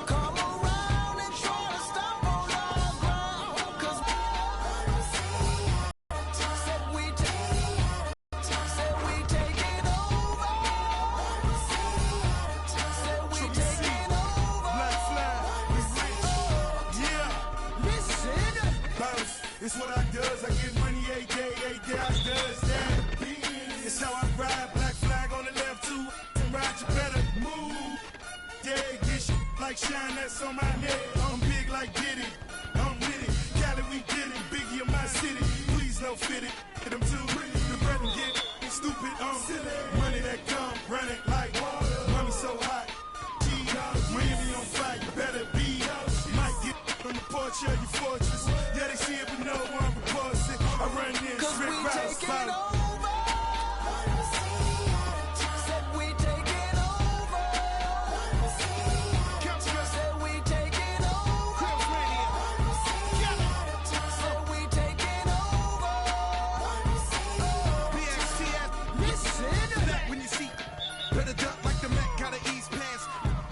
B: Come around and try to stop on our ground. 'Cause said we taking over. Said we taking over.
K: Black flag, we rich. Yeah.
B: Listen.
K: Bounce. It's what I does. I get money every day I does that. It's how I ride. Black flag on the left too. Ride, you better move. Yeah, get shit like shine that's on my head. I'm big like Diddy. I'm with it. Cali, we did it. Biggie of my city. Please don't fit it. Hit them too. The bread and get stupid. Money that come running like water. Money so hot. Miami on fire, you better be. Might get on the porch of your fortress. Yeah, they see it, but no one reports it. I run in,
B: 'Cause
K: strip
B: we
K: routes,
B: taking
K: follow.
B: over. Said we taking over. Said we taking over. Said we taking over. Listen.
D: When you see, better duck like the Mac, gotta ease past.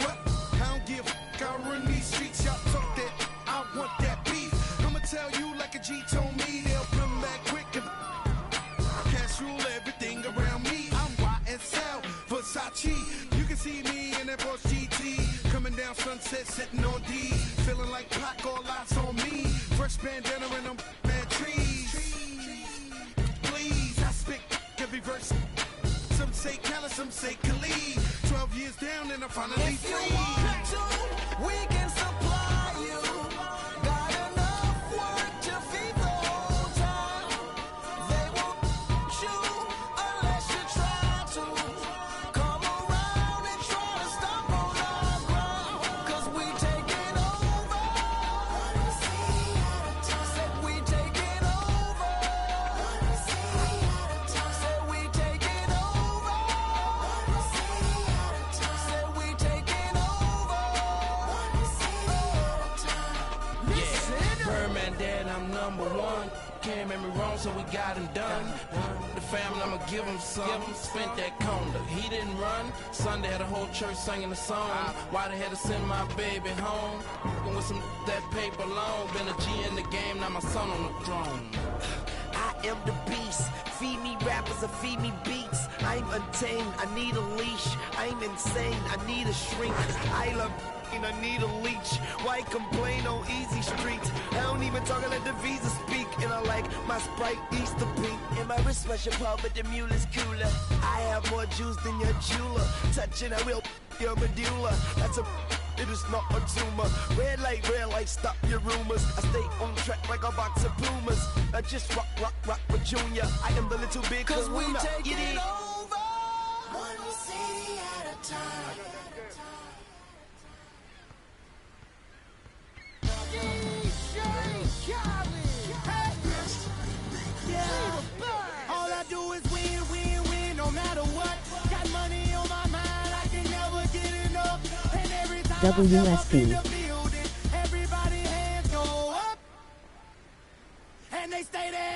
D: What? I don't give a f***, I run these streets, y'all talk that, I want that beef. I'ma tell you like a G told me, they'll come back quick if cash rule everything around me. I'm YSL, Versace, you can see me in that Porsche GT, coming down Sunset, sitting on D, feeling like Pac, all eyes on me, fresh bandana and them mad trees. Please, I spit every verse. Some say Khaled, some say Khalid. 12 years down and I'm finally
B: If you
D: free.
B: want to, we can supply you. Got enough work to feed the whole town. They won't shoot unless you try to. Come around and try to stop on our ground. 'Cause we taking over. Said we taking over. Said we taking over. Said we taking over. Listen.
M: Birdman dad, I'm number one. Can't make me wrong, so we got him done. The family, I'ma give him some. Spent that conda. He didn't run. Sunday had a whole church singing the song. Why they had to send my baby home? With some that paper long. Been a G in the game, now my son on the throne.
I: I am the beast. Feed me rappers or feed me beats. I'm untamed, I need a leash. I'm insane, I need a shrink. I love and I need a leech. Why complain on easy streets? I don't even talk, I let the visa speak. And I like my Sprite Easter pink. And my wrist rush pub, but the mule is cooler. I have more juice than your jeweler. Touching, I will your medulla. That's a it is not a tumor. Red light, stop your rumors. I stay on track like a box of Pumas. I just rock with Junior. I am the little big
B: Cause we
I: kahuna.
B: take
I: Get
B: it
I: it?
B: over. One city at a time. All I do is win, no matter what. Got money on my mind, I can never get enough. And every time I step up in the building, everybody hands go up, and they stay there.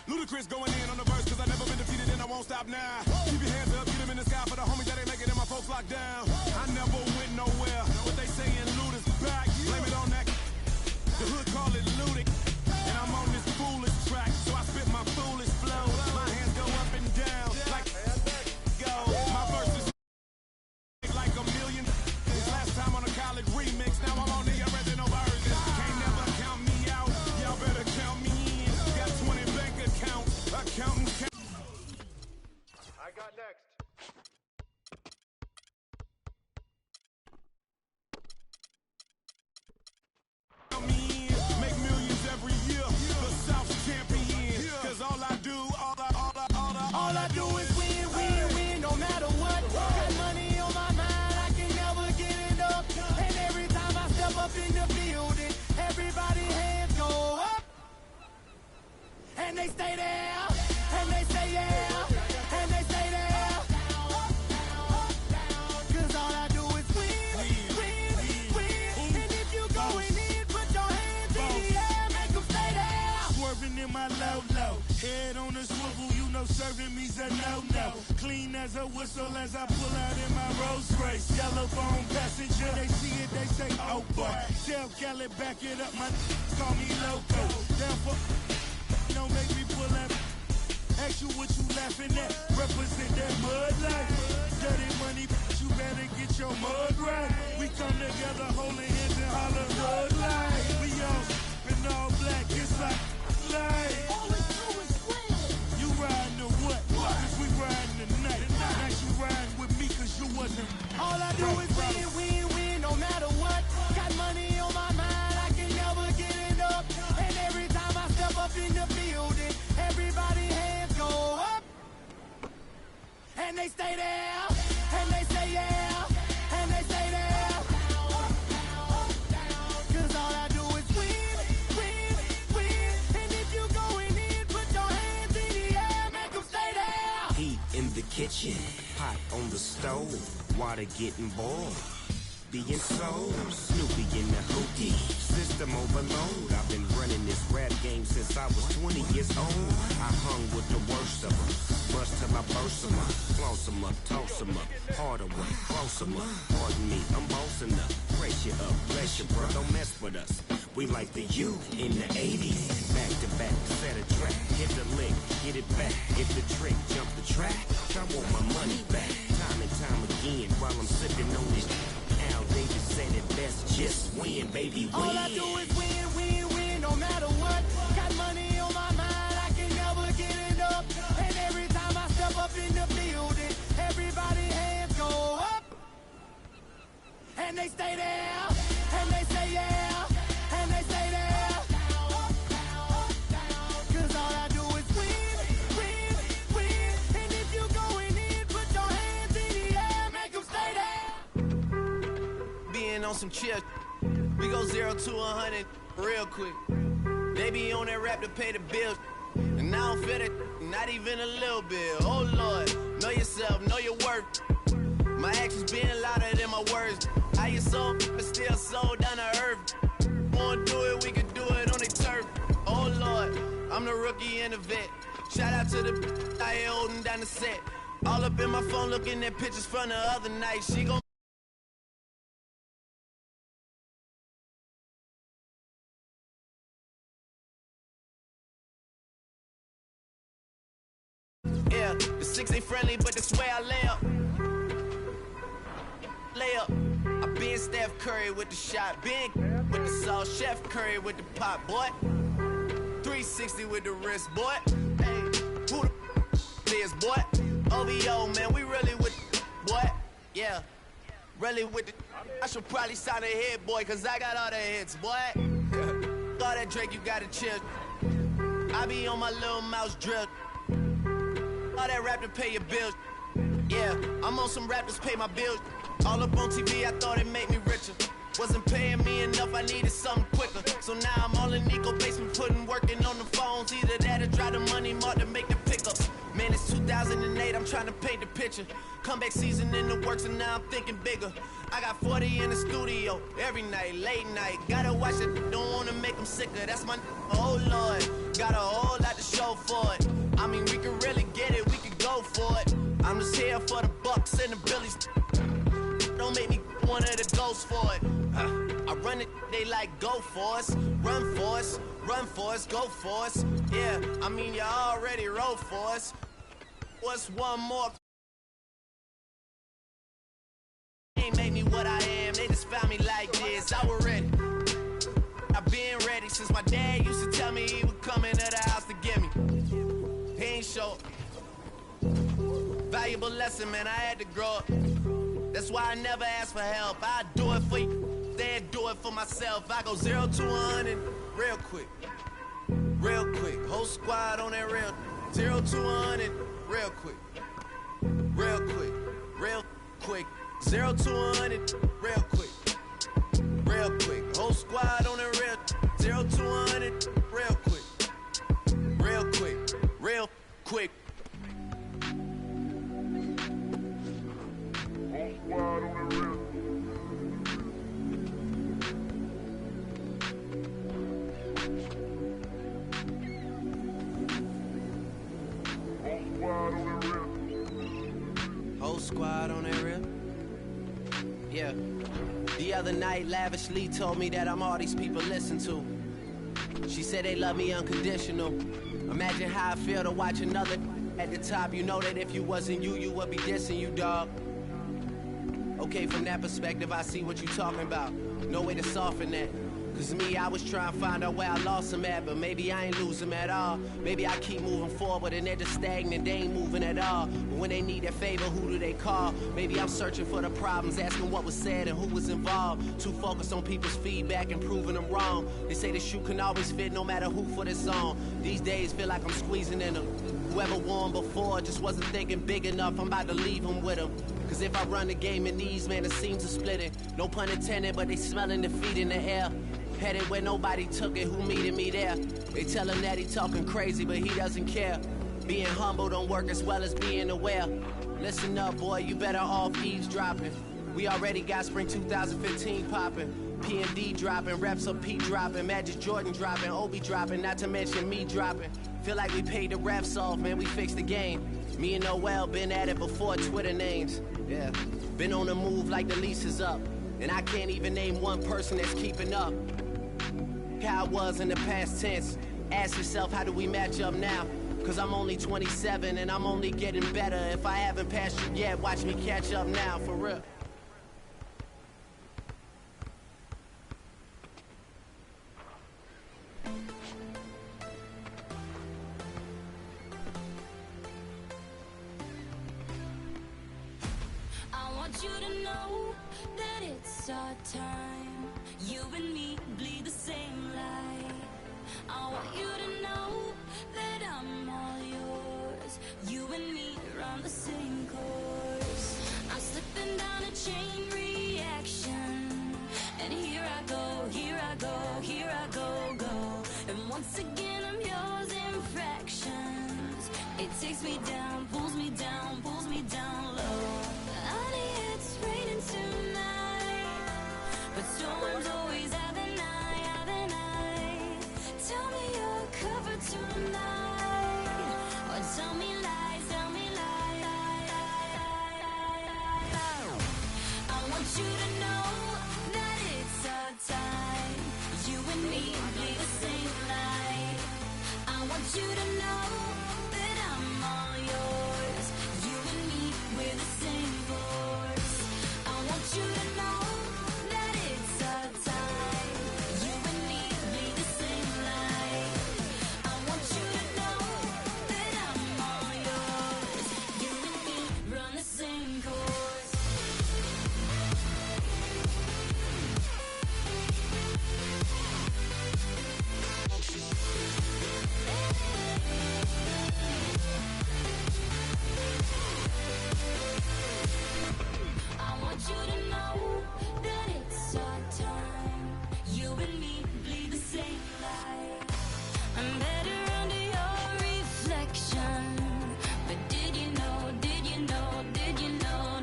F: Ludacris going in on the verse, cause I never been defeated and I won't stop now. Keep your hands up, get them in the sky for the homies that ain't making it, my folks locked down. I never went nowhere, what they saying Luda's back. Blame it on that, the hood call it Ludic. And I'm on this foolish track, so I spit my foolish flow. My hands go up and down, like go. My verse is like a million. This last time on a college remix, now I'm on the original version. Can't never count me out, y'all better count me in. Got 20 bank accounts, accountants count.
E: I got next.
F: Make millions every year, the South's champion. Cause all I do
B: is win, no matter what. Got money on my mind, I can never get enough. And every time I step up in the building, everybody hands go up, and they stay there, and they say yeah, and they stay there. Cause all I do is win. And if you going in, put your hands in the air, make them stay there.
K: Swerving in my low, head on a swivel, you know serving me's a no-no. Clean as a whistle as I pull out in my Rolls Royce. Yellow bone passenger, they see it, they say, oh boy. Tell Cali, back it up, my call me loco. Therefore, don't make me pull that. Ask you what you laughing at, represent that mud life. Dirty money, you better get your mud right. We come together holding hands and holler mud life. We all in all black, it's like life. You riding or what? Cause we riding tonight. Now you riding with me cause you wasn't.
B: All I do is win, no matter what. Got money on my mind, I can never get enough. And every time I step up in the building, everybody hands go up, and they stay there, and they say yeah, and they stay there. Cause all I do is win. And if you going in, put your hands in the air, make them stay there.
C: Heat in the kitchen, pot on the stove, water getting boiled. Being sold, Snoopy in the hootie, system overload. I've been running this rap game since I was 20 years old. I hung with the worst of them, bust till I burst them up, floss them up, toss them up, harder work, close them up. Pardon me, I'm bossing up, brace you up, bless you, bro, don't mess with us. We like the U in the 80s, back to back, set a track, hit the lick, get it back, hit the trick, jump the track. I want my money back, time and time again, while I'm sipping on this. Davis said it best, just win, baby, win.
B: All I do is win, no matter what. Got money on my mind, I can never get enough. And every time I step up in the building, everybody hands go up, and they stay there, and they say yeah, and they stay there. Cause all I do is win. And if you going in, put your hands in the air, make them stay there.
T: Being on some chill, we go 0 to 100 real quick. They be on that rap to pay the bills, and I don't feel it, not even a little bit. Oh Lord, know yourself, know your worth. My actions being louder than my words. How you sold, but still sold down to earth. Wanna do it, we can do it on the turf. Oh Lord, I'm the rookie and the vet. Shout out to the I ain't holding down the set. All up in my phone looking at pictures from the other night. She gon' yeah, the 6 ain't friendly, but that's where I lay up. Lay up. I been Steph Curry with the shot, been with the sauce, Chef Curry with the pop, boy. 360 with the wrist, boy. Hey, who the is, boy? OVO, man, we really with boy. Yeah, really with the. I should probably sign a hit, boy, cause I got all the hits, boy. All that Drake, you gotta chill. I be on my little mouse drill. All that rap to pay your bills. Yeah, I'm on some rappers pay my bills. All up on TV, I thought it made me richer. Wasn't paying me enough, I needed something quicker. So now I'm all in Nico basement, working on the phones. Either that or try the money mark to make the pickups. Man, it's 2008, I'm trying to paint the picture. Comeback season in the works and now I'm thinking bigger. I got 40 in the studio, every night, late night. Gotta watch it, don't wanna make them sicker. That's my oh Lord, got a whole lot to show for it. I mean, we can really get it, we can go for it. I'm just here for the Bucks and the Billies. Don't make me one of the ghosts for it. I run it, they like go for us, run for us, run for us, go for us. Yeah, I mean you already wrote for us. What's one more? Ain't made me what I am, they just found me like this. I was ready. I've been ready since my dad used to tell me he would come into the house to get me. He ain't show. Valuable lesson, man, I had to grow up. That's why I never ask for help. I do it for you, then do it for myself. I go 0 to 100 real quick. Real quick. Whole squad on that real. 0 to 100 real quick. Real quick. Real quick. 0 to 100 real quick. Real quick. Whole squad on that real. 0 to 100 real quick. Real quick. Real quick.
K: Squad on the real.
T: Whole squad on that real. Yeah. The other night, lavishly told me that I'm all these people listen to. She said they love me unconditional. Imagine how I feel to watch another at the top. You know that if you wasn't you, you would be dissing you, dog. Okay, from that perspective, I see what you talking about. No way to soften that. Cause me, I was trying to find out where I lost them at, but maybe I ain't lose them at all. Maybe I keep moving forward and they're just stagnant, they ain't moving at all. But when they need their favor, who do they call? Maybe I'm searching for the problems, asking what was said and who was involved. Too focused on people's feedback and proving them wrong. They say the shoe can always fit no matter who for this song. These days feel like I'm squeezing in them. Whoever won before just wasn't thinking big enough, I'm about to leave them with them. Cause if I run the game in these, man, the seams are splitting. No pun intended, but they smelling defeat in the air. Headed where nobody took it, who meeted me there? They tell him that he talking crazy, but he doesn't care. Being humble don't work as well as being aware. Listen up, boy, you better off eavesdropping. We already got spring 2015 popping. P&D dropping, reps of P dropping, Magic Jordan dropping, Obi dropping, not to mention me dropping. Feel like we paid the refs off, man, we fixed the game. Me and Noel been at it before Twitter names. Yeah, been on the move like the lease is up. And I can't even name one person that's keeping up. How I was in the past tense. Ask yourself, how do we match up now? Cause I'm only 27 and I'm only getting better. If I haven't passed you yet, watch me catch up now, for real.
G: I want you to know that it's our time. You and me bleed the same light. I want you to know that I'm all yours. You and me run the same course. I'm slipping down a chain reaction. And here I go, here I go, here I go, go. And once again I'm yours in fractions. It takes me down, pulls me down low. Honey, it's raining tonight, but storms always have an eye, have an eye. Tell me you're covered tonight. you to know that it's our time. You and me bleed the same light. I want you to know that I'm all yours. You and me, we're the same force. I want you to know that it's our time. You and me bleed the same light. I want you to know that I'm all yours. You and me run the same course. I want you to know that it's our time. You and me bleed the same light. I'm better under your reflection. But did you know,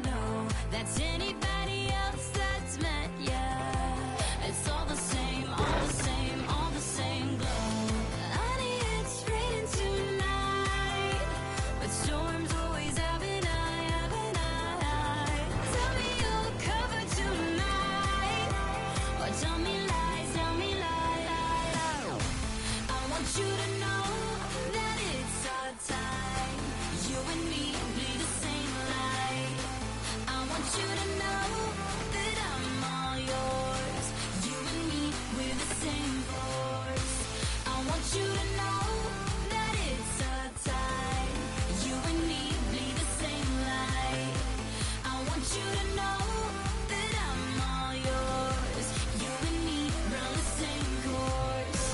G: no, that's anybody else that's met ya? It's all the same, all the same glow. Honey, it's raining tonight, but storms always have an eye. Tell me you're covered tonight, or tell me lies. I want you to know that it's our time. You and me bleed the same light. I want you to know that I'm all yours. You and me, we're the same force. I want you to know that it's our time. You and me bleed the same light. I want you to know that I'm all yours. You and me run the same course.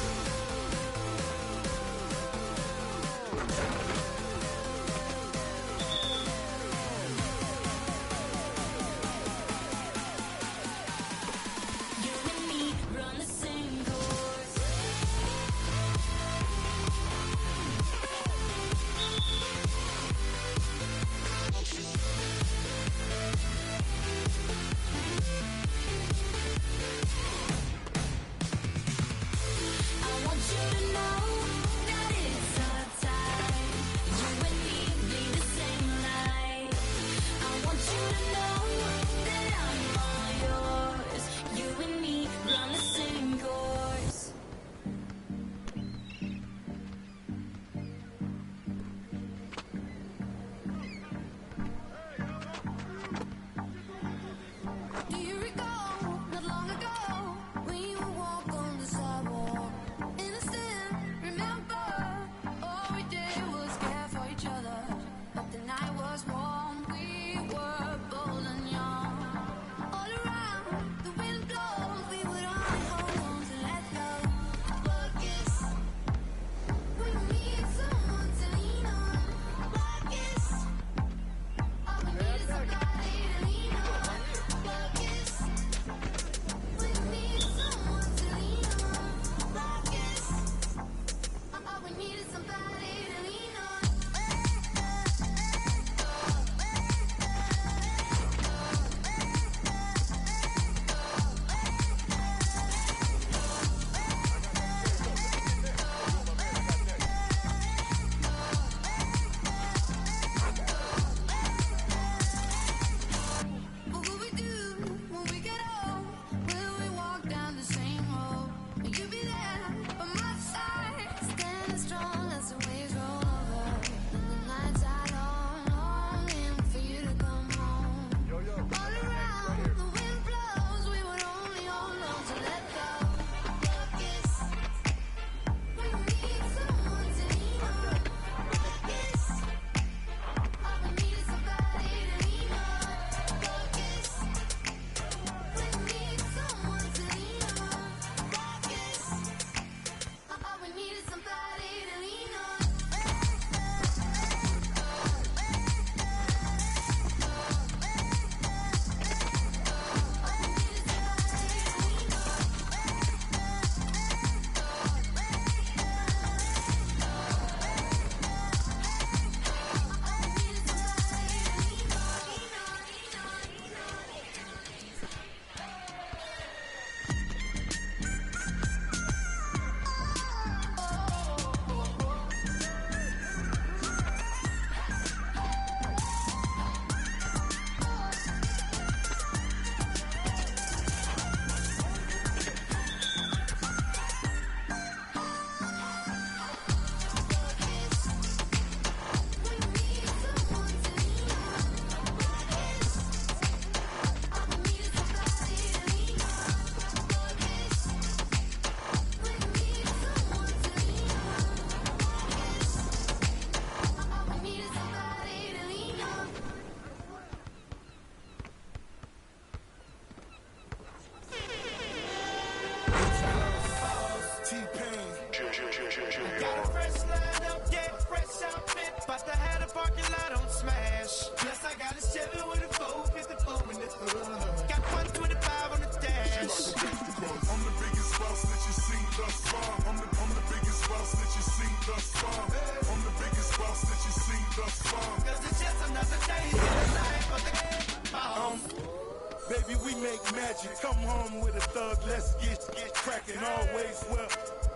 K: Baby, we make magic. Come home with a thug, let's get cracking. Always well,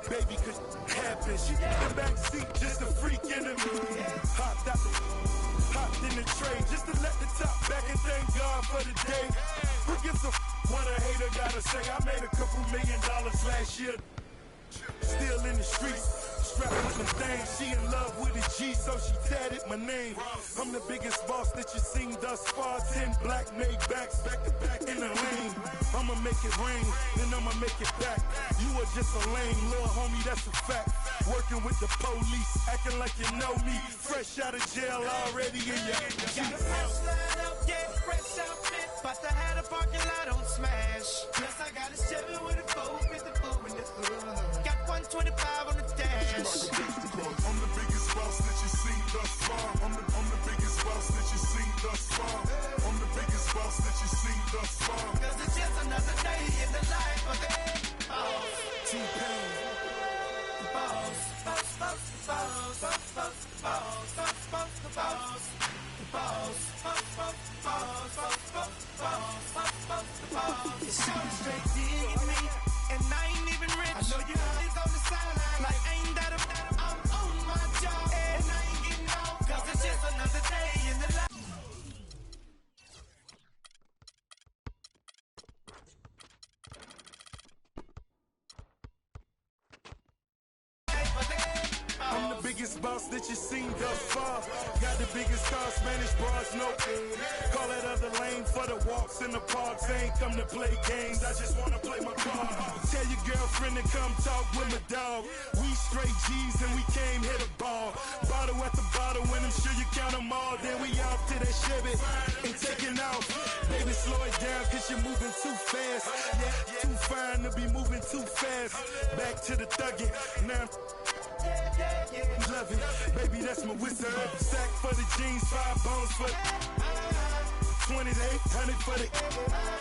K: baby, cause happen. She in the back seat, just a freak in the hopped in the train just to let the top back and thank God for the day. Who gives a what a hater gotta say? I made a couple $1 million last year. Still in the streets, strapped with them things. She in love with a G, so she tatted my name. I'm the biggest boss that you seen thus far. 10 black made backs, back to back in the lane. I'ma make it rain, then I'ma make it back. You are just a lame little homie, that's a fact. Working with the police, acting like you know me. Fresh out of jail, already in your
B: Got a fresh line up, yeah, fresh outfit. But I had a parking lot on smash. Plus I got a 7 with a 454 in the hood. Got 125 on the dash.
K: I'm the biggest boss that you seen thus far. I'm the biggest boss that you seen thus far. I'm the biggest boss that you seen thus far.
B: Cause it's just another day in the life of a boss.
K: T-Pain.
B: Boss, boss, boss, boss, boss, boss, boss, boss, boss, the boss. The boss, boss, boss, boss, boss, boss, boss, boss, boss, the boss. It's showing straight digging me, and I ain't even rich. I know you is on the sideline, like ain't that I'm on my job, and I ain't getting off, cause it's just another day in the life.
K: I'm the biggest boss that you seen thus far. Got the biggest car, Spanish bras, no call that other lane for the walks in the parks. Ain't come to play games, I just wanna play my part. Tell your girlfriend to come talk with my dog. We straight G's and we came hit a ball. Bottle at the bottle, when I'm sure you count them all. Then we off to that Chevy and taking off. Baby, slow it down cause you're moving too fast. Yeah, too fine to be moving too fast. Back to the thuggin', now love it, baby, that's my wizard. Sack for the jeans, 5 bones for 20 to 800 for the.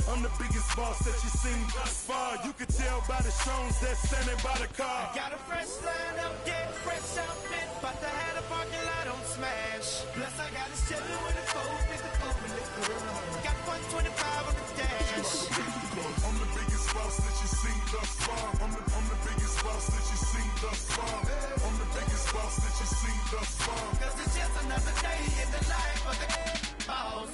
K: I'm the biggest boss that you seen thus far. You could tell by the shows that's standing by the car.
B: Got a fresh line up, yeah, fresh outfit, but I had a parking lot on smash. Plus I got a 7 with a 454 in the hood. Got 125 on the dash.
K: I'm the biggest boss that you seen thus far. I'm the biggest boss that you seen thus far. I'm the biggest boss that you seen thus far.
B: Cause it's just another day in the life of the boss.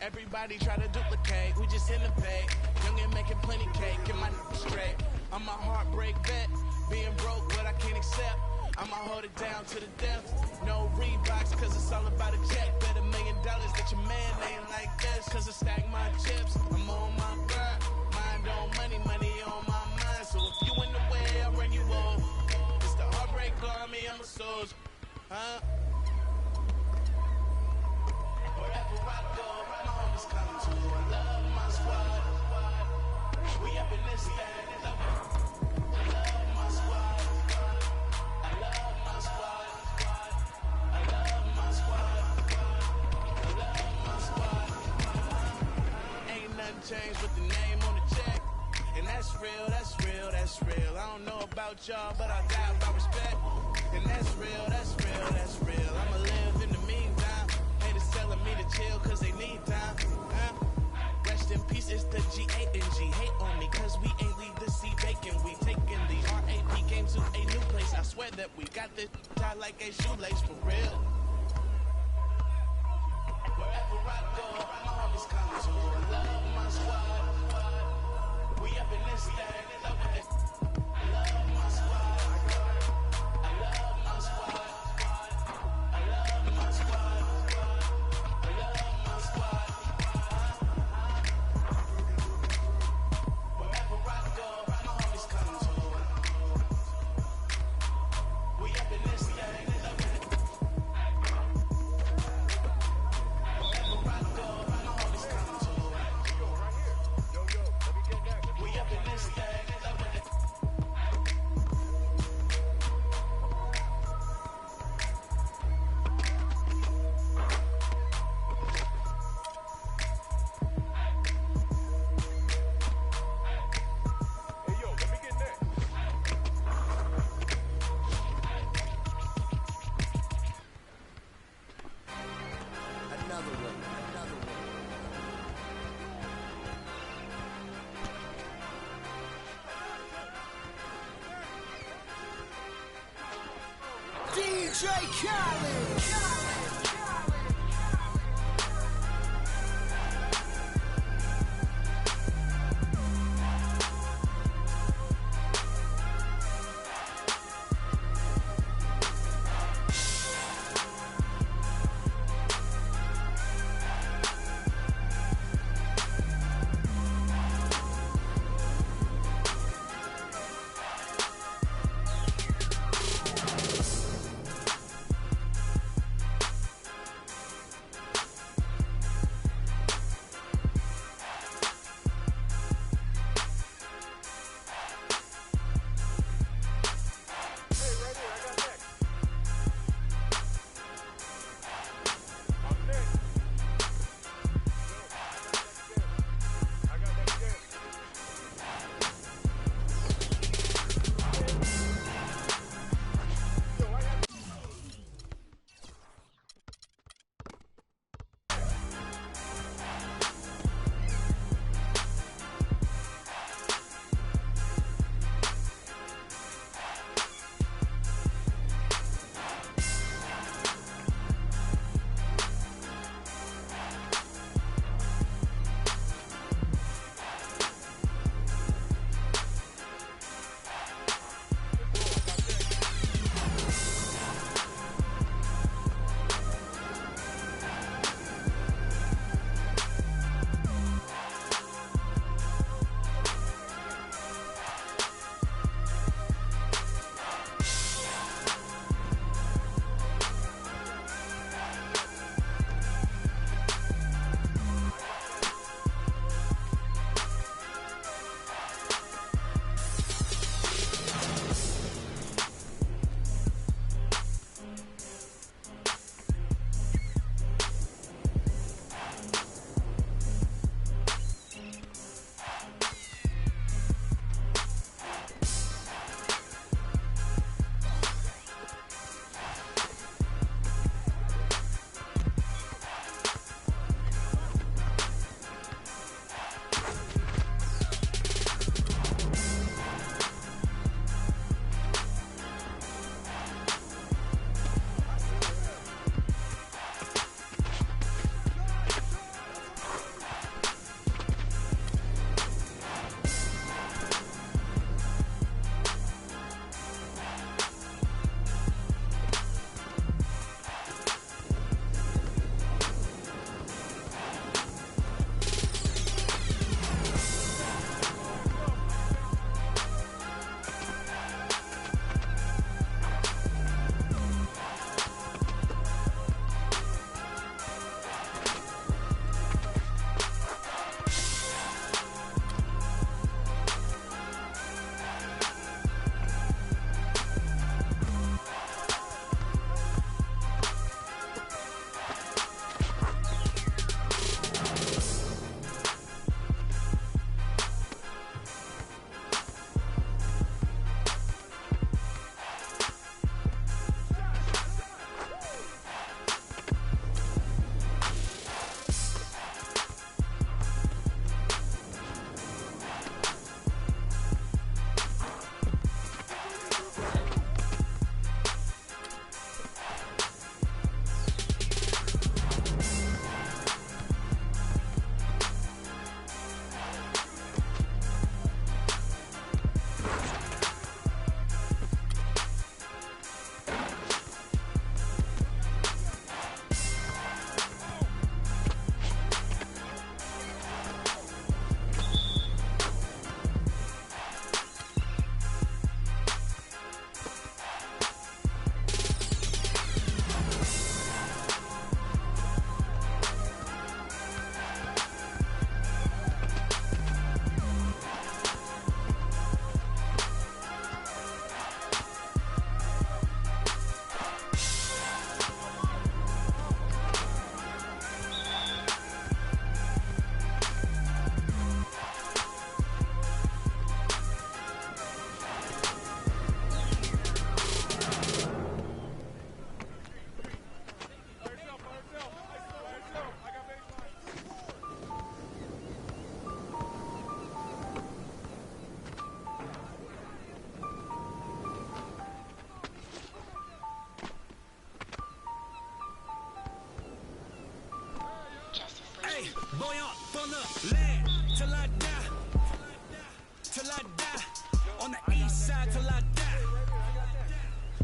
L: Everybody try to duplicate, we just innovate. Young and making plenty cake, get my straight. I'm a heartbreak vet, being broke, what I can't accept. I'ma hold it down to the death. No Reeboks, cause it's all about a check. Bet $1 million that your man ain't like this. Cause I stack my chips, I'm on my grind. Mind on money, money on my mind. So if you in the way, I'll run you over. It's the heartbreak army, I'm a soldier. Huh? Wherever I go, my homies come to. I love my squad. We up in this thing. I love my squad. I change with the name on the check. And that's real, that's real, that's real. I don't know about y'all, but I die by respect. And that's real, that's real, that's real. I'ma live in the meantime. Haters telling me to chill cause they need time. Rest in peace, it's the G-A-N-G. Hate on me cause we ain't leave the sea vacant. We taking the R.A.P. game to a new place. I swear that we got this tied like a shoelace for real. Wherever I go, my homies come to. I love my squad. We up in this thing, love it. I love my squad. I love my squad. I love my squad. I love my squad. Wherever I go, my homies come to. We up in this thing, love it. Wherever I go, my homies come to. We up in this thing, love it.
I: Another one, another one. DJ Khaled.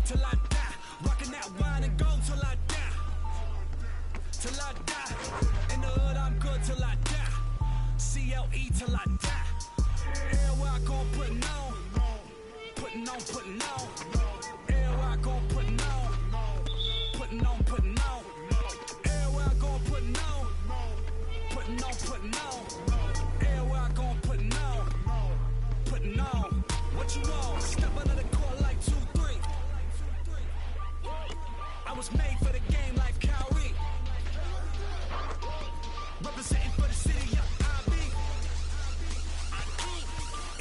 F: till I die. Rocking that wine and gold till I die. Till I die. In the hood, I'm good till I die. CLE till I die. Everywhere I go, putting on. Putting on, putting on. Everywhere I go, putting on. Putting on, putting on. Everywhere I go, putting on. Putting on, putting on. Everywhere I go, putting on. Putting on. What you want? Step under the court like 2-3. I was made for the game like Kyrie. Representing for the city, yeah, I be.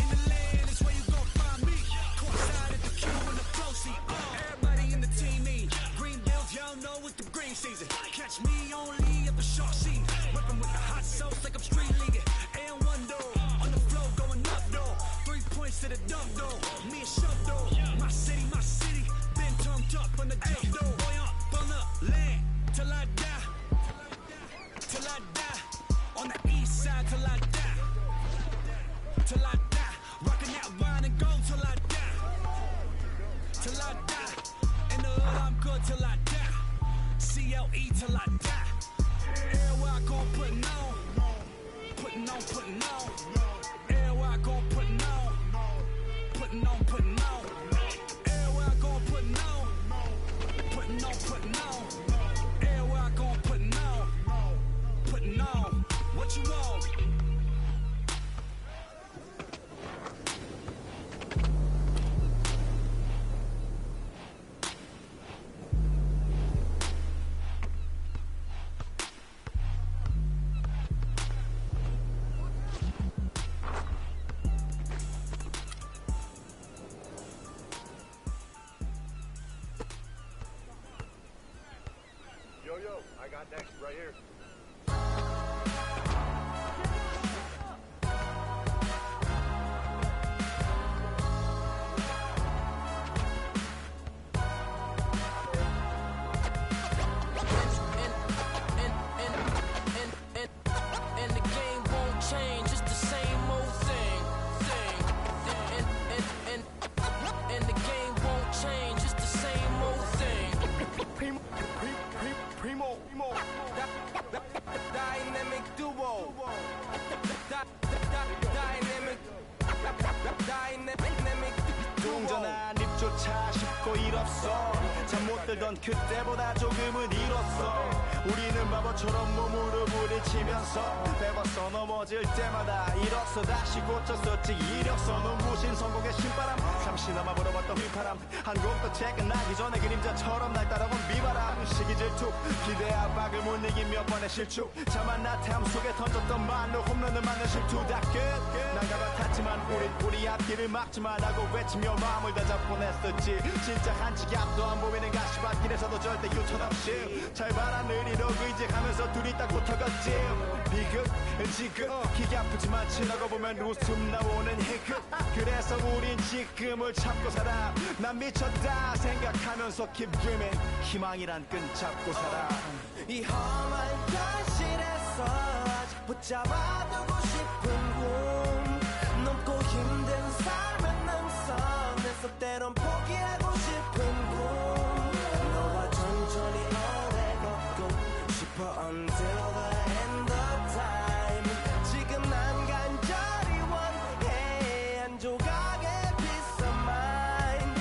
F: In the land is where you gon' find me. Courtside at the Q in the flow seat. Everybody in the team me. Green bills, y'all know it's the green season. Catch me only at the short seat. Whipping with the hot sauce like I'm street leaguing. And one door on the floor going up door. 3 points to the dunk door. Me and Shove door. My city, been turned up on the jump door. Boy up on the land till I die. Till I die. On the east side till I die. Till I die. Rocking that wine and gold till I die. Till I die. In the hood I'm good till I die. CLE till I die. Everywhere I go putting on. Putting on, putting on. Everywhere I go putting on. Putting on, putting on. Everywhere I go putting on. Putting on, putting on. Everywhere I go putting on. Putting on. What you want?
E: Yo, I got next right here.
M: And the game won't change, it's the same old thing. And the game won't change, it's the same old thing.
U: Primo, dynamic duo. Dynamic 동전한 입조차 쉽고 일 없어. 잠 못 들던 그때보다 조금은 일었어. 우리는 바보처럼 몸으로 부딪히면서 배웠어. 넘어질 때마다 일었어. 다시 고쳤었지. 이력서는 무신 성공의 신바람. 잠시나마 불어봤던 휘파람. 한 곡도 채 끝나기 전에 그림자처럼 날 따라온 비바람. 시기 질투 기대 압박을 못 이긴 몇 번의 실축. 자만 나탐 속에 던졌던 말로 홈런을 맞는 실투. 다 끝 난가 같았지만 우리 앞길을 막지만 하고 외치며 마음을 다 잡곤 했었지. 진짜 한치 앞도 안 보이는 가시밭길에서도 절대 유턴 없이 잘 봐라 느리로 의지하면서 둘이 딱 붙어갔지. 비극 지극 기가 아프지만 지나고 보면 웃음 나오는 희극. 그래서 우린 지금을 참고 살아. 난 미쳤다 생각하면서 keep dreaming. 희망이란 끈 잡고 살아.
I: 이 험한 현실에서 아직 붙잡아두고 싶은 꿈. 넘고 힘든 삶의 능선에서 때론 포기하고 싶은 꿈. 너와 천천히 오래 걷고 싶어 until the end of time. 지금 난 간절히 원해 한 조각의 peace of mind.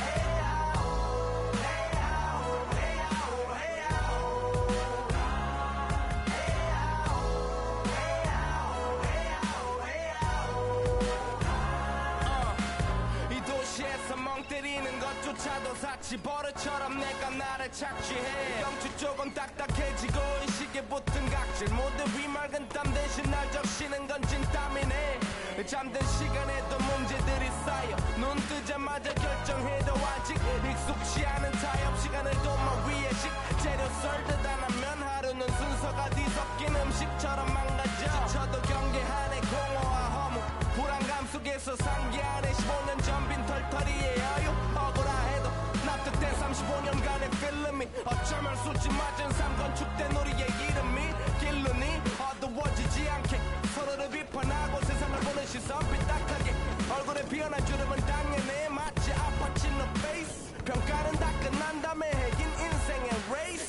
U: 멍 때리는 것조차도 사치 버릇처럼 내가 나를 착취해. 경치 쪽은 딱딱해지고 의식에 붙은 각질 모두 위맑은 땀 대신 날 적시는 건 진땀이네. 잠든 시간에도 문제들이 쌓여 눈 뜨자마자 결정해도 아직 익숙치 않은 타협 시간을 도마 위에 식재료 썰듯 안 하면 하루는 순서가 뒤섞인 음식처럼 망가져. 지쳐도 경계하네 공허와 허무 불안감 속에서 상기하네. 15년 전 빈 털터리의 여유 억울해도 납득된 35년간의 필름이 어쩌면 수치 맞은 삶 건축된 우리의 이름이 길르니 어두워지지 않게 서로를 비판하고 세상을 보는 시선 삐딱하게 얼굴에 피어난 주름은 당연해. 마치 아파친 너 페이스 평가는 다 끝나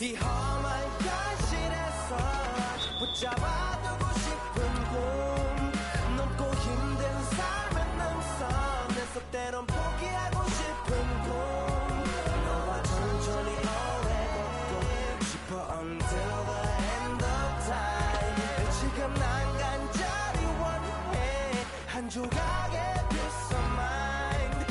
U: 이 험한 현실에서 붙잡아두고 싶은 꿈 높고 힘든 삶의 능선에서 때론 포기하고 싶은 꿈 너와 천천히 오래 걷고 싶어 until the end of time 지금 난 간절히 원해 한 조각의 peace of mind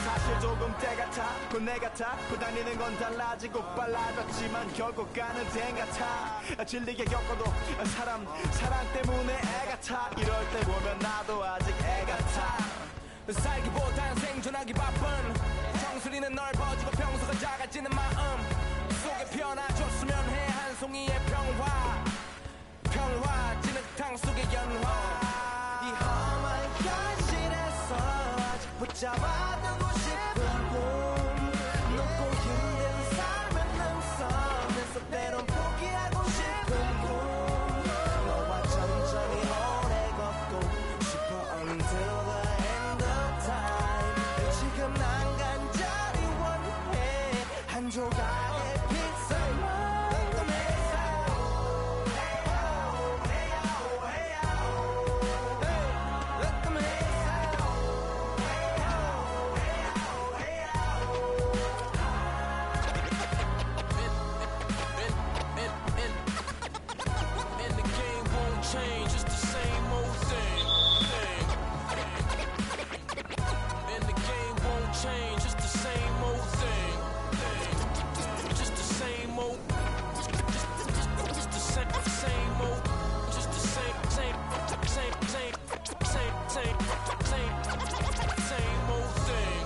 V: 사실 조금 때 같아 곧 내 같아 그 다니는 건 달라지고 빨라졌지만 결국 가는 데 같아 질리게 겪어도 사랑 때문에 애 같아 이럴 때 보면 나도 아직 애 같아
U: 살기보단 생존하기 바쁜 정수리는 넓어지고 평소가 작아지는 마음 속에 피어나줬으면 해 한 송이의 평화 진흙탕 속의 연화 이 험한 현실에서 아직 붙잡아두고 싶은 꿈 높고 힘든 삶의 능선에서 때론 포기하고 싶은 꿈 너와 천천히 오래 걷고 싶어 until the end of time 지금 난 간절히 원해 한 조각의 pizza
H: change, it's the same old thing. And the game won't change, it's the same old thing. Just the same old. Just the same old. Just the same old thing.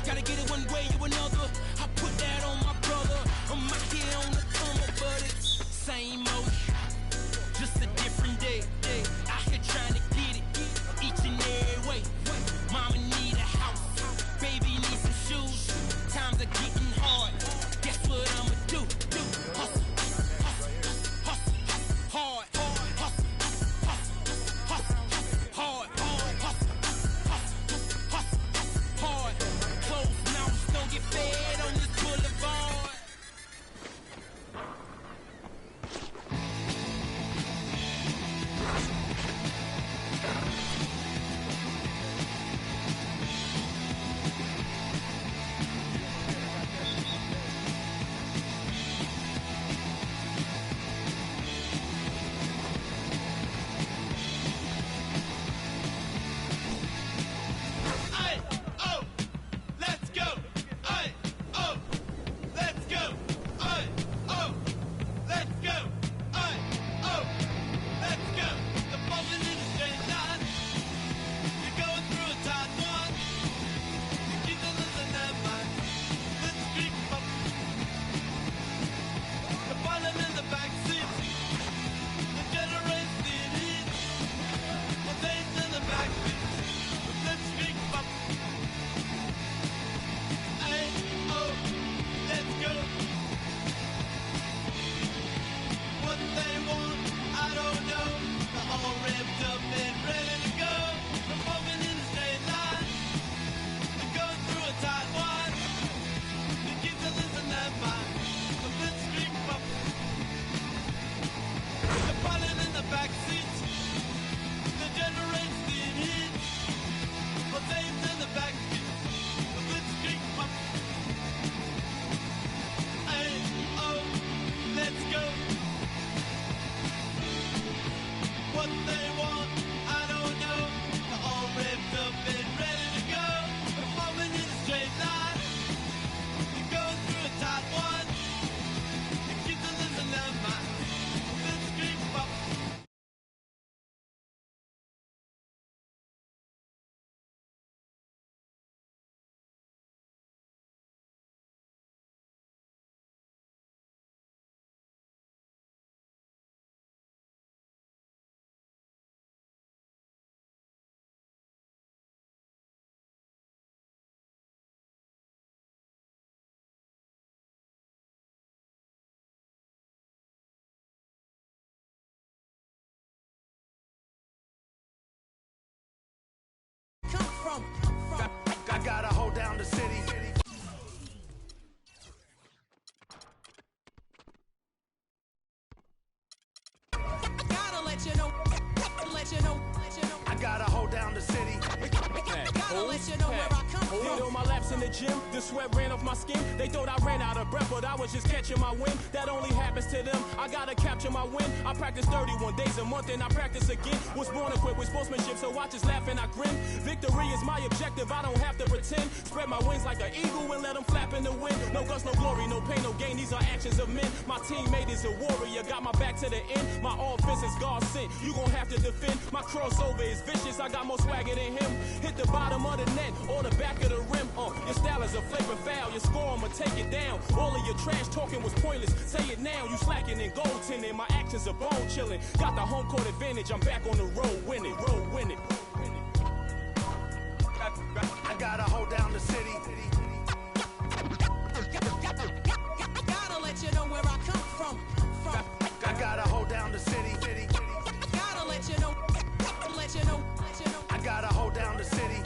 U: Gotta get it
H: Did all my laps in the gym, the sweat ran off my skin. They thought I ran out of breath, but I was just catching my wind. That only happens to them. I gotta capture my win. I practice 31 days a month and I practice again. Was born equipped with sportsmanship, so I just laugh and I grin. Victory is my objective, I don't have to pretend. Spread my wings like an eagle and let them flap in the wind. No guts, no glory, no pain, no gain. These are actions of men. My teammate is a warrior, got my back to the end. My offense is God sent. You gon' have to defend. My crossover is vicious, I got more swagger than him. Hit the bottom of the net or the back of the rim. Your style is a flavor foul. Your score, I'ma take it down. All of your trash talking was pointless. Say it now, you slacking in goaltending. My actions are bone chilling. Got the home court advantage. I'm back on the road winning. Road winning.
V: I gotta hold down the city.
A: Gotta let you know where I come from.
V: I gotta hold down the city.
A: Gotta let you know.
V: I gotta hold down the city.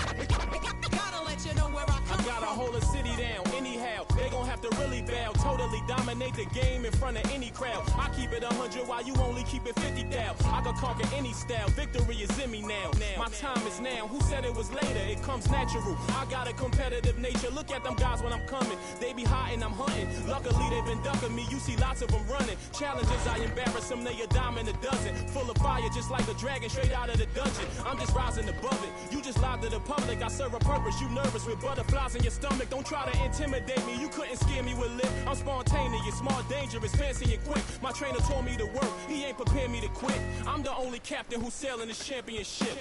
A: Gotta let you know where I come
H: I gotta hold a city down anyhow. They gon' have to really bow. Totally dominate the game in front of any crowd. I keep it 100 while you only keep it 50 thou. I can conquer any style. Victory is in me now. My time is now. Who said it was later? It comes natural. I got a competitive nature. Look at them guys when I'm coming. They be hot and I'm hunting. Luckily they've been ducking me. You see lots of them running. Challenges I embarrass them. They a dime in a dozen. Full of fire just like a dragon straight out of the dungeon. I'm just rising above it. You just lied to the public. I serve a purpose. You nervous with butterflies in your stomach. Don't try to intimidate me. You couldn't scare me with lip. I'm spontaneous, smart, dangerous, fancy and quick. My trainer told me to work. He ain't prepared me to quit. I'm the only captain who's sailing this championship.